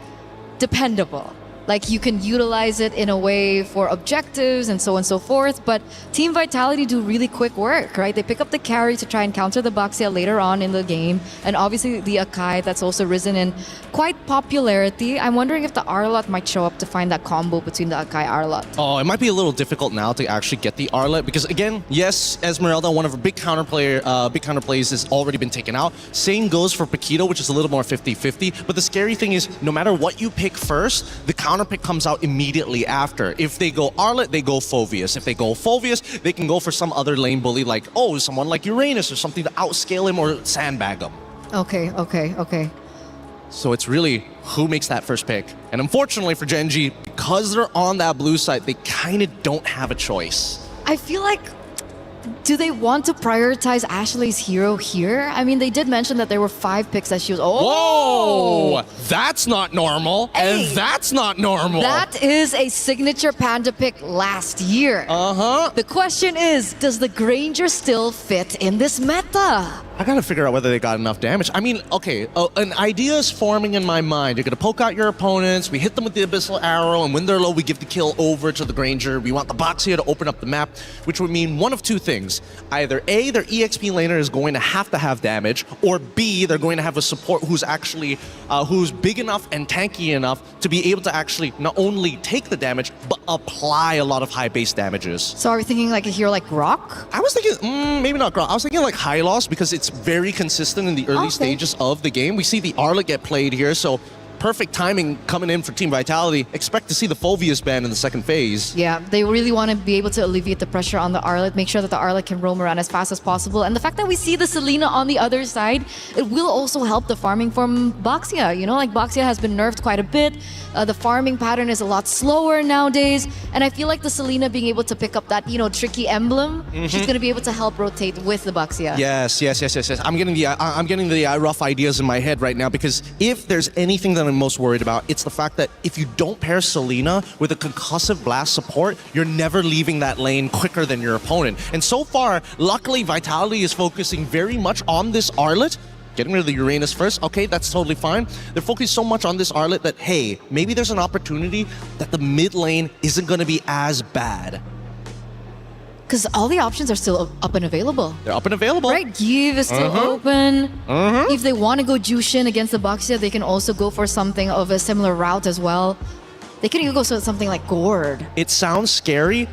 dependable. Like, you can utilize it in a way for objectives and so on and so forth, but Team Vitality do really quick work, right? They pick up the carry to try and counter the Baxia later on in the game, and obviously the Akai that's also risen in quite popularity. I'm wondering if the Arlot might show up to find that combo between the Akai Arlot. Oh, it might be a little difficult now to actually get the Arlot, because again, yes, Esmeralda, one of her big counterplays has already been taken out. Same goes for Paquito, which is a little more 50-50, but the scary thing is, no matter what you pick first, the counter counter pick comes out immediately after. If they go Arlet, they go Phoveus. If they go Phoveus, they can go for some other lane bully like, oh, someone like Uranus or something to outscale him or sandbag him. Okay. So it's really who makes that first pick. And unfortunately for Gen G, because they're on that blue side, they kind of don't have a choice. I feel like, do they want to prioritize Ashley's hero here? I mean, they did mention that there were 5 picks that she was. Whoa! That's not normal. Hey, and that's not normal. That is a signature Panda pick last year. The question is, does the Granger still fit in this meta? I gotta figure out whether they got enough damage. I mean, okay, an idea is forming in my mind. You're gonna poke out your opponents, we hit them with the Abyssal Arrow, and when they're low, we give the kill over to the Granger. We want the Boxia to open up the map, which would mean one of 2 things. Either A, their EXP laner is going to have damage, or B, they're going to have a support who's actually, who's big enough and tanky enough to be able to actually not only take the damage, but apply a lot of high base damages. So are we thinking like a hero like Grok? I was thinking, maybe not Grok. I was thinking like Hylos, because it's very consistent in the early stages of the game. We see the Arlet get played here, so perfect timing coming in for Team Vitality. Expect to see the Phoveus ban in the second phase. Yeah, they really want to be able to alleviate the pressure on the Arlet, make sure that the Arlet can roam around as fast as possible. And the fact that we see the Selena on the other side, it will also help the farming from Boxia. You know, like Boxia has been nerfed quite a bit. The farming pattern is a lot slower nowadays. And I feel like the Selena being able to pick up that, you know, tricky emblem, she's going to be able to help rotate with the Boxia. Yes. I'm getting the rough ideas in my head right now, because if there's anything that I'm most worried about, it's the fact that if you don't pair Selena with a concussive blast support, you're never leaving that lane quicker than your opponent. And so far, luckily, Vitality is focusing very much on this Arlet. Getting rid of the Uranus first, okay, that's totally fine. They're focused so much on this Arlet that, hey, maybe there's an opportunity that the mid lane isn't going to be as bad. Because all the options are still up and available. They're up and available. Right, Give is still open. If they want to go Jushin against the Boxia, they can also go for something of a similar route as well. They could even go for something like Gord. It sounds scary,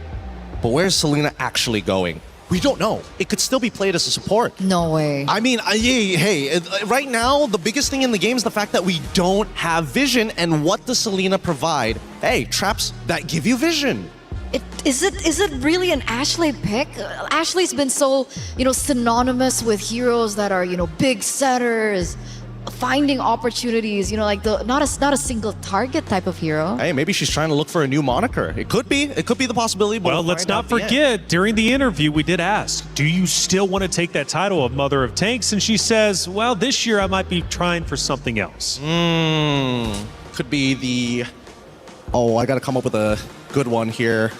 but where's Selena actually going? We don't know. It could still be played as a support. No way. I mean, hey, right now, the biggest thing in the game is the fact that we don't have vision, and what does Selena provide? Hey, traps that give you vision. Is it really an Ashley pick? Ashley's been so, you know, synonymous with heroes that are, you know, big setters, finding opportunities, you know, like not a single target type of hero. Hey, maybe she's trying to look for a new moniker. It could be the possibility. But well, let's not forget, during the interview, we did ask, do you still want to take that title of Mother of Tanks? And she says, well, this year I might be trying for something else. Could be the... Oh, I got to come up with a good one here.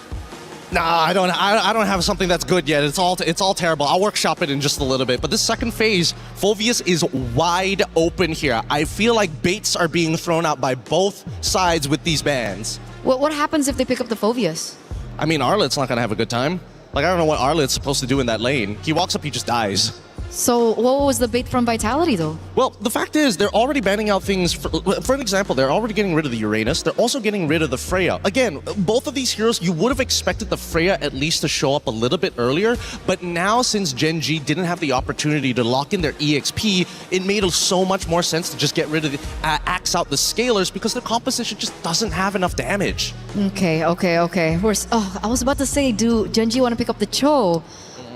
Nah, I don't have something that's good yet. It's all terrible. I'll workshop it in just a little bit. But this second phase, Phoveus is wide open here. I feel like baits are being thrown out by both sides with these bans. What happens if they pick up the Phoveus? I mean, Arlet's not gonna have a good time. Like, I don't know what Arlet's supposed to do in that lane. He walks up, he just dies. So what was the bait from Vitality, though? Well, the fact is, they're already banning out things. For an example, they're already getting rid of the Uranus. They're also getting rid of the Freya. Again, both of these heroes, you would have expected the Freya at least to show up a little bit earlier. But now, since Gen G didn't have the opportunity to lock in their EXP, it made so much more sense to just get rid of axe out the Scalers, because their composition just doesn't have enough damage. Okay. I was about to say, do Gen G want to pick up the Cho?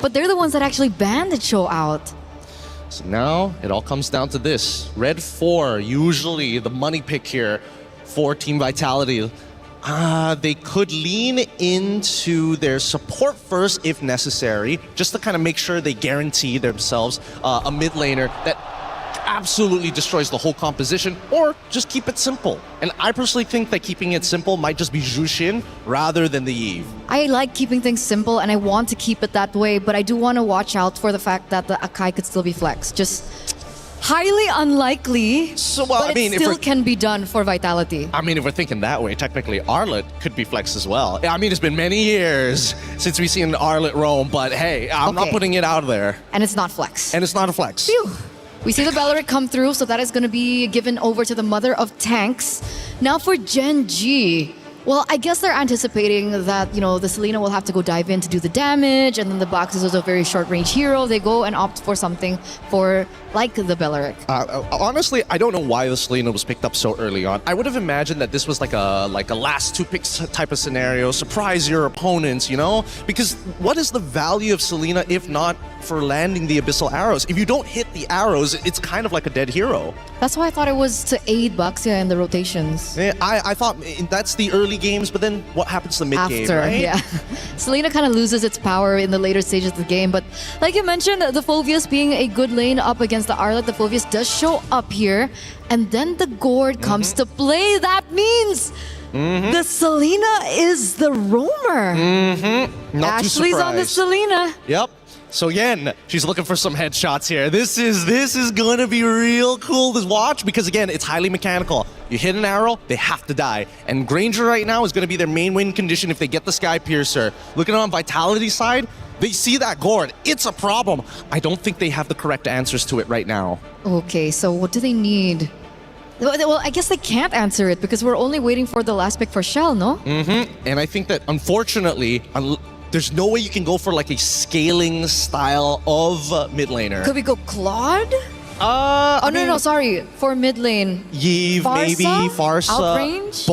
But they're the ones that actually banned the Cho out. So now it all comes down to this. Red 4, usually the money pick here for Team Vitality. They could lean into their support first if necessary, just to kind of make sure they guarantee themselves a mid laner that absolutely destroys the whole composition, or just keep it simple. And I personally think that keeping it simple might just be Jushin rather than the Eve. I like keeping things simple, and I want to keep it that way, but I do want to watch out for the fact that the Akai could still be flexed. Just highly unlikely, but it still can be done for Vitality. I mean, if we're thinking that way, technically Arlet could be flexed as well. I mean, it's been many years since we've seen Arlet roam, but hey, I'm not putting it out there. And it's not flex. And it's not a flex. Phew. We see the Beleric come through, so that is going to be given over to the Mother of Tanks. Now for Gen G, Well, I guess they're anticipating that, the Selena will have to go dive in to do the damage, and then the box is also a very short-range hero. They go and opt for something like the Belleric. Honestly, I don't know why the Selena was picked up so early on. I would have imagined that this was like a last two picks type of scenario, surprise your opponents, Because what is the value of Selena if not for landing the Abyssal Arrows? If you don't hit the arrows, it's kind of like a dead hero. That's why I thought it was to aid Baxia in the rotations. Yeah, I thought that's the early games, but then what happens to the mid game, After, right? yeah. Selena kind of loses its power in the later stages of the game, but like you mentioned, the Phoveus being a good lane up against the Arlet, the Phoveus does show up here, and then the Gourd comes to play. That means the Selena is the roamer. Not too Ashley's on the surprised. Selena. Yep. So again, she's looking for some headshots here. This is gonna be real cool to watch because again, it's highly mechanical. You hit an arrow, they have to die. And Granger right now is gonna be their main win condition if they get the Sky Piercer. Looking on Vitality side, they see that Gourd. It's a problem. I don't think they have the correct answers to it right now. Okay, so what do they need? Well, I guess they can't answer it because we're only waiting for the last pick for Shell, no? And I think that unfortunately, there's no way you can go for like a scaling style of mid laner. Could we go Claude? No, sorry. For mid lane. Yeve, Farsa? maybe Farsa. Outrange?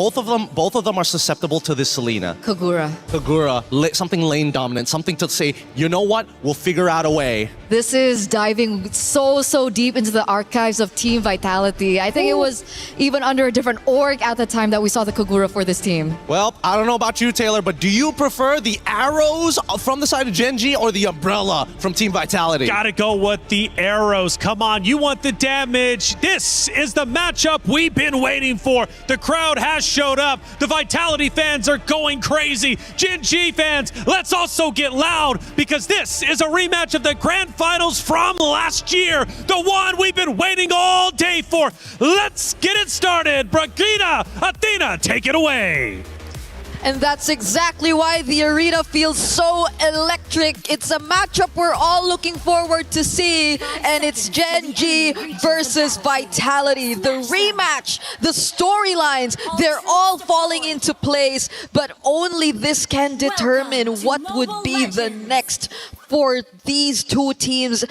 Both of them are susceptible to this Selena. Kagura. Something lane dominant, something to say, you know what? We'll figure out a way. This is diving so deep into the archives of Team Vitality. I think it was even under a different org at the time that we saw the Kagura for this team. Well, I don't know about you, Taylor, but do you prefer the arrows from the side of Genji or the umbrella from Team Vitality? Gotta go with the arrows. Come on, you want the damage. This is the matchup we've been waiting for. The crowd has showed up. The Vitality fans are going crazy. Genji fans, let's also get loud because this is a rematch of the Grand Finals from last year. The one we've been waiting all day for. Let's get it started. Bragina, Athena, take it away. And that's exactly why the arena feels so electric. It's a matchup we're all looking forward to see. And it's Genji versus Vitality. The rematch, the storylines, they're all falling into place. But only this can determine what would be the next for these two teams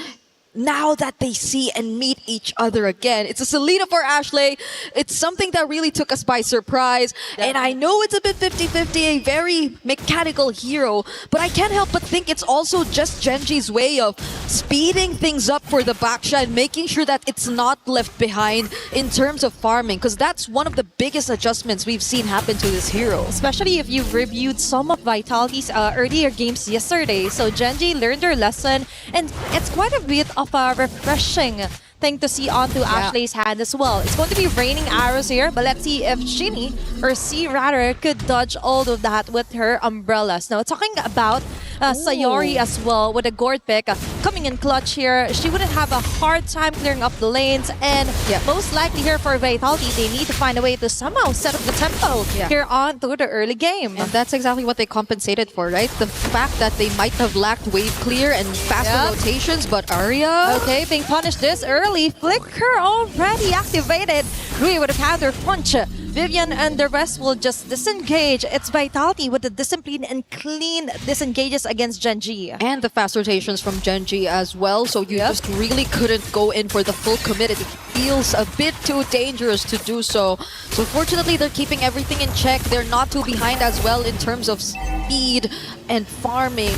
now that they see and meet each other again. It's a Selena for Ashley. It's something that really took us by surprise. And I know it's a bit 50-50, a very mechanical hero, but I can't help but think it's also just Genji's way of speeding things up for the backside, making sure that it's not left behind in terms of farming, because that's one of the biggest adjustments we've seen happen to this hero. Especially if you've reviewed some of Vitality's earlier games yesterday. So Genji learned their lesson, and it's quite a bit of a refreshing thing to see onto Ashley's hand as well. It's going to be raining arrows here, but let's see if Shinny, or C rather, could dodge all of that with her umbrellas. Now, talking about Sayori as well with a Gourd pick coming in clutch here, she wouldn't have a hard time clearing up the lanes, and most likely here for Vitality, they need to find a way to somehow set up the tempo here on through the early game. And that's exactly what they compensated for, right? The fact that they might have lacked wave clear and faster rotations, but Arya... Okay, being punished this early. Flicker already activated. Rui with a counter punch. Vivian and the rest will just disengage. It's Vitality with the discipline and clean disengages against Genji. And the fast rotations from Genji as well, so you just really couldn't go in for the full commit. It feels a bit too dangerous to do so. So fortunately, they're keeping everything in check. They're not too behind as well in terms of speed and farming.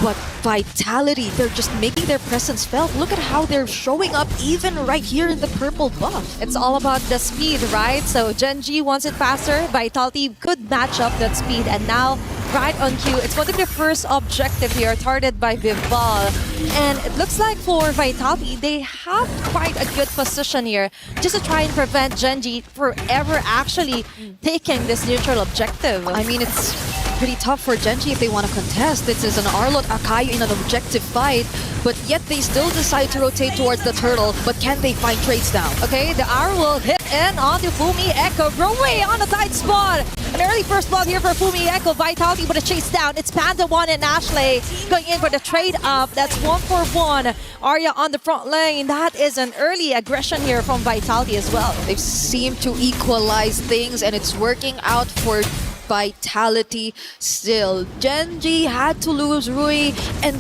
But Vitality, they're just making their presence felt. Look at how they're showing up even right here in the purple buff. It's all about the speed, right? So Genji wants it faster. Vitality could match up that speed. And now, right on cue, it's going to be the first objective here, targeted by Vival. And it looks like for Vitality, they have quite a good position here just to try and prevent Genji from ever actually taking this neutral objective. I mean, it's pretty tough for Genji if they want to contest. This is an Arlot Akayu in an objective fight, but yet they still decide to rotate towards the turtle. But can they find trades now? Okay, the arrow will hit in onto Fumi Echo. Rowe on the tight spot. An early first blood here for Fumi Echo. Vitality with a chase down. It's Panda 1 and Ashley going in for the trade up. That's 1-for-1. Arya on the front lane. That is an early aggression here from Vitality as well. They seem to equalize things, and it's working out for Vitality still. Genji had to lose Rui, and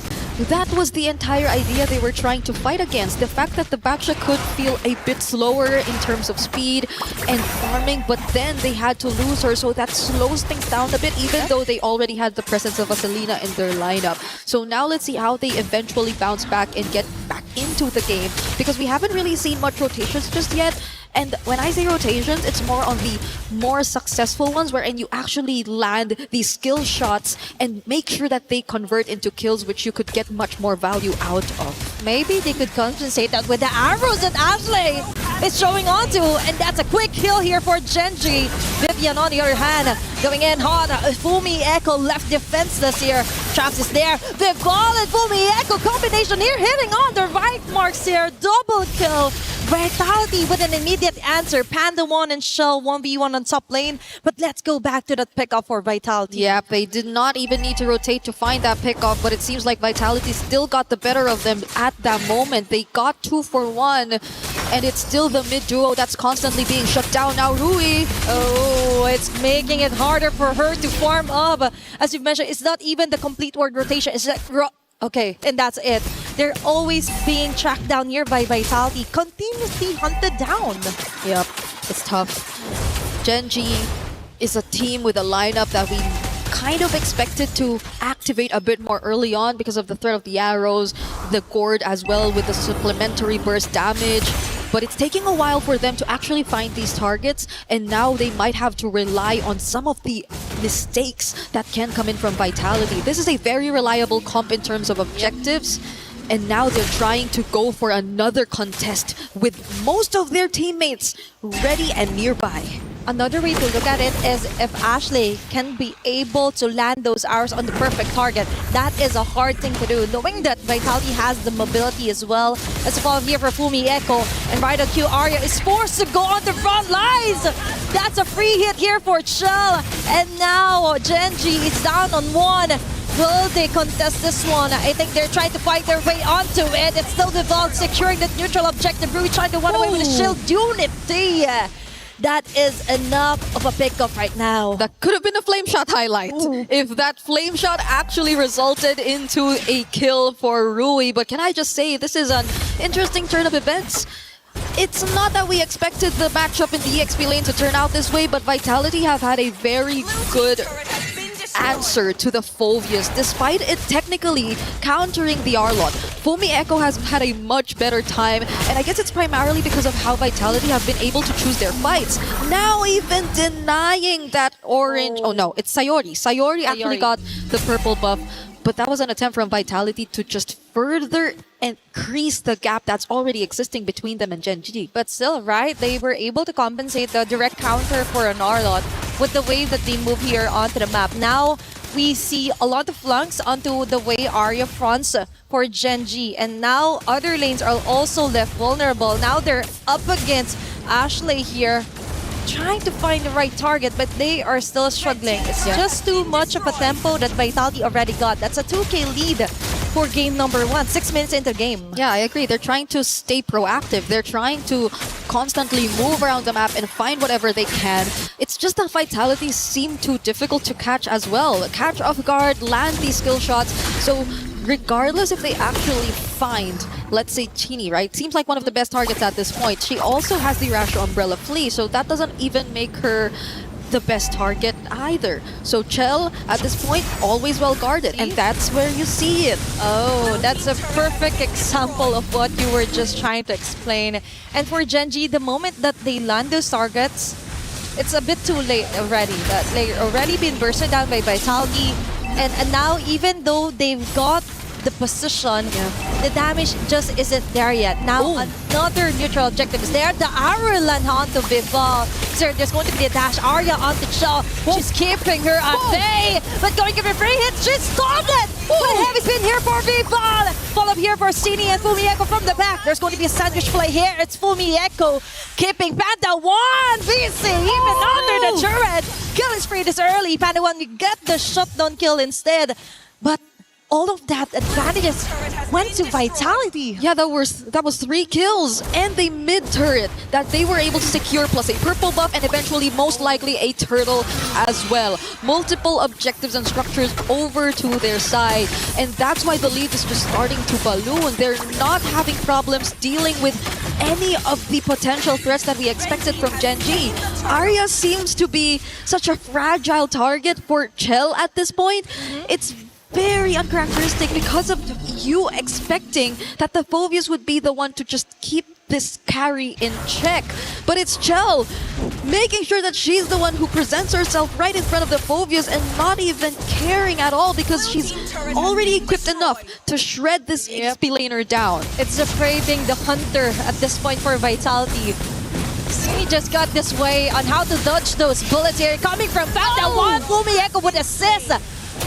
that was the entire idea they were trying to fight against. The fact that the Baksha could feel a bit slower in terms of speed and farming, but then they had to lose her, so that slows things down a bit, even though they already had the presence of Vaselina in their lineup. So now let's see how they eventually bounce back and get back into the game, because we haven't really seen much rotations just yet. And when I say rotations, it's more on the more successful ones wherein you actually land these skill shots and make sure that they convert into kills, which you could get much more value out of. Maybe they could compensate that with the arrows that Ashley is showing onto, and that's a quick kill here for Genji. Vivian on the other hand, going in hard. Fumi Echo left defenseless here. Traps is there. Vival and Fumi Echo combination here, hitting on the right marks here. Double kill. Vitality with an immediate answer. Panda 1 and Shell 1v1 on top lane. But let's go back to that pickup for Vitality. Yeah, they did not even need to rotate to find that pickoff, but it seems like Vitality still got the better of them at that moment. They got 2 for 1, and it's still the mid duo that's constantly being shut down. Now Rui. Oh, it's making it harder for her to farm up. As you've mentioned, it's not even the complete ward rotation. It's like, okay, and that's it. They're always being tracked down here by Vitality, continuously hunted down. Yep, it's tough. Genji is a team with a lineup that we kind of expected to activate a bit more early on because of the threat of the arrows, the gourd as well with the supplementary burst damage. But it's taking a while for them to actually find these targets, and now they might have to rely on some of the mistakes that can come in from Vitality. This is a very reliable comp in terms of objectives, and now they're trying to go for another contest with most of their teammates ready and nearby. Another way to look at it is if Ashley can be able to land those arrows on the perfect target. That is a hard thing to do, knowing that Vitality has the mobility as well. As a follow here for Fumi Echo, and right on Q, Arya is forced to go on the front lines. That's a free hit here for Shell. And now Genji is down on 1. Will they contest this one? I think they're trying to fight their way onto it. It's still Vival securing the neutral objective. Rui trying to run away with the shield unity. That is enough of a pickup right now. That could have been a flame shot highlight. If that flame shot actually resulted into a kill for Rui. But can I just say, this is an interesting turn of events. It's not that we expected the matchup in the EXP lane to turn out this way, but Vitality have had a very good answer to the Phoveus, despite it technically countering the Arlot. Fumi Echo has had a much better time, and I guess it's primarily because of how Vitality have been able to choose their fights. Now even denying that orange... Oh no, it's Sayori. Sayori actually got the purple buff, but that was an attempt from Vitality to just further increase the gap that's already existing between them and Genji. But still, right, they were able to compensate the direct counter for an Arlot with the way that they move here onto the map. Now, we see a lot of flanks onto the way Arya fronts for Genji. And now, other lanes are also left vulnerable. Now, they're up against Ashley here, trying to find the right target, but they are still struggling. It's just too much of a tempo that Vitality already got. That's a 2K lead for game number 1, 6 minutes into the game. Yeah, I agree. They're trying to stay proactive. They're trying to constantly move around the map and find whatever they can. It's just that Vitality seem too difficult to catch as well. Catch off guard, land these skill shots. So regardless if they actually find, let's say, Chini, right? Seems like one of the best targets at this point. She also has the Rasho Umbrella Flea, so that doesn't even make her the best target either. So Chell, at this point, always well guarded, and that's where you see it. Oh, that's a perfect example of what you were just trying to explain. And for Genji, the moment that they land those targets, it's a bit too late already. That they've already been bursted down by Vitality. And now, even though they've got the position, the damage just isn't there yet. Now, another neutral objective is there. The arrow land onto Vival. So there's going to be a dash. Arya onto Shaw. She's keeping her at bay, but going to give her free hit. She's stopped it! But a heavy spin here for Vival. Follow up here for Stini and Fumi Echo from the back. There's going to be a sandwich play here. It's Fumi Echo keeping Panda 1. VC even under the turret. Killing spree this early. Panda 1, you get the shutdown kill instead. But all of that advantages went to Vitality. Yeah, that was 3 kills and a mid turret that they were able to secure, plus a purple buff and eventually most likely a turtle as well. Multiple objectives and structures over to their side, and that's why the lead is just starting to balloon. They're not having problems dealing with any of the potential threats that we expected from Gen G. Arya seems to be such a fragile target for Chell at this point. It's very uncharacteristic because of you expecting that the Phobius would be the one to just keep this carry in check. But it's Chell making sure that she's the one who presents herself right in front of the Phobius and not even caring at all because she's already equipped enough to shred this XP laner down. It's the prey being the hunter at this point for Vitality. He just got this way on how to dodge those bullets here coming from Panda. One Fumieko would assist.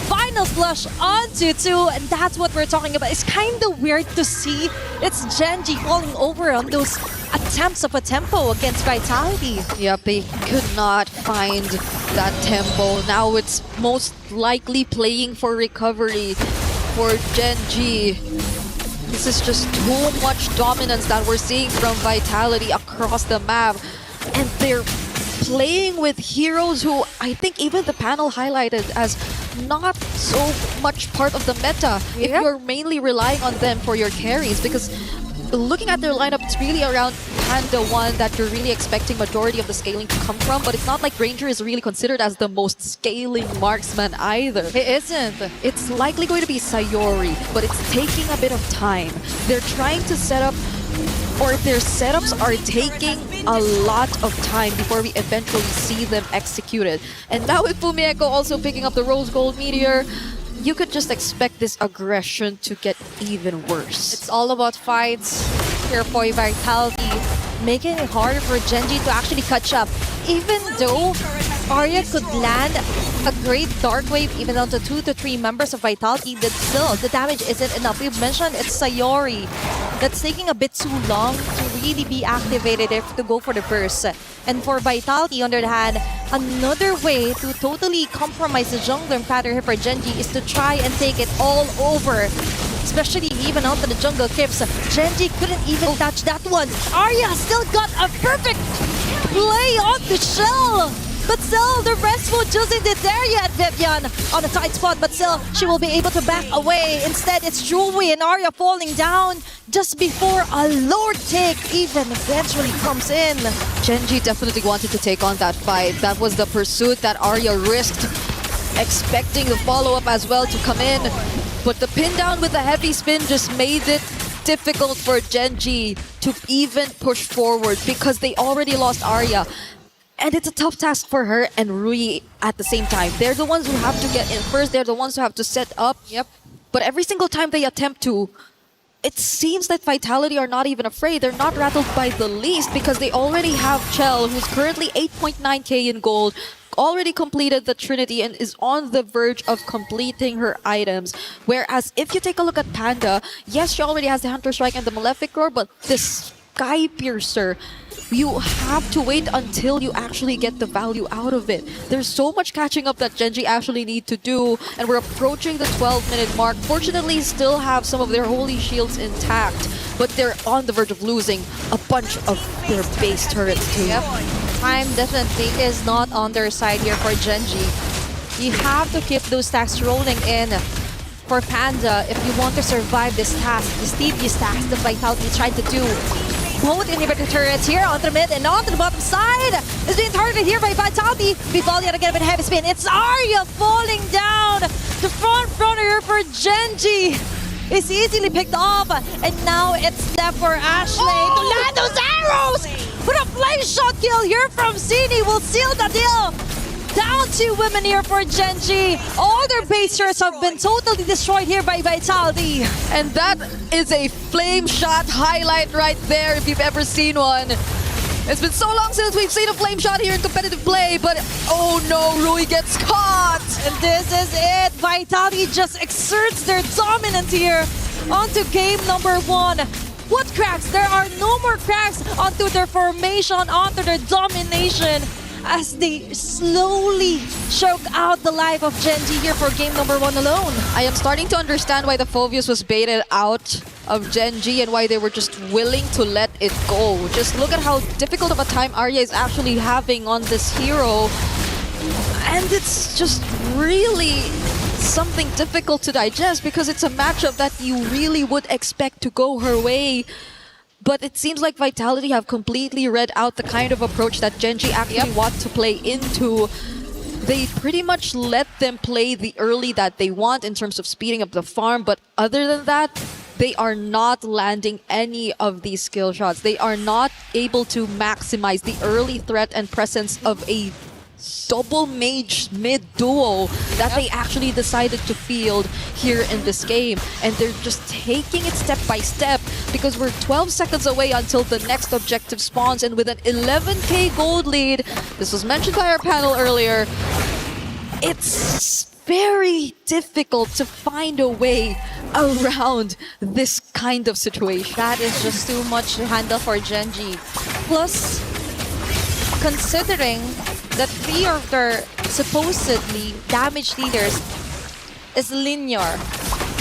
Final flush onto 2, and that's what we're talking about. It's kind of weird to see it's Genji falling over on those attempts of a tempo against Vitality. Yep, they could not find that tempo. Now it's most likely playing for recovery for Genji. This is just too much dominance that we're seeing from Vitality across the map. And they're playing with heroes who I think even the panel highlighted as not so much part of the meta if you're mainly relying on them for your carries, because looking at their lineup, it's really around Panda 1 that you're really expecting majority of the scaling to come from, but it's not like Ranger is really considered as the most scaling marksman either. It isn't. It's likely going to be Sayori, but it's taking a bit of time. They're trying to set up, or their setups are taking a lot of time before we eventually see them executed. And now with Fumieko also picking up the Rose Gold Meteor, you could just expect this aggression to get even worse. It's all about fights here for Vitality, making it harder for Genji to actually catch up. Even though Arya could land a great Dark Wave even down to 2 to 3 members of Vitality, that still the damage isn't enough. We've mentioned it's Sayori that's taking a bit too long to really be activated if to go for the burst. And for Vitality, on the other hand, another way to totally compromise the jungler pattern here for Genji is to try and take it all over. Especially even out to the jungle clips. Genji couldn't even touch that one. Arya still got a perfect play on the shell. But still, the rest will just isn't there yet, Vivian. On a tight spot, but still, she will be able to back away. Instead, it's Jewelry and Arya falling down just before a Lord take even eventually comes in. Genji definitely wanted to take on that fight. That was the pursuit that Arya risked, expecting the follow-up as well to come in. But the pin down with the heavy spin just made it difficult for Genji to even push forward because they already lost Arya. And it's a tough task for her and Rui at the same time. They're the ones who have to get in first. They're the ones who have to set up. Yep. But every single time they attempt to, it seems that Vitality are not even afraid. They're not rattled by the least because they already have Chell, who's currently 8.9k in gold, already completed the Trinity and is on the verge of completing her items. Whereas if you take a look at Panda, yes, she already has the Hunter Strike and the Malefic Roar, but this Sky Piercer, you have to wait until you actually get the value out of it. There's so much catching up that Genji actually need to do, and we're approaching the 12-minute mark. Fortunately, still have some of their holy shields intact, but they're on the verge of losing a bunch of their base turrets too. Yep. Time definitely is not on their side here for Genji. You have to keep those stacks rolling in for Panda if you want to survive this task, this tedious task that Vitality tried to do. Both inhibitor turrets here onto the mid and onto the bottom side is being targeted here by Vitality. We fall yet again with a heavy spin. It's Arya falling down. The front runner here for Genji is easily picked off, and now it's left for Ashley to land those arrows. But a flame shot kill here from Cini will seal the deal. Down 2 women here for Genji. All their basers have been totally destroyed here by Vitality. And that is a flame shot highlight right there if you've ever seen one. It's been so long since we've seen a flame shot here in competitive play, but oh no, Rui gets caught. And this is it. Vitality just exerts their dominance here onto game number 1. What cracks? There are no more cracks onto their formation, onto their domination. as they slowly choke out the life of Genji here for game number 1 alone. I am starting to understand why the Phoveus was baited out of Genji and why they were just willing to let it go. Just look at how difficult of a time Arya is actually having on this hero. And it's just really something difficult to digest because it's a matchup that you really would expect to go her way. But it seems like Vitality have completely read out the kind of approach that Genji actually wants to play into. They pretty much let them play the early that they want in terms of speeding up the farm, but other than that, they are not landing any of these skill shots. They are not able to maximize the early threat and presence of a double mage mid duo that they actually decided to field here in this game. And they're just taking it step by step because we're 12 seconds away until the next objective spawns, and with an 11k gold lead, this was mentioned by our panel earlier, it's very difficult to find a way around this kind of situation. That is just too much to handle for Genji. Plus, considering that 3 of their supposedly damage leaders is linear.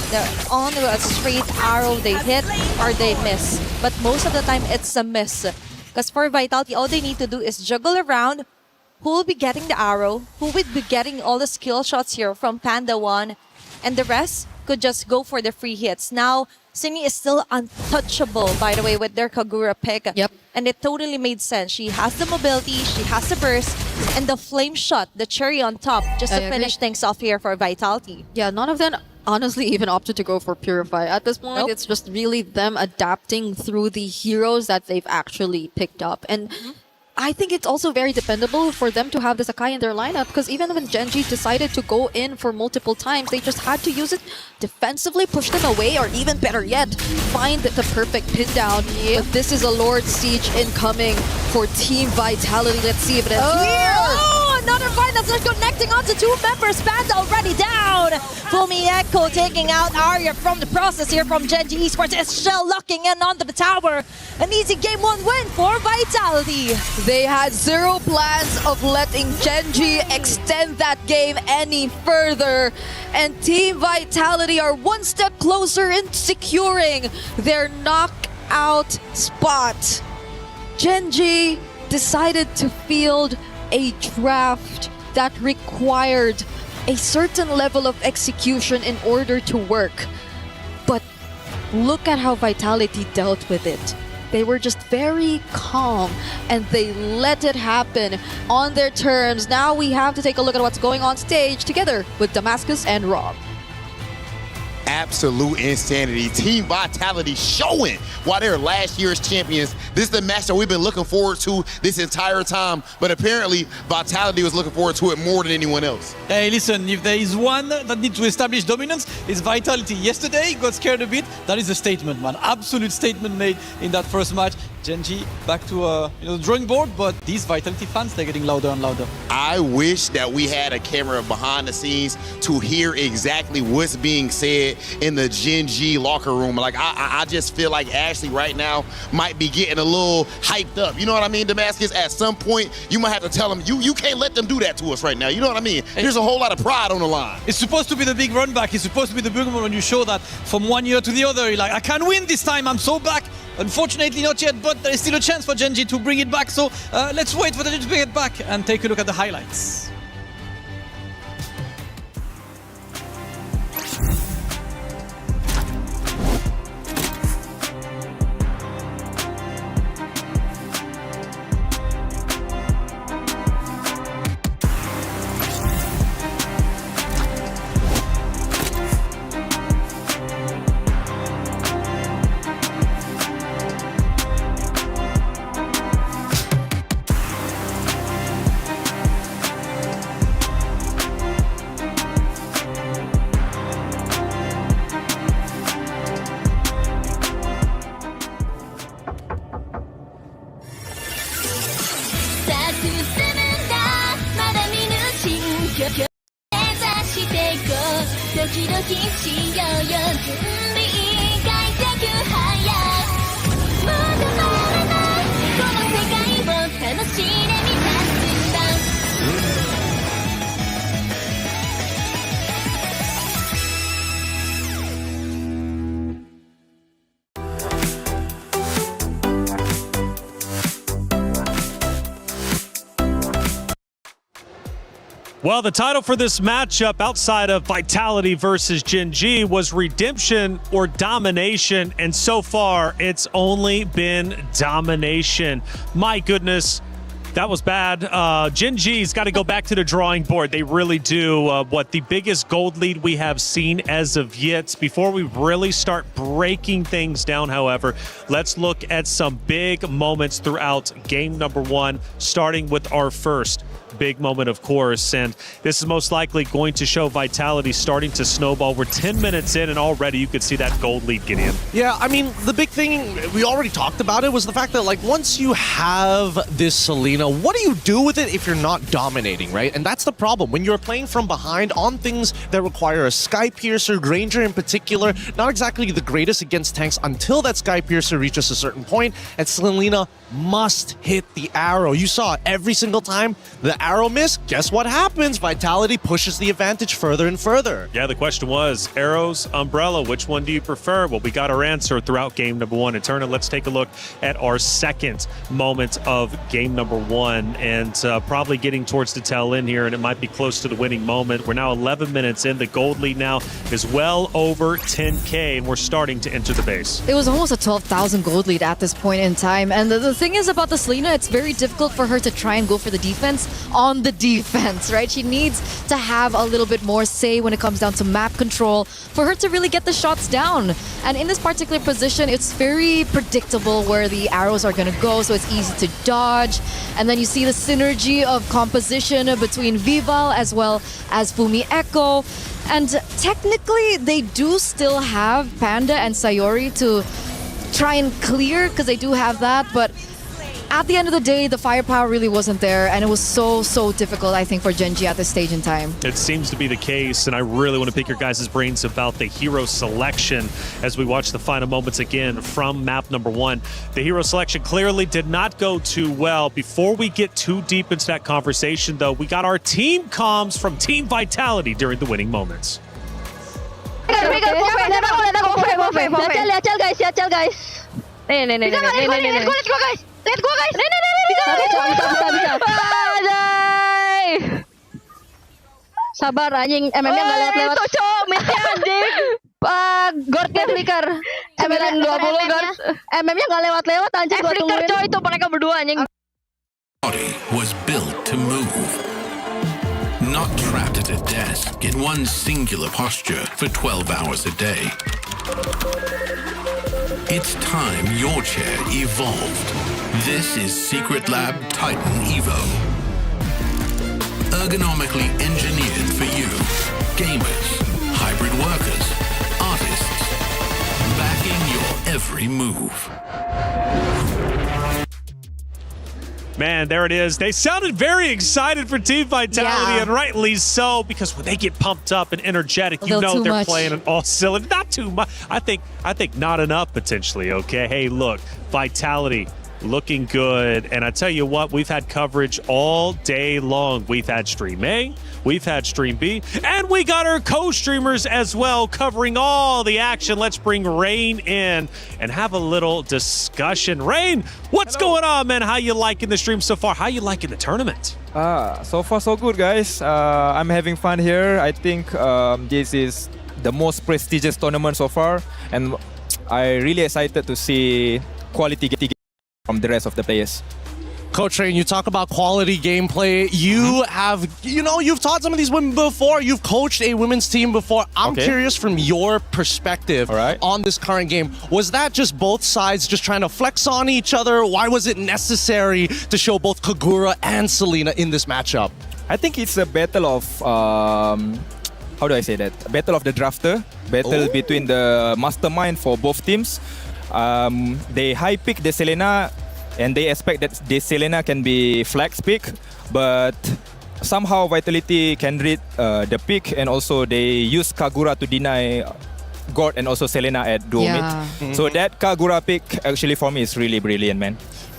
They're on a straight arrow, they hit or they miss. But most of the time, it's a miss. Because for Vitality, all they need to do is juggle around who will be getting the arrow, who will be getting all the skill shots here from Panda 1, and the rest could just go for the free hits. Now, Sini is still untouchable, by the way, with their Kagura pick. Yep. And it totally made sense. She has the mobility, she has the burst, and the flame shot, the cherry on top, just to finish things off here for Vitality. Yeah, none of them honestly even opted to go for Purify. At this point, it's just really them adapting through the heroes that they've actually picked up. And I think it's also very dependable for them to have this Akai in their lineup, because even when Genji decided to go in for multiple times, they just had to use it defensively, push them away, or even better yet, find the perfect pin down. But this is a Lord Siege incoming for Team Vitality. Let's see if it is here. Oh, another fight that's just connecting onto 2 members. Panda already down. Fumi Echo taking out Arya from the process here from Genji Esports. Is Shell locking in onto the tower. An easy game 1 win for Vitality. They had zero plans of letting Genji extend that game any further. And Team Vitality are 1 step closer in securing their knockout spot. Genji decided to field a draft that required a certain level of execution in order to work. But look at how Vitality dealt with it. They were just very calm and they let it happen on their terms. Now we have to take a look at what's going on stage together with Damascus and Rob. Absolute insanity. Team Vitality showing why they're last year's champions. This is the match that we've been looking forward to this entire time, but apparently Vitality was looking forward to it more than anyone else. Hey, listen, if there is one that needs to establish dominance, it's Vitality. Yesterday, got scared a bit. That is a statement, man. Absolute statement made in that first match. Genji back to the drawing board, but these Vitality fans, they're getting louder and louder. I wish that we had a camera behind the scenes to hear exactly what's being said in the Genji locker room. Like, I just feel like Ashley right now might be getting a little hyped up. You know what I mean, Damascus? At some point, you might have to tell them, you can't let them do that to us right now. You know what I mean? There's a whole lot of pride on the line. It's supposed to be the big run back. It's supposed to be the big one when you show that from 1 year to the other. You're like, I can win this time. I'm so back. Unfortunately, not yet, but there is still a chance for Genji to bring it back. So let's wait for Genji to bring it back and take a look at the highlights. Well, the title for this matchup outside of Vitality versus Gen G was Redemption or Domination, and so far it's only been Domination. My goodness, that was bad. Gen G's got to go back to the drawing board. They really do. What the biggest gold lead we have seen as of yet. Before we really start breaking things down, however, let's look at some big moments throughout game number 1, starting with our first big moment, of course, and this is most likely going to show Vitality starting to snowball. We're 10 minutes in and already you could see that gold lead get in. Yeah, I mean, the big thing, we already talked about it, was the fact that, like, once you have this Selena, what do you do with it if you're not dominating, right? And that's the problem. When you're playing from behind on things that require a Sky Piercer, Granger in particular, not exactly the greatest against tanks until that Sky Piercer reaches a certain point, and Selena must hit the arrow. You saw every single time the arrow missed, guess what happens? Vitality pushes the advantage further and further. Yeah, the question was, arrows, umbrella, which one do you prefer? Well, we got our answer throughout game number 1. Eterna, let's take a look at our second moment of game number 1, and probably getting towards the tail end here, and it might be close to the winning moment. We're now 11 minutes in. The gold lead now is well over 10K, and we're starting to enter the base. It was almost a 12,000 gold lead at this point in time. And the thing is about the Selena, it's very difficult for her to try and go for the defense on the defense, right? She needs to have a little bit more say when it comes down to map control for her to really get the shots down. And in this particular position, it's very predictable where the arrows are going to go, so it's easy to dodge. And then you see the synergy of composition between Vival as well as Fumi Echo. And technically, they do still have Panda and Sayori to try and clear, because they do have that, but at the end of the day, the firepower really wasn't there, and it was so difficult, I think, for Gen G at this stage in time. It seems to be the case, and I really want to pick your guys' brains about the hero selection as we watch the final moments again from map number 1. The hero selection clearly did not go too well. Before we get too deep into that conversation, though, we got our team comms from Team Vitality during the winning moments. Lihat guys. Nih. Let's go guys. Bisa. Sabar anjing, MM-nya nggak lewat-lewat. Itu cowok, mid-nya anjing. Guard-nya flicker. 920 guard. MM-nya nggak lewat-lewat anjing, gua tungguin. Flicker cowok itu mereka berdua anjing. Body was built to move. Not trapped at a desk in one singular posture for 12 hours a day. It's time your chair evolved. This is Secret Lab Titan Evo. Ergonomically engineered for you, gamers, hybrid workers, artists, backing your every move. Man, there it is. They sounded very excited for Team Vitality, and rightly so, because when they get pumped up and energetic, you know they're playing an all cylinder. Not too much. I think not enough potentially, okay? Hey, look, Vitality looking good, and I tell you what, we've had coverage all day long. We've had Stream A, we've had Stream B, and we got our co-streamers as well covering all the action. Let's bring Rain in and have a little discussion. Rain, what's going on, man? How you liking the stream so far? How you liking the tournament? So far so good, guys. I'm having fun here. I think this is the most prestigious tournament so far, and I'm really excited to see quality from the rest of the players. Coach Rain, you talk about quality gameplay. You have, you've taught some of these women before. You've coached a women's team before. I'm curious from your perspective on this current game. Was that just both sides just trying to flex on each other? Why was it necessary to show both Kagura and Selena in this matchup? I think it's a battle of, how do I say that? A battle of the drafter. Battle between the mastermind for both teams. They high pick the Selena, and they expect that the Selena can be flex pick, but somehow Vitality can read the pick, and also they use Kagura to deny God and also Selena at duo mid. So that Kagura pick actually for me is really brilliant, man.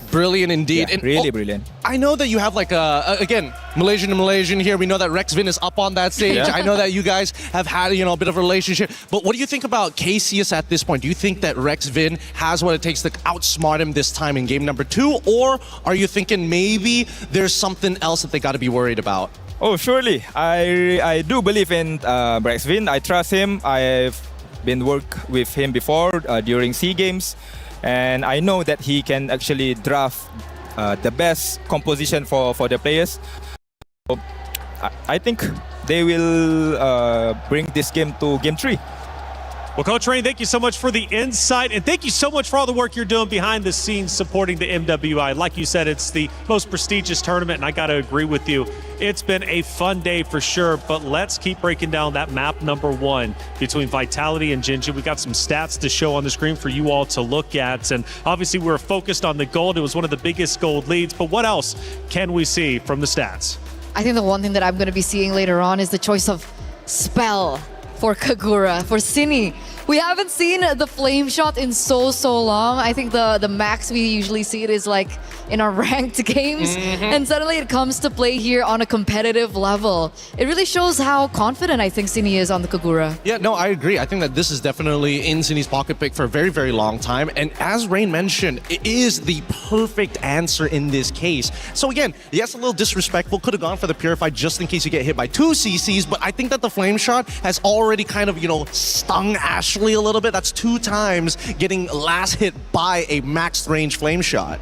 Brilliant indeed. Yeah, and really brilliant. I know that you have like again, Malaysian to Malaysian here. We know that Rexvin is up on that stage. I know that you guys have had, a bit of a relationship. But what do you think about Cassius at this point? Do you think that Rexvin has what it takes to outsmart him this time in game number 2? Or are you thinking maybe there's something else that they got to be worried about? Oh, surely. I do believe in Braxvin. I trust him. I've been work with him before during SEA Games, and I know that he can actually draft the best composition for the players. So, I think they will bring this game to Game 3. Well, Coach Rain, thank you so much for the insight, and thank you so much for all the work you're doing behind the scenes supporting the MWI. Like you said, it's the most prestigious tournament, and I got to agree with you. It's been a fun day for sure, but let's keep breaking down that map number 1 between Vitality and Gen G. We got some stats to show on the screen for you all to look at, and obviously we're focused on the gold. It was one of the biggest gold leads, but what else can we see from the stats? I think the one thing that I'm going to be seeing later on is the choice of spell for Kagura, for Cine. We haven't seen the flame shot in so long. I think the max we usually see it is like in our ranked games. And suddenly it comes to play here on a competitive level. It really shows how confident I think Cine is on the Kagura. Yeah, no, I agree. I think that this is definitely in Cine's pocket pick for a very, very long time. And as Rain mentioned, it is the perfect answer in this case. So again, yes, a little disrespectful. Could have gone for the Purify just in case you get hit by 2 CCs. But I think that the Flame Shot has already kind of, stung Ashley a little bit. That's 2 times getting last hit by a max range Flame Shot.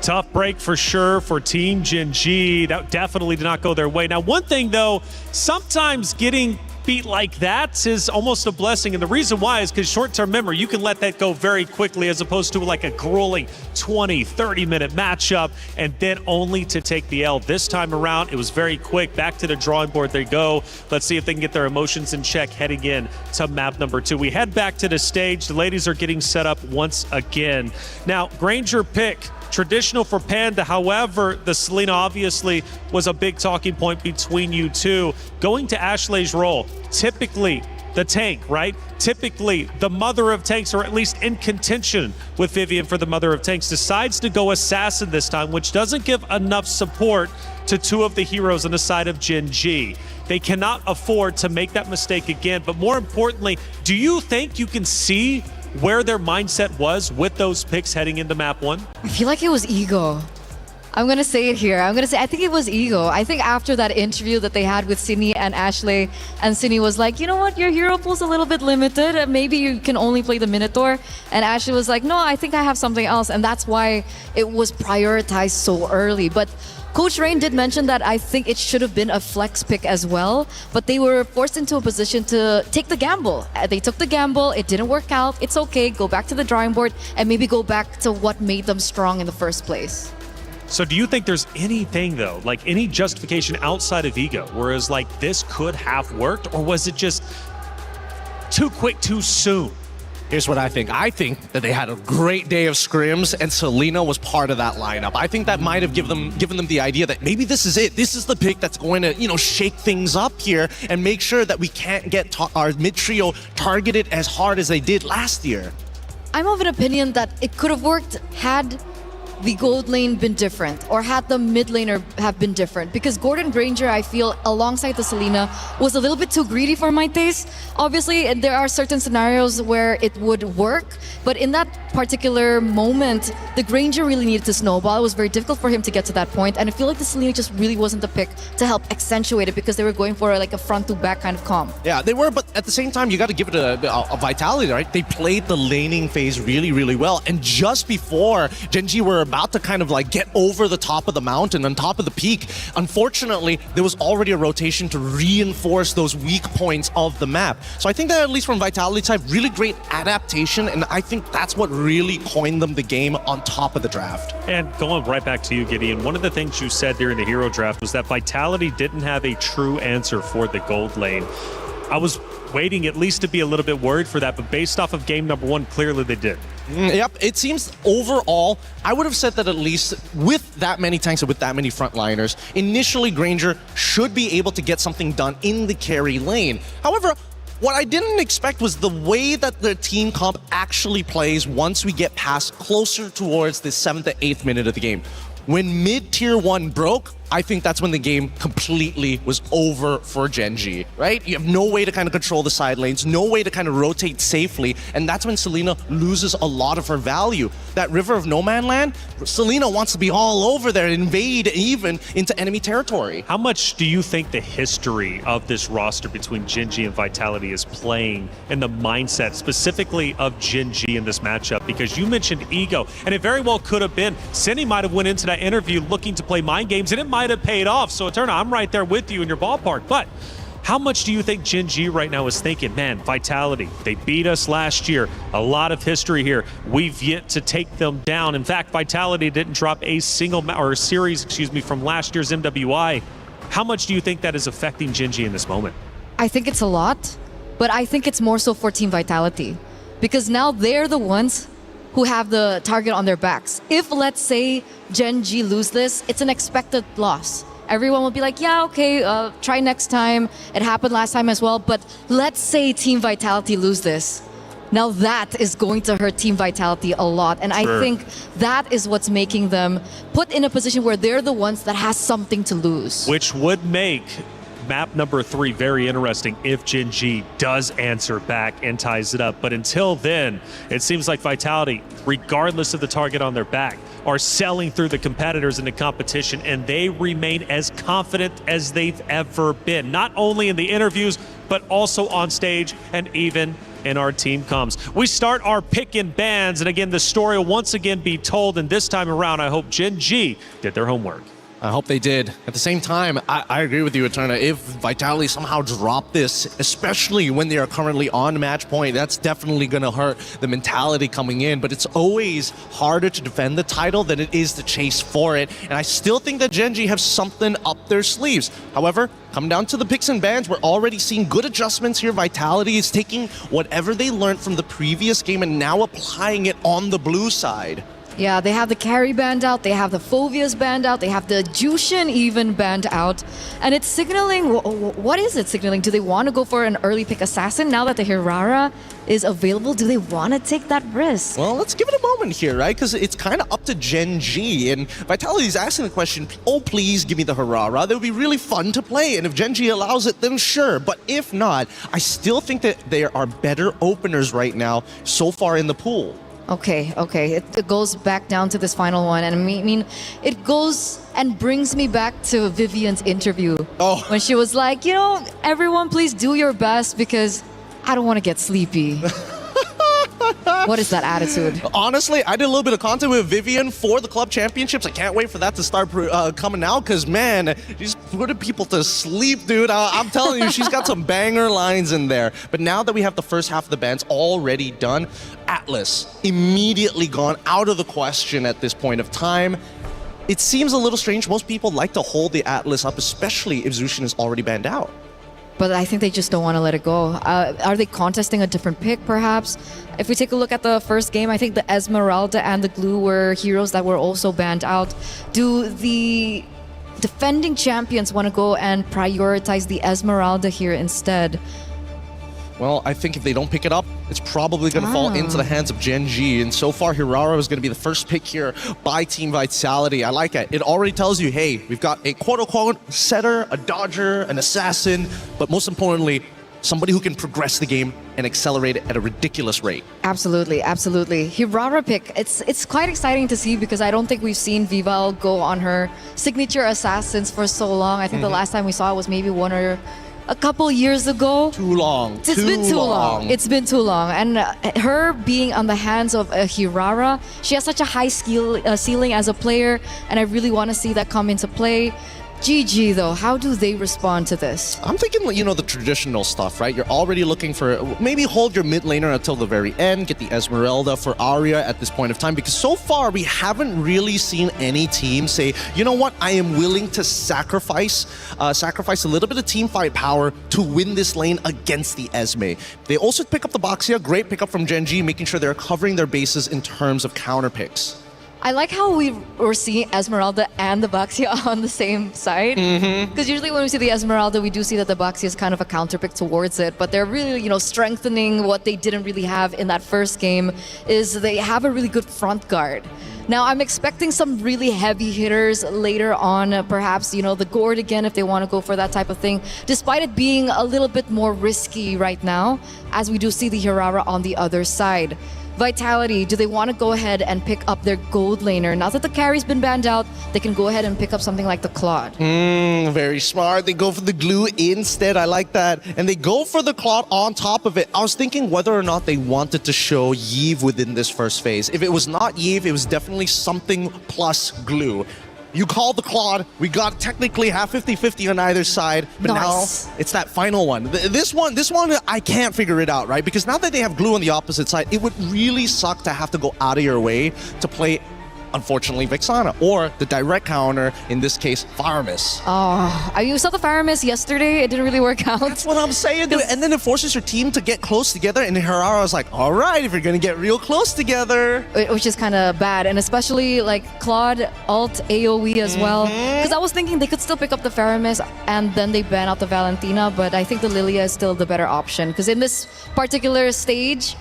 Tough break for sure for Team Gen G. That definitely did not go their way. Now, one thing though, sometimes getting beat like that is almost a blessing, and the reason why is because short-term memory, you can let that go very quickly as opposed to like a grueling 20-30 minute matchup and then only to take the L. This time around it was very quick. Back to the drawing board they go. Let's see if they can get their emotions in check heading in to map number 2. We head back to the stage. The ladies are getting set up once again. Now, Granger pick traditional for Panda. However, the Selena obviously was a big talking point between you two. Going to Ashley's role, typically the tank, right? Typically the mother of tanks, or at least in contention with Vivian for the mother of tanks, decides to go assassin this time, which doesn't give enough support to 2 of the heroes on the side of Gen G. They cannot afford to make that mistake again. But more importantly, do you think you can see where their mindset was with those picks heading into map 1? I feel like it was ego. I'm gonna say it here. I think it was ego. I think after that interview that they had with Cine and Ashley, and Cine was like, you know what, your hero pool's a little bit limited. Maybe you can only play the Minotaur. And Ashley was like, no, I think I have something else. And that's why it was prioritized so early. But Coach Rain did mention that I think it should have been a flex pick as well, but they were forced into a position to take the gamble. They took the gamble, it didn't work out, it's okay, go back to the drawing board and maybe go back to what made them strong in the first place. So do you think there's anything though, like any justification outside of ego, whereas like this could have worked, or was it just too quick, too soon? Here's what I think. I think that they had a great day of scrims and Selena was part of that lineup. I think that might have given them the idea that maybe this is it. This is the pick that's going to, shake things up here and make sure that we can't get our mid-trio targeted as hard as they did last year. I'm of an opinion that it could have worked had the gold lane been different, or had the mid laner have been different, because Gordon Granger, I feel, alongside the Selena, was a little bit too greedy for my taste. Obviously, there are certain scenarios where it would work, but in that particular moment, the Granger really needed to snowball. It was very difficult for him to get to that point, and I feel like the Selena just really wasn't the pick to help accentuate it, because they were going for like a front to back kind of comp. Yeah, they were, but at the same time, you got to give it a vitality, right? They played the laning phase really, really well, and just before Gen G were about to kind of like get over the top of the mountain, on top of the peak, unfortunately, there was already a rotation to reinforce those weak points of the map. So I think that at least from Vitality side, really great adaptation, and I think that's what really coined them the game on top of the draft. And going right back to you, Gideon, one of the things you said during the hero draft was that Vitality didn't have a true answer for the gold lane. I was waiting at least to be a little bit worried for that, but based off of game number 1, clearly they did. Yep, it seems overall, I would have said that at least with that many tanks and with that many frontliners, initially Granger should be able to get something done in the carry lane. However, what I didn't expect was the way that the team comp actually plays once we get past closer towards the 7th to 8th minute of the game. When mid-tier 1 broke, I think that's when the game completely was over for Genji, right? You have no way to kind of control the side lanes, no way to kind of rotate safely, and that's when Selena loses a lot of her value. That River of No Man Land, Selena wants to be all over there, invade even into enemy territory. How much do you think the history of this roster between Genji and Vitality is playing in the mindset specifically of Genji in this matchup? Because you mentioned ego, and it very well could have been. Cindy might have went into that interview looking to play mind games, and it might have paid off. So Eterna, I'm right there with you in your ballpark. But how much do you think Genji right now is thinking, man, Vitality, they beat us last year. A lot of history here. We've yet to take them down. In fact, Vitality didn't drop a series, from last year's MWI. How much do you think that is affecting Genji in this moment? I think it's a lot, but I think it's more so for Team Vitality. Because now they're the ones who have the target on their backs. If, let's say, Genji lose this, it's an expected loss. Everyone will be like, yeah, okay, try next time. It happened last time as well. But let's say Team Vitality lose this. Now that is going to hurt Team Vitality a lot. And I think that is what's making them put in a position where they're the ones that has something to lose. Which would make map number 3 very interesting if Genji does answer back and ties it up. But until then, it seems like Vitality, regardless of the target on their back, are selling through the competitors in the competition, and they remain as confident as they've ever been, not only in the interviews, but also on stage and even in our team comms. We start our pick and bans, and again, the story will once again be told, and this time around, I hope Genji did their homework. I hope they did. At the same time, I agree with you, Eterna. If Vitality somehow drop this, especially when they are currently on match point, that's definitely going to hurt the mentality coming in. But it's always harder to defend the title than it is to chase for it. And I still think that Genji have something up their sleeves. However, come down to the picks and bans, we're already seeing good adjustments here. Vitality is taking whatever they learned from the previous game and now applying it on the blue side. Yeah, they have the carry banned out, they have the Phobias banned out, they have the Jushin even banned out. And it's signaling, what is it signaling? Do they want to go for an early pick assassin now that the Hirara is available? Do they want to take that risk? Well, let's give it a moment here, right? Because it's kind of up to Genji. And Vitality's asking the question, oh, please give me the Hirara. That would be really fun to play. And if Genji allows it, then sure. But if not, I still think that there are better openers right now so far in the pool. Okay. It goes back down to this final one. And I mean, it goes and brings me back to Vivian's interview. Oh. When she was like, you know, everyone please do your best because I don't want to get sleepy. What is that attitude? Honestly, I did a little bit of content with Vivian for the club championships. I can't wait for that to start coming out because, man, she's putting people to sleep, dude. I'm telling you, she's got some banger lines in there. But now that we have the first half of the bands already done, Atlas immediately gone out of the question at this point of time. It seems a little strange. Most people like to hold the Atlas up, especially if Zushin is already banned out. But I think they just don't want to let it go. Are they contesting a different pick, perhaps? If we take a look at the first game, I think the Esmeralda and the Glue were heroes that were also banned out. Do the defending champions want to go and prioritize the Esmeralda here instead? Well, I think if they don't pick it up, it's probably going to fall into the hands of Genji. And so far, Hirara is going to be the first pick here by Team Vitality. I like it. It already tells you, hey, we've got a quote-unquote setter, a dodger, an assassin, but most importantly, somebody who can progress the game and accelerate it at a ridiculous rate. Absolutely. Hirara pick, it's quite exciting to see because I don't think we've seen Vival go on her signature assassins for so long. I think the last time we saw it was maybe one or a couple years ago. Too long. It's been too long. It's been too long. And her being on the hands of a Hirara, she has such a high ceiling as a player, and I really want to see that come into play. GG though, how do they respond to this? I'm thinking, you know, the traditional stuff, right? You're already looking for, maybe hold your mid laner until the very end, get the Esmeralda for Arya at this point of time, because so far we haven't really seen any team say, you know what, I am willing to sacrifice a little bit of team fight power to win this lane against the Esme. They also pick up the Baxia, great pickup from Genji, making sure they're covering their bases in terms of counter picks. I like how we were seeing Esmeralda and the Baxia on the same side. Because usually when we see the Esmeralda, we do see that the Baxia is kind of a counterpick towards it. But they're really, you know, strengthening what they didn't really have in that first game is they have a really good front guard. Now, I'm expecting some really heavy hitters later on, perhaps, you know, the Gord again, if they want to go for that type of thing, despite it being a little bit more risky right now, as we do see the Hirara on the other side. Vitality, do they want to go ahead and pick up their gold laner? Now that the carry's been banned out, they can go ahead and pick up something like the Claude. Very smart. They go for the glue instead. I like that. And they go for the Claude on top of it. I was thinking whether or not they wanted to show Yve within this first phase. If it was not Yve, it was definitely something plus glue. You call the Claude, we got technically half 50-50 on either side, but Nice. now it's that final one. This one, I can't figure it out, right? Because now that they have glue on the opposite side, it would really suck to have to go out of your way to play, unfortunately, Vexana, or the direct counter, in this case, Faramis. Oh, I used the Faramis yesterday. It didn't really work out. That's what I'm saying, dude. And then it forces your team to get close together, and Hirara was like, all right, if you're going to get real close together. Which is kind of bad, and especially like Claude alt AoE as well. Because I was thinking they could still pick up the Faramis and then they ban out the Valentina, but I think the Lilia is still the better option. Because in this particular stage,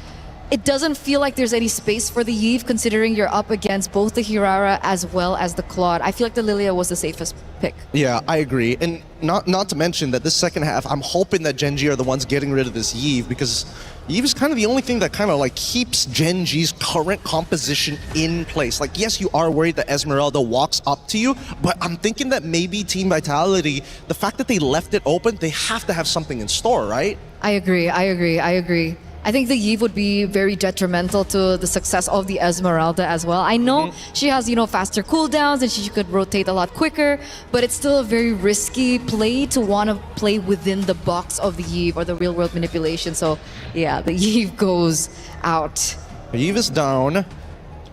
it doesn't feel like there's any space for the Yve, considering you're up against both the Hirara as well as the Claude. I feel like the Lilia was the safest pick. Yeah, I agree. And not to mention that this second half, I'm hoping that Gen G are the ones getting rid of this Yve, because Yve is kind of the only thing that kind of like keeps Gen G's current composition in place. Like, yes, you are worried that Esmeralda walks up to you, but I'm thinking that maybe Team Vitality, the fact that they left it open, they have to have something in store, right? I agree. I think the Yve would be very detrimental to the success of the Esmeralda as well. I know she has, you know, faster cooldowns and she could rotate a lot quicker, but it's still a very risky play to want to play within the box of the Yve or the real world manipulation. So yeah, the Yve goes out. Yve is down.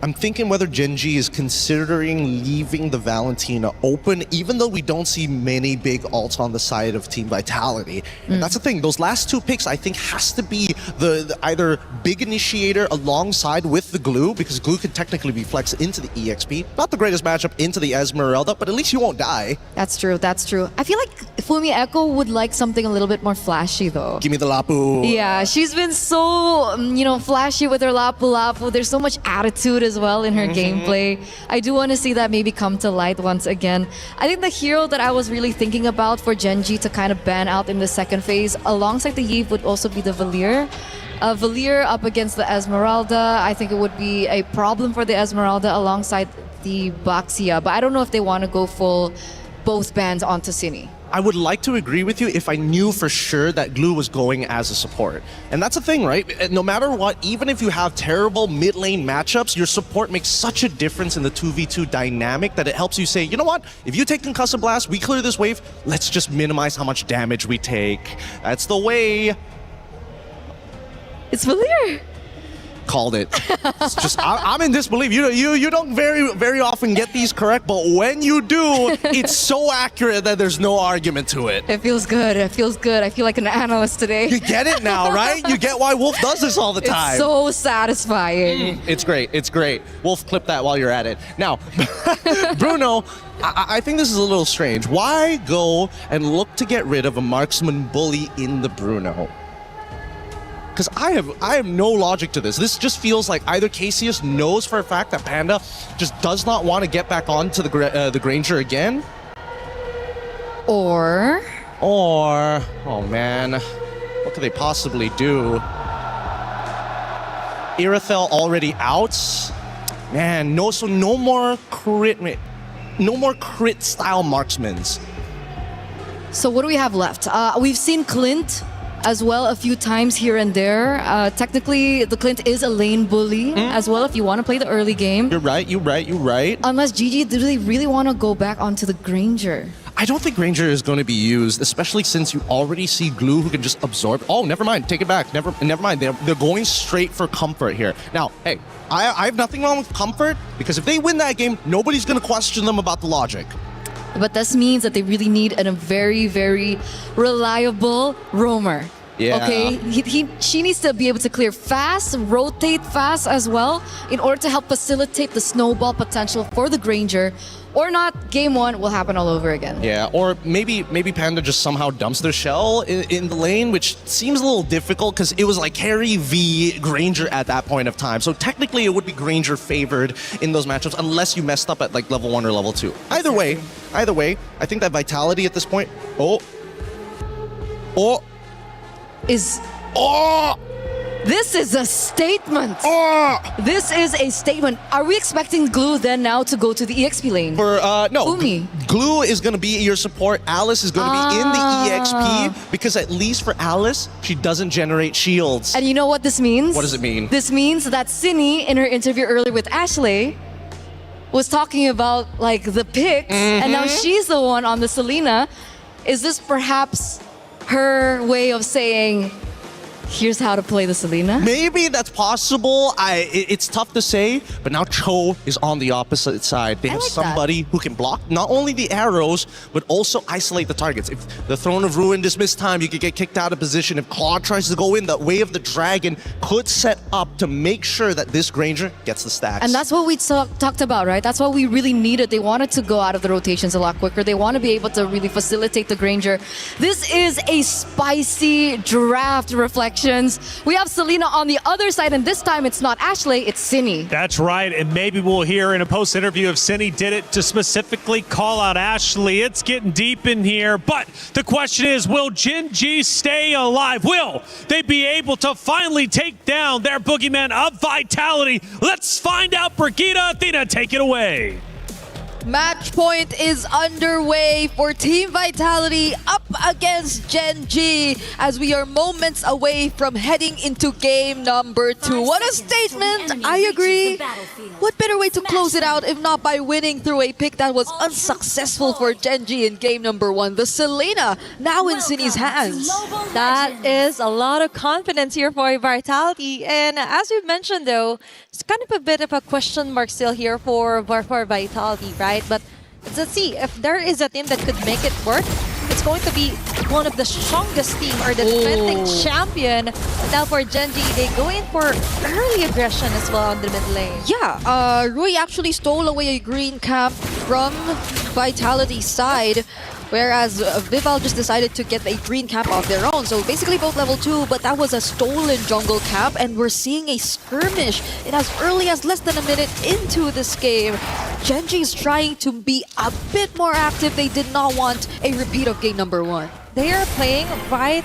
I'm thinking whether Gen G is considering leaving the Valentina open, even though we don't see many big ults on the side of Team Vitality. And that's the thing, those last two picks I think has to be the either big initiator alongside with the glue, because glue can technically be flexed into the EXP. Not the greatest matchup into the Esmeralda, but at least you won't die. That's true. I feel like Fumi Echo would like something a little bit more flashy though. Give me the Lapu. Yeah, she's been so, you know, flashy with her Lapu Lapu. There's so much attitude as well in her gameplay. I do want to see that maybe come to light once again. I think the hero that I was really thinking about for Gen G to kind of ban out in the second phase alongside the Yve would also be the Valier. Valier up against the Esmeralda, I think it would be a problem for the Esmeralda alongside the Baxia, but I don't know if they want to go full both bans onto Cine. I would like to agree with you if I knew for sure that Glue was going as a support. And that's the thing, right? No matter what, even if you have terrible mid lane matchups, your support makes such a difference in the 2v2 dynamic that it helps you say, you know what? If you take Concussive Blast, we clear this wave, let's just minimize how much damage we take. That's the way. It's Valier. Called it. It's just, I'm in disbelief. You don't very often get these correct, but when you do, it's so accurate that there's no argument to it. It feels good. I feel like an analyst today. You get it now, right? You get why Wolf does this all the time. It's so satisfying. It's great. It's great. Wolf, clip that while you're at it. Now, Bruno, I think this is a little strange. Why go and look to get rid of a marksman bully in the Bruno? Because I have no logic to this. This just feels like either Cassius knows for a fact that Panda just does not want to get back onto the Granger again, or oh man, what could they possibly do? Irithel already out. Man, no more crit style marksmans. So what do we have left? We've seen Clint as well a few times here and there. Technically, the Clint is a lane bully as well if you want to play the early game. You're right. Unless GG, do they really want to go back onto the Granger? I don't think Granger is going to be used, especially since you already see Glue who can just absorb. Oh, never mind. Take it back. Never mind. They're going straight for Comfort here. Now, hey, I have nothing wrong with Comfort, because if they win that game, nobody's going to question them about the logic. But this means that they really need a very, very reliable roamer. Yeah. Okay, she needs to be able to clear fast, rotate fast as well, in order to help facilitate the snowball potential for the Granger. Or not, game one will happen all over again. Yeah, or maybe Panda just somehow dumps their shell in the lane, which seems a little difficult because it was like Carry v Granger at that point of time. So technically it would be Granger favored in those matchups unless you messed up at like level 1 or level 2. Either way, I think that Vitality at this point, This is a statement. This is a statement. Are we expecting Glue then now to go to the EXP lane? No. Umi. Glue is going to be your support. Alice is going to be in the EXP because at least for Alice, she doesn't generate shields. And you know what this means? What does it mean? This means that Cinny, in her interview earlier with Ashley, was talking about like the picks, and now she's the one on the Selena. Is this perhaps her way of saying, here's how to play the Selena? Maybe that's possible. It's tough to say, but now Cho is on the opposite side. They have somebody who can block not only the arrows, but also isolate the targets. If the Throne of Ruin dismiss time, you could get kicked out of position. If Claude tries to go in, the Way of the Dragon could set up to make sure that this Granger gets the stacks. And that's what we talked about, right? That's what we really needed. They wanted to go out of the rotations a lot quicker. They want to be able to really facilitate the Granger. This is a spicy draft reflection. We have Selena on the other side, and this time it's not Ashley, it's Cinny. That's right, and maybe we'll hear in a post interview if Cinny did it to specifically call out Ashley. It's getting deep in here, but the question is, will Gen G stay alive? Will they be able to finally take down their boogeyman of Vitality? Let's find out. Brigitte, Athena, take it away. Match point is underway for Team Vitality up against Gen G as we are moments away from heading into game number 2. What a statement! I agree. What better way to close it out if not by winning through a pick that was unsuccessful for Gen G in game number 1? The Selena now in Cinny's hands. That is a lot of confidence here for Vitality. And as you mentioned though, it's kind of a bit of a question mark still here for Vitality, right? But let's see, if there is a team that could make it work, it's going to be one of the strongest team or the defending champion. Now for Gen G, they go in for early aggression as well on the mid lane. Yeah, Rui actually stole away a green cap from Vitality's side, whereas Vival just decided to get a green cap of their own. So basically both level 2, but that was a stolen jungle cap, and we're seeing a skirmish in as early as less than a minute into this game. Gen G is trying to be a bit more active. They did not want a repeat of game number 1. They are playing right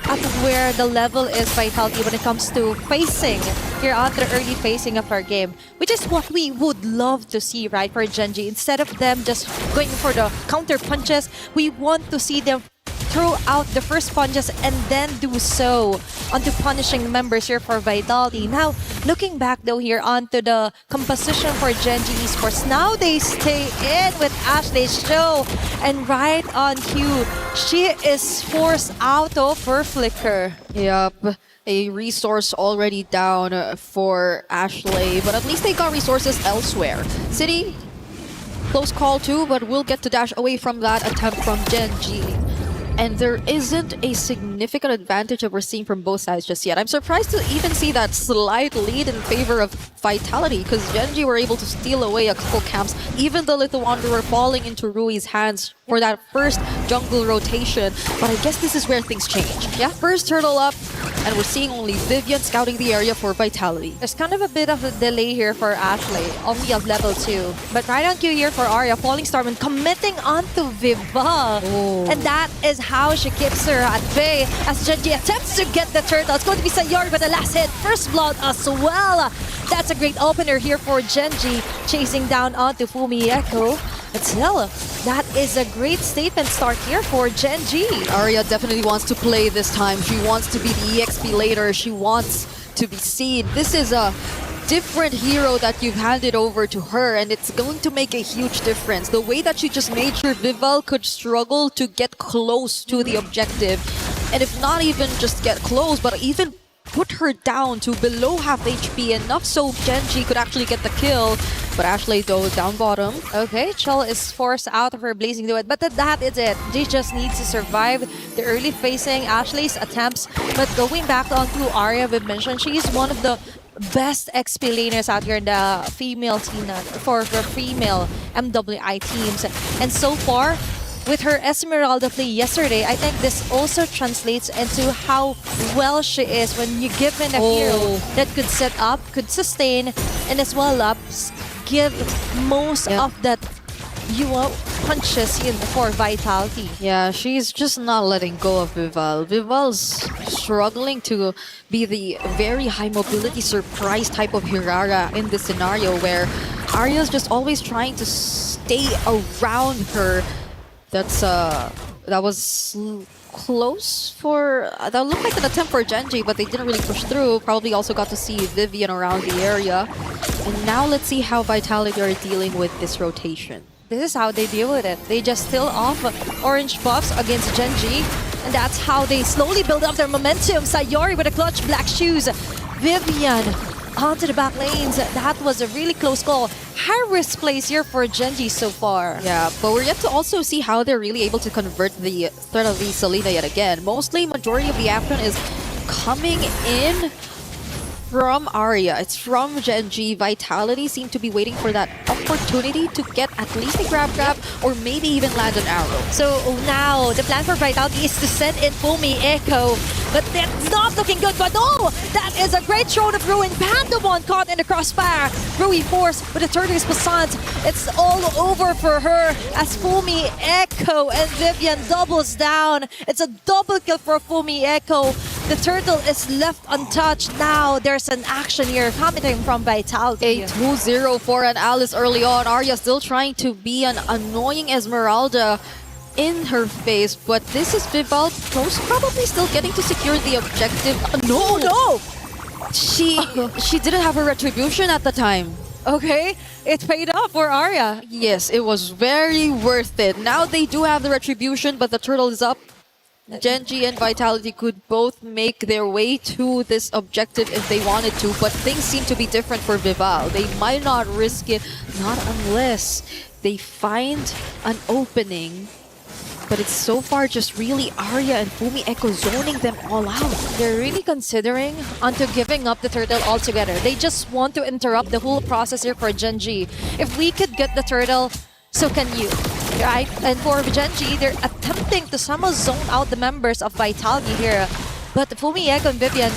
at where the level is Vitality when it comes to facing here on the early facing of our game, which is what we would love to see, right, for Gen G. Instead of them just going for the counter punches, we want to see them throw out the first punches and then do so onto punishing members here for Vitality. Now, looking back though here onto the composition for Gen G Esports, now they stay in with Ashley Show, and right on cue, she is forced out of her flicker. Yep. A resource already down for Ashley, but at least they got resources elsewhere. City, close call too, but we'll get to dash away from that attempt from Gen G. And there isn't a significant advantage that we're seeing from both sides just yet. I'm surprised to even see that slight lead in favor of Vitality, because Gen G were able to steal away a couple camps, even the Little Wanderer falling into Rui's hands for that first jungle rotation. But I guess this is where things change. Yeah, first turtle up, and we're seeing only Vivian scouting the area for Vitality. There's kind of a bit of a delay here for Ashley, only at level 2. But right on cue here for Arya, Falling Starman committing onto Viva. And that is how she keeps her at bay as Gen G attempts to get the turtle. It's going to be Sayori with the last hit, first blood as well. That's a great opener here for Gen G, chasing down onto Fumi Echo. But still, that is a great statement start here for Gen G. Arya definitely wants to play this time. She wants to be the EXP later. She wants to be seen. This is a different hero that you've handed over to her, and it's going to make a huge difference. The way that she just made sure Vival could struggle to get close to the objective, and if not even just get close, but even put her down to below half HP, enough so Gen G could actually get the kill. But Ashley though down bottom. Okay, Chell is forced out of her blazing duet, but that is it. They just need to survive the early facing Ashley's attempts. But going back onto Arya, we mentioned she's one of the best XP laners out here in the female team for female MWI teams. And so far, with her Esmeralda play yesterday, I think this also translates into how well she is when you give in a hero that could set up, could sustain, and as well give most of that punches in for Vitality. Yeah, she's just not letting go of Vival. Vival's struggling to be the very high mobility surprise type of Hirara in this scenario where Arya's just always trying to stay around her. That was close for that looked like an attempt for Genji, but they didn't really push through. Probably also got to see Vivian around the area. And now let's see how Vitality are dealing with this rotation. This is how they deal with it. They just steal off orange buffs against Genji, and that's how they slowly build up their momentum. Sayori with a clutch black shoes. Vivian onto the back lanes. That was a really close call. High-risk plays here for Genji so far. Yeah, but we're yet to also see how they're really able to convert the threat of the Selena yet again. Mostly, majority of the action is coming in from Arya. It's from Genji. Vitality seem to be waiting for that opportunity to get at least a grab or maybe even land an arrow. So now the plan for Vitality is to send in Fumi Echo, but that's not looking good. But no, that is a great throw of Ruin. Pandamon caught in the crossfire. Rui Force with a Turtles Passant. It's all over for her as Fumi Echo and Vivian doubles down. It's a double kill for Fumi Echo. The turtle is left untouched. Now there's an action here coming from Vitality. A 2-0 for an Alice early on. Arya still trying to be an annoying Esmeralda in her face, but this is Vival most probably still getting to secure the objective. No! She didn't have her retribution at the time. Okay, it paid off for Arya. Yes, it was very worth it. Now they do have the retribution, but the turtle is up. Genji and Vitality could both make their way to this objective if they wanted to, but things seem to be different for Vival. They might not risk it, not unless they find an opening. But it's so far just really Arya and Fumi Echo zoning them all out. They're really considering onto giving up the turtle altogether. They just want to interrupt the whole process here for Genji. If we could get the turtle, so can you. Right? And for Genji, they're attempting to somehow zone out the members of Vitality here. But Fumi Echo and Vivian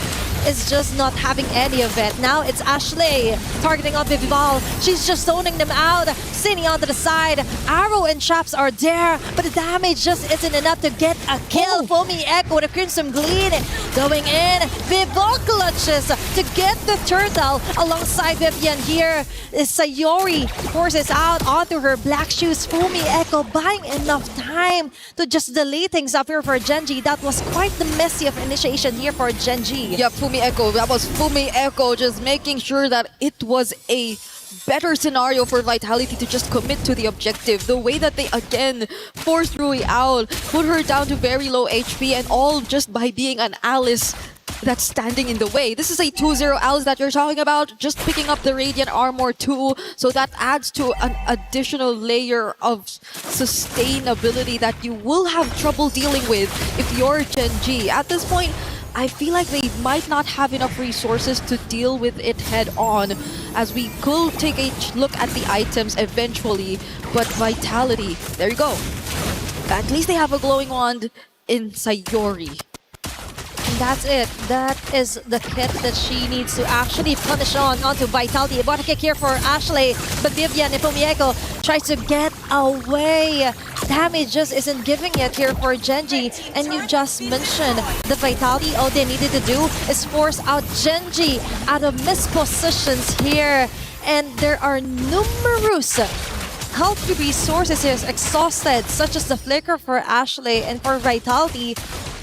is just not having any of it. Now it's Ashley targeting on Vival. She's just zoning them out, sitting onto the side. Arrow and traps are there, but the damage just isn't enough to get a kill. Fumi Echo with a Crimson Gleam going in. Vival clutches to get the turtle alongside Vivian here. Sayori forces out onto her black shoes. Fumi Echo buying enough time to just delay things up here for Genji. That was quite the messy of initiation here for Genji. Yeah, Fumi Echo. That was Fumi Echo just making sure that it was a better scenario for Vitality to just commit to the objective. The way that they again forced Rui out, put her down to very low HP, and all just by being an Alice that's standing in the way. This is a 2-0 Alice that you're talking about, just picking up the Radiant Armor too, so that adds to an additional layer of sustainability that you will have trouble dealing with if you're Genji. At this point, I feel like they might not have enough resources to deal with it head on, as we could take a look at the items eventually. But Vitality, there you go. At least they have a glowing wand in Sayori. That's it. That is the kit that she needs to actually punish onto Vitality. Body kick here for Ashley, but Vivian and Fumi Echo tries to get away. Damage just isn't giving it here for Genji. And you just mentioned the Vitality. All they needed to do is force out Genji out of mispositions here. And there are numerous health resources here exhausted, such as the Flicker for Ashley, and for Vitality.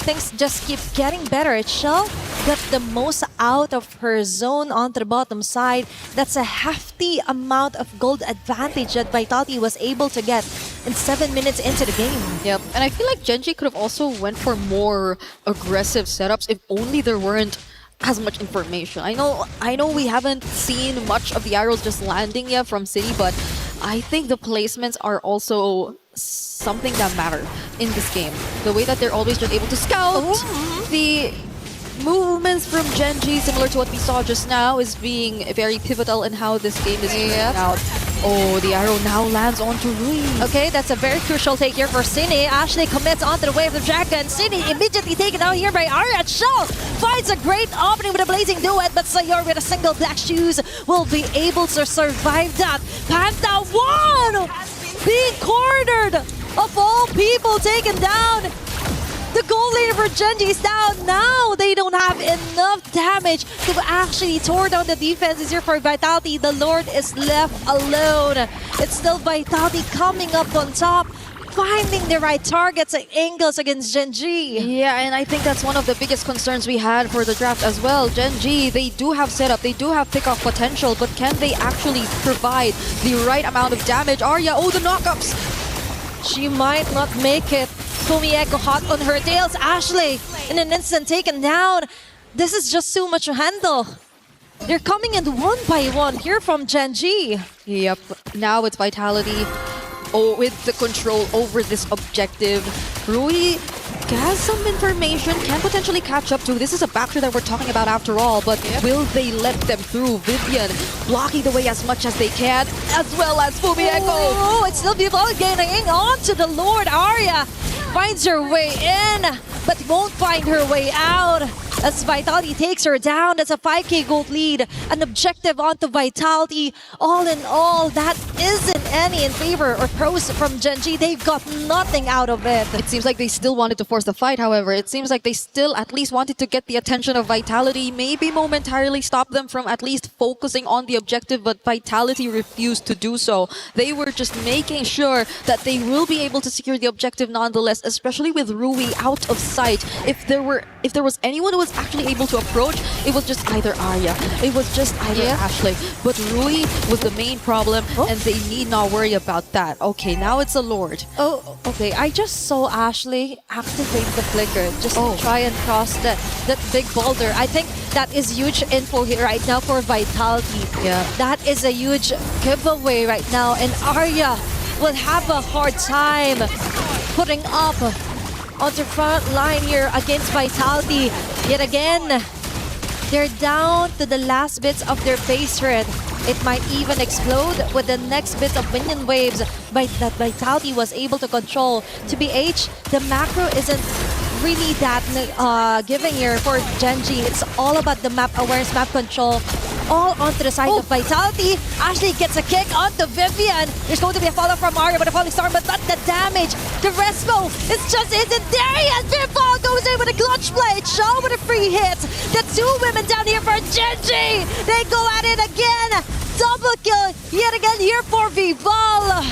Things just keep getting better. She'll get the most out of her zone onto the bottom side. That's a hefty amount of gold advantage that Vitality was able to get in 7 minutes into the game. Yep, and I feel like Genji could have also went for more aggressive setups if only there weren't as much information. I know we haven't seen much of the arrows just landing yet from City, but I think the placements are also something that matter in this game. The way that they're always just able to scout, the movements from Genji, similar to what we saw just now, is being very pivotal in how this game is playing out. Oh, the arrow now lands onto Rui. Okay, that's a very crucial take here for Cine. Ashley commits onto the wave of the dragon. Cine immediately taken out here by Arya. Shell finds a great opening with a blazing duet, but Sayor with a single black shoes will be able to survive that. Panda 1 being cornered, of all people, taken down. The goal laner for Genji is down. Now they don't have enough damage to actually tore down the defenses here for Vitality. The Lord is left alone. It's still Vitality coming up on top, finding the right targets and angles against Genji. Yeah, and I think that's one of the biggest concerns we had for the draft as well. Genji, they do have setup, they do have pick-off potential, but can they actually provide the right amount of damage? Arya, oh, the knockups! She might not make it. Fumi Echo hot on her tails. Ashley, in an instant, taken down. This is just too much to handle. They're coming in one by one here from Genji. Yep, now it's Vitality. Oh, with the control over this objective. Rui has some information, can potentially catch up to. This is a backdoor that we're talking about after all, but will they let them through? Vivian blocking the way as much as they can, as well as Fumi Echo. Oh, it's still Vival getting on to the Lord. Arya finds her way in, but won't find her way out. As Vitality takes her down, that's a 5k gold lead. An objective onto Vitality. All in all, that isn't any in favor or pros from Genji. They've got nothing out of it. It seems like they still wanted to force the fight, however. It seems like they still at least wanted to get the attention of Vitality, maybe momentarily stop them from at least focusing on the objective, but Vitality refused to do so. They were just making sure that they will be able to secure the objective nonetheless, especially with Rui out of sight. If there was anyone who was actually able to approach, it was just either Arya, it was just either Ashley, but Rui was the main problem, and they need not worry about that. Okay, now it's a Lord. Oh, okay. I just saw Ashley activate the flicker just to try and cross that big boulder. I think that is huge info here right now for Vitality. Yeah. That is a huge giveaway right now, and Arya will have a hard time putting up on the front line here against Vitality. Yet again, they're down to the last bits of their base turret. It might even explode with the next bit of minion waves that Vitality was able to control. To BH, the macro isn't really that giving here for Genji. It's all about the map awareness, map control, all onto the side of Vitality. Ashley gets a kick onto Vivian. There's going to be a follow from Arya, but a falling storm, but not the damage. The Respo, it's just isn't there yet. Vival goes in with a clutch play. Shaw with a free hit. The two women down here for Genji. They go at it again. Double kill yet again here for Vival.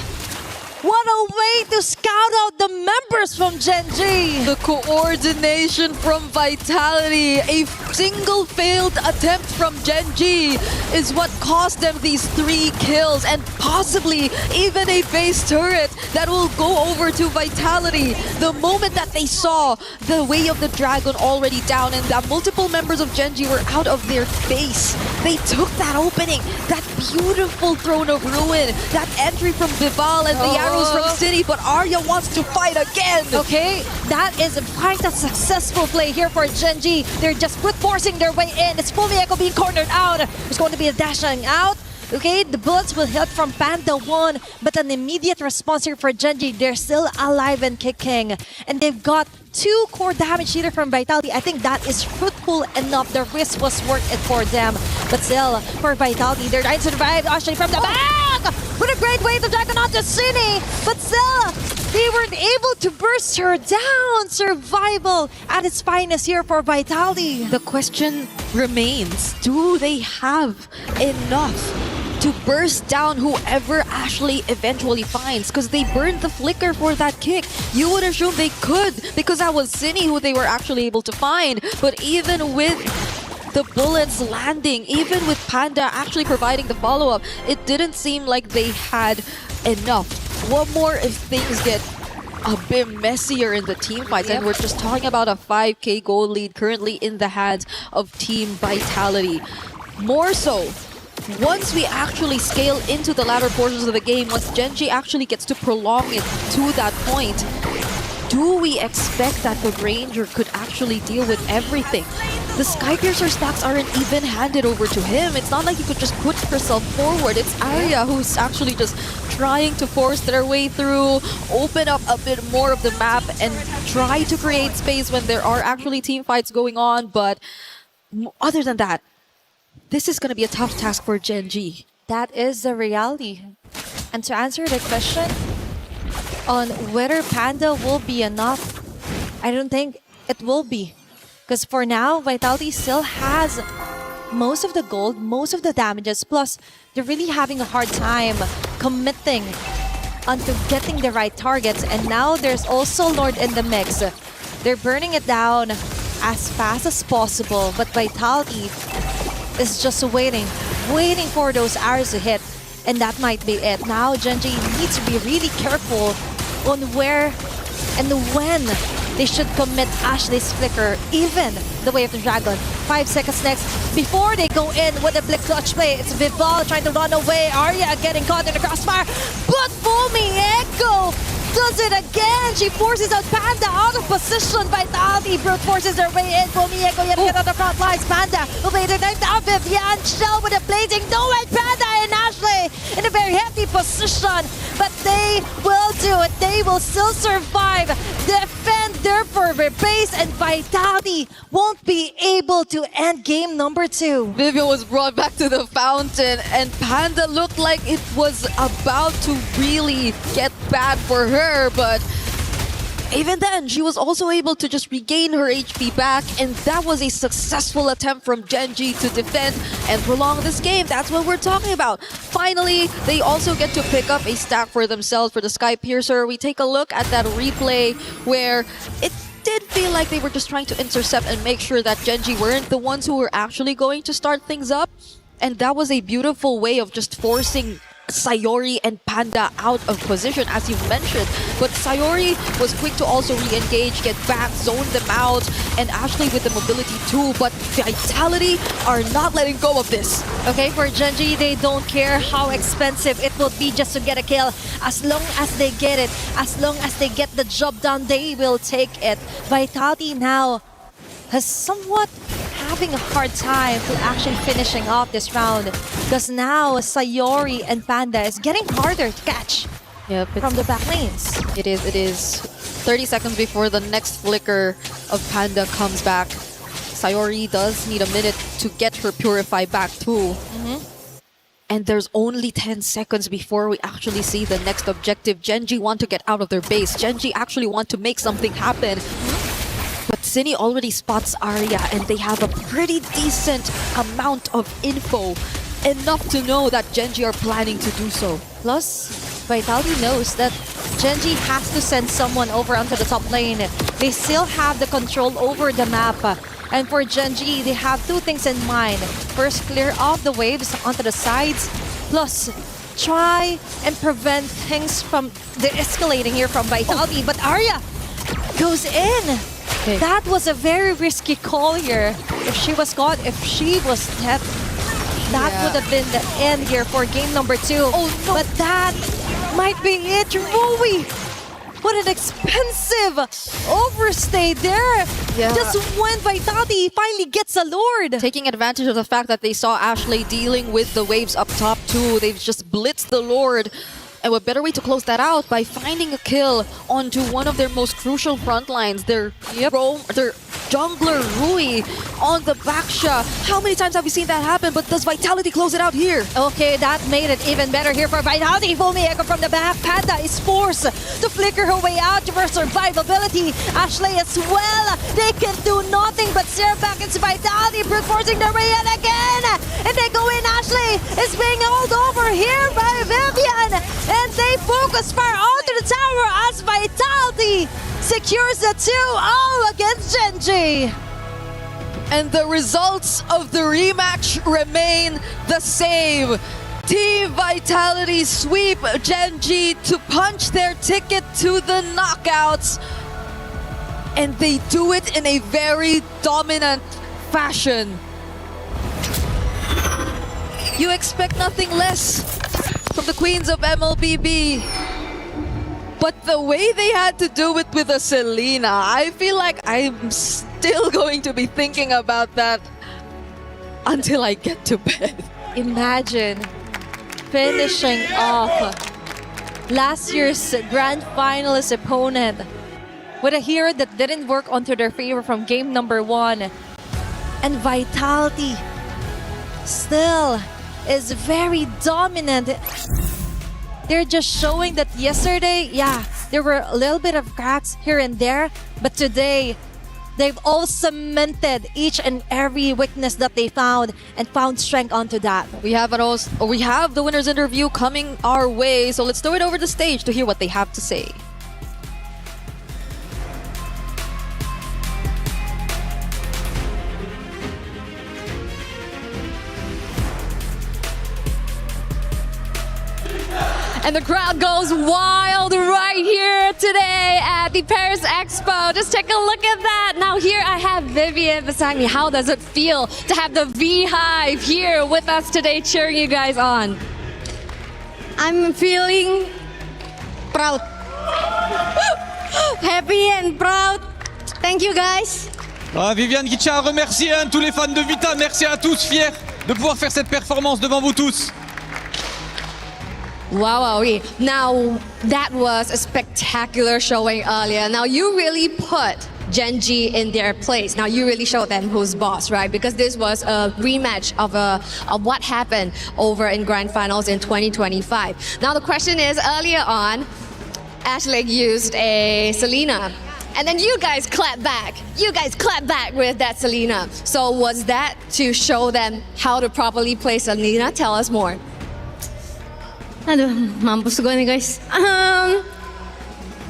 What a way to scout out the members from Genji. The coordination from Vitality. A single failed attempt from Genji is what cost them these 3 kills and possibly even a base turret that will go over to Vitality. The moment that they saw the way of the dragon already down and that multiple members of Genji were out of their base, they took that opening, that beautiful throne of ruin, that entry from Vival and the arrows from City, but Arya wants to fight again. Okay, that is quite a successful play here for Genji. They're just forcing their way in. It's Fumi Echo being cornered out. There's going to be a dashing out. Okay, the bullets will hit from Panda 1, but an immediate response here for Genji. They're still alive and kicking, and they've got 2 core damage here from Vitality. I think that is fruitful enough. The risk was worth it for them. But still, for Vitality, they're trying to survive. Ashley from the back with a great wave of dragon onto Cine. But still, they weren't able to burst her down. Survival at its finest here for Vitality. The question remains, do they have enough to burst down whoever Ashley eventually finds? Because they burned the flicker for that kick. You would assume they could, because that was Cine who they were actually able to find. But even with the bullets landing, even with Panda actually providing the follow-up, it didn't seem like they had enough. What more if things get a bit messier in the team fights. And we're just talking about a 5k gold lead currently in the hands of Team Vitality. More so, once we actually scale into the latter portions of the game, once Genji actually gets to prolong it to that point, do we expect that the Ranger could actually deal with everything? The Skypiercer stacks aren't even handed over to him. It's not like he could just put herself forward. It's Arya who's actually just trying to force their way through, open up a bit more of the map, and try to create space when there are actually team fights going on. But other than that, this is going to be a tough task for Genji. That is the reality. And to answer the question on whether Panda will be enough, I don't think it will be. Because for now, Vitality still has most of the gold, most of the damages, plus they're really having a hard time committing onto getting the right targets. And now there's also Lord in the mix. They're burning it down as fast as possible, but Vitality is just waiting for those arrows to hit. And that might be it. Now Genji needs to be really careful on where and when they should commit Ashley's flicker, even the Way of the Dragon. 5 seconds next before they go in with a Blick Clutch play. It's Vival trying to run away. Arya getting caught in the crossfire, but Foamy Echo does it again. She forces out Panda out of position. Vitality brute forces their way in. Foamy Echo yet again on the front lines. Panda later down Vivian Shell with a blazing no and Panda and Ashley in a very hefty position, but they will do it. They will still survive, defend their fervor base, and Vitality won't be able to end game number 2. Vivian was brought back to the fountain, and Panda looked like it was about to really get bad for her, but even then, she was also able to just regain her HP back, and that was a successful attempt from Genji to defend and prolong this game. That's what we're talking about. Finally, they also get to pick up a stack for themselves for the Skypiercer. We take a look at that replay where it did feel like they were just trying to intercept and make sure that Genji weren't the ones who were actually going to start things up. And that was a beautiful way of just forcing Sayori and Panda out of position, as you mentioned. But Sayori was quick to also re-engage, get back, zone them out, and Ashley with the mobility too. But Vitality are not letting go of this. Okay, for Genji, they don't care how expensive it will be just to get a kill. As long as they get it, as long as they get the job done, they will take it. Vitality now has somewhat having a hard time to actually finishing off this round, because now Sayori and Panda is getting harder to catch from the back lanes. It is 30 seconds before the next flicker of Panda comes back. Sayori does need a minute to get her Purify back too. And there's only 10 seconds before we actually see the next objective. Genji want to get out of their base. Genji actually want to make something happen. But Cine already spots Arya, and they have a pretty decent amount of info. Enough to know that Genji are planning to do so. Plus, Vitality knows that Genji has to send someone over onto the top lane. They still have the control over the map. And for Genji, they have two things in mind. First, clear off the waves onto the sides. Plus, try and prevent things from de-escalating here from Vitality. But Arya goes in. Okay. That was a very risky call here. If she was caught, if she was dead, that would have been the end here for game number 2. Oh, no. But that might be it. Rui! What an expensive overstay there. Just when Vitality finally gets a Lord. Taking advantage of the fact that they saw Ashley dealing with the waves up top too. They've just blitzed the Lord. And what better way to close that out by finding a kill onto one of their most crucial front lines, their jungler Rui on the backsha. How many times have we seen that happen? But does Vitality close it out here? Okay, that made it even better here for Vitality. Foamy Echo from the back. Panda is forced to flicker her way out for survivability. Ashley as well. They can do nothing but stare back into Vitality, brute forcing their way in again. And they go in. Ashley is being held over here by Vivian. And they focus fire onto the tower as Vitality secures the 2-0 against Genji. And the results of the rematch remain the same. Team Vitality sweep Gen G to punch their ticket to the knockouts. And they do it in a very dominant fashion. You expect nothing less from the Queens of MLBB. But the way they had to do it with a Selena, I feel like I'm still going to be thinking about that until I get to bed. Imagine finishing off last year's grand finalist opponent with a hero that didn't work onto their favor from game number 1. And Vitality still is very dominant. They're just showing that yesterday, yeah, there were a little bit of cracks here and there, but today, they've all cemented each and every weakness that they found and found strength onto that. We have the winner's interview coming our way, so let's throw it over the stage to hear what they have to say. And the crowd goes wild right here today at the Paris Expo. Just take a look at that. Now here I have Vivian beside me. How does it feel to have the V-Hive here with us today cheering you guys on? I'm feeling proud. Happy and proud. Thank you guys. Viviane qui tient à remercier tous les fans de Vita. Merci à tous, fiers de pouvoir faire cette performance devant vous tous. Wow. Now, that was a spectacular showing earlier. Now, you really put Gen G in their place. Now, you really showed them who's boss, right? Because this was a rematch of what happened over in Grand Finals in 2025. Now, the question is, earlier on, Ashley used a Selena. And then you guys clap back. You guys clap back with that Selena. So was that to show them how to properly play Selena? Tell us more. Aduh, mampus gue nih guys.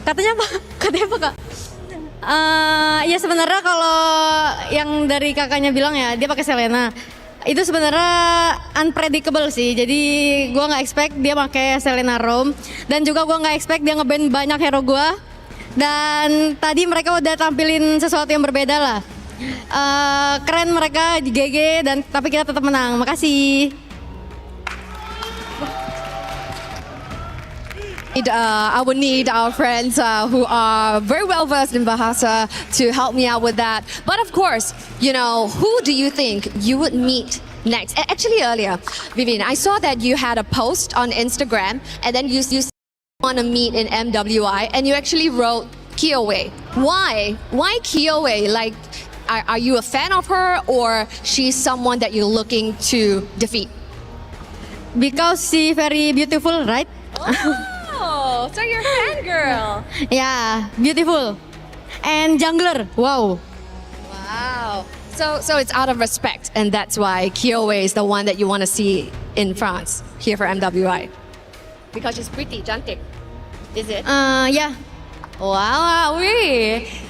Katanya apa kak? Ya sebenarnya kalau yang dari kakaknya bilang ya dia pakai Selena. Itu sebenarnya unpredictable sih. Jadi gue nggak expect dia pakai Selena Rome dan juga gue nggak expect dia ngeband banyak hero gue. Dan tadi mereka udah tampilin sesuatu yang berbeda lah. Keren mereka di GG dan tapi kita tetap menang. Makasih. I would need our friends who are very well versed in Bahasa to help me out with that. But of course, you know, who do you think you would meet next? Actually, earlier, Vivian, I saw that you had a post on Instagram and then you want to meet in MWI and you actually wrote Kyoe. Why? Why Kyoe? Like, are you a fan of her or she's someone that you're looking to defeat? Because she very beautiful, right? Oh, so you're a fangirl. Yeah, beautiful. And jungler, wow. Wow. So it's out of respect, and that's why Kyoe is the one that you want to see in France, here for MWI. Because she's pretty, cantik. Is it? Yeah. Wow.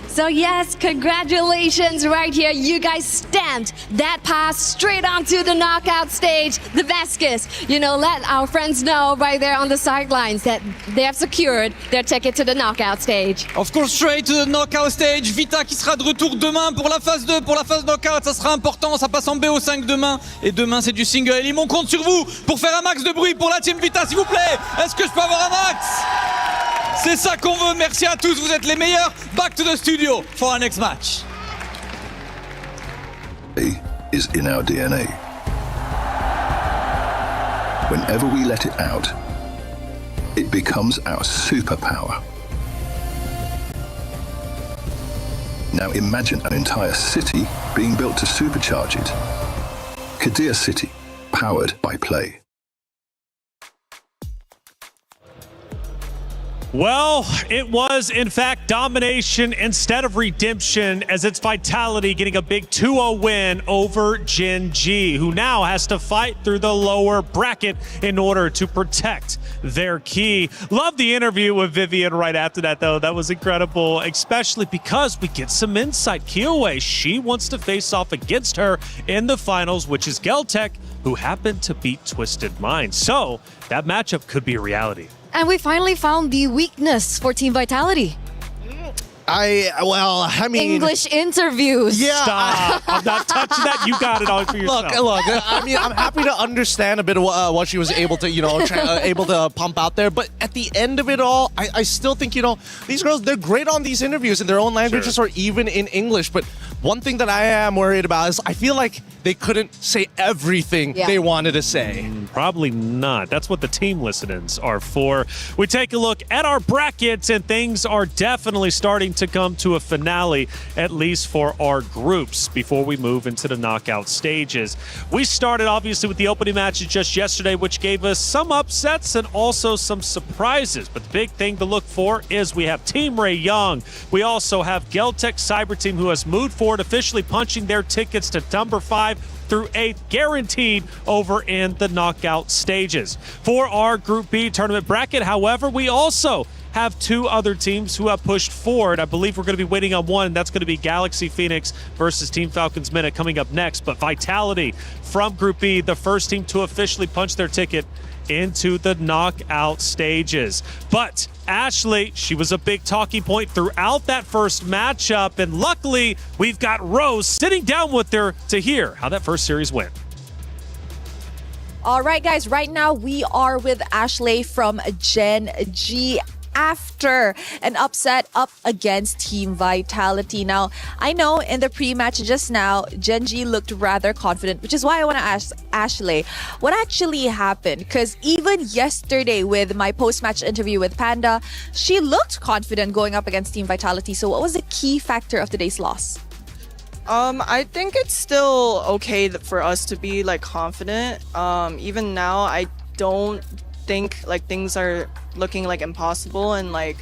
So yes, congratulations right here. You guys stamped that pass straight onto the knockout stage. The Vasquez, you know, let our friends know right there on the sidelines that they have secured their ticket to the knockout stage. Of course, straight to the knockout stage. Vita qui sera de retour demain pour la phase 2, pour la phase knockout. Ça sera important, ça passe en BO5 demain. Et demain, c'est du single. Et on compte sur vous pour faire un max de bruit pour la team Vita, s'il vous plaît. Est-ce que je peux avoir un max? C'est ça qu'on veut. Merci à tous, vous êtes les meilleurs. Back to the studio for our next match. Is in our DNA. Whenever we let it out, it becomes our superpower. Now imagine an entire city being built to supercharge it. Kadir City, powered by play. Well, it was, in fact, domination instead of redemption, as it's Vitality getting a big 2-0 win over Gen G, who now has to fight through the lower bracket in order to protect their key. Love the interview with Vivian right after that, though. That was incredible, especially because we get some insight. Kyoe, she wants to face off against her in the finals, which is Geltec, who happened to beat Twisted Mind. So that matchup could be a reality. And we finally found the weakness for Team Vitality. I mean, English interviews. Yeah. Stop. I'm not touching that. You got it all for yourself. Look. I mean, I'm happy to understand a bit of what she was able to, able to pump out there. But at the end of it all, I still think, these girls, they're great on these interviews in their own languages or even in English. But one thing that I am worried about is I feel like they couldn't say everything they wanted to say. Probably not. That's what the team listen-ins are for. We take a look at our brackets, and things are definitely starting to come to a finale, at least for our groups, before we move into the knockout stages. We started, obviously, with the opening matches just yesterday, which gave us some upsets and also some surprises. But the big thing to look for is we have Team Ray Young. We also have Geltec Cyber Team, who has moved forward, officially punching their tickets to number 5 through 8, guaranteed over in the knockout stages. For our Group B tournament bracket, however, we also have 2 other teams who have pushed forward. I believe we're going to be waiting on one, and that's going to be Galaxy Phoenix versus Team Falcons Minute coming up next. But Vitality from Group B, the first team to officially punch their ticket into the knockout stages. But Ashley, she was a big talking point throughout that first matchup, and luckily we've got Rose sitting down with her to hear how that first series went. All right, guys, right now we are with Ashley from Gen G after an upset up against Team Vitality. Now, I know in the pre-match just now, Gen G looked rather confident, which is why I want to ask Ashley, what actually happened? Because even yesterday with my post-match interview with Panda, she looked confident going up against Team Vitality. So what was the key factor of today's loss? I think it's still okay for us to be confident. Even now, I don't think things are looking impossible, and I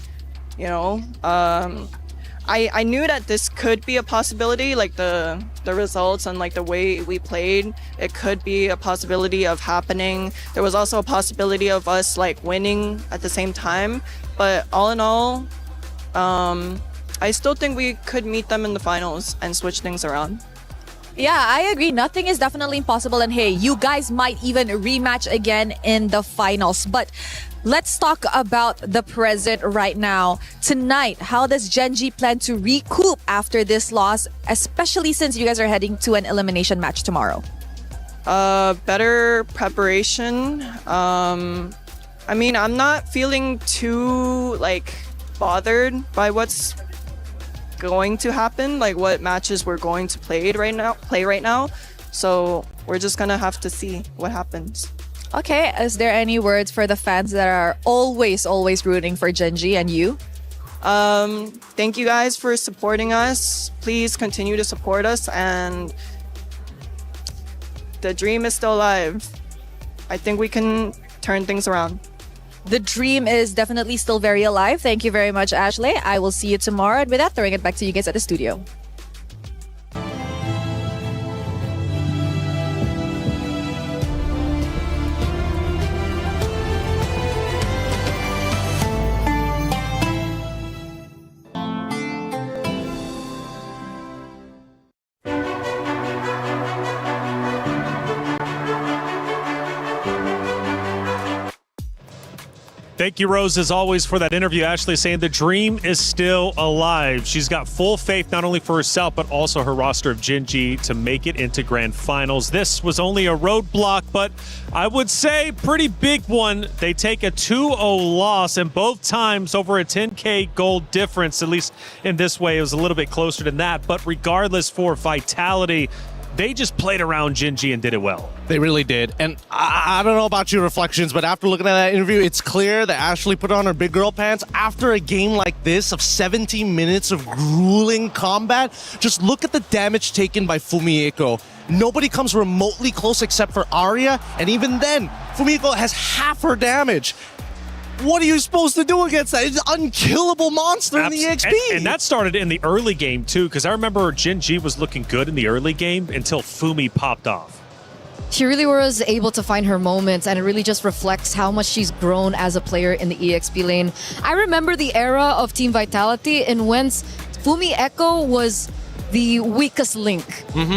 knew that this could be a possibility, the results and the way we played, it could be a possibility of happening. There was also a possibility of us winning at the same time, but all in all, I still think we could meet them in the finals and switch things around. Yeah, I agree. Nothing is definitely impossible. And hey, you guys might even rematch again in the finals. But let's talk about the present right now. Tonight, how does Gen G plan to recoup after this loss, especially since you guys are heading to an elimination match tomorrow? Better preparation. I mean, I'm not feeling too bothered by what's going to happen, what matches we're going to play right now. So we're just gonna have to see what happens. Okay, is there any words for the fans that are always rooting for Gen G and you? Thank you guys for supporting us. Please continue to support us, and the dream is still alive. I think we can turn things around. The dream is definitely still very alive. Thank you very much, Ashley. I will see you tomorrow. And with that, throwing it back to you guys at the studio. Thank you, Rose, as always, for that interview. Ashley saying the dream is still alive. She's got full faith not only for herself, but also her roster of Gen G to make it into grand finals. This was only a roadblock, but I would say pretty big one. They take a 2-0 loss, and both times over a 10K gold difference. At least in this way, it was a little bit closer than that. But regardless, for Vitality, they just played around Gen G and did it well. They really did. And I don't know about your reflections, but after looking at that interview, it's clear that Ashley put on her big girl pants after a game like this of 17 minutes of grueling combat. Just look at the damage taken by Fumieko. Nobody comes remotely close except for Arya, and even then, Fumieko has half her damage. What are you supposed to do against that? It's an unkillable monster in the EXP. And that started in the early game, too, because I remember Gen G was looking good in the early game until Fumi popped off. She really was able to find her moments, and it really just reflects how much she's grown as a player in the EXP lane. I remember the era of Team Vitality in whence Fumi Echo was the weakest link,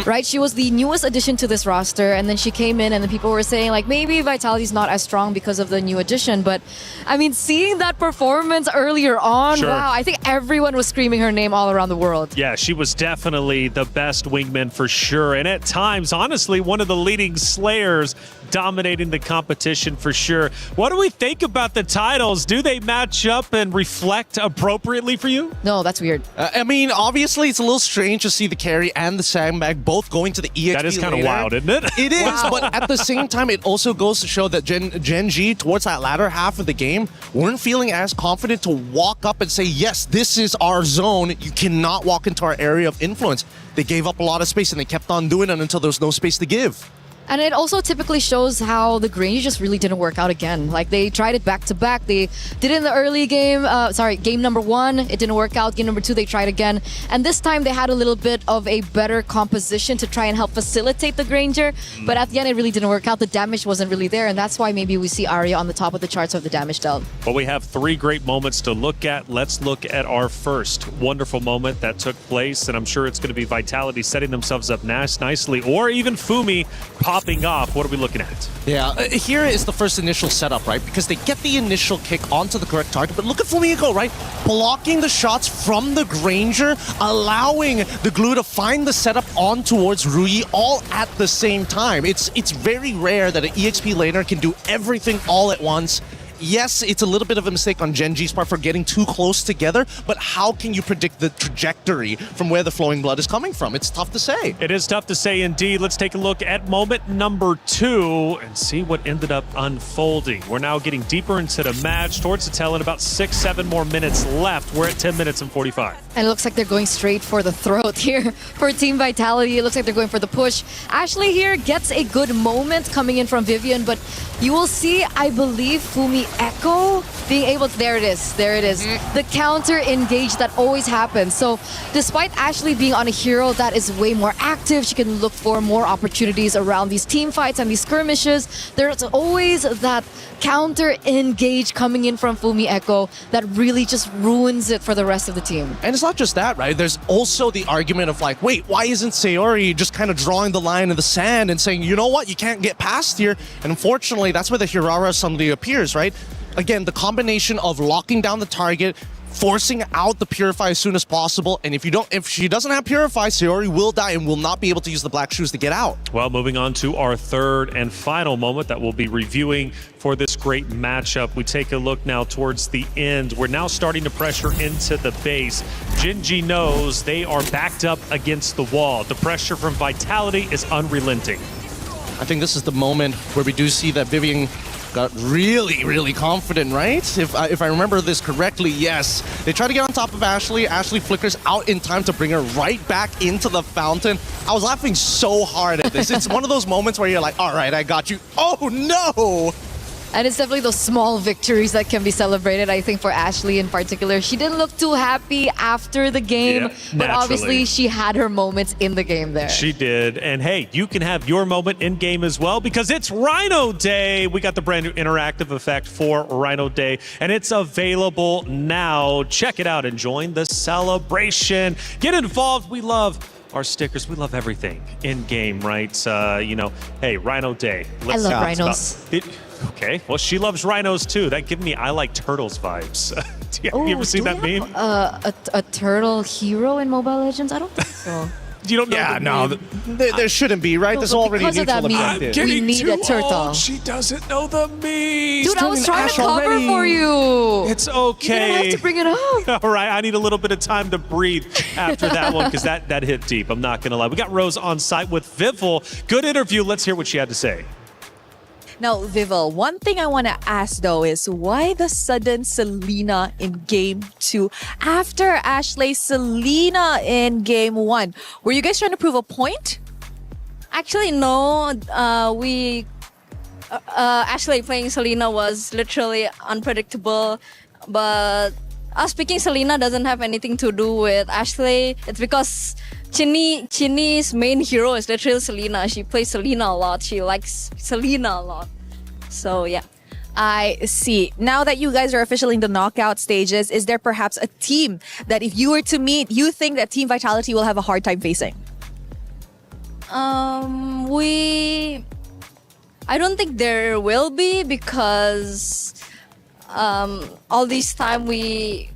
right? She was the newest addition to this roster, and then she came in and then people were saying like maybe Vitality's not as strong because of the new addition, but I mean seeing that performance earlier on, wow, I think everyone was screaming her name all around the world. Yeah, she was definitely the best wingman for sure, and at times, honestly, one of the leading slayers dominating the competition for sure. What do we think about the titles? Do they match up and reflect appropriately for you? No, that's weird. I mean, obviously, it's a little strange to see the carry and the sandbag both going to the EXP. That is kind of wild, isn't it? It is, but at the same time, it also goes to show that Gen G, towards that latter half of the game, weren't feeling as confident to walk up and say, yes, this is our zone. You cannot walk into our area of influence. They gave up a lot of space, and they kept on doing it until there was no space to give. And it also typically shows how the Grange just really didn't work out again. Like they tried it back to back. They did it in the early game. Game number 1, it didn't work out. Game number 2, they tried again. And this time they had a little bit of a better composition to try and help facilitate the Granger. But at the end, it really didn't work out. The damage wasn't really there. And that's why maybe we see Arya on the top of the charts of the damage dealt. Well, we have 3 great moments to look at. Let's look at our first wonderful moment that took place. And I'm sure it's going to be Vitality setting themselves up nicely, or even Fumi popping off. What are we looking at? Yeah, here is the first initial setup, right? Because they get the initial kick onto the correct target, but look at Fumiko, right? Blocking the shots from the Granger, allowing the glue to find the setup on towards Rui all at the same time. It's very rare that an EXP laner can do everything all at once. Yes, it's a little bit of a mistake on Gen G's part for getting too close together, but how can you predict the trajectory from where the flowing blood is coming from? It's tough to say. It is tough to say indeed. Let's take a look at moment number 2 and see what ended up unfolding. We're now getting deeper into the match, towards the tail end, about 6-7 more minutes left. We're at 10 minutes and 45. And it looks like they're going straight for the throat here for Team Vitality. It looks like they're going for the push. Ashley here gets a good moment coming in from Vivian, but you will see, I believe, Fumi Echo being able to... There it is. The counter engage that always happens. So despite Ashley being on a hero that is way more active, she can look for more opportunities around these team fights and these skirmishes. There's always that counter engage coming in from Fumi Echo that really just ruins it for the rest of the team. And it's not just that, right? There's also the argument of like, wait, why isn't Sayori just kind of drawing the line in the sand and saying, you know what, you can't get past here? And unfortunately, that's where the Hirara suddenly appears, right? Again, the combination of locking down the target, forcing out the Purify as soon as possible, and if she doesn't have Purify, Sayori will die and will not be able to use the Black Shoes to get out. Well, moving on to our third and final moment that we'll be reviewing for this great matchup. We take a look now towards the end. We're now starting to pressure into the base. Gen G knows they are backed up against the wall. The pressure from Vitality is unrelenting. I think this is the moment where we do see that Vivian got really, really confident, right? If I remember this correctly, yes. They try to get on top of Ashley. Ashley flickers out in time to bring her right back into the fountain. I was laughing so hard at this. It's one of those moments where you're like, all right, I got you. Oh, no! And it's definitely those small victories that can be celebrated, I think, for Ashley in particular. She didn't look too happy after the game, but obviously she had her moments in the game there. She did. And hey, you can have your moment in game as well because it's Rhino Day. We got the brand new interactive effect for Rhino Day, and it's available now. Check it out and join the celebration. Get involved. We love our stickers. We love everything in game, right? Hey, Rhino Day. I love rhinos. Okay, well, she loves rhinos too. That gives me I like turtles vibes. Have you ever seen that meme? A turtle hero in Mobile Legends? I don't think so. You don't know? Yeah, no, there shouldn't be, right? No, There's already because of that neutral meme, effect. we need a turtle. Old. She doesn't know the meme. Dude, I was trying to cover for you. It's okay. You didn't have to bring it up. All right, I need a little bit of time to breathe after that one because that hit deep. I'm not going to lie. We got Rose on site with Vivel. Good interview. Let's hear what she had to say. Now, Vivel, one thing I want to ask though is why the sudden Selena in Game 2 after Ashley's Selena in Game 1? Were you guys trying to prove a point? Actually, no. Ashley playing Selena was literally unpredictable, but us picking Selena doesn't have anything to do with Ashley. It's because Chinny's main hero is literally Selena. She plays Selena a lot. She likes Selena a lot. So yeah. I see. Now that you guys are officially in the knockout stages, is there perhaps a team that if you were to meet, you think that Team Vitality will have a hard time facing? I don't think there will be, because all this time we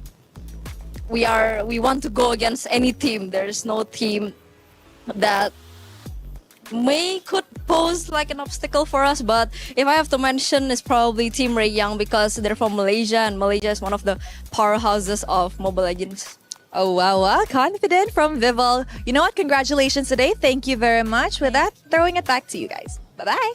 want to go against any team. There's no team that could pose like an obstacle for us. But if I have to mention, it's probably Team Ray Young, because they're from Malaysia, and Malaysia is one of the powerhouses of Mobile Legends. Oh, wow. Confident from Vival. You know what? Congratulations today. Thank you very much. With that, throwing it back to you guys. Bye-bye.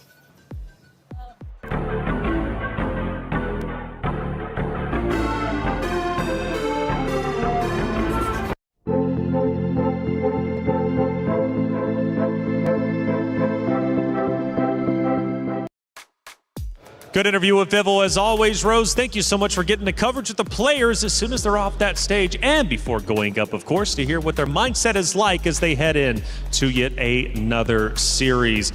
Good interview with Vival as always, Rose. Thank you so much for getting the coverage with the players as soon as they're off that stage, and before going up, of course, to hear what their mindset is like as they head in to yet another series.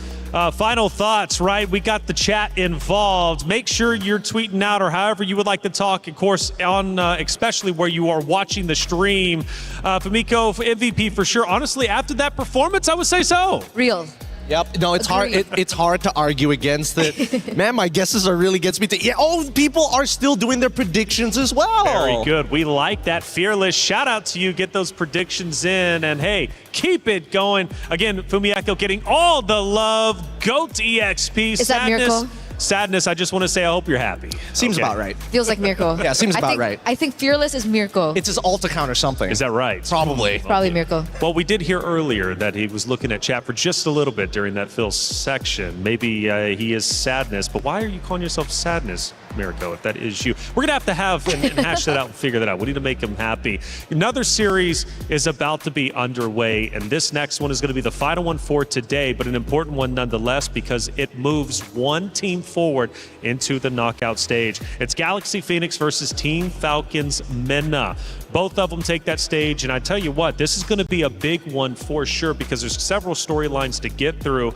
Final thoughts, right? We got the chat involved. Make sure you're tweeting out or however you would like to talk, of course, on especially where you are watching the stream. Famiko, MVP for sure. Honestly, after that performance, I would say so. Real. Yep. No, it's hard. It's hard to argue against it. Man, my guesses are really gets me to. Yeah. Oh, people are still doing their predictions as well. Very good. We like that. Fearless. Shout out to you. Get those predictions in, and hey, keep it going. Again, Fumiako getting all the love. GOAT EXP. Is that Miracle? Sadness, I just want to say I hope you're happy. Seems about right. Feels like Mirko. Yeah, seems about right. I think Fearless is Mirko. It's his alt account or something. Is that right? Probably. Probably Mirko. Well, we did hear earlier that he was looking at chat for just a little bit during that Phil section. Maybe he is Sadness, but why are you calling yourself Sadness, Mirko, if that is you? We're going to have and hash that out and figure that out. We need to make him happy. Another series is about to be underway, and this next one is going to be the final one for today, but an important one nonetheless, because it moves one team forward into the knockout stage. It's Galaxy Phoenix versus Team Falcons MENA. Both of them take that stage, and I tell you what, this is going to be a big one for sure, because there's several storylines to get through.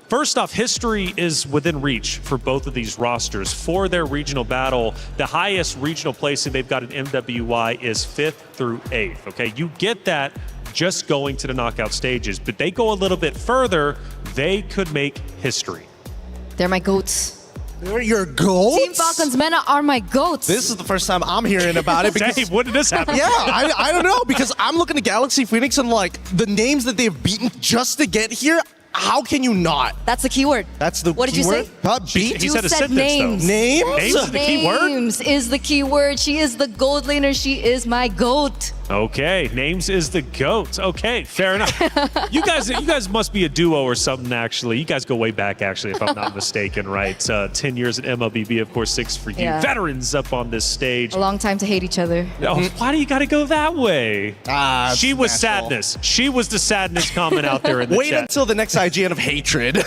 First off, history is within reach for both of these rosters. For their regional battle, the highest regional placing they've got in MWI is 5th through 8th. Okay, you get that just going to the knockout stages, but they go a little bit further, they could make history. They're my GOATs. They're your goats? Team Falcons MENA are my GOATs. This is the first time I'm hearing about it. Because, Dave, when did this happen? Yeah, I don't know, because I'm looking at Galaxy Phoenix and like the names that they've beaten just to get here. How can you not? That's the keyword. That's the What did keyword? you say? Beat? He said a sentence, names. Names? Names is the key word? Names is the key word. She is the gold laner. She is my GOAT. Okay, Names is the GOAT. Okay, fair enough. You guys must be a duo or something, actually. You guys go way back, actually, if I'm not mistaken, right? 10 years at MLBB, of course, 6 for you. Yeah. Veterans up on this stage. A long time to hate each other. Oh, why do you got to go that way? She was natural. Sadness. She was the Sadness comment out there in the Wait chat. until the next IGN of hatred.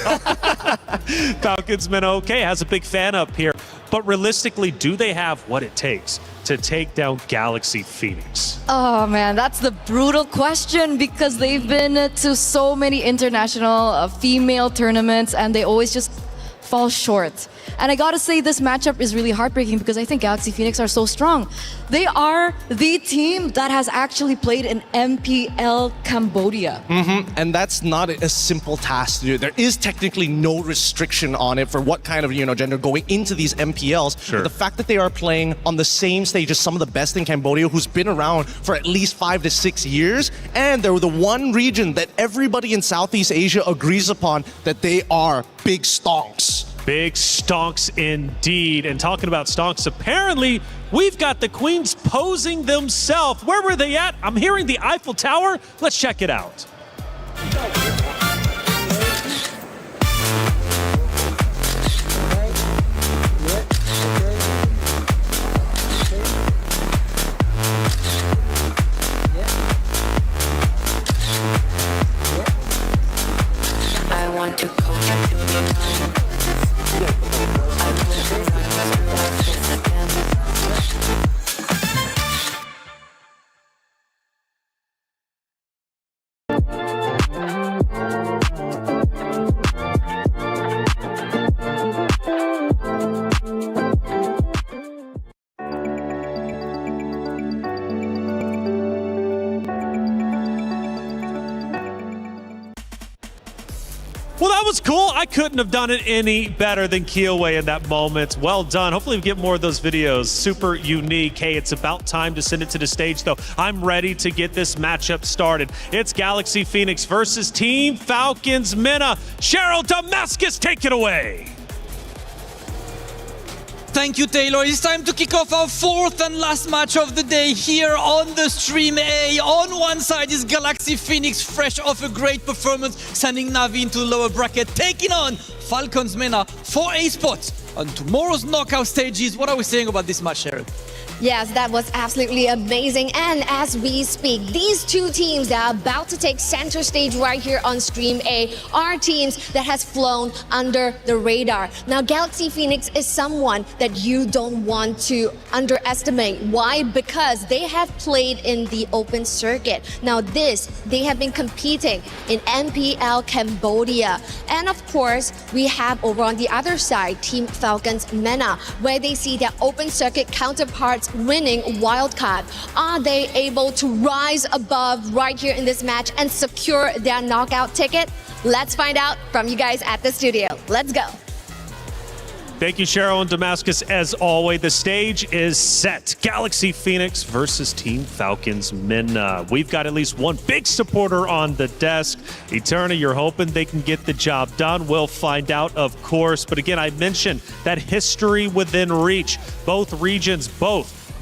Falcons MENA, okay, has a big fan up here. But realistically, do they have what it takes to take down Galaxy Phoenix? Oh man, that's the brutal question, because they've been to so many international female tournaments and they always just fall short. And I gotta say, this matchup is really heartbreaking because I think Galaxy Phoenix are so strong. They are the team that has actually played in MPL Cambodia. And that's not a simple task to do. There is technically no restriction on it for what kind of gender going into these MPLs. Sure. But the fact that they are playing on the same stage as some of the best in Cambodia, who's been around for at least 5 to 6 years, and they're the one region that everybody in Southeast Asia agrees upon that they are big stonks. Big stonks indeed. And talking about stonks, apparently we've got the Queens posing themselves. Where were they at? I'm hearing the Eiffel Tower. Let's check it out. I want to go back to the time. I was cool. I couldn't have done it any better than Kiyoe in that moment. Well done. Hopefully we get more of those videos. Super unique. Hey, it's about time to send it to the stage, though. I'm ready to get this matchup started. It's Galaxy Phoenix versus Team Falcons MENA. Cheryl Damascus, take it away. Thank you, Taylor. It's time to kick off our fourth and last match of the day here on the Stream A. On one side is Galaxy Phoenix, fresh off a great performance, sending Navi into the lower bracket, taking on Falcons MENA for a spot on tomorrow's knockout stages. What are we saying about this match, Cheryl? Yes, that was absolutely amazing. And as we speak, these two teams that are about to take center stage right here on Stream A are teams that has flown under the radar. Now, Galaxy Phoenix is someone that you don't want to underestimate. Why? Because they have played in the open circuit. Now, they have been competing in MPL Cambodia. And of course, we have over on the other side, Team Falcons MENA, where they see their open circuit counterparts winning wildcard. Are they able to rise above right here in this match and secure their knockout ticket? Let's find out from you guys at the studio. Let's go. Thank you, Cheryl and Damascus. As always, the stage is set. Galaxy Phoenix versus Team Falcons MENA. We've got at least one big supporter on the desk. Eterna, you're hoping they can get the job done. We'll find out, of course. But again, I mentioned that history within reach. Both regions,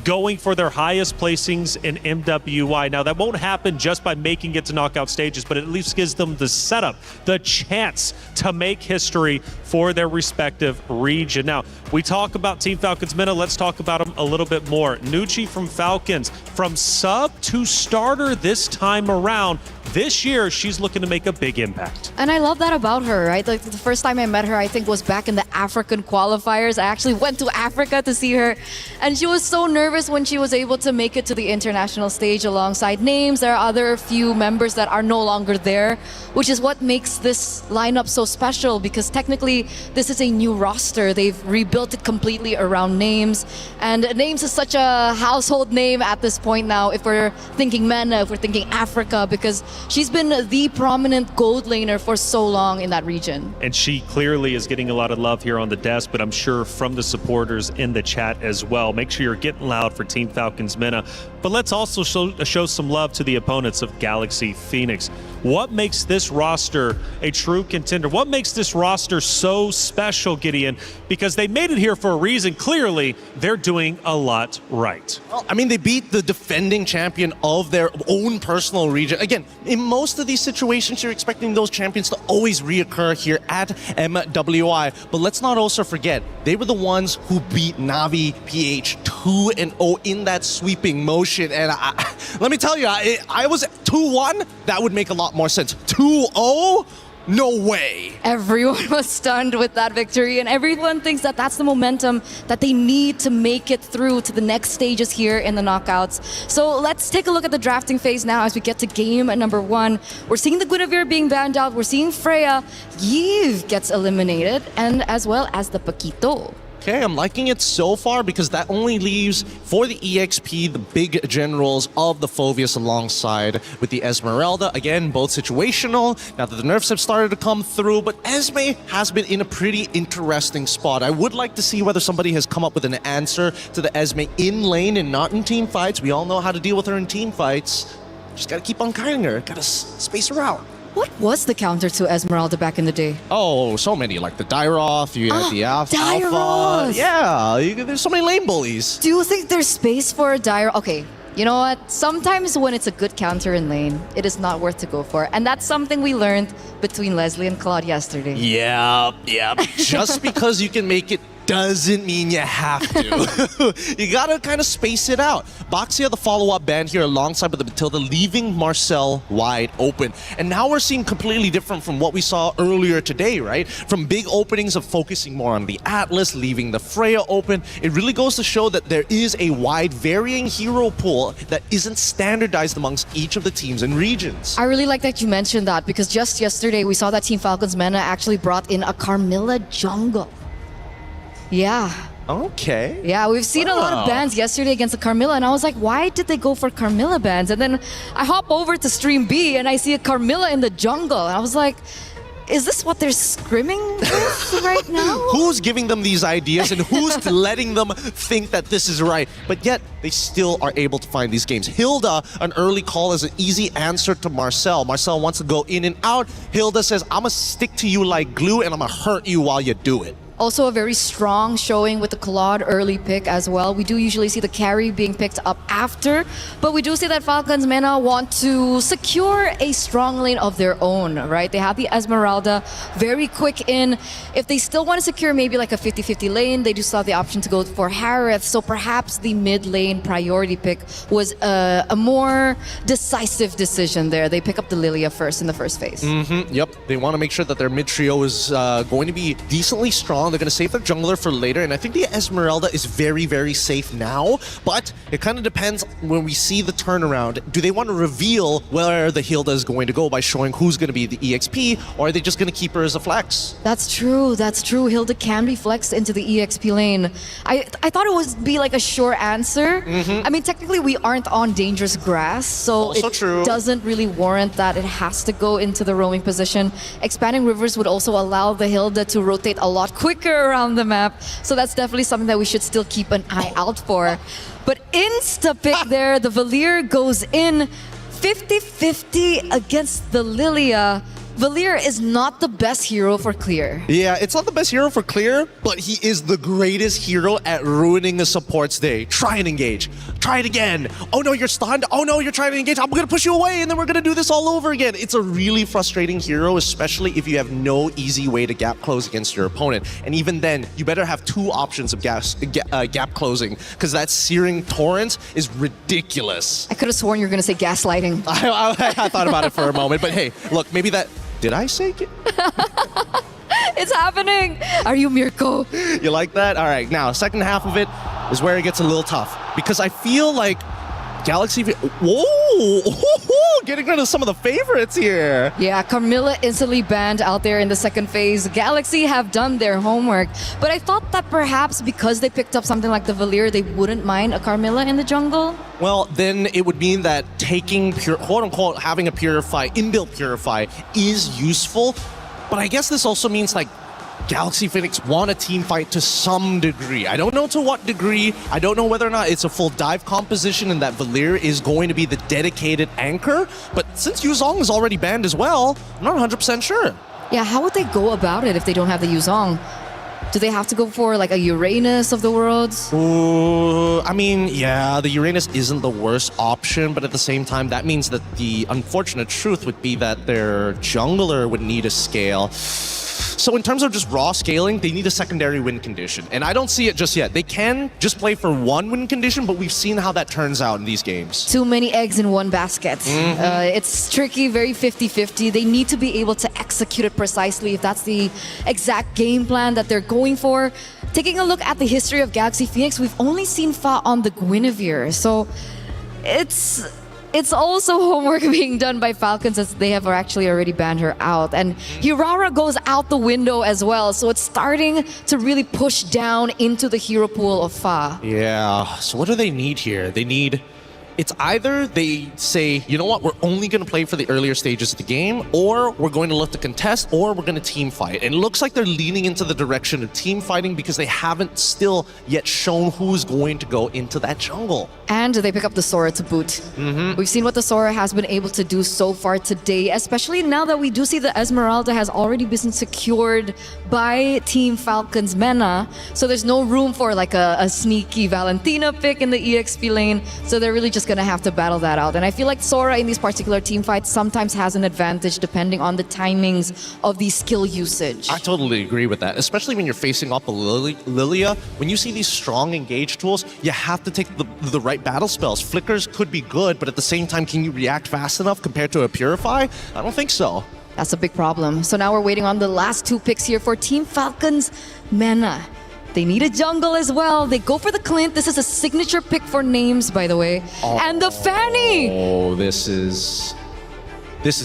going for their highest placings in MWI. Now, that won't happen just by making it to knockout stages, but it at least gives them the setup, the chance to make history for their respective region. Now, we talk about Team Falcons MENA. Let's talk about them a little bit more. Nucci from Falcons, from sub to starter this time around. This year, she's looking to make a big impact. And I love that about her, right? Like the first time I met her, I think was back in the African qualifiers. I actually went to Africa to see her, and she was so nervous when she was able to make it to the international stage alongside names. There are other few members that are no longer there, which is what makes this lineup so special, because technically this is a new roster. They've rebuilt it completely around names, and names is such a household name at this point now if we're thinking MENA, if we're thinking Africa, because she's been the prominent gold laner for so long in that region. And she clearly is getting a lot of love here on the desk, but I'm sure from the supporters in the chat as well. Make sure you're getting loud for Team Falcons MENA. But let's also show some love to the opponents of Galaxy Phoenix. What makes this roster a true contender? What makes this roster so special, Gideon? Because they made it here for a reason. Clearly, they're doing a lot right. Well, I mean, they beat the defending champion of their own personal region. Again, in most of these situations, you're expecting those champions to always reoccur here at MWI. But let's not also forget, they were the ones who beat Navi PH 2-0 in that sweeping motion. And let me tell you, I was 2-1. That would make a lot more sense. 2-0? No way. Everyone was stunned with that victory, and everyone thinks that that's the momentum that they need to make it through to the next stages here in the knockouts. So let's take a look at the drafting phase now as we get to game number 1. We're seeing the Guinevere being banned out. We're seeing Freya. Yves gets eliminated, and as well as the Paquito. Okay, I'm liking it so far because that only leaves for the EXP the big generals of the Phoveus alongside with the Esmeralda. Again, both situational now that the nerfs have started to come through, but Esme has been in a pretty interesting spot. I would like to see whether somebody has come up with an answer to the Esme in lane and not in team fights. We all know how to deal with her in team fights. Just gotta keep on kiting her, gotta space her out. What was the counter to Esmeralda back in the day? Oh, so many, like the Dyroth, you had the Alpha. Dyroth! Yeah, there's so many lane bullies. Do you think there's space for a Dyroth? Okay, you know what? Sometimes when it's a good counter in lane, it is not worth to go for. And that's something we learned between Leslie and Claude yesterday. Yeah. Just because you can make it doesn't mean you have to. You gotta kind of space it out. Boxia, the follow-up band here alongside with the Matilda, leaving Marcel wide open. And now we're seeing completely different from what we saw earlier today, right? From big openings of focusing more on the Atlas, leaving the Freya open. It really goes to show that there is a wide varying hero pool that isn't standardized amongst each of the teams and regions. I really like that you mentioned that, because just yesterday we saw that Team Falcons MENA actually brought in a Carmilla jungle. Yeah. Okay. Yeah, we've seen a lot of bans yesterday against the Carmilla, and I was like, why did they go for Carmilla bans? And then I hop over to Stream B and I see a Carmilla in the jungle, and I was like, is this what they're screaming with right now? Who's giving them these ideas and who's letting them think that this is right? But yet, they still are able to find these games. Hilda, an early call is an easy answer to Marcel. Marcel wants to go in and out. Hilda says, I'm gonna stick to you like glue and I'm gonna hurt you while you do it. Also a very strong showing with the Claude early pick as well. We do usually see the carry being picked up after, but we do see that Falcons MENA want to secure a strong lane of their own, right? They have the Esmeralda, very quick in. If they still want to secure maybe like a 50-50 lane, they do still have the option to go for Harith, so perhaps the mid lane priority pick was a more decisive decision there. They pick up the Lilia first in the first phase. Yep, they want to make sure that their mid trio is going to be decently strong. They're going to save their jungler for later, and I think the Esmeralda is very, very safe now, but it kind of depends when we see the turnaround. Do they want to reveal where the Hilda is going to go by showing who's going to be the EXP, or are they just going to keep her as a flex? That's true. Hilda can be flexed into the EXP lane. I thought it would be like a sure answer. I mean, technically we aren't on dangerous grass, so Also it true. doesn't really warrant that it has to go into the roaming position. Expanding rivers would also allow the Hilda to rotate a lot quicker around the map, so that's definitely something that we should still keep an eye out for. But insta-pick there, the Valier goes in 50-50 against the Lilia. Valier is not the best hero for clear. Yeah, it's not the best hero for clear, but he is the greatest hero at ruining a support's day. Try and engage. Try it again. Oh no, you're stunned. Oh no, you're trying to engage. I'm gonna push you away and then we're gonna do this all over again. It's a really frustrating hero, especially if you have no easy way to gap close against your opponent. And even then, you better have two options of gap closing, because that Searing Torrent is ridiculous. I could have sworn you were going to say gaslighting. I thought about it for a moment, but hey, look, maybe that... Did I say it? It's happening! Are you Mirko? You like that? All right, now, second half of it is where it gets a little tough, because I feel like Galaxy... Whoa! Getting rid of some of the favorites here. Yeah, Carmilla instantly banned out there in the second phase. Galaxy have done their homework, but I thought that perhaps because they picked up something like the Valier, they wouldn't mind a Carmilla in the jungle. Well, then it would mean that taking quote-unquote having a Purify, inbuilt Purify, is useful, but I guess this also means like Galaxy Phoenix want a team fight to some degree. I don't know to what degree. I don't know whether or not it's a full dive composition and that Valier is going to be the dedicated anchor. But since Yuzong is already banned as well, I'm not 100% sure. Yeah, how would they go about it if they don't have the Yuzong? Do they have to go for like a Uranus of the worlds? Ooh, I mean, yeah, the Uranus isn't the worst option, but at the same time, that means that the unfortunate truth would be that their jungler would need a scale. So in terms of just raw scaling, they need a secondary win condition. And I don't see it just yet. They can just play for one win condition, but we've seen how that turns out in these games. Too many eggs in one basket. It's tricky, very 50-50. They need to be able to execute it precisely if that's the exact game plan that they're going for. Taking a look at the history of Galaxy Phoenix, we've only seen Fa on the Guinevere. So it's also homework being done by Falcons, as they have actually already banned her out. And Hirara goes out the window as well, so it's starting to really push down into the hero pool of Fa. Yeah, so what do they need here? They need... It's either they say, you know what, we're only going to play for the earlier stages of the game, or we're going to look to contest, or we're going to team fight. And it looks like they're leaning into the direction of team fighting because they haven't still yet shown who's going to go into that jungle. And they pick up the Sora to boot. We've seen what the Sora has been able to do so far today, especially now that we do see the Esmeralda has already been secured by Team Falcons MENA. So there's no room for like a sneaky Valentina pick in the EXP lane. So they're really just going to have to battle that out. And I feel like Sora in these particular team fights sometimes has an advantage depending on the timings of the skill usage. I totally agree with that, especially when you're facing up a Lilia. When you see these strong engage tools, you have to take the right battle spells. Flickers could be good, but at the same time, can you react fast enough compared to a Purify? I don't think so. That's a big problem. So now we're waiting on the last two picks here for Team Falcons MENA. They need a jungle as well. They go for the Clint. This is a signature pick for names, by the way. And the Fanny! Oh, this is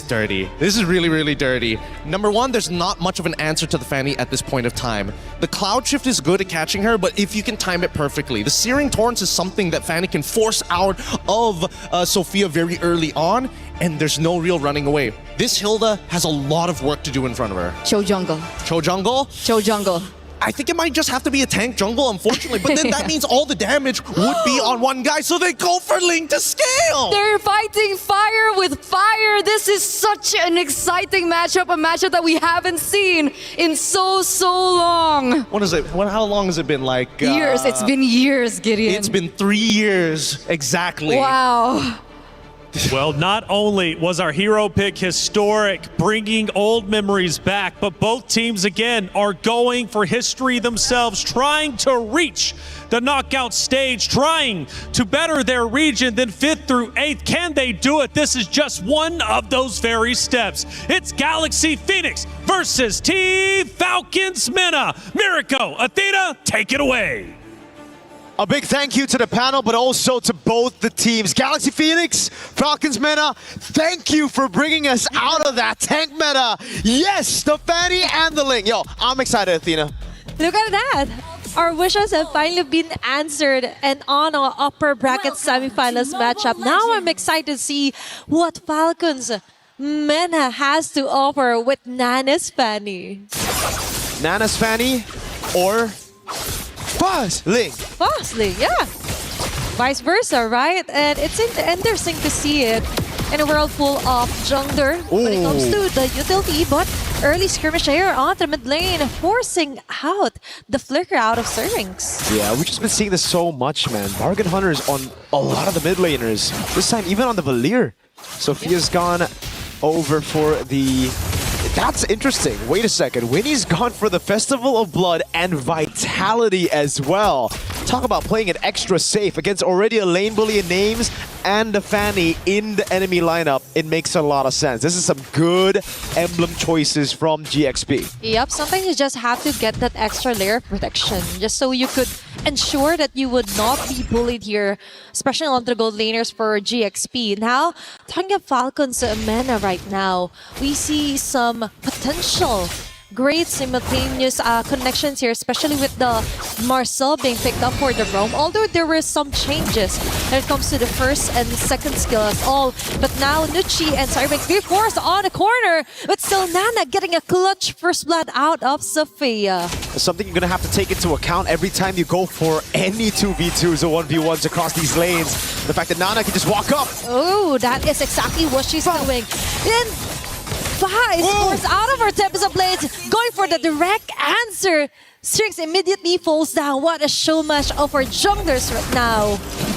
dirty. This is really, really dirty. Number one, there's not much of an answer to the Fanny at this point of time. The Cloud Shift is good at catching her, but if you can time it perfectly. The Searing Torrents is something that Fanny can force out of Sophia very early on, and there's no real running away. this Hilda has a lot of work to do in front of her. Show jungle. Show jungle? Show jungle. I think it might just have to be a tank jungle, unfortunately. But then that means all the damage would be on one guy, so they go for Ling to scale. They're fighting fire with fire. This is such an exciting matchup, a matchup that we haven't seen in so long. What is it? How long has it been? Like Years. It's been years, Gideon. It's been 3 years exactly. Wow. Well, not only was our hero pick historic, bringing old memories back, but both teams again are going for history themselves, trying to reach the knockout stage, trying to better their region than 5th through 8th. Can they do it? This is just one of those very steps. It's Galaxy Phoenix versus Team Falcons Mena. Mirko, Athena, take it away. A big thank you to the panel, but also to both the teams. Galaxy Phoenix, Falcons Mena, thank you for bringing us out of that tank meta. Yes, the Fanny and the Ling. Yo, I'm excited, Athena. Look at that. Our wishes have finally been answered and on our upper bracket semifinals matchup. Now I'm excited to see what Falcons Mena has to offer with Nana's Fanny. Nana's Fanny or Fuzz Ling. Fuzz Ling, yeah. Vice versa, right? And it's interesting to see it in a world full of jungler when it comes to the utility, but early skirmish here on the mid lane, forcing out the flicker out of Syrinx. Yeah, we've just been seeing this so much, man. Bargain Hunters on a lot of the mid laners. This time, even on the Valir. Sophia's gone over for the... That's interesting. Wait a second. Winnie's gone for the Festival of Blood and Vitality as well. Talk about playing it extra safe against already a lane bully in names and a Fanny in the enemy lineup. It makes a lot of sense. This is some good emblem choices from GXP. Yep, sometimes you just have to get that extra layer of protection just so you could ensure that you would not be bullied here, especially on the gold laners for GXP. Now, talking of Falcons Mena right now, we see some potential great simultaneous connections here, especially with the Marcel being picked up for the roam. Although there were some changes when it comes to the first and second skill as all. But now Nucci and Cyrex be forced on the corner, but still Nana getting a clutch first blood out of Sophia. Something you're going to have to take into account every time you go for any 2v2s or 1v1s across these lanes. The fact that Nana can just walk up. Oh, that is exactly what she's doing. Then Five scores out of her Tempest of Blades, going for the direct answer. Strix immediately falls down. What a show match of our junglers right now.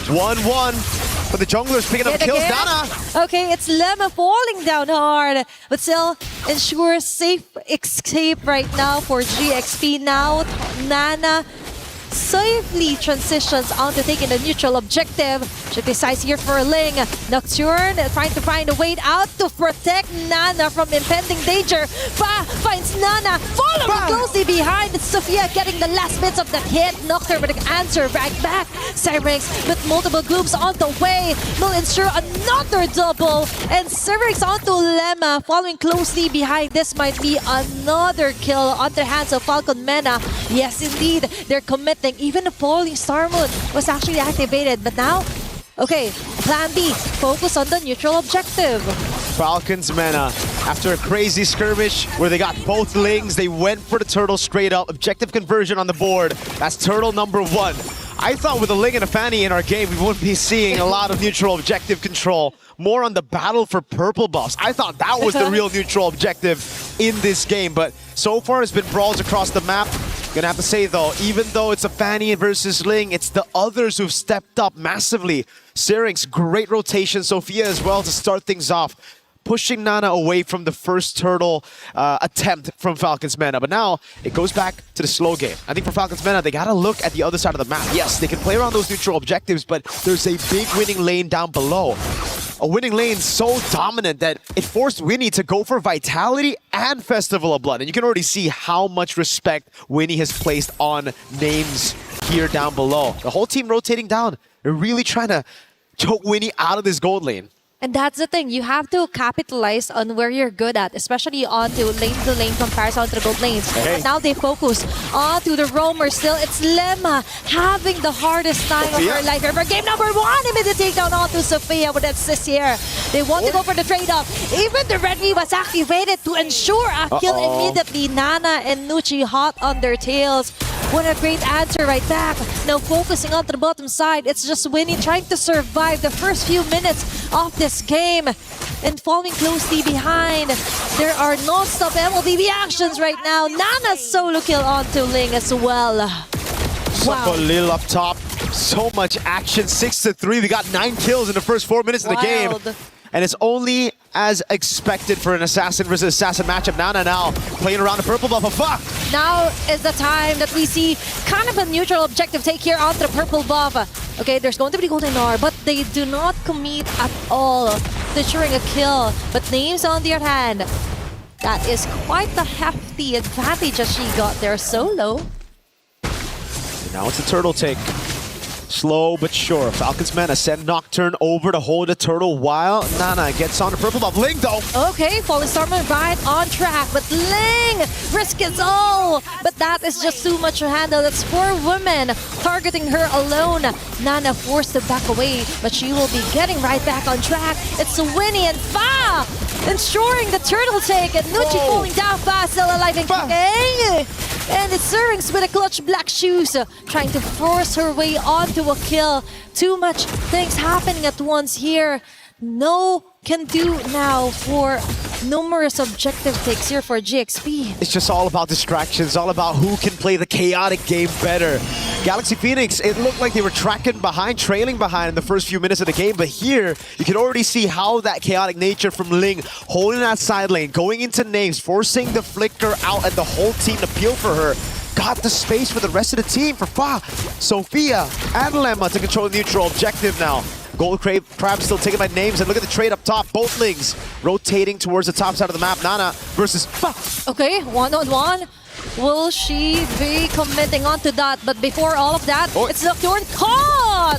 1-1, but the junglers picking up kills. Nana. Okay, it's Lemma falling down hard, but still ensures safe escape right now for GXP. Now Nana safely transitions onto taking the neutral objective. She decides here for Ling. Nocturne trying to find a way out to protect Nana from impending danger. Fa finds Nana, following closely behind. Sophia getting the last bits of the hit. Nocturne with an answer right back. Cyrex with multiple groups on the way will ensure another double. And Cyrex onto Lemma, following closely behind. This might be another kill on the hands of Falcon Mena. Yes, indeed, they're committing. Even the Falling Star Moon was actually activated, but now, okay, plan B, focus on the neutral objective. Falcons Mena, after a crazy skirmish where they got both Lings, they went for the turtle straight up. Objective conversion on the board. That's turtle number 1. I thought with a Ling and a Fanny in our game, we wouldn't be seeing a lot of neutral objective control. More on the battle for purple buffs. I thought that was the real neutral objective in this game, but so far it's been brawls across the map. Gonna have to say though, even though it's a Fanny versus Ling, it's the others who've stepped up massively. Syrinx, great rotation. Sophia as well to start things off, pushing Nana away from the first turtle attempt from Falcons Mena. But now it goes back to the slow game. I think for Falcons Mena, they gotta look at the other side of the map. Yes, they can play around those neutral objectives, but there's a big winning lane down below. A winning lane so dominant that it forced Winnie to go for Vitality and Festival of Blood. And you can already see how much respect Winnie has placed on names here down below. The whole team rotating down. They're really trying to choke Winnie out of this gold lane. And that's the thing, you have to capitalize on where you're good at, especially onto lane to lane comparison to gold lanes. Okay. But now they focus onto the roamer still. It's Lemma having the hardest time of her life ever. Game number 1, immediate takedown onto Sophia with that assist here. They want to go for the trade-off. Even the red V was activated to ensure a kill immediately. Nana and Nucci hot on their tails. What a great answer right back. Now focusing onto the bottom side, it's just Winnie trying to survive the first few minutes of this game and falling closely behind. There are non-stop MLBB actions right now. Nana's solo kill onto Ling as well. Wow. Lil up top. So much action. 6-3. We got 9 kills in the first 4 minutes of the game. And it's only as expected for an assassin versus assassin matchup. Nana now playing around the purple buff. Fuck! Now is the time that we see kind of a neutral objective take here onto the purple buff. Okay, there's going to be golden R, but they do not commit at all to ensuring a kill. But Names on the other hand, that is quite the hefty advantage that she got there solo. Now it's a turtle take. Slow but sure. Falcons Mana send Nocturne over to hold the turtle while Nana gets on the purple buff. Ling though. Okay, Falling Stormer right on track, but Ling risk it all. But that is just too much to handle. That's 4 women targeting her alone. Nana forced to back away, but she will be getting right back on track. It's Winnie and Fa ensuring the turtle take, and Nucci falling down fast, still alive and kicking. And it's Syrinx with a clutch black shoes, trying to force her way onto a kill. Too much things happening at once here. No can do now for numerous objective takes here for GXP. It's just all about distractions, all about who can play the chaotic game better. Galaxy Phoenix, it looked like they were tracking behind, trailing behind in the first few minutes of the game, but here you can already see how that chaotic nature from Ling, holding that side lane, going into Names, forcing the flicker out and the whole team to peel for her. Got the space for the rest of the team for Fa, Sophia, and Lemma to control the neutral objective now. Gold Crab still taken by Names, and look at the trade up top. Both Lings rotating towards the top side of the map. Nana versus Fa. Okay, 1-on-1. Will she be committing onto that? But before all of that, it's Nocturne caught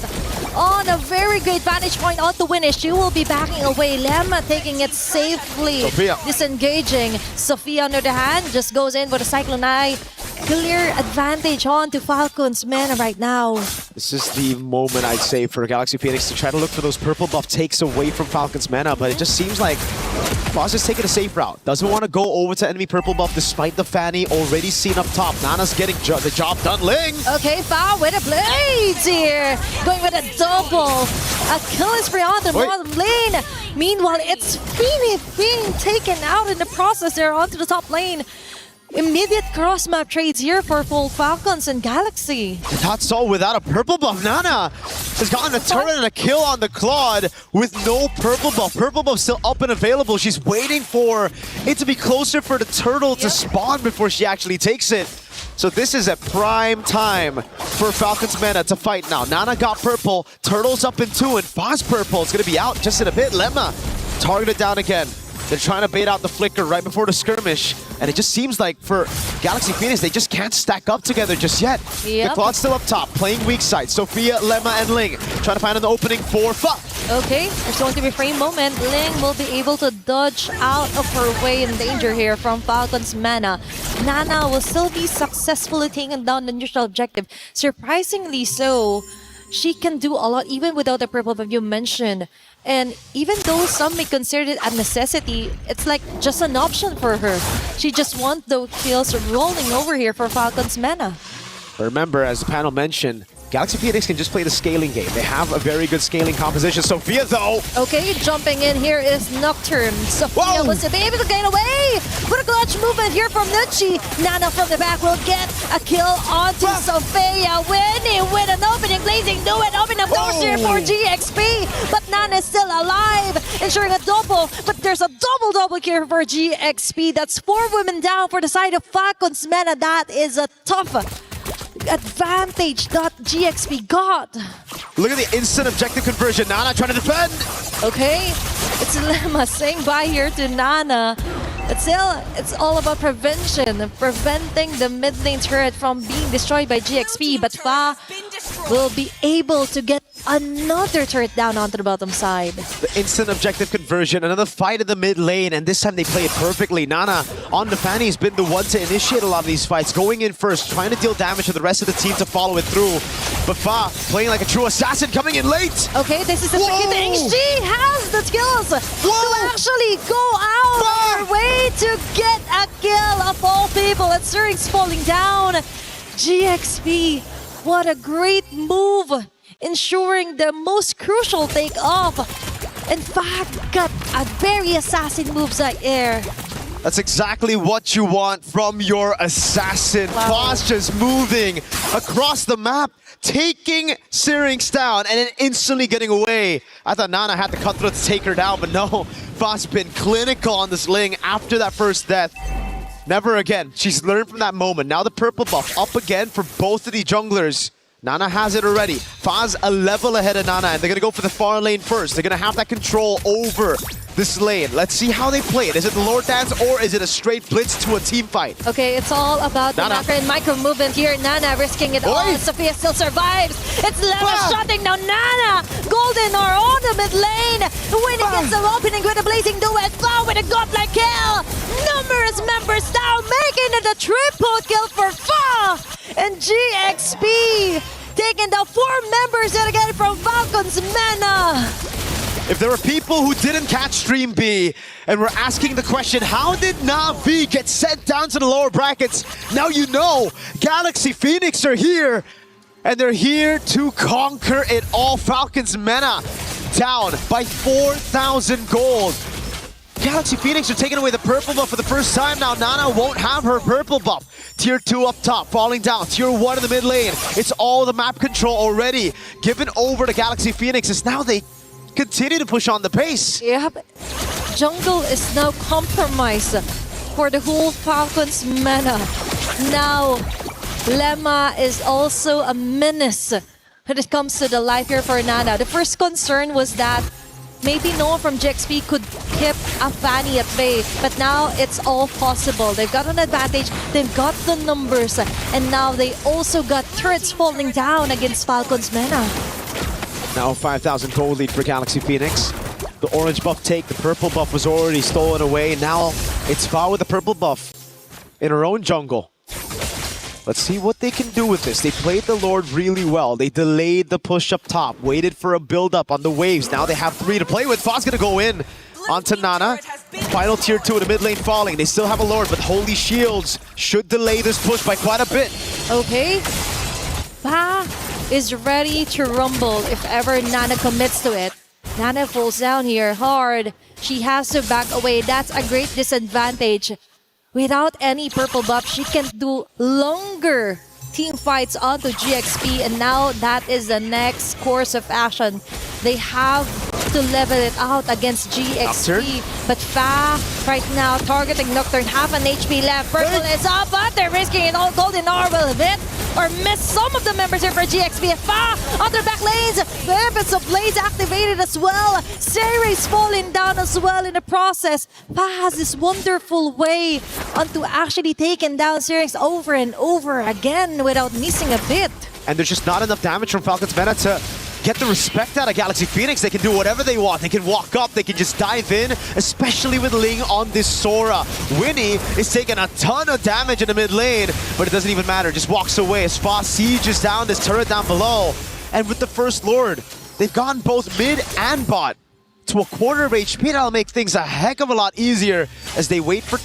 on a very great vantage point on the Winnie. She will be backing away. Lemma taking it safely. Sophia. Disengaging. Sophia, on the other hand, just goes in for the Cyclone Eye. Clear advantage on to Falcons Mana right now. This is the moment, I'd say, for Galaxy Phoenix to try to look for those purple buff takes away from Falcons Mana, but it just seems like Boss is taking a safe route. Doesn't want to go over to enemy purple buff despite the Fanny already seen up top. Nana's getting the job done. Ling! Okay, Fa with a blades here. Going with a double. A kill spree on the bottom lane. Meanwhile, it's Feeny being taken out in the process there onto the top lane. Immediate cross-map trades here for full Falcons and Galaxy. Not so without a purple buff. Nana has gotten a turret and a kill on the Claude with no purple buff. Purple buff still up and available. She's waiting for it to be closer for the turtle to spawn before she actually takes it. So this is a prime time for Falcons Mana to fight now. Nana got purple, Turtle's up in 2, and Foz purple is going to be out just in a bit. Lemma targeted down again. They're trying to bait out the flicker right before the skirmish, and it just seems like for Galaxy Phoenix, they just can't stack up together just yet. The Claude's still up top, playing weak side. Sophia, Lemma, and Ling trying to find an opening for Fa. Okay, there's going to be a frame moment. Ling will be able to dodge out of her way in danger here from Falcons Mana. Nana will still be successfully taking down the neutral objective. Surprisingly so, she can do a lot even without the purple buff you mentioned. And even though some may consider it a necessity, it's like just an option for her. She just wants the kills rolling over here for Falcons Mana. Remember, as the panel mentioned, Galaxy Phoenix can just play the scaling game. They have a very good scaling composition. Sophia, though. Okay, jumping in here is Nocturne. Sophia was able to get away. What a clutch movement here from Nucci. Nana from the back will get a kill onto Sophia. Winnie with an opening, blazing do it. Open up doors here for GXP. But Nana is still alive, ensuring a double. But there's a double here for GXP. That's 4 women down for the side of Falcons Mana. That is a tough advantage that GXP got. Look at the instant objective conversion. Nana trying to defend. Okay, it's Lemma saying bye here to Nana. But still, it's all about prevention, preventing the mid lane turret from being destroyed by GXP. But Fa will be able to get another turret down onto the bottom side. The instant objective conversion, another fight in the mid lane, and this time they play it perfectly. Nana on the Fanny has been the one to initiate a lot of these fights, going in first, trying to deal damage to the rest of the team to follow it through. But Fa playing like a true assassin, coming in late. Okay, this is a tricky thing. She has the skills to actually go out of her way to get a kill of all people. And Syrinx falling down. GXP, what a great move, ensuring the most crucial take-off. In fact, got a very assassin moves like air. That's exactly what you want from your assassin. Foss just moving across the map, taking Syrinx down, and then instantly getting away. I thought Nana had the cutthroat to take her down, but no. Foss been clinical on this Ling after that first death. Never again. She's learned from that moment. Now the purple buff up again for both of the junglers. Nana has it already. Faz a level ahead of Nana, and they're going to go for the far lane first. They're going to have that control over this lane. Let's see how they play it. Is it the Lord Dance, or is it a straight blitz to a team fight? Okay, it's all about the macro and micro movement here. Nana risking it all. Sophia still survives. It's Leva shotting now. Nana, Golden are on the mid lane. Winning gets the opening with a blazing duet. Fa with a godlike kill. Numerous members down, making it a triple kill for Fa. And GXP taking down 4 members yet again from Falcons Mena. If there are people who didn't catch Stream B and were asking the question, how did Na'Vi get sent down to the lower brackets? Now you know, Galaxy Phoenix are here, and they're here to conquer it all. Falcons Mena down by 4,000 gold. Galaxy Phoenix are taking away the purple buff for the first time now. Nana won't have her purple buff. Tier 2 up top, falling down. Tier 1 in the mid lane. It's all the map control already given over to Galaxy Phoenix as now they continue to push on the pace. Yep. Jungle is now compromised for the whole Falcons Mena. Now, Lemma is also a menace when it comes to the life here for Nana. The first concern was that maybe no one from GXP could keep a Fanny at bay, but now it's all possible. They've got an advantage, they've got the numbers, and now they also got turrets falling down against Falcons Mena. Now 5,000 gold lead for Galaxy Phoenix. The orange buff take, the purple buff was already stolen away. Now it's Fa with the purple buff in her own jungle. Let's see what they can do with this. They played the Lord really well. They delayed the push up top, waited for a build-up on the waves. Now they have 3 to play with. Fa's gonna go in onto Nana. Final tier 2 in the mid lane falling. They still have a Lord, but Holy Shields should delay this push by quite a bit. Okay. Fa is ready to rumble if ever Nana commits to it. Nana falls down here hard. She has to back away. That's a great disadvantage. Without any purple buff, she can do longer team fights onto GXP, and now that is the next course of action. They have to level it out against GXP, but Fa right now targeting Nocturne, half an HP left. Purple is up, but they're risking it all. Golden R will hit or miss some of the members here for GXP. Fa on their back lanes, Weapons of Blaze activated as well. Syrinx falling down as well in the process. Fa has this wonderful way onto actually taking down Syrinx over and over again without missing a bit. And there's just not enough damage from Falcons Mena to get the respect out of Galaxy Phoenix. They can do whatever they want. They can walk up, they can just dive in, especially with Ling on this Sora. Winnie is taking a ton of damage in the mid lane, but it doesn't even matter. Just walks away as Fa sieges down this turret down below. And with the first Lord, they've gone both mid and bot to a quarter of HP. That'll make things a heck of a lot easier as they wait for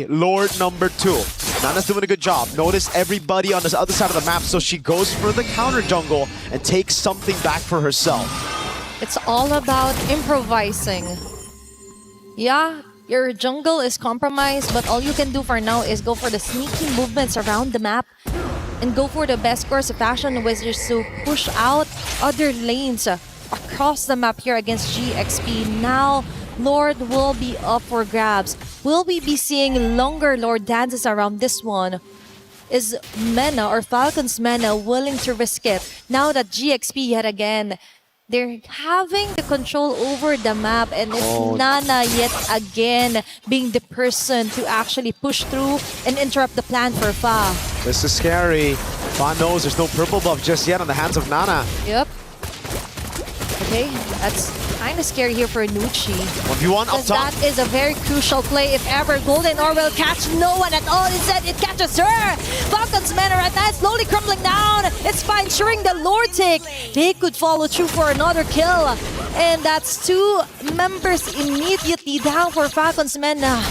Lord number 2. Nana's doing a good job. Notice everybody on this other side of the map, so she goes for the counter jungle and takes something back for herself. It's all about improvising. Yeah, your jungle is compromised, but all you can do for now is go for the sneaky movements around the map and go for the best course of action, which is to push out other lanes across the map here against GXP. Now, Lord will be up for grabs. Will we be seeing longer Lord dances around this one? Is Mena or Falcons Mena willing to risk it? Now that GXP yet again, they're having the control over the map, and it's Nana yet again being the person to actually push through and interrupt the plan for Fa. This is scary. Fa knows there's no purple buff just yet on the hands of Nana. Yep. Okay, that's kind of scary here for Nucci. 1v1 up Because top. that is a very crucial play. If ever Golden Or will catch no one at all, instead it catches her. Falcons mana right now is slowly crumbling down. It's fine, ensuring the Lord take. They could follow through for another kill. And that's 2 members immediately down for Falcons mana.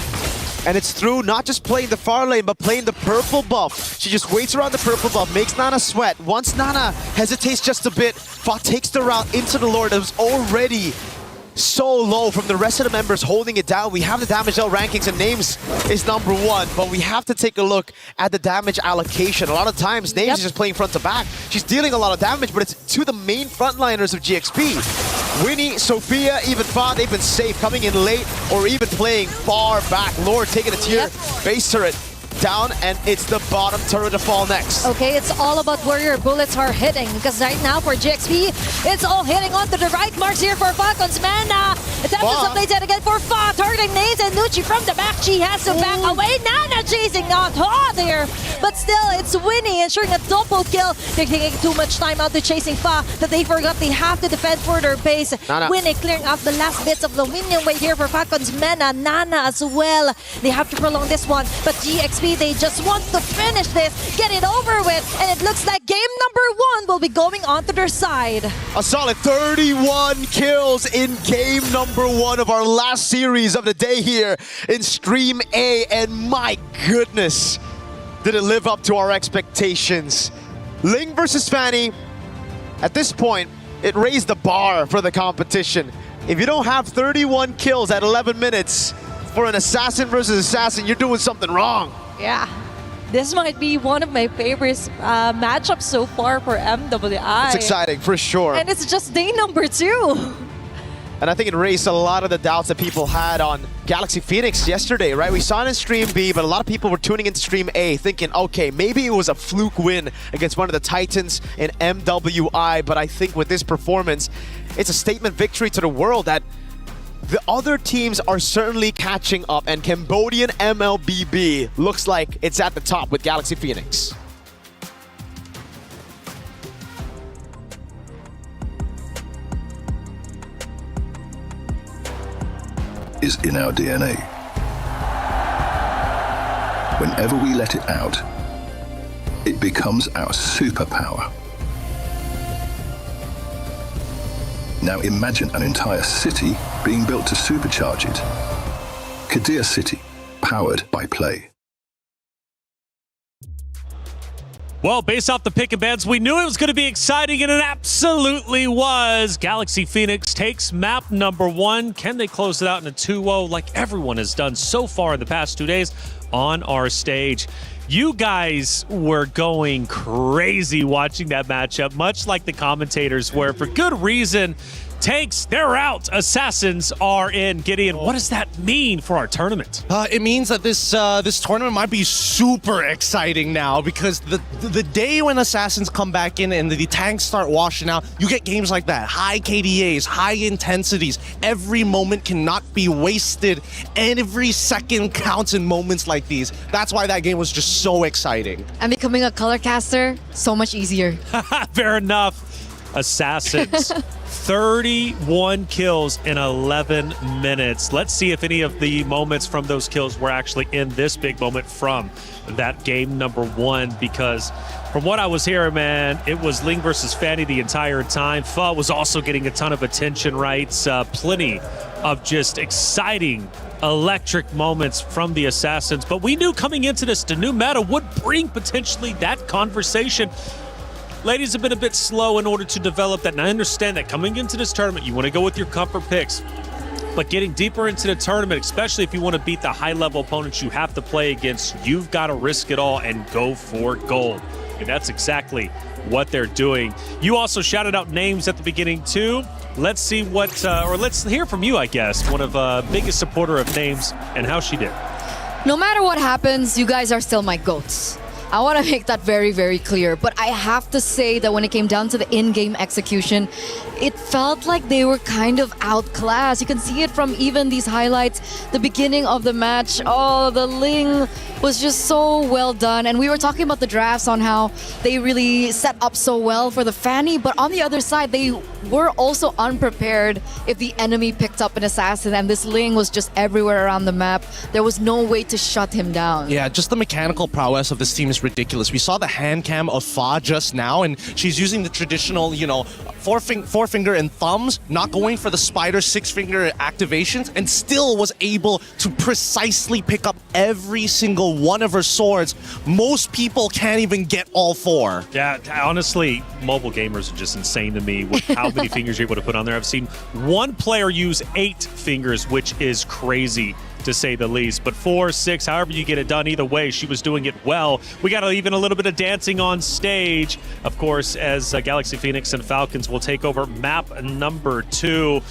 And it's through not just playing the far lane, but playing the purple buff. She just waits around the purple buff, makes Nana sweat. Once Nana hesitates just a bit, Fa takes the route into the Lord that was already so low from the rest of the members holding it down. We have the damage L rankings and Names is #1, but we have to take a look at the damage allocation. A lot of times, Names is just playing front to back. She's dealing a lot of damage, but it's to the main frontliners of GXP. Winnie, Sophia, even Fa, they've been safe, coming in late or even playing far back. Lord taking a tier, base turret down, and it's the bottom turret to fall next. Okay, it's all about where your bullets are hitting, because right now for GXP, it's all hitting onto the right marks here for Falcons mana. Attempts to place it again for Fa, targeting Naze and Nucci from the back. She has to back away. Nana chasing out there, but still, it's Winnie ensuring a double kill. They're taking too much time out to chasing Fa that they forgot they have to defend for their base. Nana. Winnie clearing out the last bits of the minion wave here for Falcons mana. Nana as well. They have to prolong this one, but GXP, they just want to finish this, get it over with, and it looks like game #1 will be going onto their side. A solid 31 kills in game #1 of our last series of the day here in Stream A, and my goodness, did it live up to our expectations. Ling versus Fanny, at this point, it raised the bar for the competition. If you don't have 31 kills at 11 minutes for an assassin versus assassin, you're doing something wrong. Yeah. This might be one of my favorite matchups so far for MWI. It's exciting, for sure. And it's just day #2. And I think it raised a lot of the doubts that people had on Galaxy Phoenix yesterday, right? We saw it in Stream B, but a lot of people were tuning into Stream A thinking, okay, maybe it was a fluke win against one of the Titans in MWI, but I think with this performance, it's a statement victory to the world that the other teams are certainly catching up, and Cambodian MLBB looks like it's at the top with Galaxy Phoenix. Is in our DNA. Whenever we let it out, it becomes our superpower. Now imagine an entire city being built to supercharge it. Kadir City, powered by play. Well, based off the pick and bans, we knew it was going to be exciting, and it absolutely was. Galaxy Phoenix takes map #1. Can they close it out in a 2-0 like everyone has done so far in the past 2 days on our stage? You guys were going crazy watching that matchup, much like the commentators were, for good reason. Tanks, they're out. Assassins are in. Gideon, what does that mean for our tournament? It means that this tournament might be super exciting now, because the day when Assassins come back in and the tanks start washing out, you get games like that. High KDAs, high intensities. Every moment cannot be wasted, and every second counts in moments like these. That's why that game was just so exciting. And becoming a color caster, so much easier. Fair enough. Assassins. 31 kills in 11 minutes. Let's see if any of the moments from those kills were actually in this big moment from that game #1, because from what I was hearing, man, it was Ling versus Fanny the entire time. Fa was also getting a ton of attention, right? Plenty of just exciting, electric moments from the Assassins. But we knew coming into this, the new meta would bring potentially that conversation. Ladies have been a bit slow in order to develop that, and I understand that coming into this tournament, you want to go with your comfort picks. But getting deeper into the tournament, especially if you want to beat the high-level opponents you have to play against, you've got to risk it all and go for gold. And that's exactly what they're doing. You also shouted out names at the beginning, too. Let's see what, or let's hear from you, I guess, one of biggest supporter of names and how she did. No matter what happens, you guys are still my GOATs. I want to make that very, very clear. But I have to say that when it came down to the in-game execution, it felt like they were kind of outclassed. You can see it from even these highlights. The beginning of the match, oh, the Ling was just so well done. And we were talking about the drafts on how they really set up so well for the Fanny. But on the other side, they were also unprepared if the enemy picked up an assassin. And this Ling was just everywhere around the map. There was no way to shut him down. Yeah, just the mechanical prowess of this team is ridiculous. We saw the hand cam of Fa just now, and she's using the traditional, you know, forefinger and thumbs, not going for the spider 6-finger activations, and still was able to precisely pick up every single one of her swords. Most people can't even get all 4. Yeah, honestly, mobile gamers are just insane to me with how many fingers you're able to put on there. I've seen one player use 8 fingers, which is crazy, to say the least. But 4, 6, however you get it done, either way, she was doing it well. We got even a little bit of dancing on stage, of course, as Galaxy Phoenix and Falcons will take over map number 2.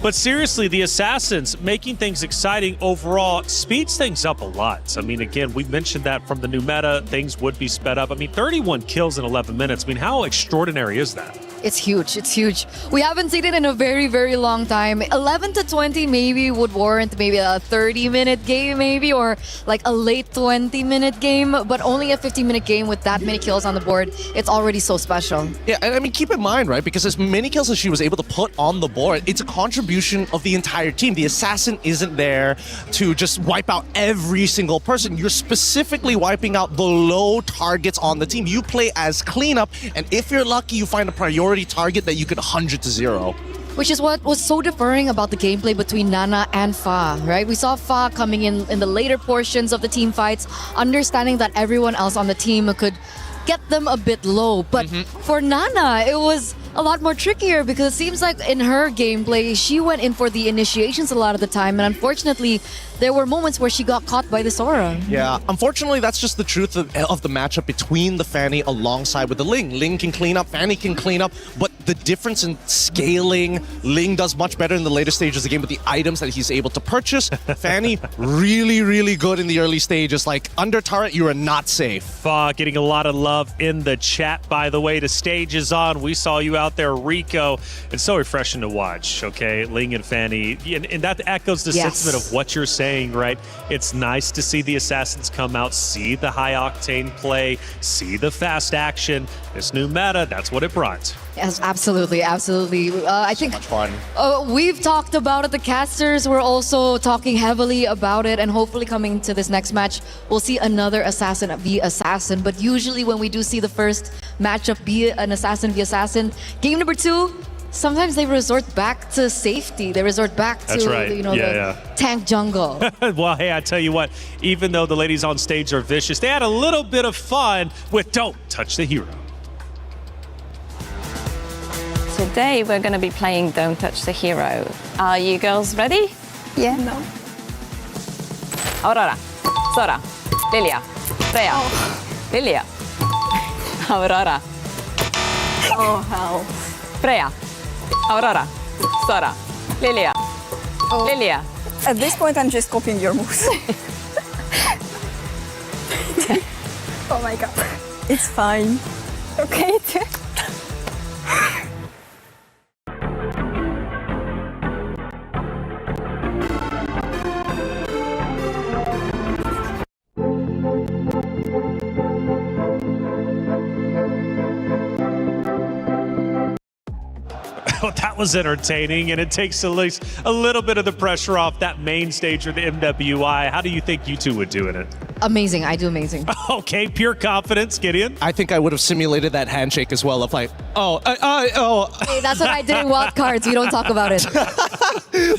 But seriously, the Assassins making things exciting overall speeds things up a lot. I mean, again, we mentioned that from the new meta, things would be sped up. I mean, 31 kills in 11 minutes. I mean, how extraordinary is that? It's huge. It's huge. We haven't seen it in a very, very long time. 11 to 20 maybe would warrant maybe a 30-minute game maybe, or like a late 20-minute game, but only a 15-minute game with that many kills on the board, it's already so special. Yeah, and I mean, keep in mind, right, because as many kills as she was able to put on the board, it's a contribution of the entire team. The assassin isn't there to just wipe out every single person. You're specifically wiping out the low targets on the team. You play as cleanup, and if you're lucky, you find a priority target that you could 100-0. Which is what was so differing about the gameplay between Nana and Fa, right? We saw Fa coming in the later portions of the team fights, understanding that everyone else on the team could get them a bit low. But for Nana, it was a lot more trickier because it seems like in her gameplay, she went in for the initiations a lot of the time. And unfortunately, there were moments where she got caught by the Sora. Yeah, unfortunately, that's just the truth of the matchup between the Fanny alongside with the Ling. Ling can clean up, Fanny can clean up, but the difference in scaling, Ling does much better in the later stages of the game with the items that he's able to purchase. Fanny, really, really good in the early stages. Like, under turret, you are not safe. Getting a lot of love in the chat, by the way. The stage is on. We saw you out there, Rico. It's so refreshing to watch, okay? Ling and Fanny. And that echoes the sentiment of what you're saying, right? It's nice to see the Assassins come out, see the high-octane play, see the fast action. This new meta, that's what it brought. Yes, absolutely, absolutely. I think much fun. We've talked about it. The casters were also talking heavily about it, and hopefully coming to this next match, we'll see another assassin v assassin. But usually when we do see the first matchup be an assassin v assassin, game number 2, sometimes they resort back to safety. They resort back to the tank jungle. Well, hey, I tell you what, even though the ladies on stage are vicious, they had a little bit of fun with Don't Touch the Hero. Today we're going to be playing Don't Touch the Hero. Are you girls ready? Yeah. No. Aurora, Sora, Lilia, Freya, Lilia, Aurora. Oh, hell. Freya, Aurora, Sora, Lilia, Lilia. At this point, I'm just copying your moves. Oh my god. It's fine. Okay. That was entertaining, and it takes at least a little bit of the pressure off that main stage for the MWI. How do you think you two would do in it? Amazing. I do amazing. Okay, pure confidence. Gideon? I think I would have simulated that handshake as well of like, Hey, that's what I did in Wild Cards. We don't talk about it.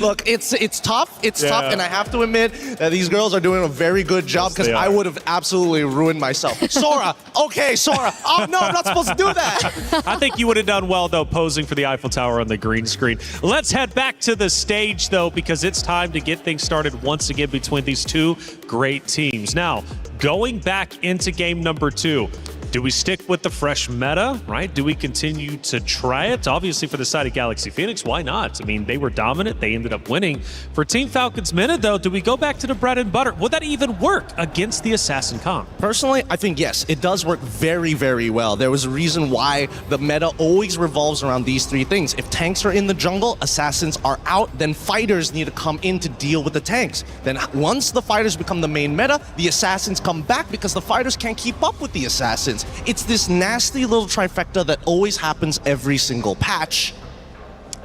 Look, it's tough. It's tough, and I have to admit that these girls are doing a very good job because I would have absolutely ruined myself. Sora, okay, Sora. Oh, no, I'm not supposed to do that. I think you would have done well, though, posing for the Eiffel Tower on the green screen. Let's head back to the stage, though, because it's time to get things started once again between these two great teams. Now, going back into game number 2, Do we stick with the fresh meta, right? Do we continue to try it? Obviously, for the side of Galaxy Phoenix, why not? I mean, they were dominant. They ended up winning. For Team Falcons meta, though, do we go back to the bread and butter? Would that even work against the Assassin comp? Personally, I think yes, it does work very, very well. There was a reason why the meta always revolves around these three things. If tanks are in the jungle, assassins are out, then fighters need to come in to deal with the tanks. Then once the fighters become the main meta, the assassins come back because the fighters can't keep up with the assassins. It's this nasty little trifecta that always happens every single patch.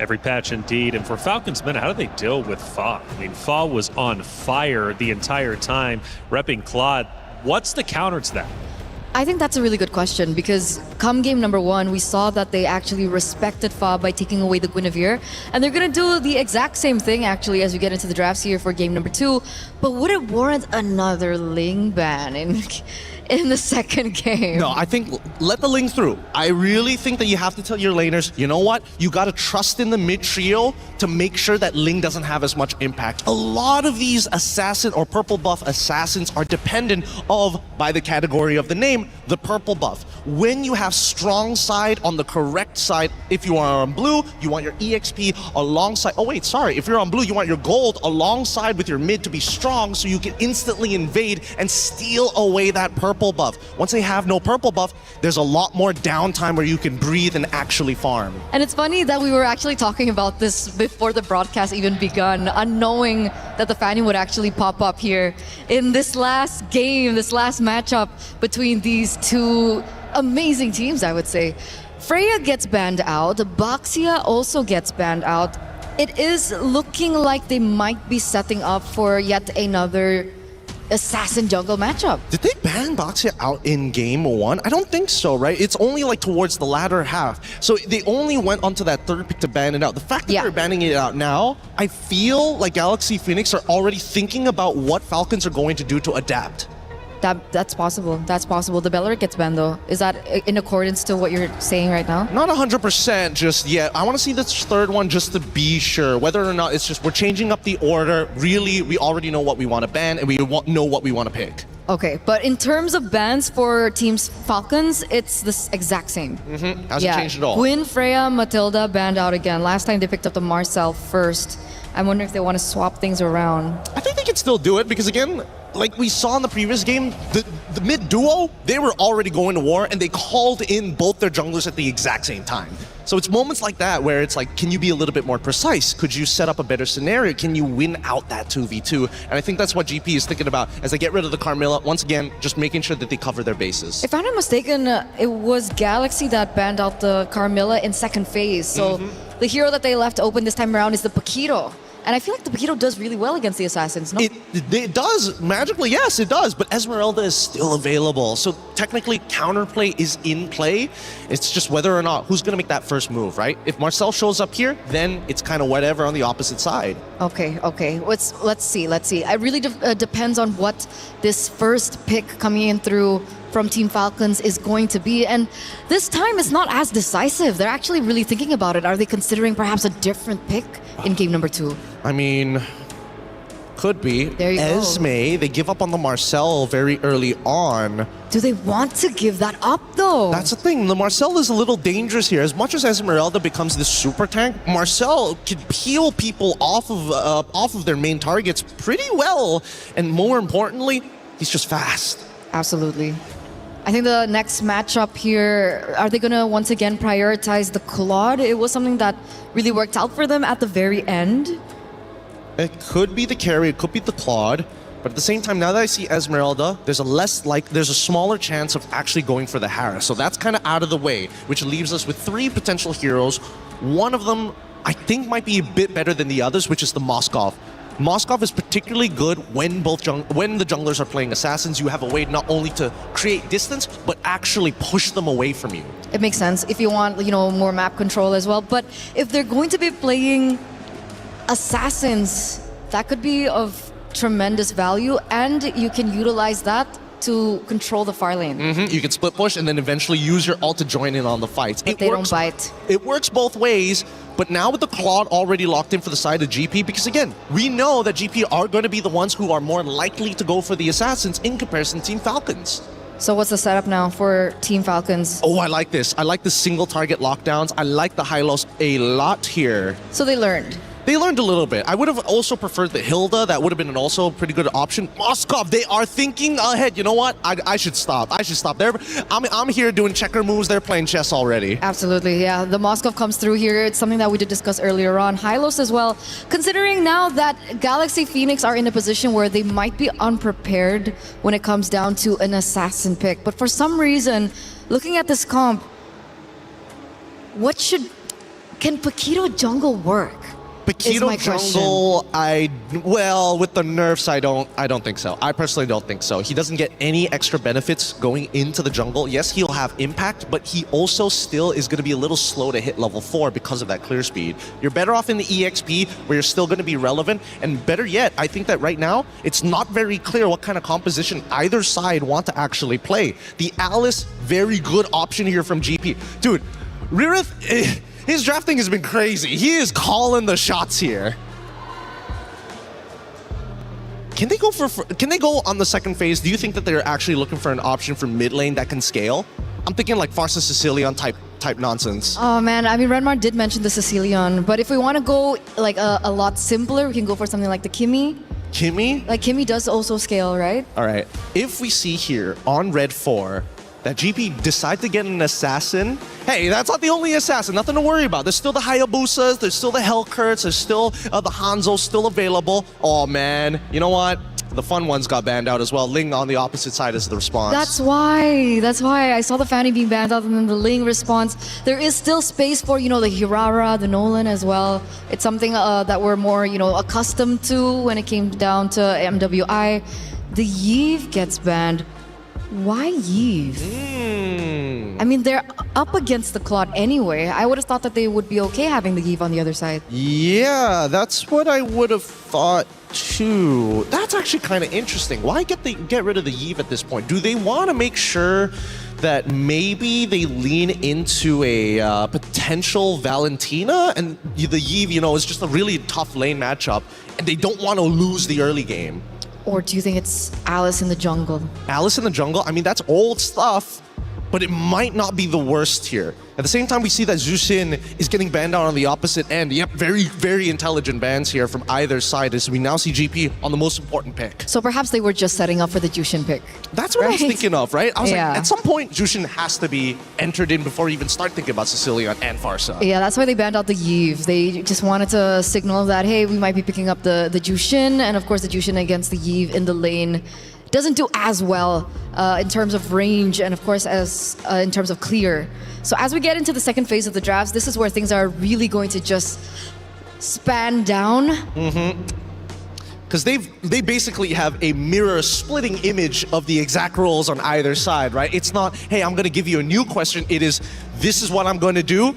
Every patch indeed. And for Falcons meta, how do they deal with Fa? I mean, Fa was on fire the entire time, repping Claude. What's the counter to that? I think that's a really good question because come game number 1, we saw that they actually respected Fa by taking away the Guinevere. And they're going to do the exact same thing actually as we get into the drafts here for game number 2. But would it warrant another Ling ban in the second game? No, I think let the Ling through. I really think that you have to tell your laners, you know what? You got to trust in the mid trio to make sure that Ling doesn't have as much impact. A lot of these assassin or purple buff assassins are dependent of, by the category of the name, the purple buff. When you have strong side on the correct side, if you are on blue, you want your EXP alongside, oh wait, sorry, if you're on blue, you want your gold alongside with your mid to be strong so you can instantly invade and steal away that purple buff. Once they have no purple buff, there's a lot more downtime where you can breathe and actually farm. And it's funny that we were actually talking about this before the broadcast even begun, unknowing that the Fanny would actually pop up here in this last game, this last matchup between these two amazing teams, I would say. Freya gets banned out, Baxia also gets banned out. It is looking like they might be setting up for yet another assassin jungle matchup. Did they ban Baxia out in game 1? I don't think so, right? It's only like towards the latter half. So they only went onto that third pick to ban it out. The fact that they're banning it out now, I feel like Galaxy Phoenix are already thinking about what Falcons are going to do to adapt. That's possible. That's possible. The Bellerik gets banned though. Is that in accordance to what you're saying right now? Not 100% just yet. I want to see this third one just to be sure. Whether or not it's just we're changing up the order. Really, we already know what we want to ban and we know what we want to pick. Okay, but in terms of bans for Teams Falcons, it's the exact same. Hasn't changed at all. Gwen, Freya, Matilda banned out again. Last time they picked up the Marcel first. I'm wondering if they want to swap things around. I think they can still do it because again, like we saw in the previous game, the mid duo, they were already going to war and they called in both their junglers at the exact same time. So it's moments like that where it's like, can you be a little bit more precise? Could you set up a better scenario? Can you win out that 2v2? And I think that's what GP is thinking about as they get rid of the Carmilla. Once again, just making sure that they cover their bases. If I'm not mistaken, it was Galaxy that banned out the Carmilla in second phase. So the hero that they left open this time around is the Paquito. And I feel like the Paquito does really well against the Assassins, no? It does. Magically, yes, it does. But Esmeralda is still available. So technically, counterplay is in play. It's just whether or not who's going to make that first move, right? If Marcel shows up here, then it's kind of whatever on the opposite side. Okay. Let's see. It really depends on what this first pick coming in through from Team Falcons is going to be. And this time it's not as decisive. They're actually really thinking about it. Are they considering perhaps a different pick in game number 2? I mean, could be. There you Esme, go. they give up on the Marcel very early on. Do they want to give that up though? That's the thing. The Marcel is a little dangerous here. As much as Esmeralda becomes the super tank, Marcel can peel people off of their main targets pretty well. And more importantly, he's just fast. Absolutely. I think the next matchup here, are they going to once again prioritize the Claude? It was something that really worked out for them at the very end. It could be the carry, it could be the Claude, but at the same time, now that I see Esmeralda, there's a smaller chance of actually going for the Harris. So that's kind of out of the way, which leaves us with 3 potential heroes. One of them, I think, might be a bit better than the others, which is the Moskov. Moskov is particularly good when the junglers are playing assassins. You have a way not only to create distance, but actually push them away from you. It makes sense if you want, more map control as well. But if they're going to be playing assassins, that could be of tremendous value, and you can utilize that to control the far lane. You can split push and then eventually use your ult to join in on the fights. But they don't bite. It works both ways, but now with the Claude already locked in for the side of GP, because again, we know that GP are going to be the ones who are more likely to go for the assassins in comparison to Team Falcons. So what's the setup now for Team Falcons? Oh, I like this. I like the single target lockdowns. I like the high-lows a lot here. So they learned. They learned a little bit. I would have also preferred the Hilda. That would have been also a pretty good option. Moskov, they are thinking ahead. You know what? I should stop. I should stop. I'm here doing checker moves. They're playing chess already. Absolutely, yeah. The Moskov comes through here. It's something that we did discuss earlier on. Hylos as well. Considering now that Galaxy Phoenix are in a position where they might be unprepared when it comes down to an assassin pick. But for some reason, looking at this comp, can Paquito jungle work? Paquito jungle, with the nerfs, I don't think so. I personally don't think so. He doesn't get any extra benefits going into the jungle. Yes, he'll have impact, but he also still is going to be a little slow to hit level 4 because of that clear speed. You're better off in the EXP where you're still going to be relevant, and better yet, I think that right now, it's not very clear what kind of composition either side want to actually play. The Alice, very good option here from GP. Dude, Ririth... His drafting has been crazy. He is calling the shots here. Can they go on the second phase? Do you think that they're actually looking for an option for mid lane that can scale? I'm thinking like Farsa Sicilian type nonsense. Oh man, I mean Renmar did mention the Sicilian, but if we want to go like a lot simpler, we can go for something like the Kimmy. Kimmy? Like Kimmy does also scale, right? All right. If we see here on Red 4 that GP decide to get an assassin, hey, that's not the only assassin, nothing to worry about. There's still the Hayabusas, there's still the Hellcurts, there's still the Hanzo still available. Oh man, you know what? The fun ones got banned out as well. Ling on the opposite side is the response. That's why I saw the Fanny being banned out and then the Ling response. There is still space for, the Hirara, the Nolan as well. It's something that we're more, accustomed to when it came down to MWI. The Yve gets banned. Why Yve? I mean, they're up against the Claude anyway. I would have thought that they would be okay having the Yve on the other side. Yeah, that's what I would have thought too. That's actually kind of interesting. Why get rid of the Yve at this point? Do they want to make sure that maybe they lean into a potential Valentina? And the Yve, is just a really tough lane matchup, and they don't want to lose the early game. Or do you think it's Alice in the jungle? Alice in the jungle? I mean, that's old stuff, but it might not be the worst here. At the same time, we see that Zushin is getting banned out on the opposite end. Yep, very, very intelligent bans here from either side as we now see GP on the most important pick. So perhaps they were just setting up for the Jushin pick. That's what I was thinking of, right? I was like, at some point, Jushin has to be entered in before you even start thinking about Sicilian and Farsa. Yeah, that's why they banned out the Yve. They just wanted to signal that, hey, we might be picking up the Jushin, and of course the Jushin against the Yve in the lane doesn't do as well in terms of range and of course as in terms of clear. So as we get into the second phase of the drafts, this is where things are really going to just span down. Because they basically have a mirror splitting image of the exact roles on either side, right? It's not, hey, I'm going to give you a new question. It is, this is what I'm going to do.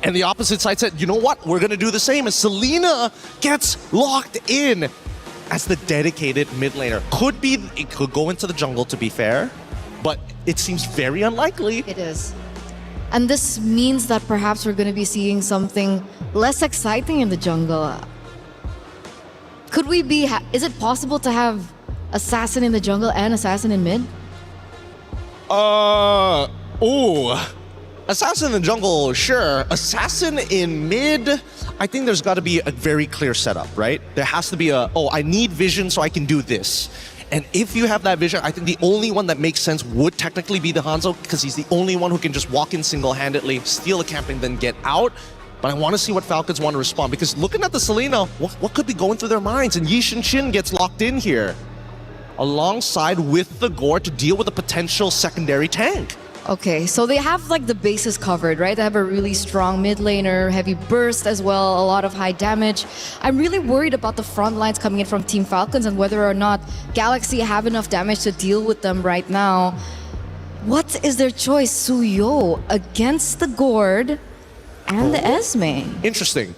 And the opposite side said, you know what? We're going to do the same. And Selena gets locked in as the dedicated mid laner. It could go into the jungle, to be fair, but it seems very unlikely. It is. And this means that perhaps we're going to be seeing something less exciting in the jungle. Could we be... is it possible to have Assassin in the jungle and Assassin in mid? Assassin in the jungle, sure. Assassin in mid, I think there's got to be a very clear setup, right? There has to be I need vision so I can do this. And if you have that vision, I think the only one that makes sense would technically be the Hanzo, because he's the only one who can just walk in single-handedly, steal a camp, and then get out. But I want to see what Falcons want to respond, because looking at the Selena, what could be going through their minds? And Yi Shin gets locked in here, alongside with the Gore to deal with a potential secondary tank. Okay, so they have like the bases covered, right? They have a really strong mid laner, heavy burst as well, a lot of high damage. I'm really worried about the front lines coming in from Team Falcons and whether or not Galaxy have enough damage to deal with them right now. What is their choice? Suyo against the Gord and the Esme. Interesting.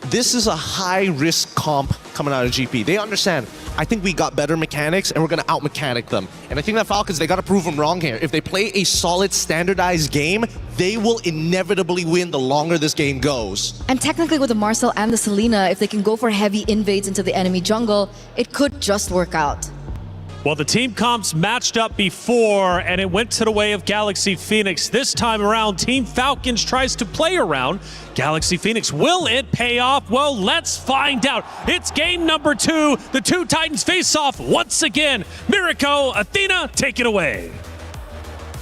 This is a high-risk comp coming out of GP. They understand, I think we got better mechanics and we're going to out-mechanic them. And I think that Falcons, they got to prove them wrong here. If they play a solid, standardized game, they will inevitably win the longer this game goes. And technically with the Marcel and the Selena, if they can go for heavy invades into the enemy jungle, it could just work out. Well, the team comps matched up before, and it went to the way of Galaxy Phoenix. This time around, Team Falcons tries to play around Galaxy Phoenix. Will it pay off? Well, let's find out. It's game number 2. The two Titans face off once again. Miriko, Athena, take it away.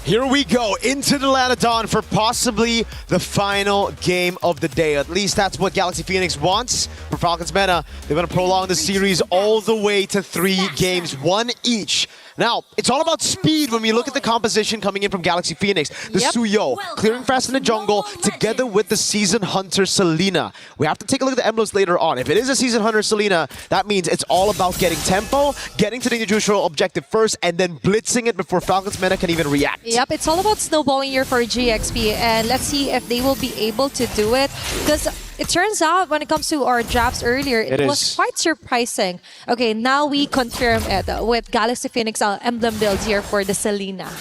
Here we go into the Lanadon for possibly the final game of the day. At least that's what Galaxy Phoenix wants. For Falcons Meta, they want to prolong the series all the way to 3 games, 1 each. Now, it's all about speed when we look at the composition coming in from Galaxy Phoenix. The Suyo, clearing fast in the jungle, together with the Season Hunter Selena. We have to take a look at the emblems later on. If it is a Season Hunter Selena, that means it's all about getting tempo, getting to the neutral objective first, and then blitzing it before Falcons Meta can even react. Yep, it's all about snowballing here for GXP, and let's see if they will be able to do it. Because it turns out when it comes to our drafts earlier, it was quite surprising. Okay, now we confirm it with Galaxy Phoenix emblem builds here for the Selena.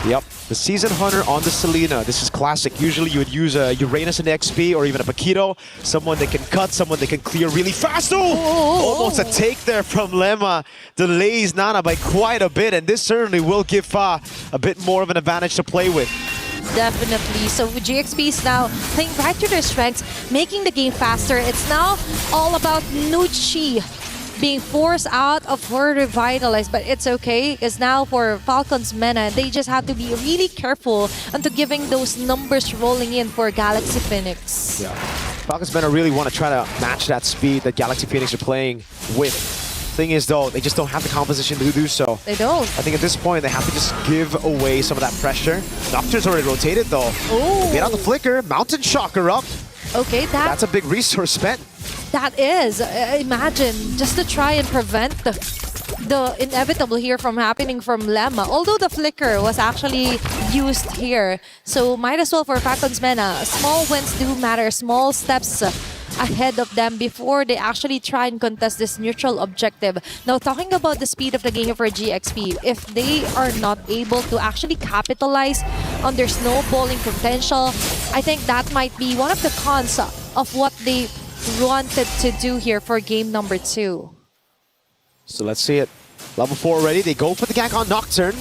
Yep, the Season Hunter on the Selena. This is classic. Usually you would use a Uranus in the XP or even a Paquito. Someone that can cut, someone that can clear really fast. Almost a take there from Lemma. Delays Nana by quite a bit, and this certainly will give Fa a bit more of an advantage to play with. Definitely. So GXP is now playing right to their strengths, making the game faster. It's now all about Nucci being forced out of her Revitalize, but it's okay because now for Falcons Meta, they just have to be really careful into giving those numbers rolling in for Galaxy Phoenix. Yeah. Falcons Meta really want to try to match that speed that Galaxy Phoenix are playing with. Thing is though, they just don't have the composition to do so. They don't. I think at this point they have to just give away some of that pressure. Nocturne's already rotated though. Get out the flicker, Mountain Shocker up. Okay, that's a big resource spent. That is, imagine, just to try and prevent the inevitable here from happening from Lemma. Although the flicker was actually used here, so might as well for Falcons Meta. Small wins do matter, small steps ahead of them before they actually try and contest this neutral objective. Now, talking about the speed of the game for GXP, if they are not able to actually capitalize on their snowballing potential, I think that might be one of the cons of what they wanted to do here for game number 2. So let's see it. Level 4 already. They go for the gank on Nocturne.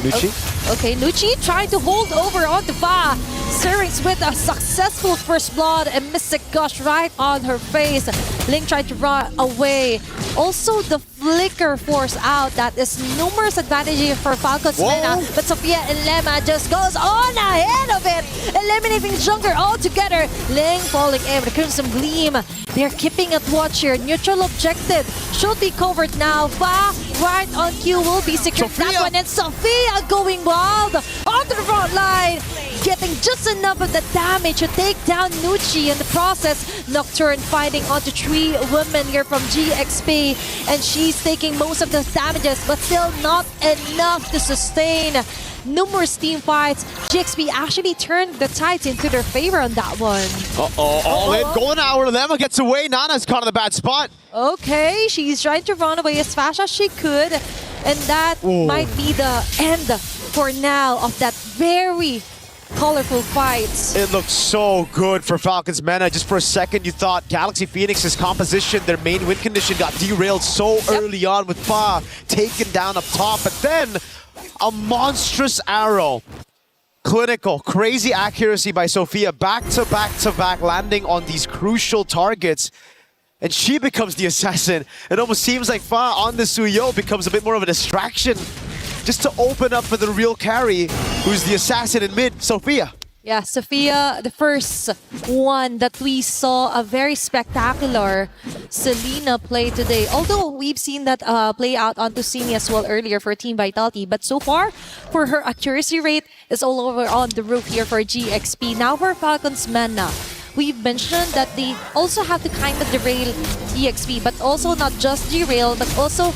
Nucci. Okay, Nucci trying to hold over onto Fa. Syrinx with a successful first blood and Mystic Gush right on her face. Ling tried to run away. Also, the flicker force out. That is numerous advantages for Falcons Meta. But Sophia and Lemma just goes on ahead of it, eliminating Junker altogether. Ling falling in with Crimson Gleam. They're keeping it watch here. Neutral objective should be covered now. Fa right on cue will be secured that one. And Sophia going wild onto the front line, getting just enough of the damage to take down Nucci in the process. Nocturne fighting onto 3 women here from GXP, and she's taking most of the damages, but still not enough to sustain numerous team fights. GXP actually turned the tides into their favor on that one. All in, golden hour. Lemma gets away. Nana's caught in the bad spot. Okay, she's trying to run away as fast as she could, and that might be the end for now of that very colorful fights. It looks so good for Falcons Meta. Just for a second, you thought Galaxy Phoenix's composition, their main win condition got derailed so early on with Fa taken down up top. But then, a monstrous arrow. Clinical, crazy accuracy by Sophia. Back to back, landing on these crucial targets. And she becomes the assassin. It almost seems like Fa on the Suyo becomes a bit more of a distraction, just to open up for the real carry, who's the assassin in mid, Sophia. Yeah, Sophia, the first one that we saw a very spectacular Selena play today. Although we've seen that play out onto Simi as well earlier for Team Vitality. But so far, for her accuracy rate is all over on the roof here for GXP. Now for Falcons Meta, we've mentioned that they also have to kind of derail GXP, but also not just derail, but also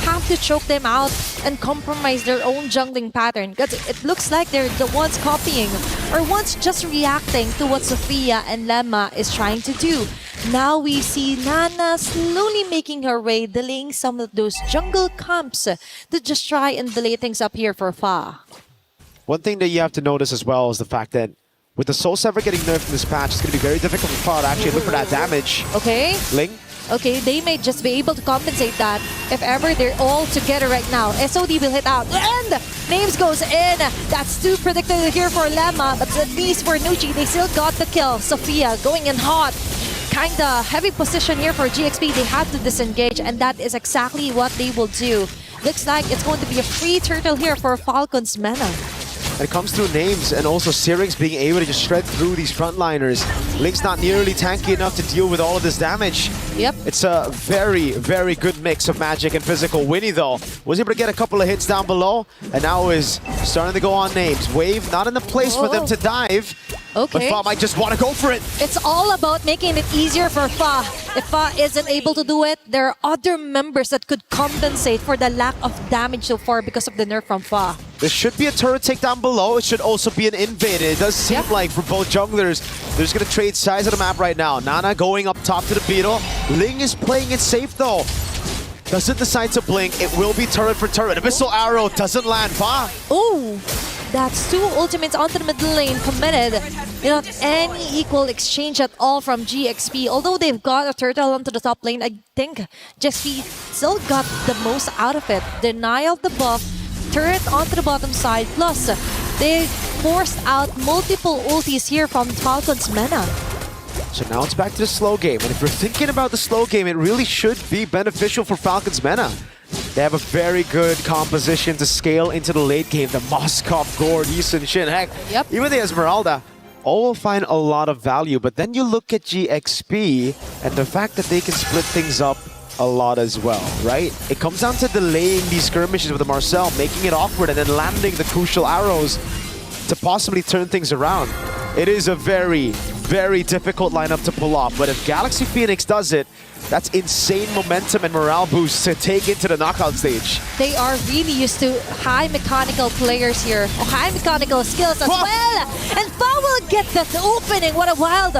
have to choke them out and compromise their own jungling pattern, because it looks like they're the ones copying or ones just reacting to what Sophia and Lemma is trying to do. Now we see Nana slowly making her way, delaying some of those jungle camps to just try and delay things up here for Fa. One thing that you have to notice as well is the fact that with the Soul Sever getting nerfed in this patch, it's going to be very difficult for Fa to actually look for that damage. Okay. Ling Okay, they may just be able to compensate that if ever they're all together right now. SOD will hit out and Names goes in. That's too predicted here for Lemma, but at least for Nucci, they still got the kill. Sophia going in hot. Kinda heavy position here for GXP. They have to disengage, and that is exactly what they will do. Looks like it's going to be a free turtle here for Falcons Mena. And it comes through Names and also Syrinx being able to just shred through these frontliners. Link's not nearly tanky enough to deal with all of this damage. Yep. It's a very, very good mix of magic and physical. Winnie, though, was able to get a couple of hits down below and now is starting to go on Names. Wave not in the place for them to dive. Okay. But Fa might just want to go for it. It's all about making it easier for Fa. If Fa isn't able to do it, there are other members that could compensate for the lack of damage so far because of the nerf from Fa. There should be a turret takedown below. It should also be an invade. It does seem like for both junglers, they're just going to trade sides of the map right now. Nana going up top to the Beetle. Ling is playing it safe though. Doesn't decide to blink. It will be turret for turret. Abyssal Arrow doesn't land. Fa. Oh, that's two ultimates onto the middle lane committed. Not any equal exchange at all from GXP. Although they've got a turtle onto the top lane, I think GXP still got the most out of it. Denial of the buff, turret onto the bottom side, plus they forced out multiple ultis here from Falcons Mena. So now it's back to the slow game. And if you're thinking about the slow game, it really should be beneficial for Falcons Mena. They have a very good composition to scale into the late game. The Moskov, Gord, Yisun, Shin, heck, even the Esmeralda, all will find a lot of value. But then you look at GXP and the fact that they can split things up a lot as well, right? It comes down to delaying these skirmishes with the Marcel, making it awkward, and then landing the crucial arrows to possibly turn things around. It is a very, very difficult lineup to pull off, but if Galaxy Phoenix does it, that's insane momentum and morale boost to take into the knockout stage. They are really used to high mechanical players here, or high mechanical skills as well. And Fa will get the opening. What a wild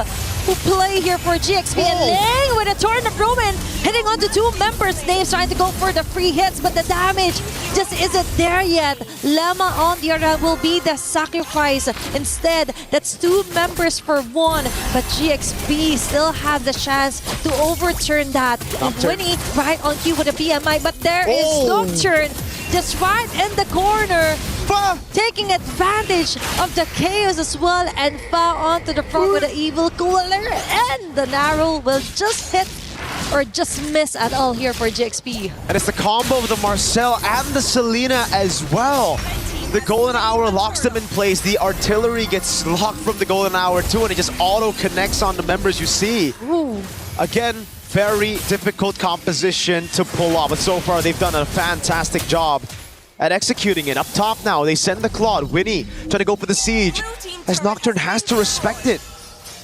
play here for GXP. And Ling with a Torrent Roman hitting onto two members' names, trying to go for the free hits, but the damage just isn't there yet. Lemma on the other hand will be the sacrifice. Instead, that's two members for one, but GXP still have the chance to overturn that. And Winnie right on cue with a PMI, but there is Nocturne just right in the corner, taking advantage of the chaos as well, and Fa onto the front with an evil cooler, and the narrow will just hit or just miss at all here for GXP. And it's the combo of the Marcel and the Selena as well. The Golden Hour locks them in place. The artillery gets locked from the Golden Hour too, and it just auto-connects on the members you see. Ooh. Again, very difficult composition to pull off, but so far they've done a fantastic job at executing it. Up top now, they send the Claude. Winnie trying to go for the siege, as Nocturne has to respect it.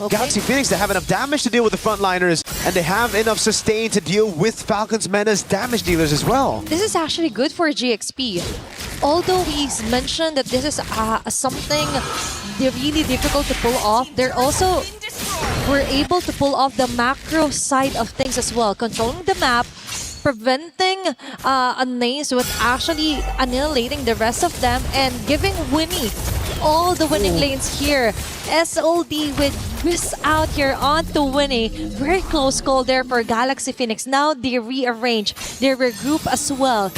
Galaxy Phoenix, they have enough damage to deal with the frontliners, and they have enough sustain to deal with Falcons Mena's damage dealers as well. This is actually good for GXP. Although he's mentioned that this is something they're really difficult to pull off, they're also were able to pull off the macro side of things as well. Controlling the map, preventing Names with actually annihilating the rest of them, and giving Winnie all the winning lanes here. SOD would miss out here onto Winnie. Very close call there for Galaxy Phoenix. Now they rearrange, they regroup as well.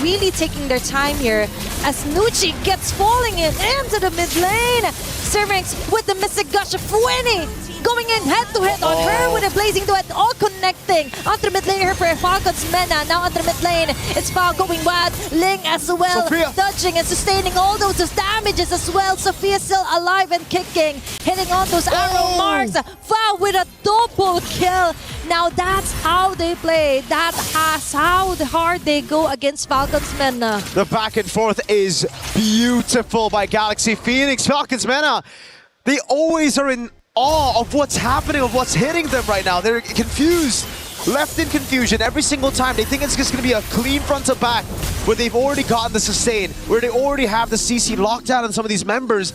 Really taking their time here as Nucci gets falling into the mid lane. Syrinx with the Mystic Gush of Winnie, going in head-to-head on her with a Blazing Duet, all connecting onto the mid lane here for Falcons Mena. Now onto the mid lane, it's Fa going wild. Ling as well, Sophia dodging and sustaining all those damages as well. Sophia still alive and kicking, hitting on those arrow marks. Fa with a double kill. Now that's how they play. That's how hard they go against Falcons Mena. The back and forth is beautiful by Galaxy Phoenix. Falcons Mena, they always are in awe of what's happening, of what's hitting them right now. They're confused, left in confusion every single time. They think it's just going to be a clean front to back, where they've already gotten the sustain, where they already have the CC locked down on some of these members.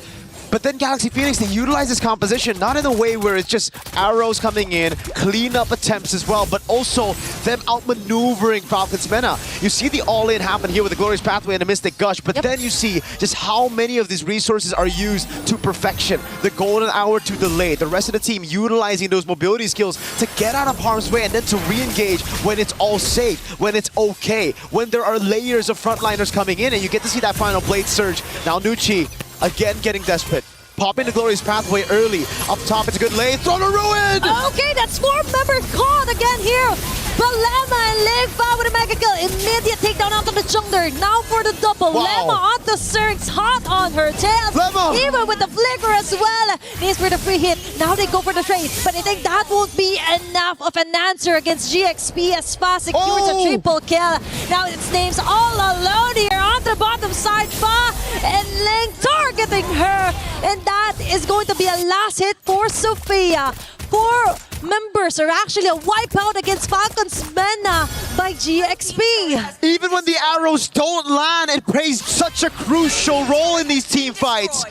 But then Galaxy Phoenix, they utilize this composition not in a way where it's just arrows coming in, cleanup attempts as well, but also them outmaneuvering Falcon's Mena. You see the all-in happen here with the Glorious Pathway and the Mystic Gush, but then you see just how many of these resources are used to perfection. The Golden Hour to delay, the rest of the team utilizing those mobility skills to get out of harm's way and then to re-engage when it's all safe, when it's okay, when there are layers of frontliners coming in, and you get to see that final Blade Surge. Now Nucci again getting desperate. Popping the Glorious Pathway early. Up top, it's a good lane. Throw to ruin! Okay, that's 4-member caught again here. But Lemma and Lingfa with a mega kill. Immediate takedown onto the jungler. Now for the double. Wow. Lemma onto Zerg's hot on her tail. Lemma! Even with the flicker as well. Needs for the free hit. Now they go for the trade. But I think that won't be enough of an answer against GXP as Fa secures a triple kill. Now it's Names all alone here on the bottom side. Fa and Ling targeting her. And that is going to be a last hit for Sophia. 4 members are actually a wipeout against Falcon's Mena by GXP. Even when the arrows don't land, it plays such a crucial role in these team fights.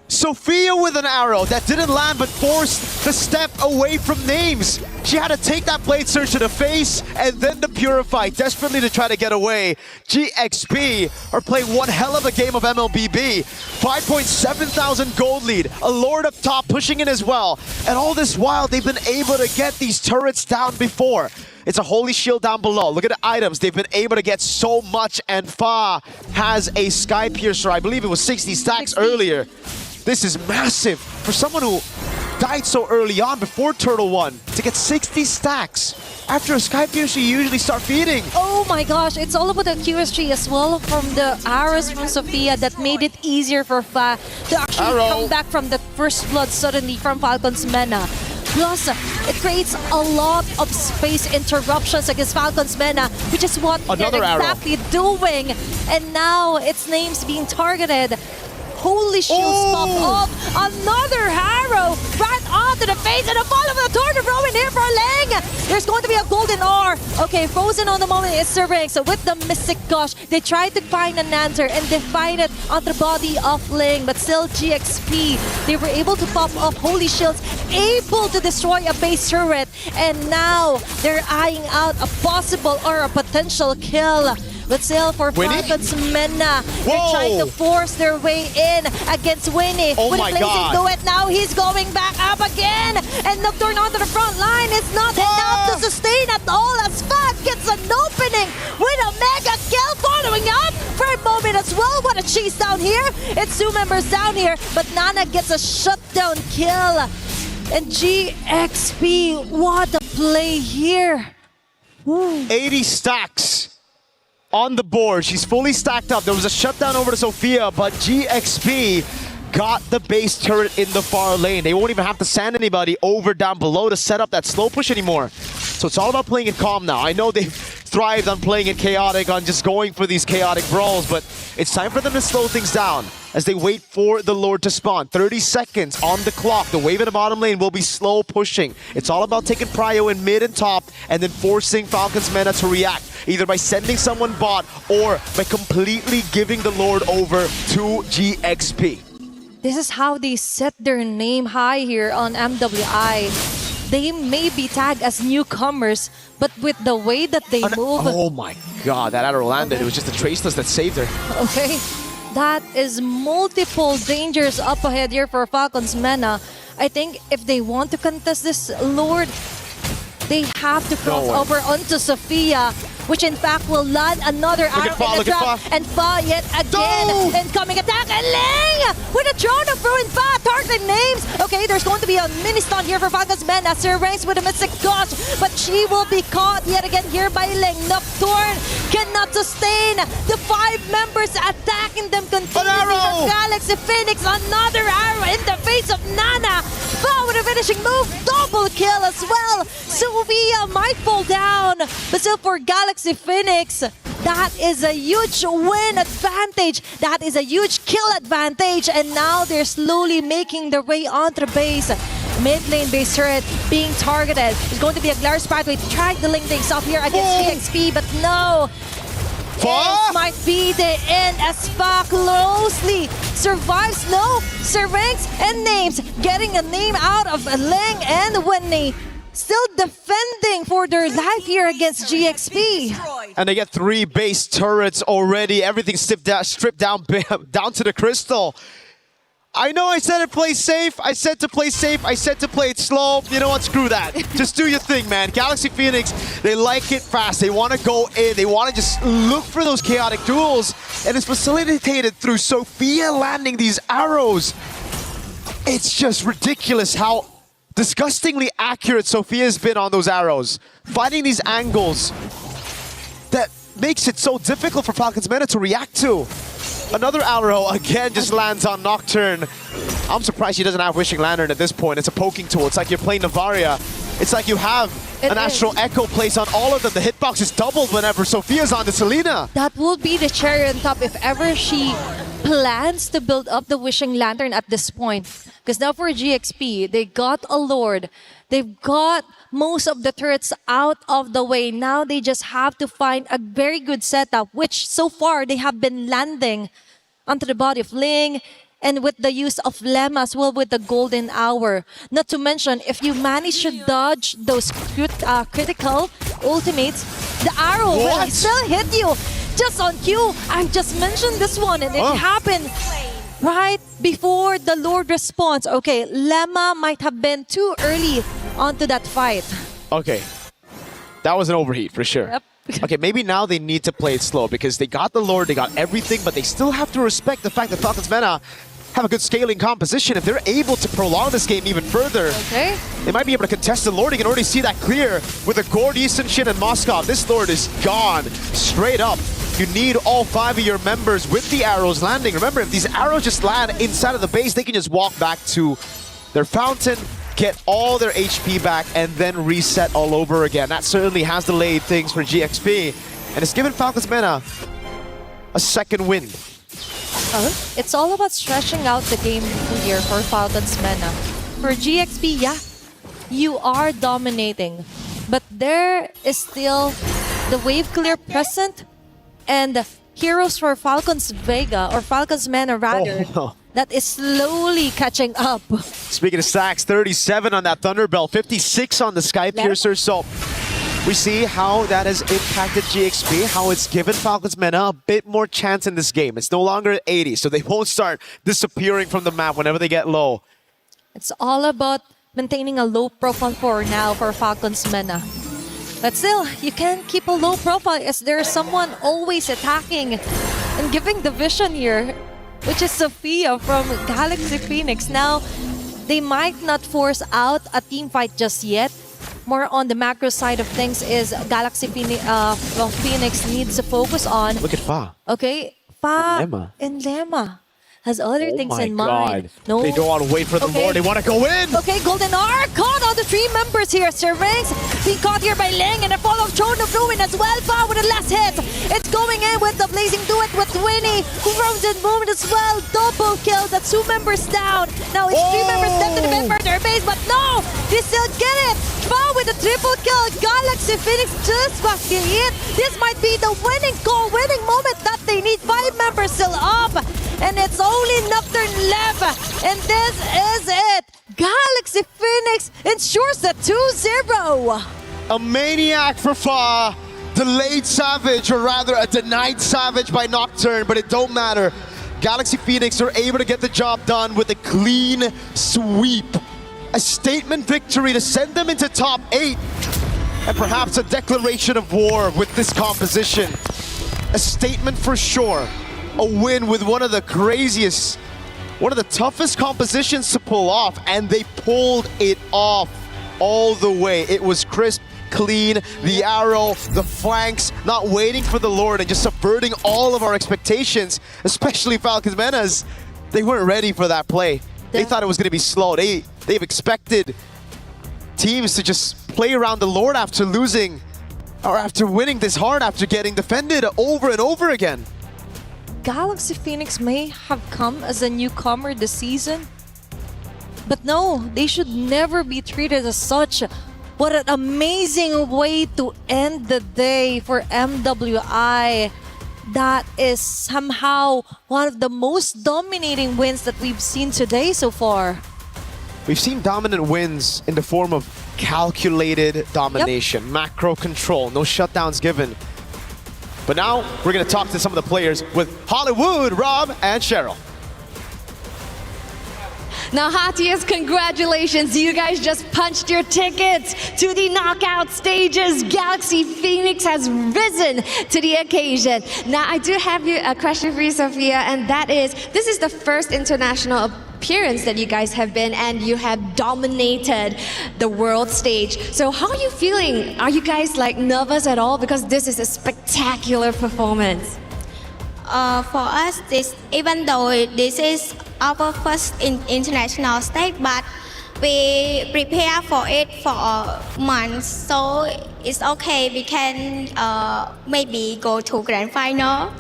Sophia with an arrow that didn't land but forced the step away from Names. She had to take that Blade Surge to the face and then the Purify desperately to try to get away. GXP are playing one hell of a game of MLBB. 5,700 gold lead. A Lord up top pushing in as well. And all this while, they've been able to get these turrets down before. It's a Holy Shield down below. Look at the items. They've been able to get so much, and Fa has a Sky Piercer. I believe it was 60 stacks earlier. This is massive for someone who died so early on before Turtle 1 to get 60 stacks. After a Sky Piercer, you usually start feeding. Oh my gosh, it's all about the QSG as well from the arrows from Sophia that made it easier for Fa to actually come back from the first blood suddenly from Falcon's Mena. Plus, it creates a lot of space interruptions against Falcon's Mena, which is what they're exactly doing. And now its Name's being targeted. Holy shields pop up. Another arrow right onto the face and a fall of the tornado throw in here for Ling. There's going to be a golden R. Okay, frozen on the moment is Serang. So with the Mystic Gush, they tried to find an answer and they find it on the body of Ling. But still GXP, they were able to pop up Holy Shields, able to destroy a base turret. And now they're eyeing out a possible or a potential kill. But still for Falcon's Mena, they're trying to force their way in against Winnie. Oh with my Blazing God. Duet, now he's going back up again. And Nocturne onto the front line is not enough to sustain at all as Fat gets an opening with a mega kill following up for a moment as well. What a chase down here. It's 2 members down here, but Nana gets a shutdown kill. And GXP, what a play here. Ooh. 80 stacks on the board. She's fully stacked up. There was a shutdown over to Sophia, but GXP got the base turret in the far lane. They won't even have to send anybody over down below to set up that slow push anymore. So it's all about playing it calm now. I know they've thrived on playing it chaotic, on just going for these chaotic brawls, but it's time for them to slow things down as they wait for the Lord to spawn. 30 seconds on the clock. The wave in the bottom lane will be slow pushing. It's all about taking prio in mid and top and then forcing Falcon's Mena to react, either by sending someone bot or by completely giving the Lord over to GXP. This is how they set their name high here on MWI. They may be tagged as newcomers, but with the way that they move... Oh my God, that arrow landed. It was just the Traceless that saved her. Okay, that is multiple dangers up ahead here for Falcon's Mena. I think if they want to contest this Lord, they have to cross over onto Sophia, which in fact will land another arrow in the trap, and Fa yet again, incoming attack, and Ling with a drone of ruin Fa, targeting Names. Okay, there's going to be a mini stun here for Falcon's Mena. Ranks with a Mystic Gush, but she will be caught yet again here by Ling. Nocturne cannot sustain the 5 members attacking them continuously. Galaxy Phoenix, another arrow in the face of Nana. Fa with a finishing move, double kill as well. Sophia might fall down, but still for Galaxy Phoenix, that is a huge win advantage. That is a huge kill advantage. And now they're slowly making their way onto the base. Mid lane base turret being targeted. There's going to be a Glorious Pathway to try to link things up here against GXP, but no. This might be the end as Fa closely survives Snow, Syrinx, and Names, getting a name out of Leng and Winnie. Still defending for their life here against GXP. And they get 3 base turrets already. Everything stripped down to the crystal. I know I said to play safe. I said to play safe. I said to play it slow. You know what? Screw that. Just do your thing, man. Galaxy Phoenix, they like it fast. They want to go in. They want to just look for those chaotic duels. And it's facilitated through Sophia landing these arrows. It's just ridiculous how disgustingly accurate Sophia's been on those arrows. Finding these angles that makes it so difficult for Falcons Meta to react to. Another arrow again just lands on Nocturne. I'm surprised she doesn't have Wishing Lantern at this point. It's a poking tool. It's like you're playing Navaria. It's like you have an Astral Echo placed on all of them. The hitbox is doubled whenever Sophia's on the Selena. That will be the cherry on top if ever she plans to build up the Wishing Lantern at this point. Because now for GXP, they got a Lord. They've got most of the turrets out of the way. Now they just have to find a very good setup, which so far they have been landing onto the body of Ling, and with the use of Lemma as well with the golden hour. Not to mention, if you manage to dodge those critical ultimates, the arrow will still hit you. Just on cue, I just mentioned this one, and it happened right before the Lord responds. Okay, Lemma might have been too early onto that fight. Okay, that was an overheat for sure. Yep. Okay, maybe now they need to play it slow because they got the Lord, they got everything, but they still have to respect the fact that Falcons Meta have a good scaling composition. If they're able to prolong this game even further, they might be able to contest the Lord. You can already see that clear with the Gord, Easton, Shin, and Moskov. This Lord is gone straight up. You need all 5 of your members with the arrows landing. Remember, if these arrows just land inside of the base, they can just walk back to their fountain, get all their HP back, and then reset all over again. That certainly has delayed things for GXP, and it's given Falcons Meta a second win. It's all about stretching out the game here for Falcons Meta. For GXP, yeah, you are dominating, but there is still the wave clear present, and heroes for Falcons Vega, or Falcons Meta rather, that is slowly catching up. Speaking of stacks, 37 on that Thunderbell, 56 on the Sky Piercer, so we see how that has impacted GXP, how it's given Falcons Meta a bit more chance in this game. It's no longer at 80, so they won't start disappearing from the map whenever they get low. It's all about maintaining a low profile for now for Falcons Meta. But still, you can't keep a low profile as there's someone always attacking and giving the vision here, which is Sophia from Galaxy Phoenix. Now, they might not force out a team fight just yet. More on the macro side of things is Galaxy Phoenix needs to focus on. Look at Fa. Okay, Fa and Lemma has other things in mind. No, they don't want to wait for the Lord. They want to go in. Okay, Golden R caught all the 3 members here. Syrinx being caught here by Ling, and a follow Throne of Ruin as well. Fa with the last hit. It's going in with the Blazing Duet with Winnie, who roams in movement as well. Double kill. That's 2 members down. Now it's 3 members left to defend for their base, but no, they still get it. Fa with a triple kill. Galaxy Phoenix just got the hit. This might be the winning goal, winning moment that they need. 5 members still up, and it's only Nocturne left, and this is it. Galaxy Phoenix ensures the 2-0. A maniac for Fa, delayed Savage, or rather a denied Savage by Nocturne, but it don't matter. Galaxy Phoenix are able to get the job done with a clean sweep. A statement victory to send them into top 8, and perhaps a declaration of war with this composition. A statement for sure. A win with one of the craziest, one of the toughest compositions to pull off, and they pulled it off all the way. It was crisp, clean, the arrow, the flanks, not waiting for the Lord and just subverting all of our expectations, especially Falcons Meta's. They weren't ready for that play. They thought it was going to be slow. They've expected teams to just play around the Lord after losing, or after winning this hard, after getting defended over and over again. Galaxy Phoenix may have come as a newcomer this season, but no, they should never be treated as such. What an amazing way to end the day for MWI. that is somehow one of the most dominating wins that we've seen today so far. We've seen dominant wins in the form of calculated domination, macro control, no shutdowns given. But now we're going to talk to some of the players with Hollywood, Rob, and Cheryl. Now, Hatias, congratulations. You guys just punched your tickets to the knockout stages. Galaxy Phoenix has risen to the occasion. Now, I do have a question for you, Sophia, and that is, this is the first international appearance that you guys have been, and you have dominated the world stage. So how are you feeling? Are you guys like nervous at all? Because this is a spectacular performance. For us, even though this is our first international stage, but we prepare for it for months, so it's okay. We can maybe go to grand final.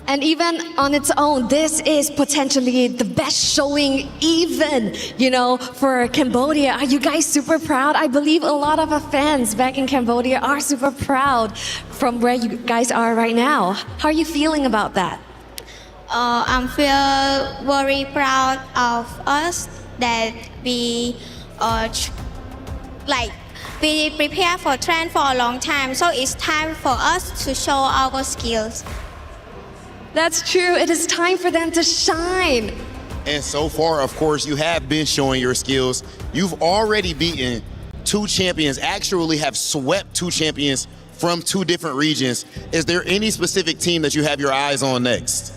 And even on its own, this is potentially the best showing even, you know, for Cambodia. Are you guys super proud? I believe a lot of our fans back in Cambodia are super proud from where you guys are right now. How are you feeling about that? I feel very proud of us that we we prepare for train for a long time, so it's time for us to show our skills. That's true. It is time for them to shine. And so far, of course, you have been showing your skills. You've already beaten 2 champions, actually have swept 2 champions from 2 different regions. Is there any specific team that you have your eyes on next?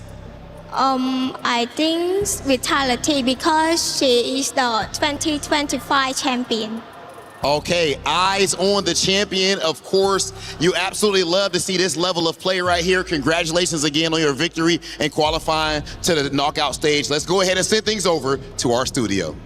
I think Vitality, because she is the 2025 champion. Okay, eyes on the champion. Of course, you absolutely love to see this level of play right here. Congratulations again on your victory and qualifying to the knockout stage. Let's go ahead and send things over to our studio.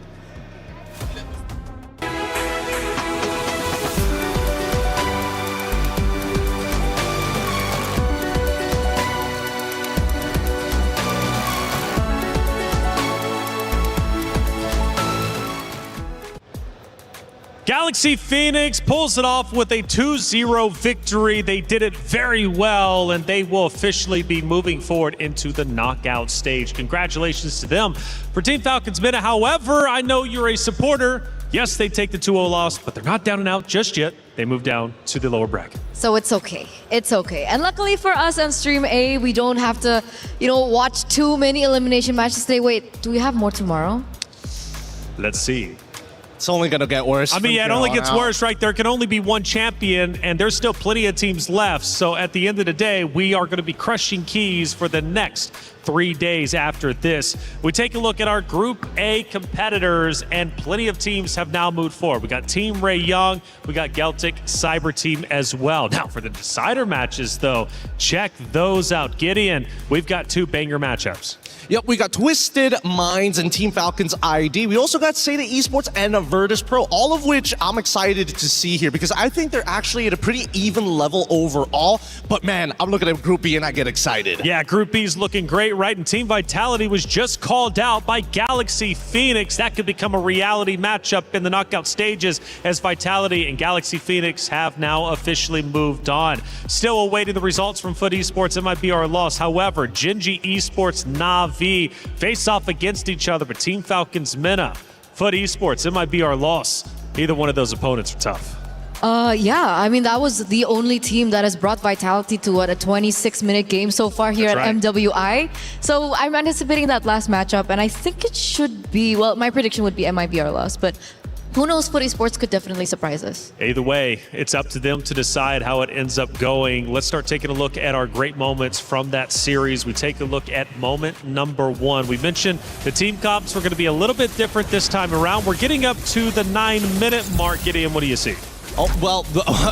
Galaxy Phoenix pulls it off with a 2-0 victory. They did it very well, and they will officially be moving forward into the knockout stage. Congratulations to them. For Team Falcons Minute, however, I know you're a supporter. Yes, they take the 2-0 loss, but they're not down and out just yet. They move down to the lower bracket. So it's okay. It's okay. And luckily for us on Stream A, we don't have to, you know, watch too many elimination matches today. Wait, do we have more tomorrow? Let's see. It's only going to get worse. I mean, yeah, it only gets worse, right? There can only be 1 champion, and there's still plenty of teams left. So at the end of the day, we are going to be crushing keys for the next 3 days after this. We take a look at our Group A competitors, and plenty of teams have now moved forward. We got Team Ray Young, we got Celtic Cyber Team as well. Now for the decider matches, though, check those out. Gideon, we've got 2 banger matchups. Yep, we got Twisted Minds and Team Falcons ID. We also got Seda Esports and Virtus Pro, all of which I'm excited to see here because I think they're actually at a pretty even level overall. But man, I'm looking at Group B and I get excited. Yeah, Group B's looking great, right? And Team Vitality was just called out by Galaxy Phoenix. That could become a reality matchup in the knockout stages as Vitality and Galaxy Phoenix have now officially moved on. Still awaiting the results from Foot Esports. It might be our loss. However, Genji Esports, Navi face off against each other, but Team Falcons Minna, Foot Esports, it might be our loss. Either one of those opponents are tough. Yeah, I mean, that was the only team that has brought Vitality to a 26-minute game so far here at MWI. So I'm anticipating that last matchup, and I think it should be, well, my prediction would be it might be our loss, but who knows, Foot Esports could definitely surprise us. Either way, it's up to them to decide how it ends up going. Let's start taking a look at our great moments from that series. We take a look at moment number 1. We mentioned the team comps were going to be a little bit different this time around. We're getting up to the 9-minute mark. Gideon, what do you see? Oh, well,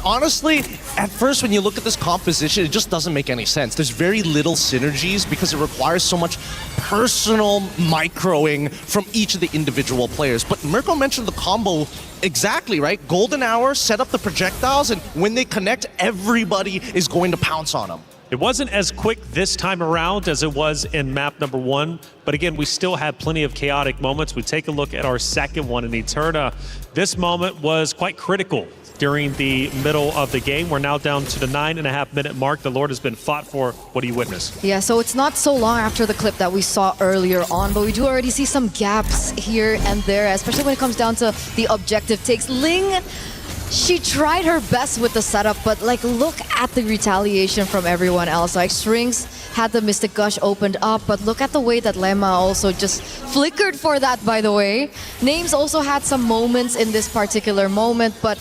honestly, at first when you look at this composition, it just doesn't make any sense. There's very little synergies because it requires so much personal microing from each of the individual players. But Mirko mentioned the combo exactly, right? Golden Hour, set up the projectiles, and when they connect, everybody is going to pounce on them. It wasn't as quick this time around as it was in map number 1, but again, we still had plenty of chaotic moments. We take a look at our second one in Eterna. This moment was quite critical during the middle of the game. We're now down to the 9.5-minute mark. The Lord has been fought for. What do you witness? Yeah, so it's not so long after the clip that we saw earlier on, but we do already see some gaps here and there, especially when it comes down to the objective takes. Ling, she tried her best with the setup, but like look at the retaliation from everyone else. Like Strings had the Mystic Gush opened up, but look at the way that Lemma also just flickered for that, by the way. Names also had some moments in this particular moment, but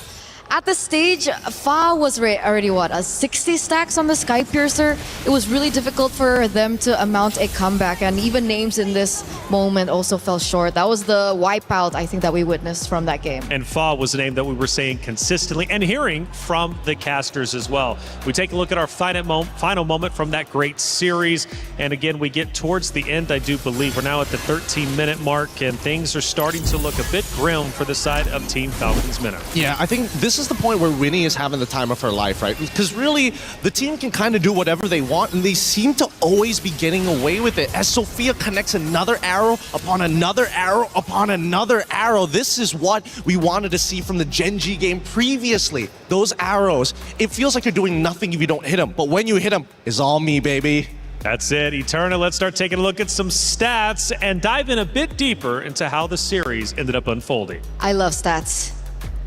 at the stage, Fa was already, what, a 60 stacks on the Sky Piercer? It was really difficult for them to mount a comeback, and even Names in this moment also fell short. That was the wipeout, I think, that we witnessed from that game. And Fa was a name that we were saying consistently and hearing from the casters as well. We take a look at our final moment from that great series, and again, we get towards the end, I do believe. We're now at the 13-minute mark, and things are starting to look a bit grim for the side of Team Falcons Minnow. Yeah, I think this is the point where Winnie is having the time of her life, right? Because really, the team can kind of do whatever they want, and they seem to always be getting away with it. As Sophia connects another arrow upon another arrow upon another arrow, this is what we wanted to see from the Genji game previously. Those arrows, it feels like you're doing nothing if you don't hit them, but when you hit them, it's all me, baby. That's it, Eterna. Let's start taking a look at some stats and dive in a bit deeper into how the series ended up unfolding. I love stats.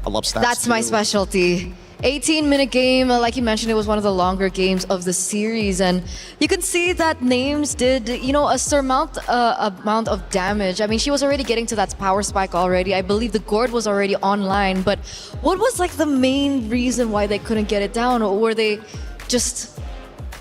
I love stats. That's my specialty. 18-minute game, like you mentioned, it was one of the longer games of the series, and you can see that Names did, you know, a surmount amount of damage. I mean, she was already getting to that power spike already. I believe the Gourd was already online, but what was like the main reason why they couldn't get it down? Or were they just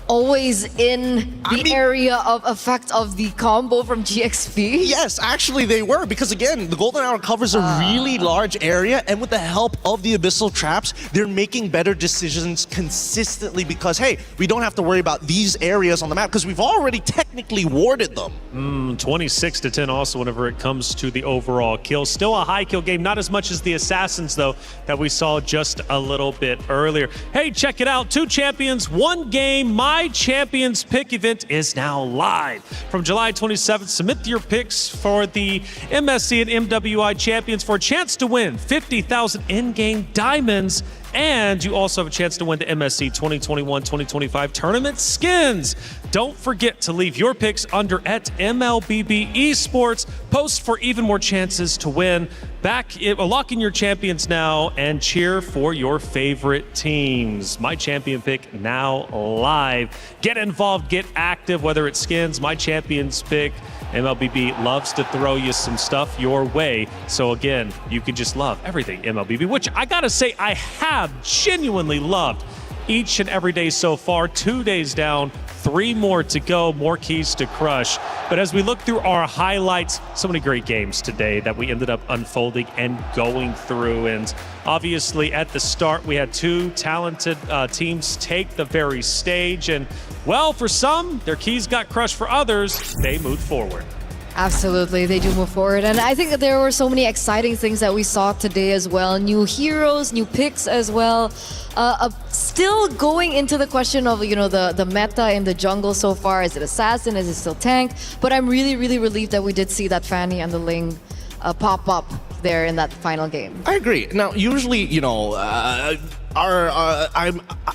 always in the area of effect of the combo from GXP? Yes, actually they were, because again, the Golden Hour covers a really large area, and with the help of the Abyssal Traps, they're making better decisions consistently because, hey, we don't have to worry about these areas on the map because we've already technically warded them. 26-10 also whenever it comes to the overall kill. Still a high kill game, not as much as the Assassins, though, that we saw just a little bit earlier. Hey, check it out. 2 champions, 1 game. My Champions Pick event is now live. From July 27th, submit your picks for the MSC and MWI champions for a chance to win 50,000 in-game diamonds. And you also have a chance to win the MSC 2021-2025 tournament skins. Don't forget to leave your picks under at MLBB Esports. Post for even more chances to win. Lock in your champions now and cheer for your favorite teams. My champion pick now live. Get involved, get active, whether it's skins, my champions pick. MLBB loves to throw you some stuff your way. So again, you can just love everything MLBB, which I gotta say I have genuinely loved each and every day so far. 2 days down, 3 more to go, more keys to crush. But as we look through our highlights, so many great games today that we ended up unfolding and going through. And obviously at the start, we had 2 talented teams take the very stage. And well, for some, their keys got crushed. For others, they moved forward. Absolutely, they do move forward. And I think that there were so many exciting things that we saw today as well. New heroes, new picks as well. Still going into the question of, you know, the meta in the jungle so far. Is it Assassin? Is it still Tank? But I'm really, really relieved that we did see that Fanny and the Ling pop up there in that final game. I agree. Now, usually, you know,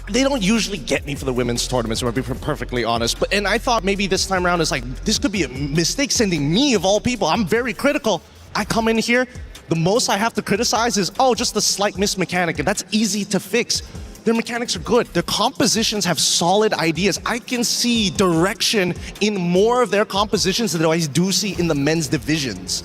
they don't usually get me for the women's tournaments, to be perfectly honest. And I thought maybe this time around, it's like, this could be a mistake sending me, of all people. I'm very critical. I come in here, the most I have to criticize is, oh, just the slight miss mechanic, and that's easy to fix. Their mechanics are good. Their compositions have solid ideas. I can see direction in more of their compositions than I do see in the men's divisions.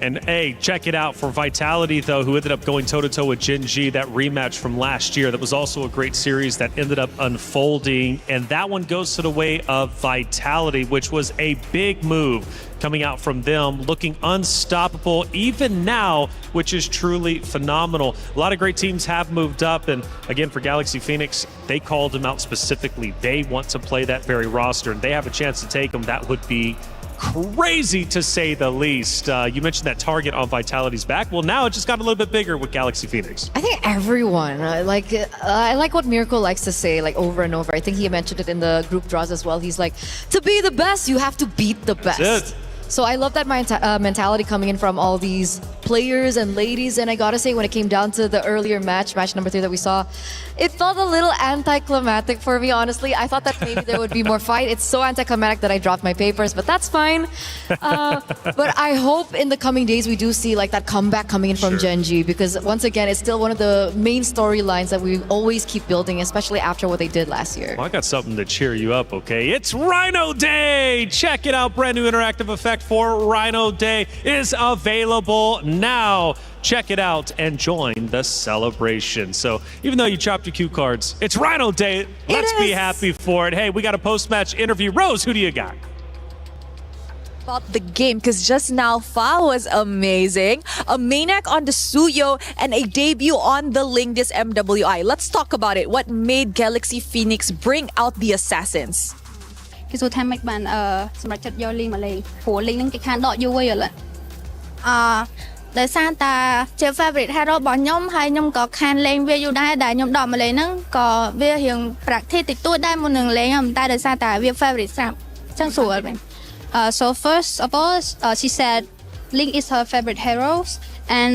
And hey, check it out for Vitality, though, who ended up going toe-to-toe with Genji, that rematch from last year. That was also a great series that ended up unfolding. And that one goes to the way of Vitality, which was a big move coming out from them, looking unstoppable even now, which is truly phenomenal. A lot of great teams have moved up. And again, for Galaxy Phoenix, they called them out specifically. They want to play that very roster, and they have a chance to take them. That would be crazy to say the least. You mentioned that target on Vitality's back. Well, now it just got a little bit bigger with Galaxy Phoenix. I think everyone, I like what Miracle likes to say, like, over and over. I think he mentioned it in the group draws as well. He's like, to be the best, you have to beat the best. That's it. So I love that mentality coming in from all these players and ladies. And I gotta say, when it came down to the earlier match number 3 that we saw, it felt a little anticlimactic for me, honestly. I thought that maybe there would be more fight. It's so anticlimactic that I dropped my papers, but that's fine. But I hope in the coming days we do see like that comeback coming in from Gen.G, because once again, it's still one of the main storylines that we always keep building, especially after what they did last year. Well, I got something to cheer you up, okay? It's Rhino Day! Check it out. Brand new interactive effect for Rhino Day is available now. Check it out and join the celebration. So even though you chopped your cue cards, it's Rhino Day. Let's be happy for it. Hey, we got a post-match interview. Rose, who do you got? About the game, because just now Fa was amazing, a maniac on the Suyo and a debut on the Lingdis MWI. Let's talk about it. What made Galaxy Phoenix bring out the assassins? គេសួរថាមិនបានសម្រាប់ចិត្តយកលីងមកលេងព្រោះលីងហ្នឹងគេខានដកយូរហើយឥឡូវដោយសារតែជា favorite hero របស់ខ្ញុំហើយខ្ញុំក៏ខានលេងវាយូរដែរដែលខ្ញុំដកមកលេងហ្នឹងក៏វារៀង practice តិចតួចដែរមុននឹងលេងតែដោយសារតែវា favorite ស្រាប់អញ្ចឹងស្រួលវិញ so first of all she said Link is her favorite hero and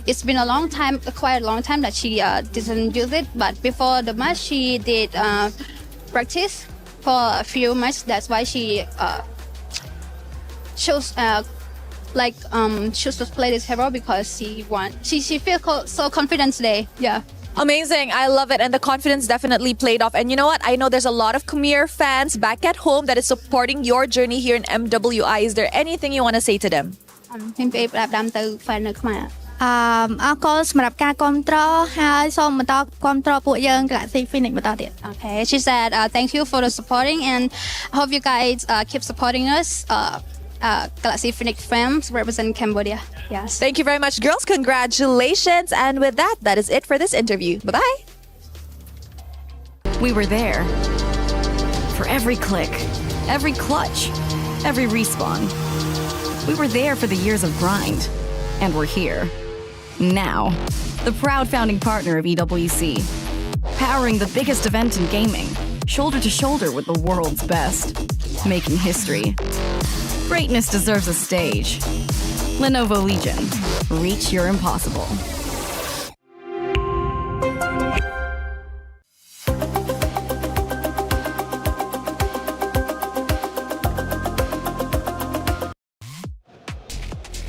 it's been a long time quite a long time that she didn't use it but before the match she did practice for a few matches. That's why she chose choose to play this hero because she feels so confident today. Yeah. Amazing. I love it. And the confidence definitely played off. And you know what? I know there's a lot of Khmer fans back at home that is supporting your journey here in MWI. Is there anything you want to say to them? ខ្ញុំនិយាយប្រាប់តាមទៅ fan នៅខ្មែរអរគុណសម្រាប់ការគាំទ្រហើយសូមបន្តគាំទ្រពួកយើង Galaxy Phoenix បន្តទៀត Okay, she said thank you for the supporting and I hope you guys keep supporting us Galaxy Phoenix fans represent Cambodia. Yes. Thank you very much, girls. Congratulations. And with that, that is it for this interview. Bye-bye. We were there for every click, every clutch, every respawn. We were there for the years of grind, and we're here. Now, the proud founding partner of EWC, powering the biggest event in gaming, shoulder to shoulder with the world's best, making history. Greatness deserves a stage. Lenovo Legion, reach your impossible.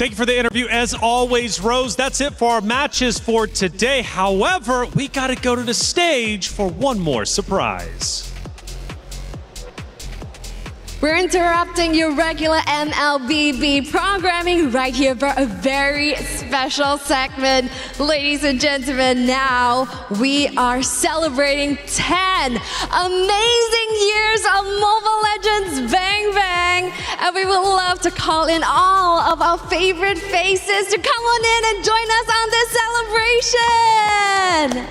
Thank you for the interview, as always, Rose. That's it for our matches for today. However, we got to go to the stage for one more surprise. We're interrupting your regular MLBB programming right here for a very special segment. Ladies and gentlemen, now we are celebrating 10 amazing years of Mobile Legends Bang Bang. And we would love to call in all of our favorite faces to come on in and join us on this celebration.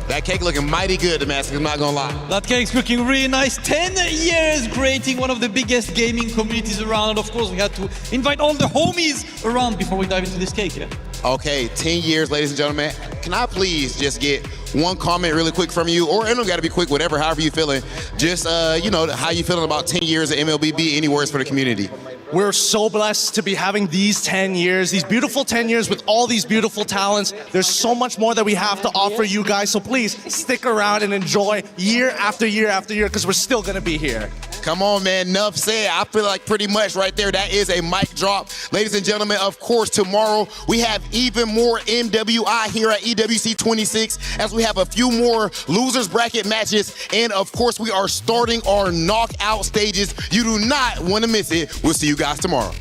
That cake looking mighty good, Damascus, I'm not gonna lie. That cake's looking really nice. 10 years creating one of the biggest gaming communities around. And of course, we had to invite all the homies around before we dive into this cake, yeah? Okay, 10 years, ladies and gentlemen. Can I please just get one comment really quick from you? Or it don't gotta be quick, whatever, however you feeling. Just, how you feeling about 10 years of MLBB, any words for the community? We're so blessed to be having these 10 years, these beautiful 10 years with all these beautiful talents. There's so much more that we have to offer you guys, so please stick around and enjoy year after year after year, because we're still gonna be here. Come on, man, enough said. I feel like pretty much right there, that is a mic drop. Ladies and gentlemen, of course, tomorrow we have even more MWI here at EWC26 as we have a few more losers bracket matches. And of course, we are starting our knockout stages. You do not want to miss it. We'll see you guys tomorrow.